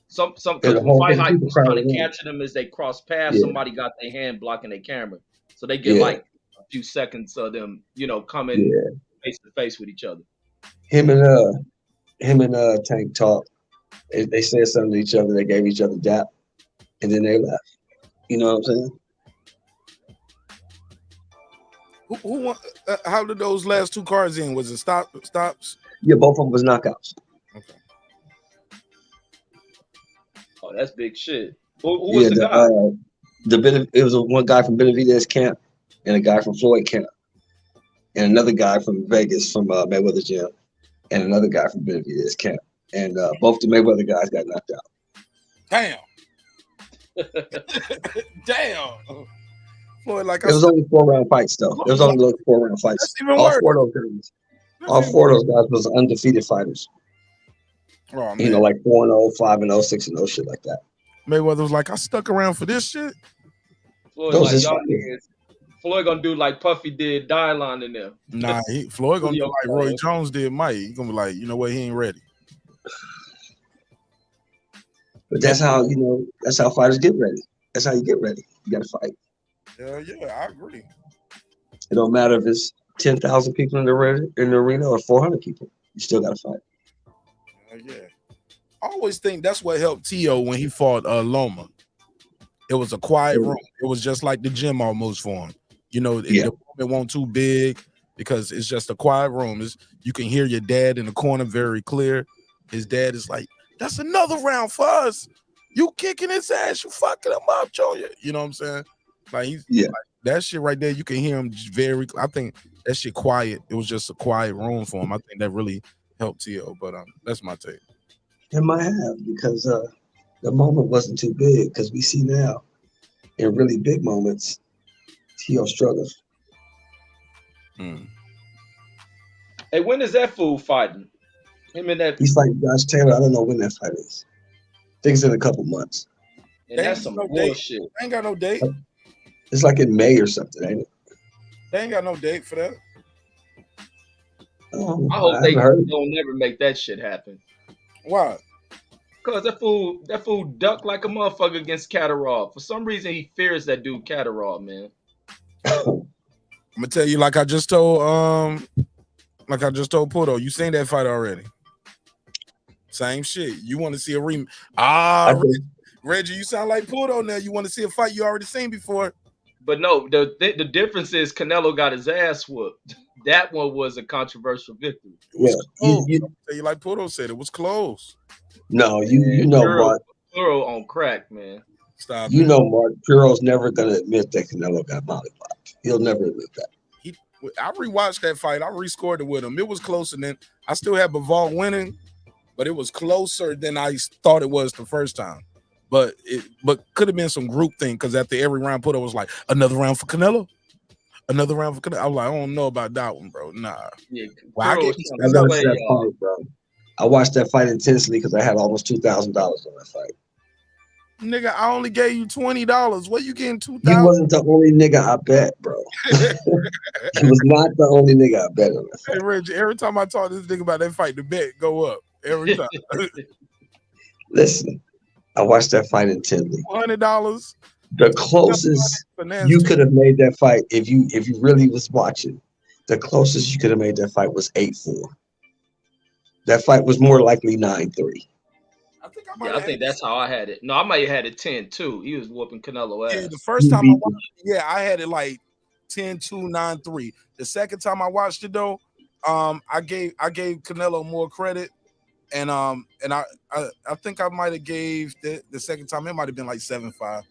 Some because Fight High was trying to capture them as they cross paths. Somebody got their hand blocking their camera, so they get like a few seconds of them, coming face to face with each other. Him and Tank talked. They said something to each other. They gave each other dap, and then they left. You know what I'm saying? Who won? How did those last two cards end? Was it stops? Yeah, both of them was knockouts. Okay. Oh, that's big shit. Who was the guy? It was one guy from Benavidez camp and a guy from Floyd camp and another guy from Vegas from Mayweather gym and another guy from Benavidez camp. And both the Mayweather guys got knocked out. Damn. Damn. Floyd, like it was only 4-round fights though. It was only like 4-round fights. That's even all worse. All four of those guys was undefeated fighters. Oh, man. Like 4-0, 5-0, 6-0, shit like that. Mayweather was like, I stuck around for this shit. Floyd, like, y'all niggas, Floyd gonna do like Puffy did Dylon in them. Nah, Floyd gonna do like Roy Jones did Mike. He gonna be like, you know what, he ain't ready. But that's how fighters get ready. That's how you get ready. You gotta fight. Yeah, I agree. It don't matter if it's 10,000 people in the arena or 400 people. You still gotta fight. Yeah. I always think that's what helped Tio when he fought Loma. It was a quiet room. It was just like the gym almost for him. The room wasn't too big because it's just a quiet room. You can hear your dad in the corner very clear. His dad is like, that's another round for us. You kicking his ass, you fucking him up, Junior. You know what I'm saying? Like like, that shit right there, you can hear him very. I think that shit quiet. It was just a quiet room for him. I think that really helped Tio. But that's my take. It might have because the moment wasn't too big. Because we see now in really big moments, Tio struggles. Hey, when is that fool fighting? Him and that. He's fighting Josh Taylor. I don't know when that fight is. I think it's in a couple months. And that's some bullshit. They ain't got no date. It's like in May or something, ain't it? They ain't got no date for that. I hope they don't never make that shit happen. Why? Because that fool ducked like a motherfucker against Catterall. For some reason, he fears that dude Catterall, man. I'm gonna tell you, like I just told Puto, you seen that fight already. Same shit. You want to see a rematch? Reggie, you sound like Puto now. You want to see a fight you already seen before. But no, the difference is Canelo got his ass whooped. That one was a controversial victory. You like Puto said, it was close. No, you know, Mark. Puro on crack, man. Stop. You know, Mark. Puro's never gonna admit that Canelo got mollywopped. He'll never admit that. I rewatched that fight. I rescored it with him. It was closer than I still had Bivol winning, but it was closer than I thought it was the first time. But could have been some group thing because after every round, Puto was like, another round for Canelo, Another round for Canelo. I'm like, I don't know about that one, bro. Nah. Yeah, Well, I Pearl gave was him trying I to watched play that fight, bro. I watched that fight intensely because I had almost $2,000 on that fight. nigga, I only gave you $20. What you getting You $2,000? wasn't the only nigga I bet, bro. You was not the only nigga I bet on that fight. Hey, Rich, every time I talk to this nigga about that fight, the bet go up. Every time. Listen, I watched that fight intently. $100. The closest you could have made that fight if you really was watching, the closest you could have made that fight was 8-4. That fight was more likely 9-3. Yeah, I think that's how I had it. No, I might have had it 10-2. He was whooping Canelo ass. Yeah, the first time I watched it, yeah, I had it like 10-2, 9-3. The second time I watched it though, I gave Canelo more credit, and I think I might have gave the second time it might have been like 7-5.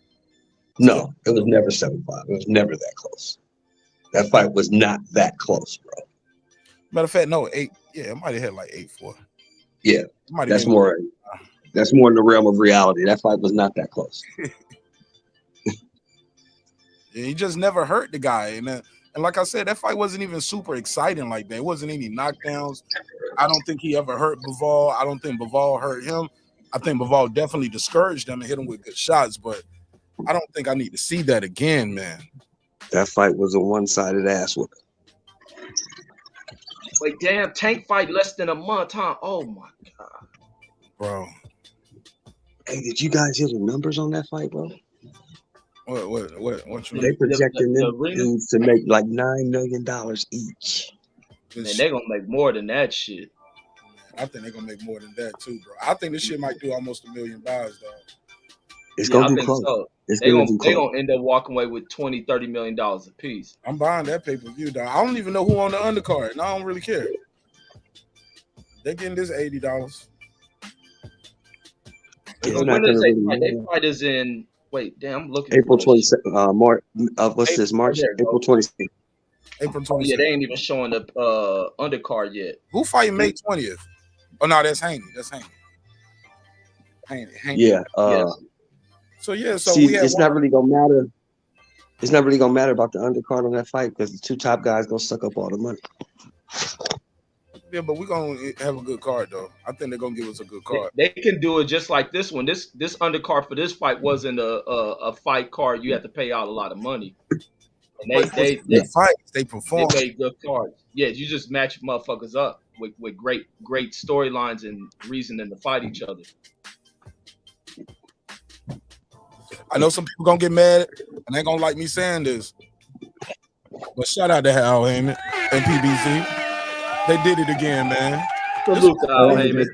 No, it was never 7-5. It was never that close. That fight was not that close, bro. Matter of fact, no, 8. Yeah, it might have had like 8-4. Yeah, Might have that's been more. That's more in the realm of reality. That fight was not that close. Yeah, he just never hurt the guy, and like I said, that fight wasn't even super exciting like that. It wasn't any knockdowns. I don't think he ever hurt Bivol. I don't think Bivol hurt him. I think Bivol definitely discouraged him and hit him with good shots, but I don't think I need to see that again, man. That fight was a one-sided ass whooping. Wait, damn, Tank fight less than a month, huh? Oh my god, bro. Hey, did you guys hear the numbers on that fight, bro? What you They mean? projecting the them arena? dudes to make like $9 million each. Man, they gonna make more than that shit. I think they're gonna make more than that too, bro. I think this shit might do almost $1 million, though. It's Yeah, gonna I do think close. so. It's They gonna gonna do close. end up walking away with $20-30 million a piece. I'm buying that pay-per-view, dog. I don't even know who on the undercard, and I don't really care. They're getting this $80. It's When not is gonna they really fight? They matter. fight is in. Wait, damn, I'm looking April for this shit. 27th. March. What's this? March. there it April goes. 26th. April Oh, 26th. yeah, they ain't even showing the undercard yet. Who fighting May 20th? Oh no, that's Haney. That's Haney. Haney. Yeah. So yeah, so See, we had it's not really gonna matter. It's not really gonna matter about the undercard on that fight because the two top guys gonna suck up all the money. Yeah, but we're gonna have a good card though. I think they're gonna give us a good card. They can do it just like this one. This undercard for this fight wasn't a fight card. You had to pay out a lot of money. And they fight. They perform. They made good cards. Yeah, you just match motherfuckers up with great storylines and reasoning to fight each other. I know some people gonna get mad and they gonna like me saying this, but shout out to Al Heyman and PBC. They did it again, man. Salute to Al Heyman.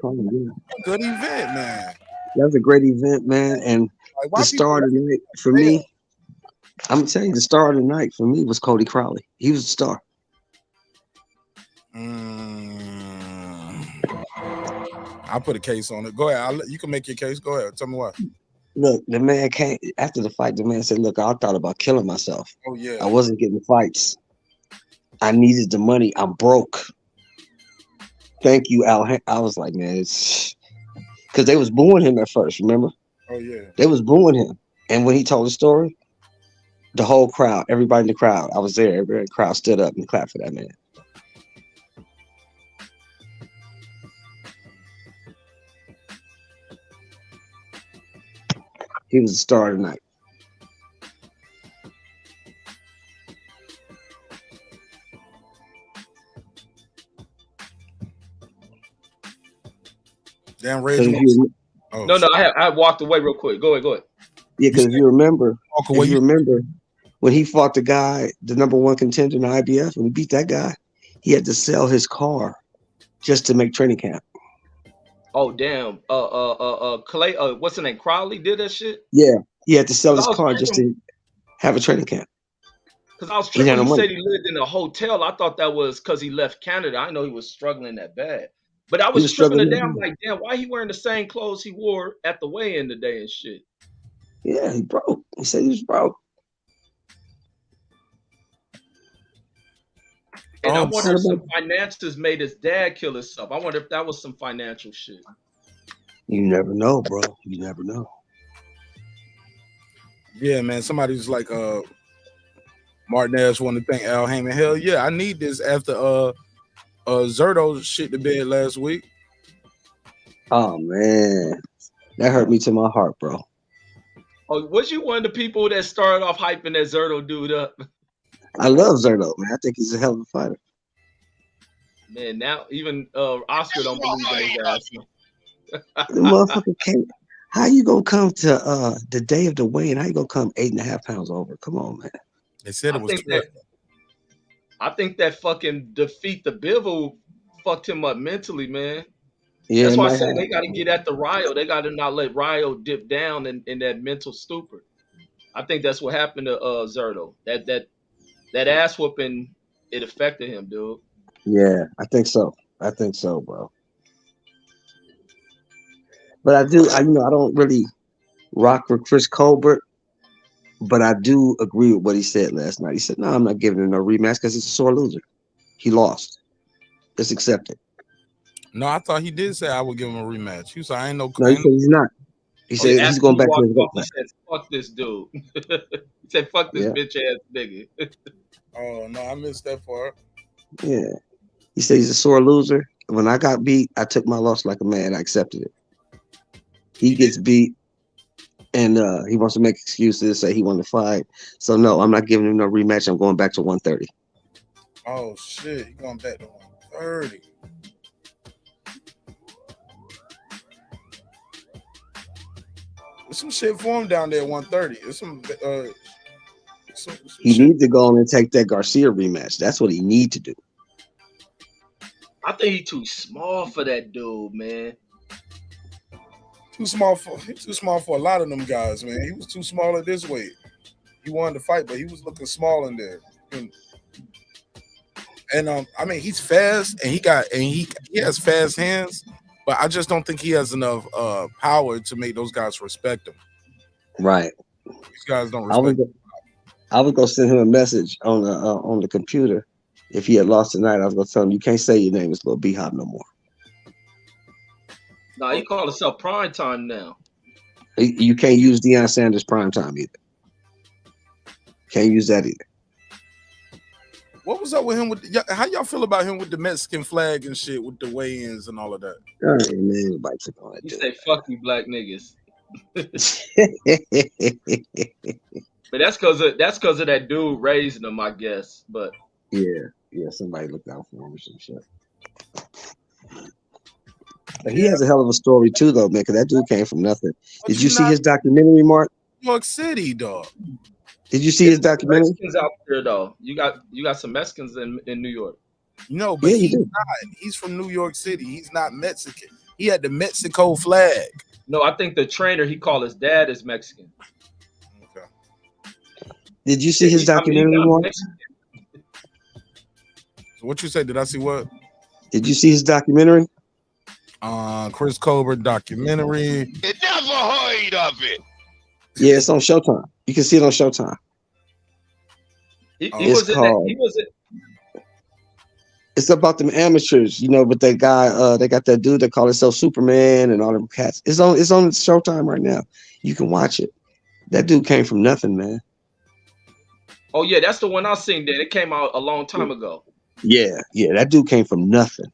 Good event, man. That was a great event, man. And the star of the night for me, I'm gonna tell you, the star of the night for me was Cody Crowley. He was the star. I'll put a case on it. Go ahead. You can make your case. Go ahead. Tell me why. Look, the man came after the fight. The man said, "Look, I thought about killing myself. Oh yeah. I wasn't getting fights. I needed the money. I'm broke. Thank you, Al." I was like, man, it's because they was booing him at first. Remember? Oh yeah. They was booing him, and when he told the story, the whole crowd, everybody in the crowd, I was there. Everybody in the crowd stood up and clapped for that man. He was the star of the night. Damn, No, I walked away real quick. Go ahead. Yeah, because if you remember when he fought the guy, the #1 contender in the IBF, when he beat that guy, he had to sell his car just to make training camp. Oh damn. Clay. What's his name? Crowley did that shit. Yeah, he had to sell his car just to have a training camp. Because I was tripping. He said he lived in a hotel. I thought that was because he left Canada. I know he was struggling that bad. But I was tripping today. I'm like, damn, why he wearing the same clothes he wore at the weigh-in today and shit? Yeah, he broke. He said he was broke. And I wonder if some finances made his dad kill himself. I wonder if that was some financial shit. You never know, bro. You never know. Yeah, man. Somebody was like, Martinez want to thank Al Heyman. Hell yeah, I need this after Zerto shit the bed last week. Oh man, that hurt me to my heart, bro. Oh, was you one of the people that started off hyping that Zerto dude up? I love Zerto, man. I think he's a hell of a fighter. Man, now even Oscar don't believe in his ass. The motherfucker can't. How you gonna come to the day of the weigh-in? How you gonna come 8.5 pounds over? Come on, man. They said it was 12. I think that fucking defeat the Bivol fucked him up mentally, man. Yeah, that's it why I might say have. they got to get at the Ryo. They got to not let Ryo dip down in that mental stupor. I think that's what happened to Zerto. That ass whooping, it affected him, dude. Yeah, I think so. I think so, bro. But I don't really rock with Chris Colbert, but I do agree with what he said last night. He said, "No, I'm not giving him no rematch because he's a sore loser. He lost. It's accepted." No, I thought he did say I would give him a rematch. He said I ain't no. No, he said he's not. He said he's going back to his off, he said, "Fuck this dude." He said, "Fuck this bitch ass nigga." Oh no, I missed that part. Yeah. He said he's a sore loser. When I got beat, I took my loss like a man. I accepted it. He gets beat, and he wants to make excuses, say he won the fight. So no, I'm not giving him no rematch. I'm going back to 130. Oh shit, you going back to 130? There's some shit for him down there at 130. There's some. He needs to go on and take that Garcia rematch. That's what he need to do. I think he's too small for that dude, man. He's too small for a lot of them guys, man. He was too small at this weight. He wanted to fight, but he was looking small in there. And I mean, he's fast, and he has fast hands, but I just don't think he has enough power to make those guys respect him. Right. These guys don't respect him. I was gonna send him a message on the computer. If he had lost tonight, I was gonna tell him you can't say your name is Lil B-Hop no more. Nah, he called himself Prime Time now. You can't use Deion Sanders prime time either. Can't use that either. What was up with him? How y'all feel about him with the Mexican flag and shit, with the weigh-ins and all of that? Man, anybody took on that. He said, "Fuck you, black niggas." But that's because of that dude raising him, I guess. But yeah, somebody looked out for him or some shit. But he has a hell of a story too, though, man. Because that dude came from nothing. Did you see his documentary, Mark? New York City, dog. Did you see his documentary? Mexicans out there, though. You got some Mexicans in New York. No, but he's not. He's from New York City. He's not Mexican. He had the Mexico flag. No, I think the trainer he called his dad is Mexican. Okay. Did you see his documentary, Mark? So what you say? Did I see what? Did you see his documentary? Chris Colbert documentary. You never heard of it. Yeah, it's on Showtime. You can see it on Showtime. It's about them amateurs, but that guy, they got that dude that call himself Superman and all them cats. It's on Showtime right now. You can watch it. That dude came from nothing, man. Oh yeah, that's the one I seen there. It came out a long time ago. Yeah, that dude came from nothing.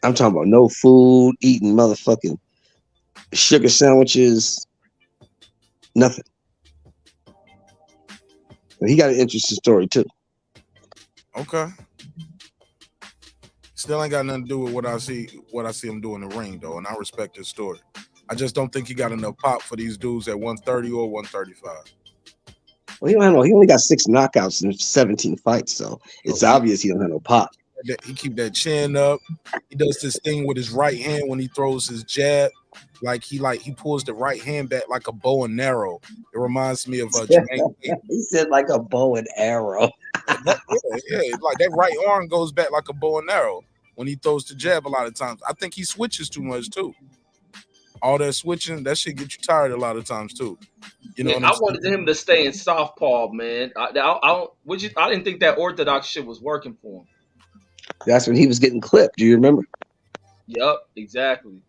I'm talking about no food, eating motherfucking sugar sandwiches, nothing. But he got an interesting story too. Okay. Still ain't got nothing to do with what I see him do in the ring, though, and I respect his story. I just don't think he got enough pop for these dudes at 130 or 135. Well, he only got 6 knockouts in 17 fights, so it's obvious he don't have no pop. He keep that chin up. He does this thing with his right hand when he throws his jab, he pulls the right hand back like a bow and arrow. It reminds me of Jermaine. He said like a bow and arrow. Yeah, like that right arm goes back like a bow and arrow when he throws the jab. A lot of times, I think he switches too much too. All that switching, that shit get you tired a lot of times too. You know, I wanted him to stay in southpaw, man. I didn't think that orthodox shit was working for him. That's when he was getting clipped. Do you remember? Yep, exactly.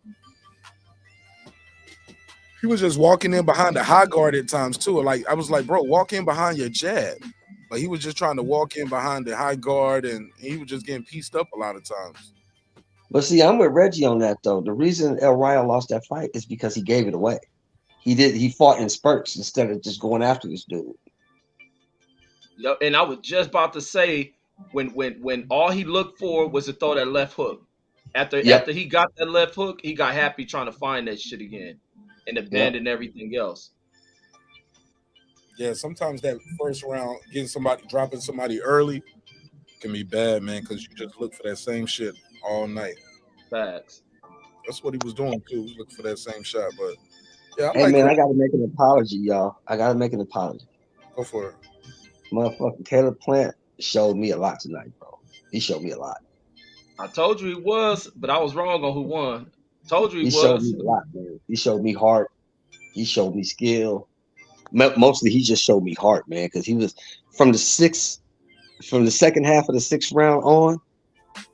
He was just walking in behind the high guard at times too. Like I was like, bro, walk in behind your jab. But he was just trying to walk in behind the high guard, and he was just getting pieced up a lot of times. But see, I'm with Reggie on that though. The reason El Rayo lost that fight is because he gave it away. He fought in spurts instead of just going after this dude. Yep, and I was just about to say when all he looked for was to throw that left hook. After he got that left hook, he got happy trying to find that shit again and abandoned everything else. Yeah, sometimes that first round, dropping somebody early can be bad, man, because you just look for that same shit all night. Facts. That's what he was doing too. He was looking for that same shot. But yeah, Hey man, I gotta make an apology, y'all. I gotta make an apology. Go for it. Motherfucking Caleb Plant showed me a lot tonight, bro. He showed me a lot. I told you he was, but I was wrong on who won. Told you he showed was. me a lot, man. He showed me heart. He showed me skill. Mostly, he just showed me heart, man, because he was from the second half of the 6th round on,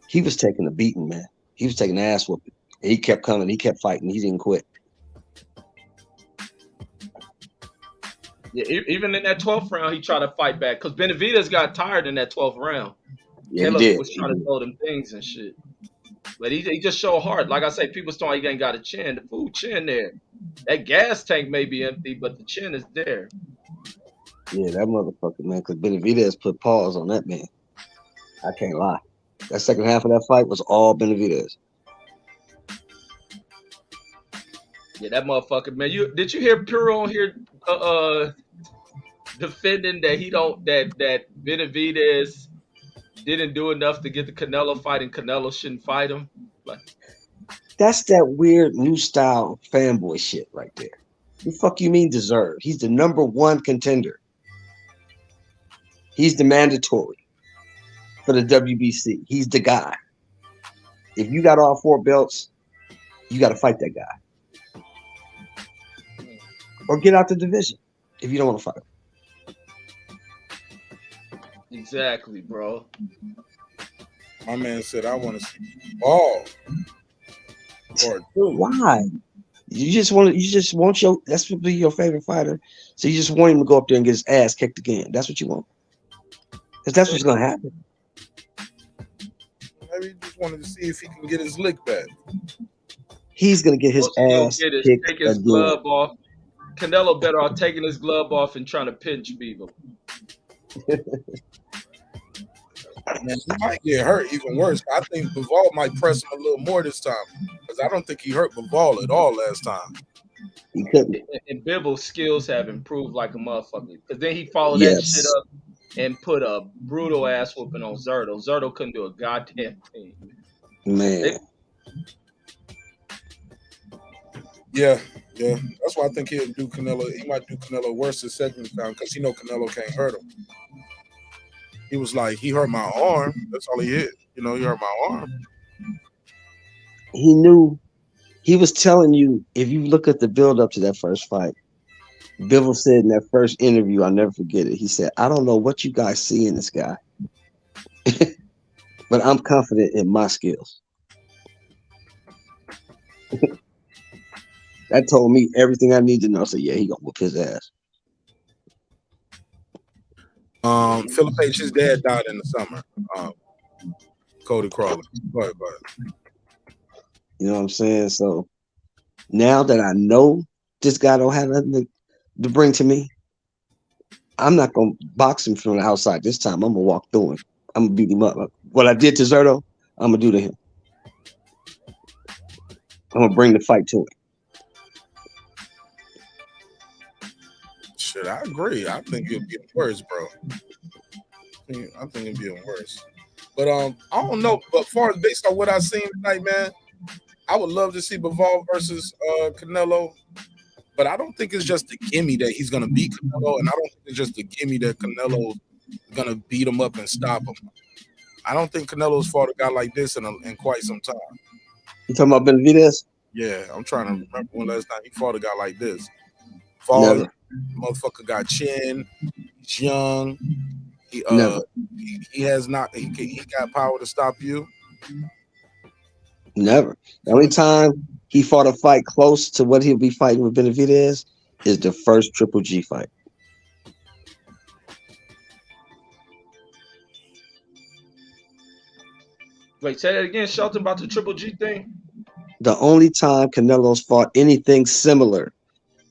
he was taking a beating, man. He was taking ass whooping. He kept coming. He kept fighting. He didn't quit. Yeah, even in that 12th round, he tried to fight back because Benavidez got tired in that 12th round. Yeah, Caleb was trying to throw them things and shit. But he just showed heart. Like I say, people thought he ain't got a chin. The fool chin there. That gas tank may be empty, but the chin is there. Yeah, that motherfucker, man, because Benavidez put pause on that man. I can't lie. That second half of that fight was all Benavidez. Yeah, that motherfucker, man. Did you hear Puro on here defending that Benavidez didn't do enough to get the Canelo fight and Canelo shouldn't fight him? Like, That's that weird new style fanboy shit right there. The fuck you mean deserve? He's the #1 contender. He's the mandatory for the WBC. He's the guy. If you got all 4 belts, you got to fight that guy. Or get out the division if you don't want to fight him. exactly, bro. My man said, I want to see ball. Why? You just want your that's to be your favorite fighter. So you just want him to go up there and get his ass kicked again. That's what you want. Because that's what's gonna happen. Maybe he just wanted to see if he can get his lick back. He's gonna get his ass kicked take his again. glove off. Canelo better off taking his glove off and trying to pinch people. Man, he might get hurt even worse. I think Bivol might press him a little more this time because I don't think he hurt Bivol at all last time. He couldn't. And Bibble's skills have improved like a motherfucker. Because then he followed that shit up and put a brutal ass whooping on Zerto. Zerto couldn't do a goddamn thing. Man. Yeah. That's why I think he'll do Canelo. He might do Canelo worse the second time because he know Canelo can't hurt him. He was like, he hurt my arm. That's all he hit. He hurt my arm. He knew. He was telling you, if you look at the build up to that first fight, Bivol said in that first interview, I'll never forget it. He said, I don't know what you guys see in this guy, but I'm confident in my skills. That told me everything I need to know. So yeah, he gonna whoop his ass. Philip H., his dad died in the summer. Cody Crawler. Go ahead. You know what I'm saying? So now that I know this guy don't have nothing to bring to me, I'm not gonna box him from the outside this time. I'm gonna walk through him. I'm gonna beat him up. What I did to Zerto, I'm gonna do to him. I'm gonna bring the fight to him. Shit, I agree. I think it'll get worse, bro. I think it'll get worse. But I don't know. But far as based on what I've seen tonight, man, I would love to see Bivol versus Canelo. But I don't think it's just a gimme that he's gonna beat Canelo, and I don't think it's just a gimme that Canelo's gonna beat him up and stop him. I don't think Canelo's fought a guy like this in quite some time. You talking about Benavidez? Yeah, I'm trying to remember when last time he fought a guy like this. Never. Motherfucker got chin. He's young. He has not. He got power to stop you. Never. The only time he fought a fight close to what he'll be fighting with Benavidez is the first Triple G fight. Wait, say that again, Shelton, about the Triple G thing. The only time Canelo's fought anything similar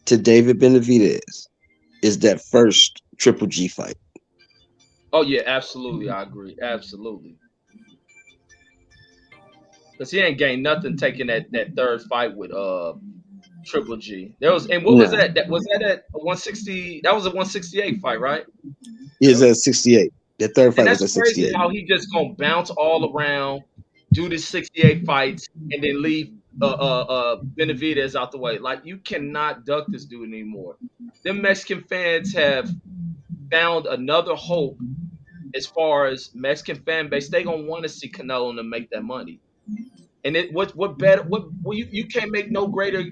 to David Benavidez is that first Triple G fight. Oh yeah, absolutely, I agree, absolutely. Because he ain't gained nothing taking that third fight with Triple G. There was, and what was No, that? That was that at 160. That was a 168 fight, right? he is at 68. The third And fight was that's at crazy 68. how he just gonna bounce all around, do this 68 fights, and then leave Benavidez out the way. Like, you cannot duck this dude anymore. Them Mexican fans have found another hope as far as Mexican fan base. They gonna want to see Canelo to make that money. And what better, well, you can't make no greater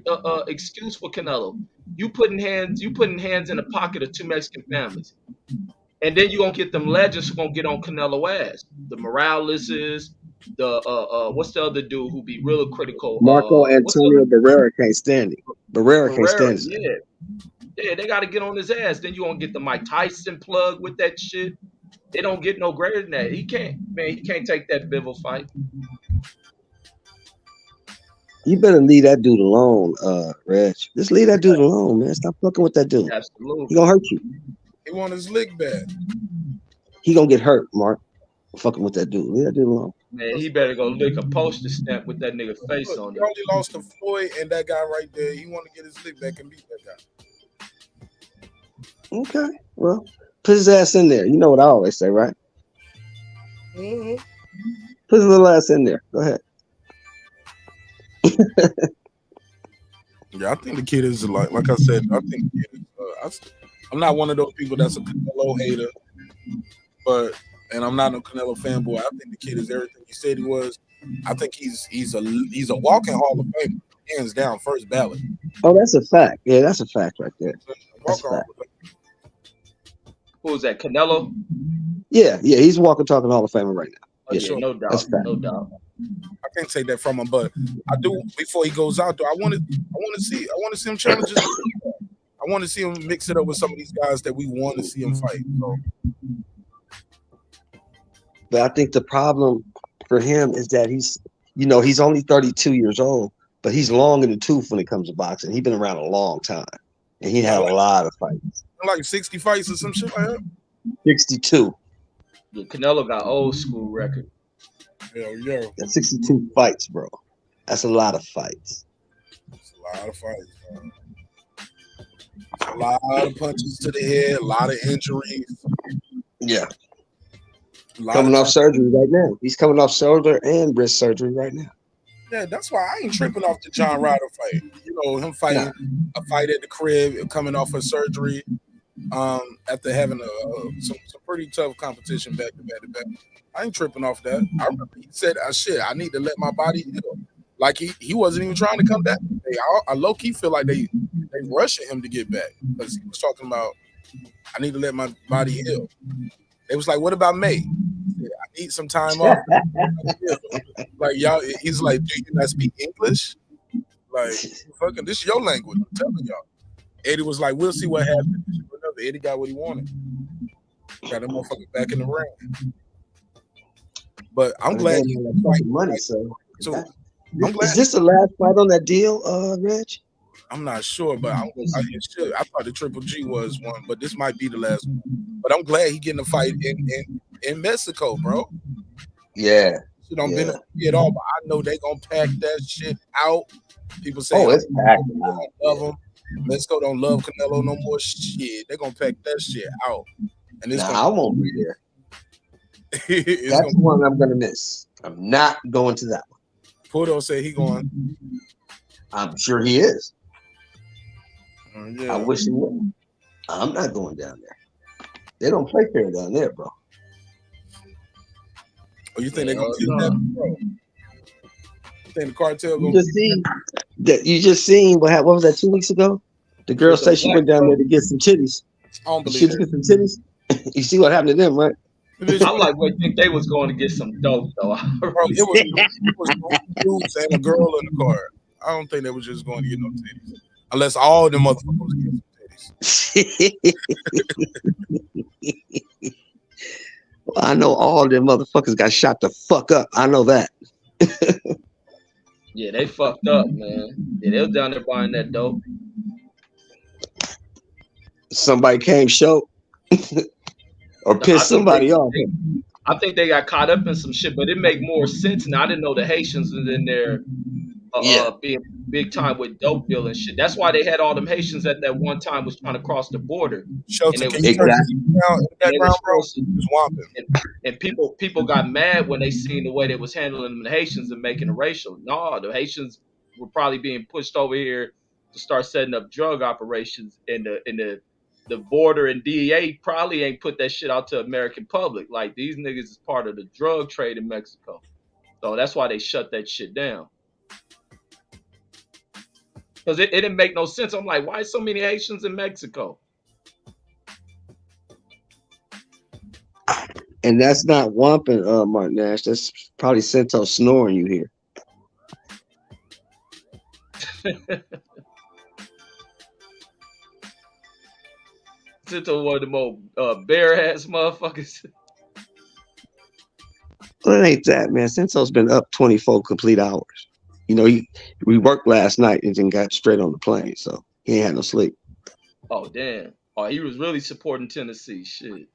excuse for Canelo. You putting hands in the pocket of two Mexican families. And then you're gonna get them legends who gonna get on Canelo ass. The Moraleses, the what's the other dude who be real critical? Marco What's the Antonio other Barrera can't stand him. Barrera can't Herrera? stand his ass. Yeah, they gotta get on his ass. Then you gonna get the Mike Tyson plug with that shit. They don't get no greater than that. He can't take that Bivol fight. You better leave that dude alone, Reg. Just leave that dude alone, man. Stop fucking with that dude. Absolutely. He gonna hurt you. He want his lick back. He gonna get hurt, Mark. Fucking with that dude. Leave that dude alone. Man, he better go lick a postage stamp with that nigga face Look, on he it. only lost to Floyd and that guy right there. He want to get his lick back and beat that guy. Okay. Well, put his ass in there. You know what I always say, right? Mm-hmm. Put his little ass in there. Go ahead. Yeah, I think the kid is like I said. I think the kid is, I'm not one of those people that's a Canelo hater, and I'm not no Canelo fanboy. I think the kid is everything he said he was. I think he's a walking Hall of Fame, hands down, first ballot. Oh, that's a fact. Yeah, that's a fact right there. That's a fact. Who was that? Canelo? Yeah, he's walking, talking Hall of Famer right now. Oh, yeah, no doubt, That's fact. no doubt. I can't take that from him, but I do. Before he goes out there, I want to see him challenge. I want to see him mix it up with some of these guys that we want to see him fight. So. But I think the problem for him is that he's only 32 years old, but he's long in the tooth when it comes to boxing. He's been around a long time, and he had a lot of fights. Like 60 fights or some shit like that. 62. Yeah, Canelo got old school record. Hell yeah. That's 62 fights, bro. That's a lot of fights. It's a lot of fights, man. A lot of punches to the head, a lot of injuries. Yeah. Coming off surgery right now. He's coming off shoulder and wrist surgery right now. Yeah, that's why I ain't tripping off the John Ryder fight. You know, him fighting a fight at the crib, coming off of surgery, after having some pretty tough competition back to back to back. I ain't tripping off that. I remember he said, shit, I need to let my body heal. Like he wasn't even trying to come back. I low-key feel like they rushing him to get back because he was talking about, I need to let my body heal. They was like, what about May? He said, I need some time off. Like, y'all, he's like, do you not speak English? Like, fucking, this is your language. I'm telling y'all. Eddie was like, we'll see what happens. Eddie got what he wanted. Got that motherfucker back in the ring. But I'm glad you fucking money, so. I'm glad. Is this the last fight on that deal, Reg? I'm not sure, but I thought the Triple G was one, but this might be the last one. But I'm glad he getting a fight in Mexico, bro. Yeah. Shit don't benefit me at all, but I know they gonna pack that shit out. People say, it's packed out. Love him. Mexico don't love Canelo no more. Shit, they gonna pack that shit out. And it's I won't be there. That's one I'm gonna miss. I'm not going to that one. Pudo said he going. I'm sure he is. Yeah. I wish he would. I'm not going down there. They don't play fair down there, bro. Oh, you think they're gonna keep that, bro? You think the cartel gonna? You just seen what was that 2 weeks ago? The girl said she went down there to get some titties. I don't believe she get some titties. You see what happened to them, right? I like what think they was going to get some dope though. Bro, it was dudes and a girl in the car. I don't think they were just going to get no titties, unless all them motherfuckers get some titties. Well, I know all them motherfuckers got shot the fuck up. I know that. Yeah, they fucked up, man. Yeah, they was down there buying that dope. Somebody came show or pissed somebody off. I think they got caught up in some shit, but it make more sense now. I didn't know the Haitians was in there being big time with dope deal and shit. That's why they had all them Haitians at that one time was trying to cross the border. Shelton, And can you turn the background, bro? It's whopping. And people got mad when they seen the way they was handling the Haitians and making it racial. No, the Haitians were probably being pushed over here to start setting up drug operations, and the border and DEA probably ain't put that shit out to American public. Like, these niggas is part of the drug trade in Mexico. So that's why they shut that shit down. Because it didn't make no sense. I'm like, why so many Haitians in Mexico? And that's not Wampin, Mark Nash. That's probably Cento snoring you here. Cento one of the more bare-ass motherfuckers. Well, it ain't that, man. Cento's been up 24 complete hours. You know, we worked last night and then got straight on the plane, so he ain't had no sleep. Oh, damn. Oh, he was really supporting Tennessee. Shit.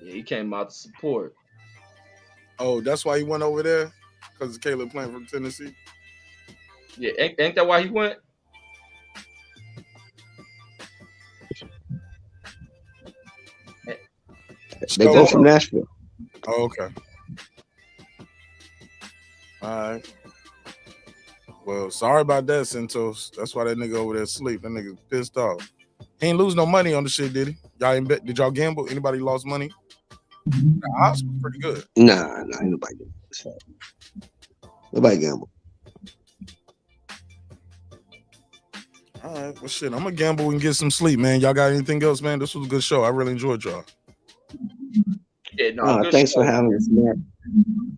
Yeah, he came out to support. Oh, that's why he went over there? Because Caleb playing from Tennessee? Yeah, ain't that why he went? They go from Nashville. Oh, okay. All right. Well, sorry about that, Santos. That's why that nigga over there asleep. That nigga pissed off. He ain't lose no money on the shit, did he? Y'all ain't bet? Did y'all gamble? Anybody lost money? The odds was pretty good. Nah, ain't nobody gamble. Nobody gamble. All right, well, shit, I'm gonna gamble and get some sleep, man. Y'all got anything else, man? This was a good show. I really enjoyed y'all. Yeah, no, Thanks for having us, man.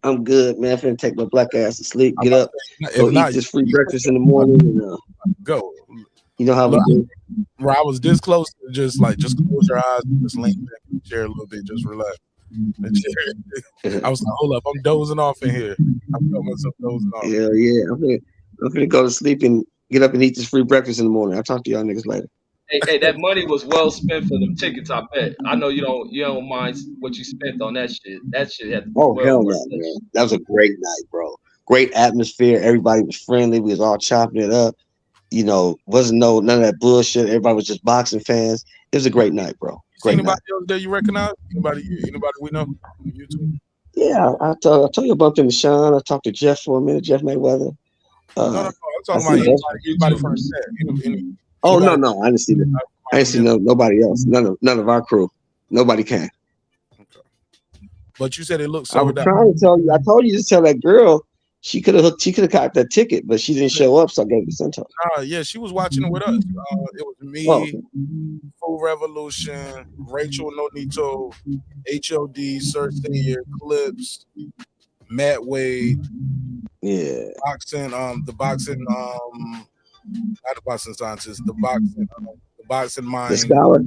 I'm good, man. I'm finna take my black ass to sleep. Get up, go eat this free breakfast in the morning, and go. You know how we do. Where I was this close to just close your eyes and just lean back in the chair a little bit, just relax. I was like, hold up, I'm dozing off in here. I felt myself dozing off. Yeah. I'm finna go to sleep and get up and eat this free breakfast in the morning. I'll talk to y'all niggas later. Hey, that money was well spent for them tickets, I bet. I know you don't mind what you spent on that shit. That shit had to be well Hell worth no, it. man. That was a great night, bro. Great atmosphere. Everybody was friendly. We was all chopping it up. You know, wasn't none of that bullshit. Everybody was just boxing fans. It was a great night, bro. Great Anybody night. else that you recognize? Anybody we know on YouTube? Yeah, I told you I bumped into Sean. I talked to Jeff for a minute, Jeff Mayweather. No, I'm talking about anybody from the set. Oh, no, I didn't see that. I didn't see nobody else. None of our crew. Nobody came. But you said it looked I was sold out. trying to tell you. I told you to tell that girl she could have got that ticket, but she didn't show up, so I gave it to Cento. Yeah, she was watching it with us. It was me, Full Revolution, Rachel Nonito, HOD, Sir Senior, Clips, Matt Wade. Yeah. Boxing, not the boxing scientist, the boxing mind. The scholar?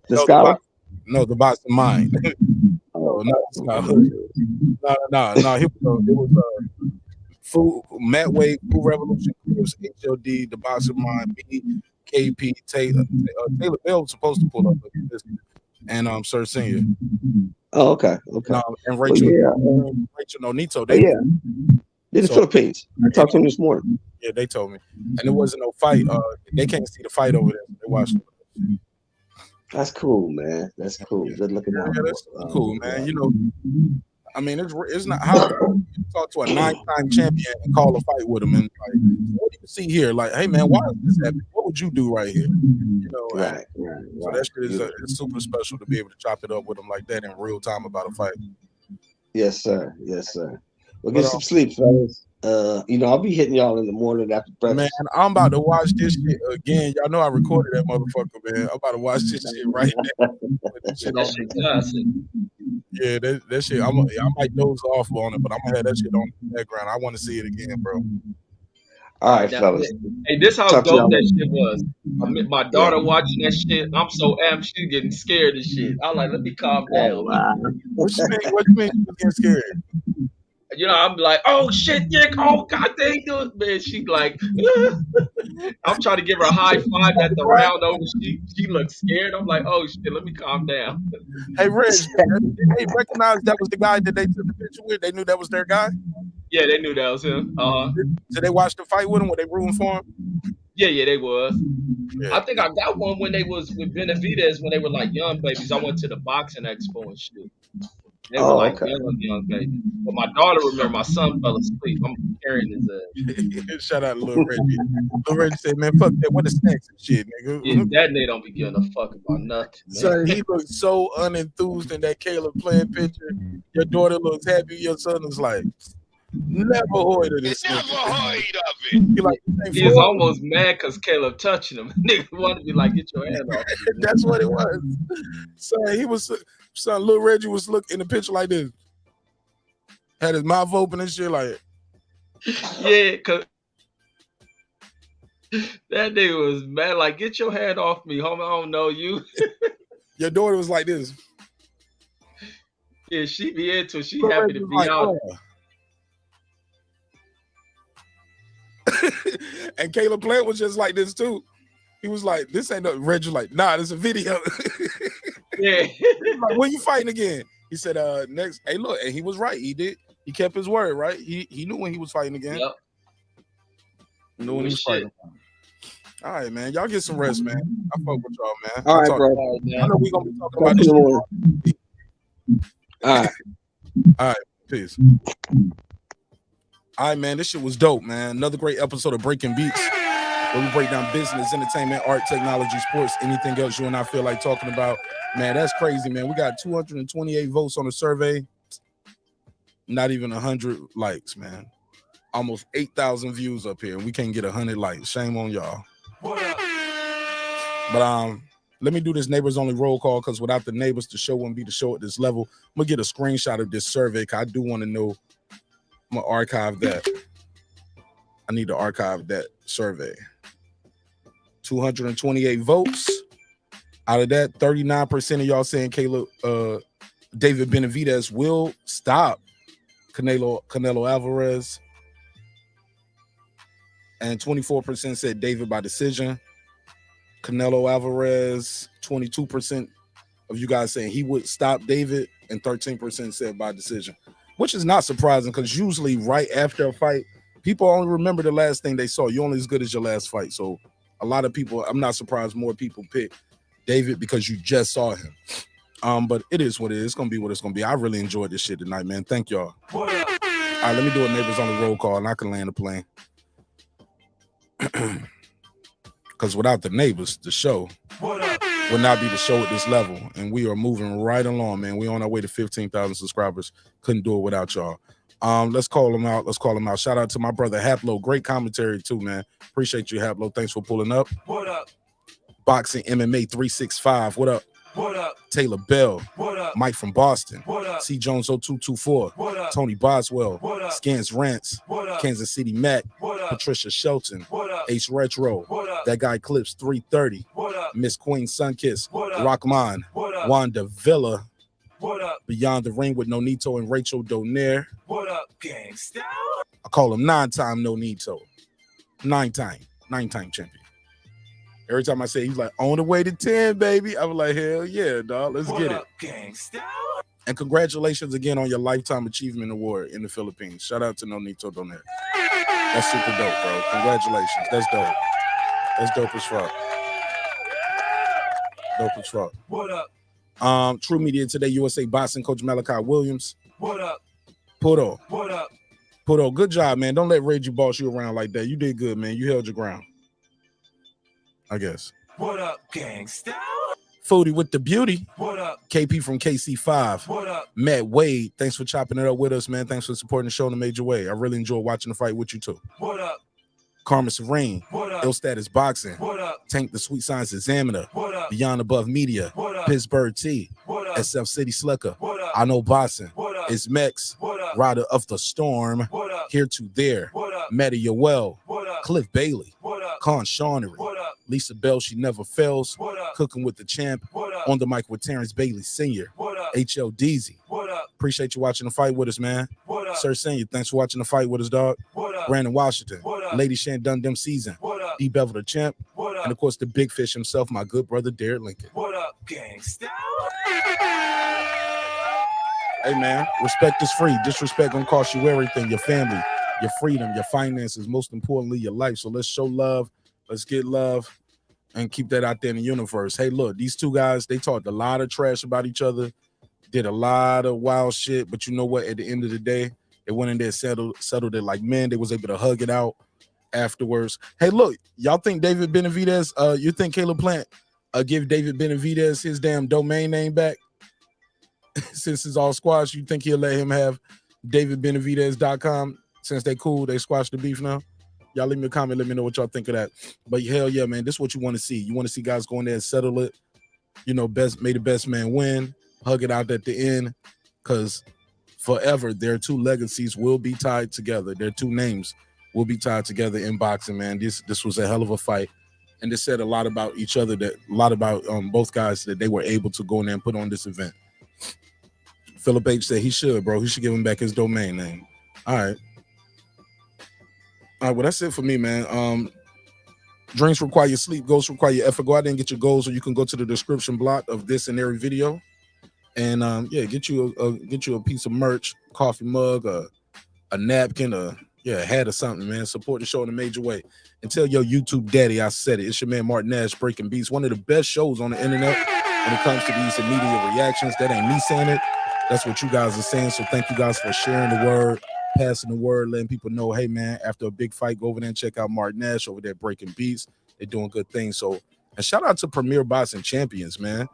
The scholar? No, the boxing mind. No, not the scholar. No. It was Matt Wade, Full Revolution, Clips, HOD, the boxing mind, me, KP, Taylor. Taylor Bell was supposed to pull up, and Sir Senior. Oh, okay. And Rachel, Rachel Nonito. They're the Philippines. I talked to him this morning. Yeah, they told me, and there wasn't no fight. They can't see the fight over there. They watched it. That's cool, man. That's cool. Good looking out. Yeah, that's cool, man. You know, I mean, it's not how you talk to a 9-time champion and call a fight with him, and like, what do you see here? Like, hey, man, why is this happening? What would you do right here? You know, right. So that shit is it's super special to be able to chop it up with him like that in real time about a fight. Yes, sir. Well, get some sleep, fellas. I'll be hitting y'all in the morning after breakfast. Man, I'm about to watch this shit again. Y'all know I recorded that motherfucker, man. I'm about to watch this shit right now. That shit. I might doze off on it, but I'm gonna have that shit on the background. I want to see it again, bro. All right, Now, fellas. hey, this how Talk to y'all dope that later. shit was. My Yeah. daughter watching that shit. I'm so amped. She getting scared and shit. I like, let me calm Oh, down. wow. What you mean? What you mean? You was getting scared? You know, I'm like, oh shit, yeah, oh god, they do it, man. She like, I'm trying to give her a high five at the Right? round over. She looks scared. I'm like, oh shit, let me calm down. Hey, Reg, did they recognize that was the guy that they took the picture with? They knew that was their guy? Yeah, they knew that was him. Did they watch the fight with him? Were they rooting for him? Yeah, they was. Yeah. I think I got one when they was with Benavidez when they were like young babies. I went to the boxing expo and shit. They were Oh, like okay. young babies. But my daughter remember my son fell asleep. I'm carrying his ass. Shout out to Lil Reggie. Lil Reggie said, man, fuck that. What the snacks and shit, nigga? Yeah, that nigga don't be giving a fuck about nothing, man. Son, he looked so unenthused in that Caleb playing picture. Your daughter looks happy. Your son is like, never heard of this nigga. Never heard of it. He like, He was almost mad because Caleb touching him. Nigga wanted to be like, get your hand off. That's what it was. Son, Lil Reggie was looking in the picture like this. Had his mouth open and shit like. Yeah, cause that nigga was mad. Like, get your hand off me, homie. I don't know you. Your daughter was like this. Yeah, she be into it. She Lil happy Reggie to was be like, out. oh. And Caleb Plant was just like this too. He was like, this ain't no Reggie like, nah, this is a video. Yeah. Like, when you fighting again? He said, next. Hey, look, and he was right. He did. He kept his word, right? He knew when he was fighting again. Yep. He knew when he was fighting. All right, man. Y'all get some rest, man. I fuck with y'all, man. All right, talk, bro. I know we're gonna be talking Talk about to this. you tomorrow. All right. All right, peace. All right, man. This shit was dope, man. Another great episode of Breaking Beats, where we break down business, entertainment, art, technology, sports, anything else you and I feel like talking about. Man, that's crazy, man. We got 228 votes on the survey. Not even 100 likes, man. Almost 8,000 views up here. We can't get 100 likes. Shame on y'all. But let me do this neighbors only roll call, because without the neighbors, the show wouldn't be the show at this level. I'm gonna get a screenshot of this survey, because I do want to know. I'm gonna archive that. I need to archive that survey. 228 votes. Out of that, 39% of y'all saying David Benavidez will stop Canelo Alvarez. And 24% said David by decision. Canelo Alvarez, 22% of you guys saying he would stop David, and 13% said by decision, which is not surprising, because usually right after a fight, people only remember the last thing they saw. You're only as good as your last fight. So a lot of people, I'm not surprised more people pick David because you just saw him. But it is what it is. It's gonna be what it's gonna be. I really enjoyed this shit tonight, man. Thank y'all. All right, let me do a neighbors on the roll call, and I can land the plane. Because without the neighbors, the show would not be the show at this level. And we are moving right along, man. We're on our way to 15,000 subscribers. Couldn't do it without y'all. Let's call them out. Shout out to my brother Haplo. Great commentary too, man. Appreciate you, Haplo. Thanks for pulling up. What up? Boxing MMA 365. What up? What up? Taylor Bell. What up? Mike from Boston. What up? C Jones 0224. What up? Tony Boswell. What up? Scans Rants. What up? Kansas City Mac. What up? Patricia Shelton. What up? Ace Retro. What up? That guy Clips 330. What up? Miss Queen Sunkiss. What up? Rockman. What up? Wanda Villa. What up? Beyond the Ring with Nonito and Rachel Donaire. What up, gangsta? I call him 9-time Nonito. 9-time champion. Every time I say, he's like, on the way to 10, baby. I was like, hell yeah, dog. Let's get it. Gangsta? And congratulations again on your Lifetime Achievement Award in the Philippines. Shout out to Nonito Donaire. That's super dope, bro. Congratulations. That's dope. That's dope as fuck. Dope as fuck. What up? True Media Today, USA boxing coach Malachi Williams. What up? Puto. What up? Puto, good job, man. Don't let Reggie boss you around like that. You did good, man. You held your ground, I guess. What up, gangsta? Foodie with the beauty. What up? KP from KC5. What up? Matt Wade, thanks for chopping it up with us, man. Thanks for supporting the show in a major way. I really enjoyed watching the fight with you, too. What up? Karma Serene. What up? Ill Status Boxing. What up? Tank the Sweet Science Examiner. What up? Beyond Above Media. What up? Pittsburgh T. What up? SF City Slicker. What up? I Know Boxing. What up? It's Mex. What up? Rider of the Storm. What up? Here to There. What up? Matty Yoel. What up? Cliff Bailey, Con Shawnery, Lisa Bell, she never fails, Cooking with the Champ, On the Mic with Terrence Bailey Sr., H.L. Deasy. Appreciate you watching the fight with us, man. Sir Senior, thanks for watching the fight with us, dog. Brandon Washington, Lady Shan Dundem Season, E. Bevel the Champ, and of course the big fish himself, my good brother Derek Lincoln. What up, gangsta? Hey man, respect is free. Disrespect gonna cost you everything, your family, your freedom, your finances, most importantly, your life. So let's show love, let's get love, and keep that out there in the universe. Hey, look, these two guys, they talked a lot of trash about each other, did a lot of wild shit, but you know what? At the end of the day, they went in there, settled it like men. They was able to hug it out afterwards. Hey, look, y'all think David Benavidez, you think Caleb Plant give David Benavidez his damn domain name back? Since it's all squash, you think he'll let him have davidbenavidez.com since they cool, they squashed the beef now? Y'all leave me a comment, let me know what y'all think of that. But hell yeah, man, this is what you want to see. You want to see guys go in there and settle it, you know, may the best man win, hug it out at the end, because forever their two legacies will be tied together. Their two names will be tied together in boxing, man. This was a hell of a fight. And this said a lot about each other, that a lot about both guys, that they were able to go in there and put on this event. Philip H said he should, bro. He should give him back his domain name. All right. Well, that's it for me, man. Dreams require sleep, goals require effort. Go out there and get your goals, or you can go to the description block of this and every video. And yeah, get you a piece of merch, coffee mug, a napkin, a hat or something, man. Support the show in a major way. And tell your YouTube daddy I said it. It's your man Martin Nash, Breaking Beats, one of the best shows on the internet when it comes to these immediate reactions. That ain't me saying it. That's what you guys are saying. So thank you guys for sharing the word, passing the word, letting people know, hey, man, after a big fight, go over there and check out Martin Nash over there, Breaking Beats. They're doing good things. So, and shout out to Premier Boxing Champions, man.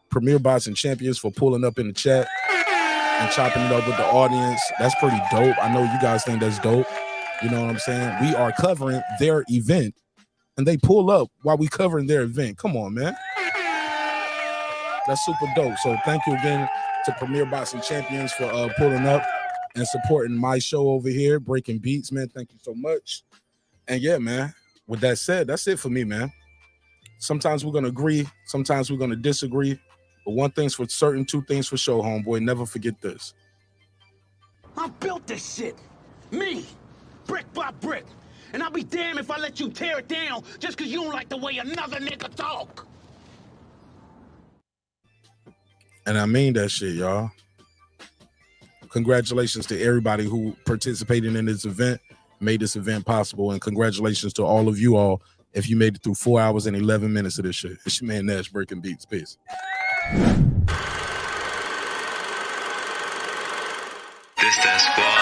Premier Boxing Champions for pulling up in the chat and chopping it up with the audience. That's pretty dope. I know you guys think that's dope. You know what I'm saying? We are covering their event, and they pull up while we covering their event. Come on, man. That's super dope. So thank you again to Premier Boxing Champions for pulling up and supporting my show over here, Breaking Beats, man. Thank you so much. And yeah, man, with that said, that's it for me, man. Sometimes we're going to agree. Sometimes we're going to disagree. But one thing's for certain, two things for sure, homeboy. Never forget this. I built this shit. Me. Brick by brick. And I'll be damned if I let you tear it down just because you don't like the way another nigga talk. And I mean that shit, y'all. Congratulations to everybody who participated in this event, made this event possible. And congratulations to all of you all if you made it through 4 hours and 11 minutes of this shit. It's your man Nash, Breaking Beats. Peace. This that squad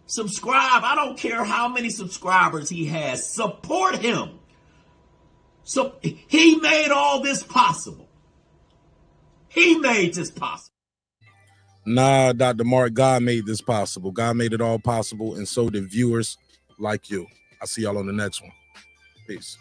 Subscribe. I don't care how many subscribers he has. Support him. So he made all this possible. He made this possible. Nah, Dr. Mark, God made this possible. God made it all possible, and so did viewers like you. I'll see y'all on the next one. Peace.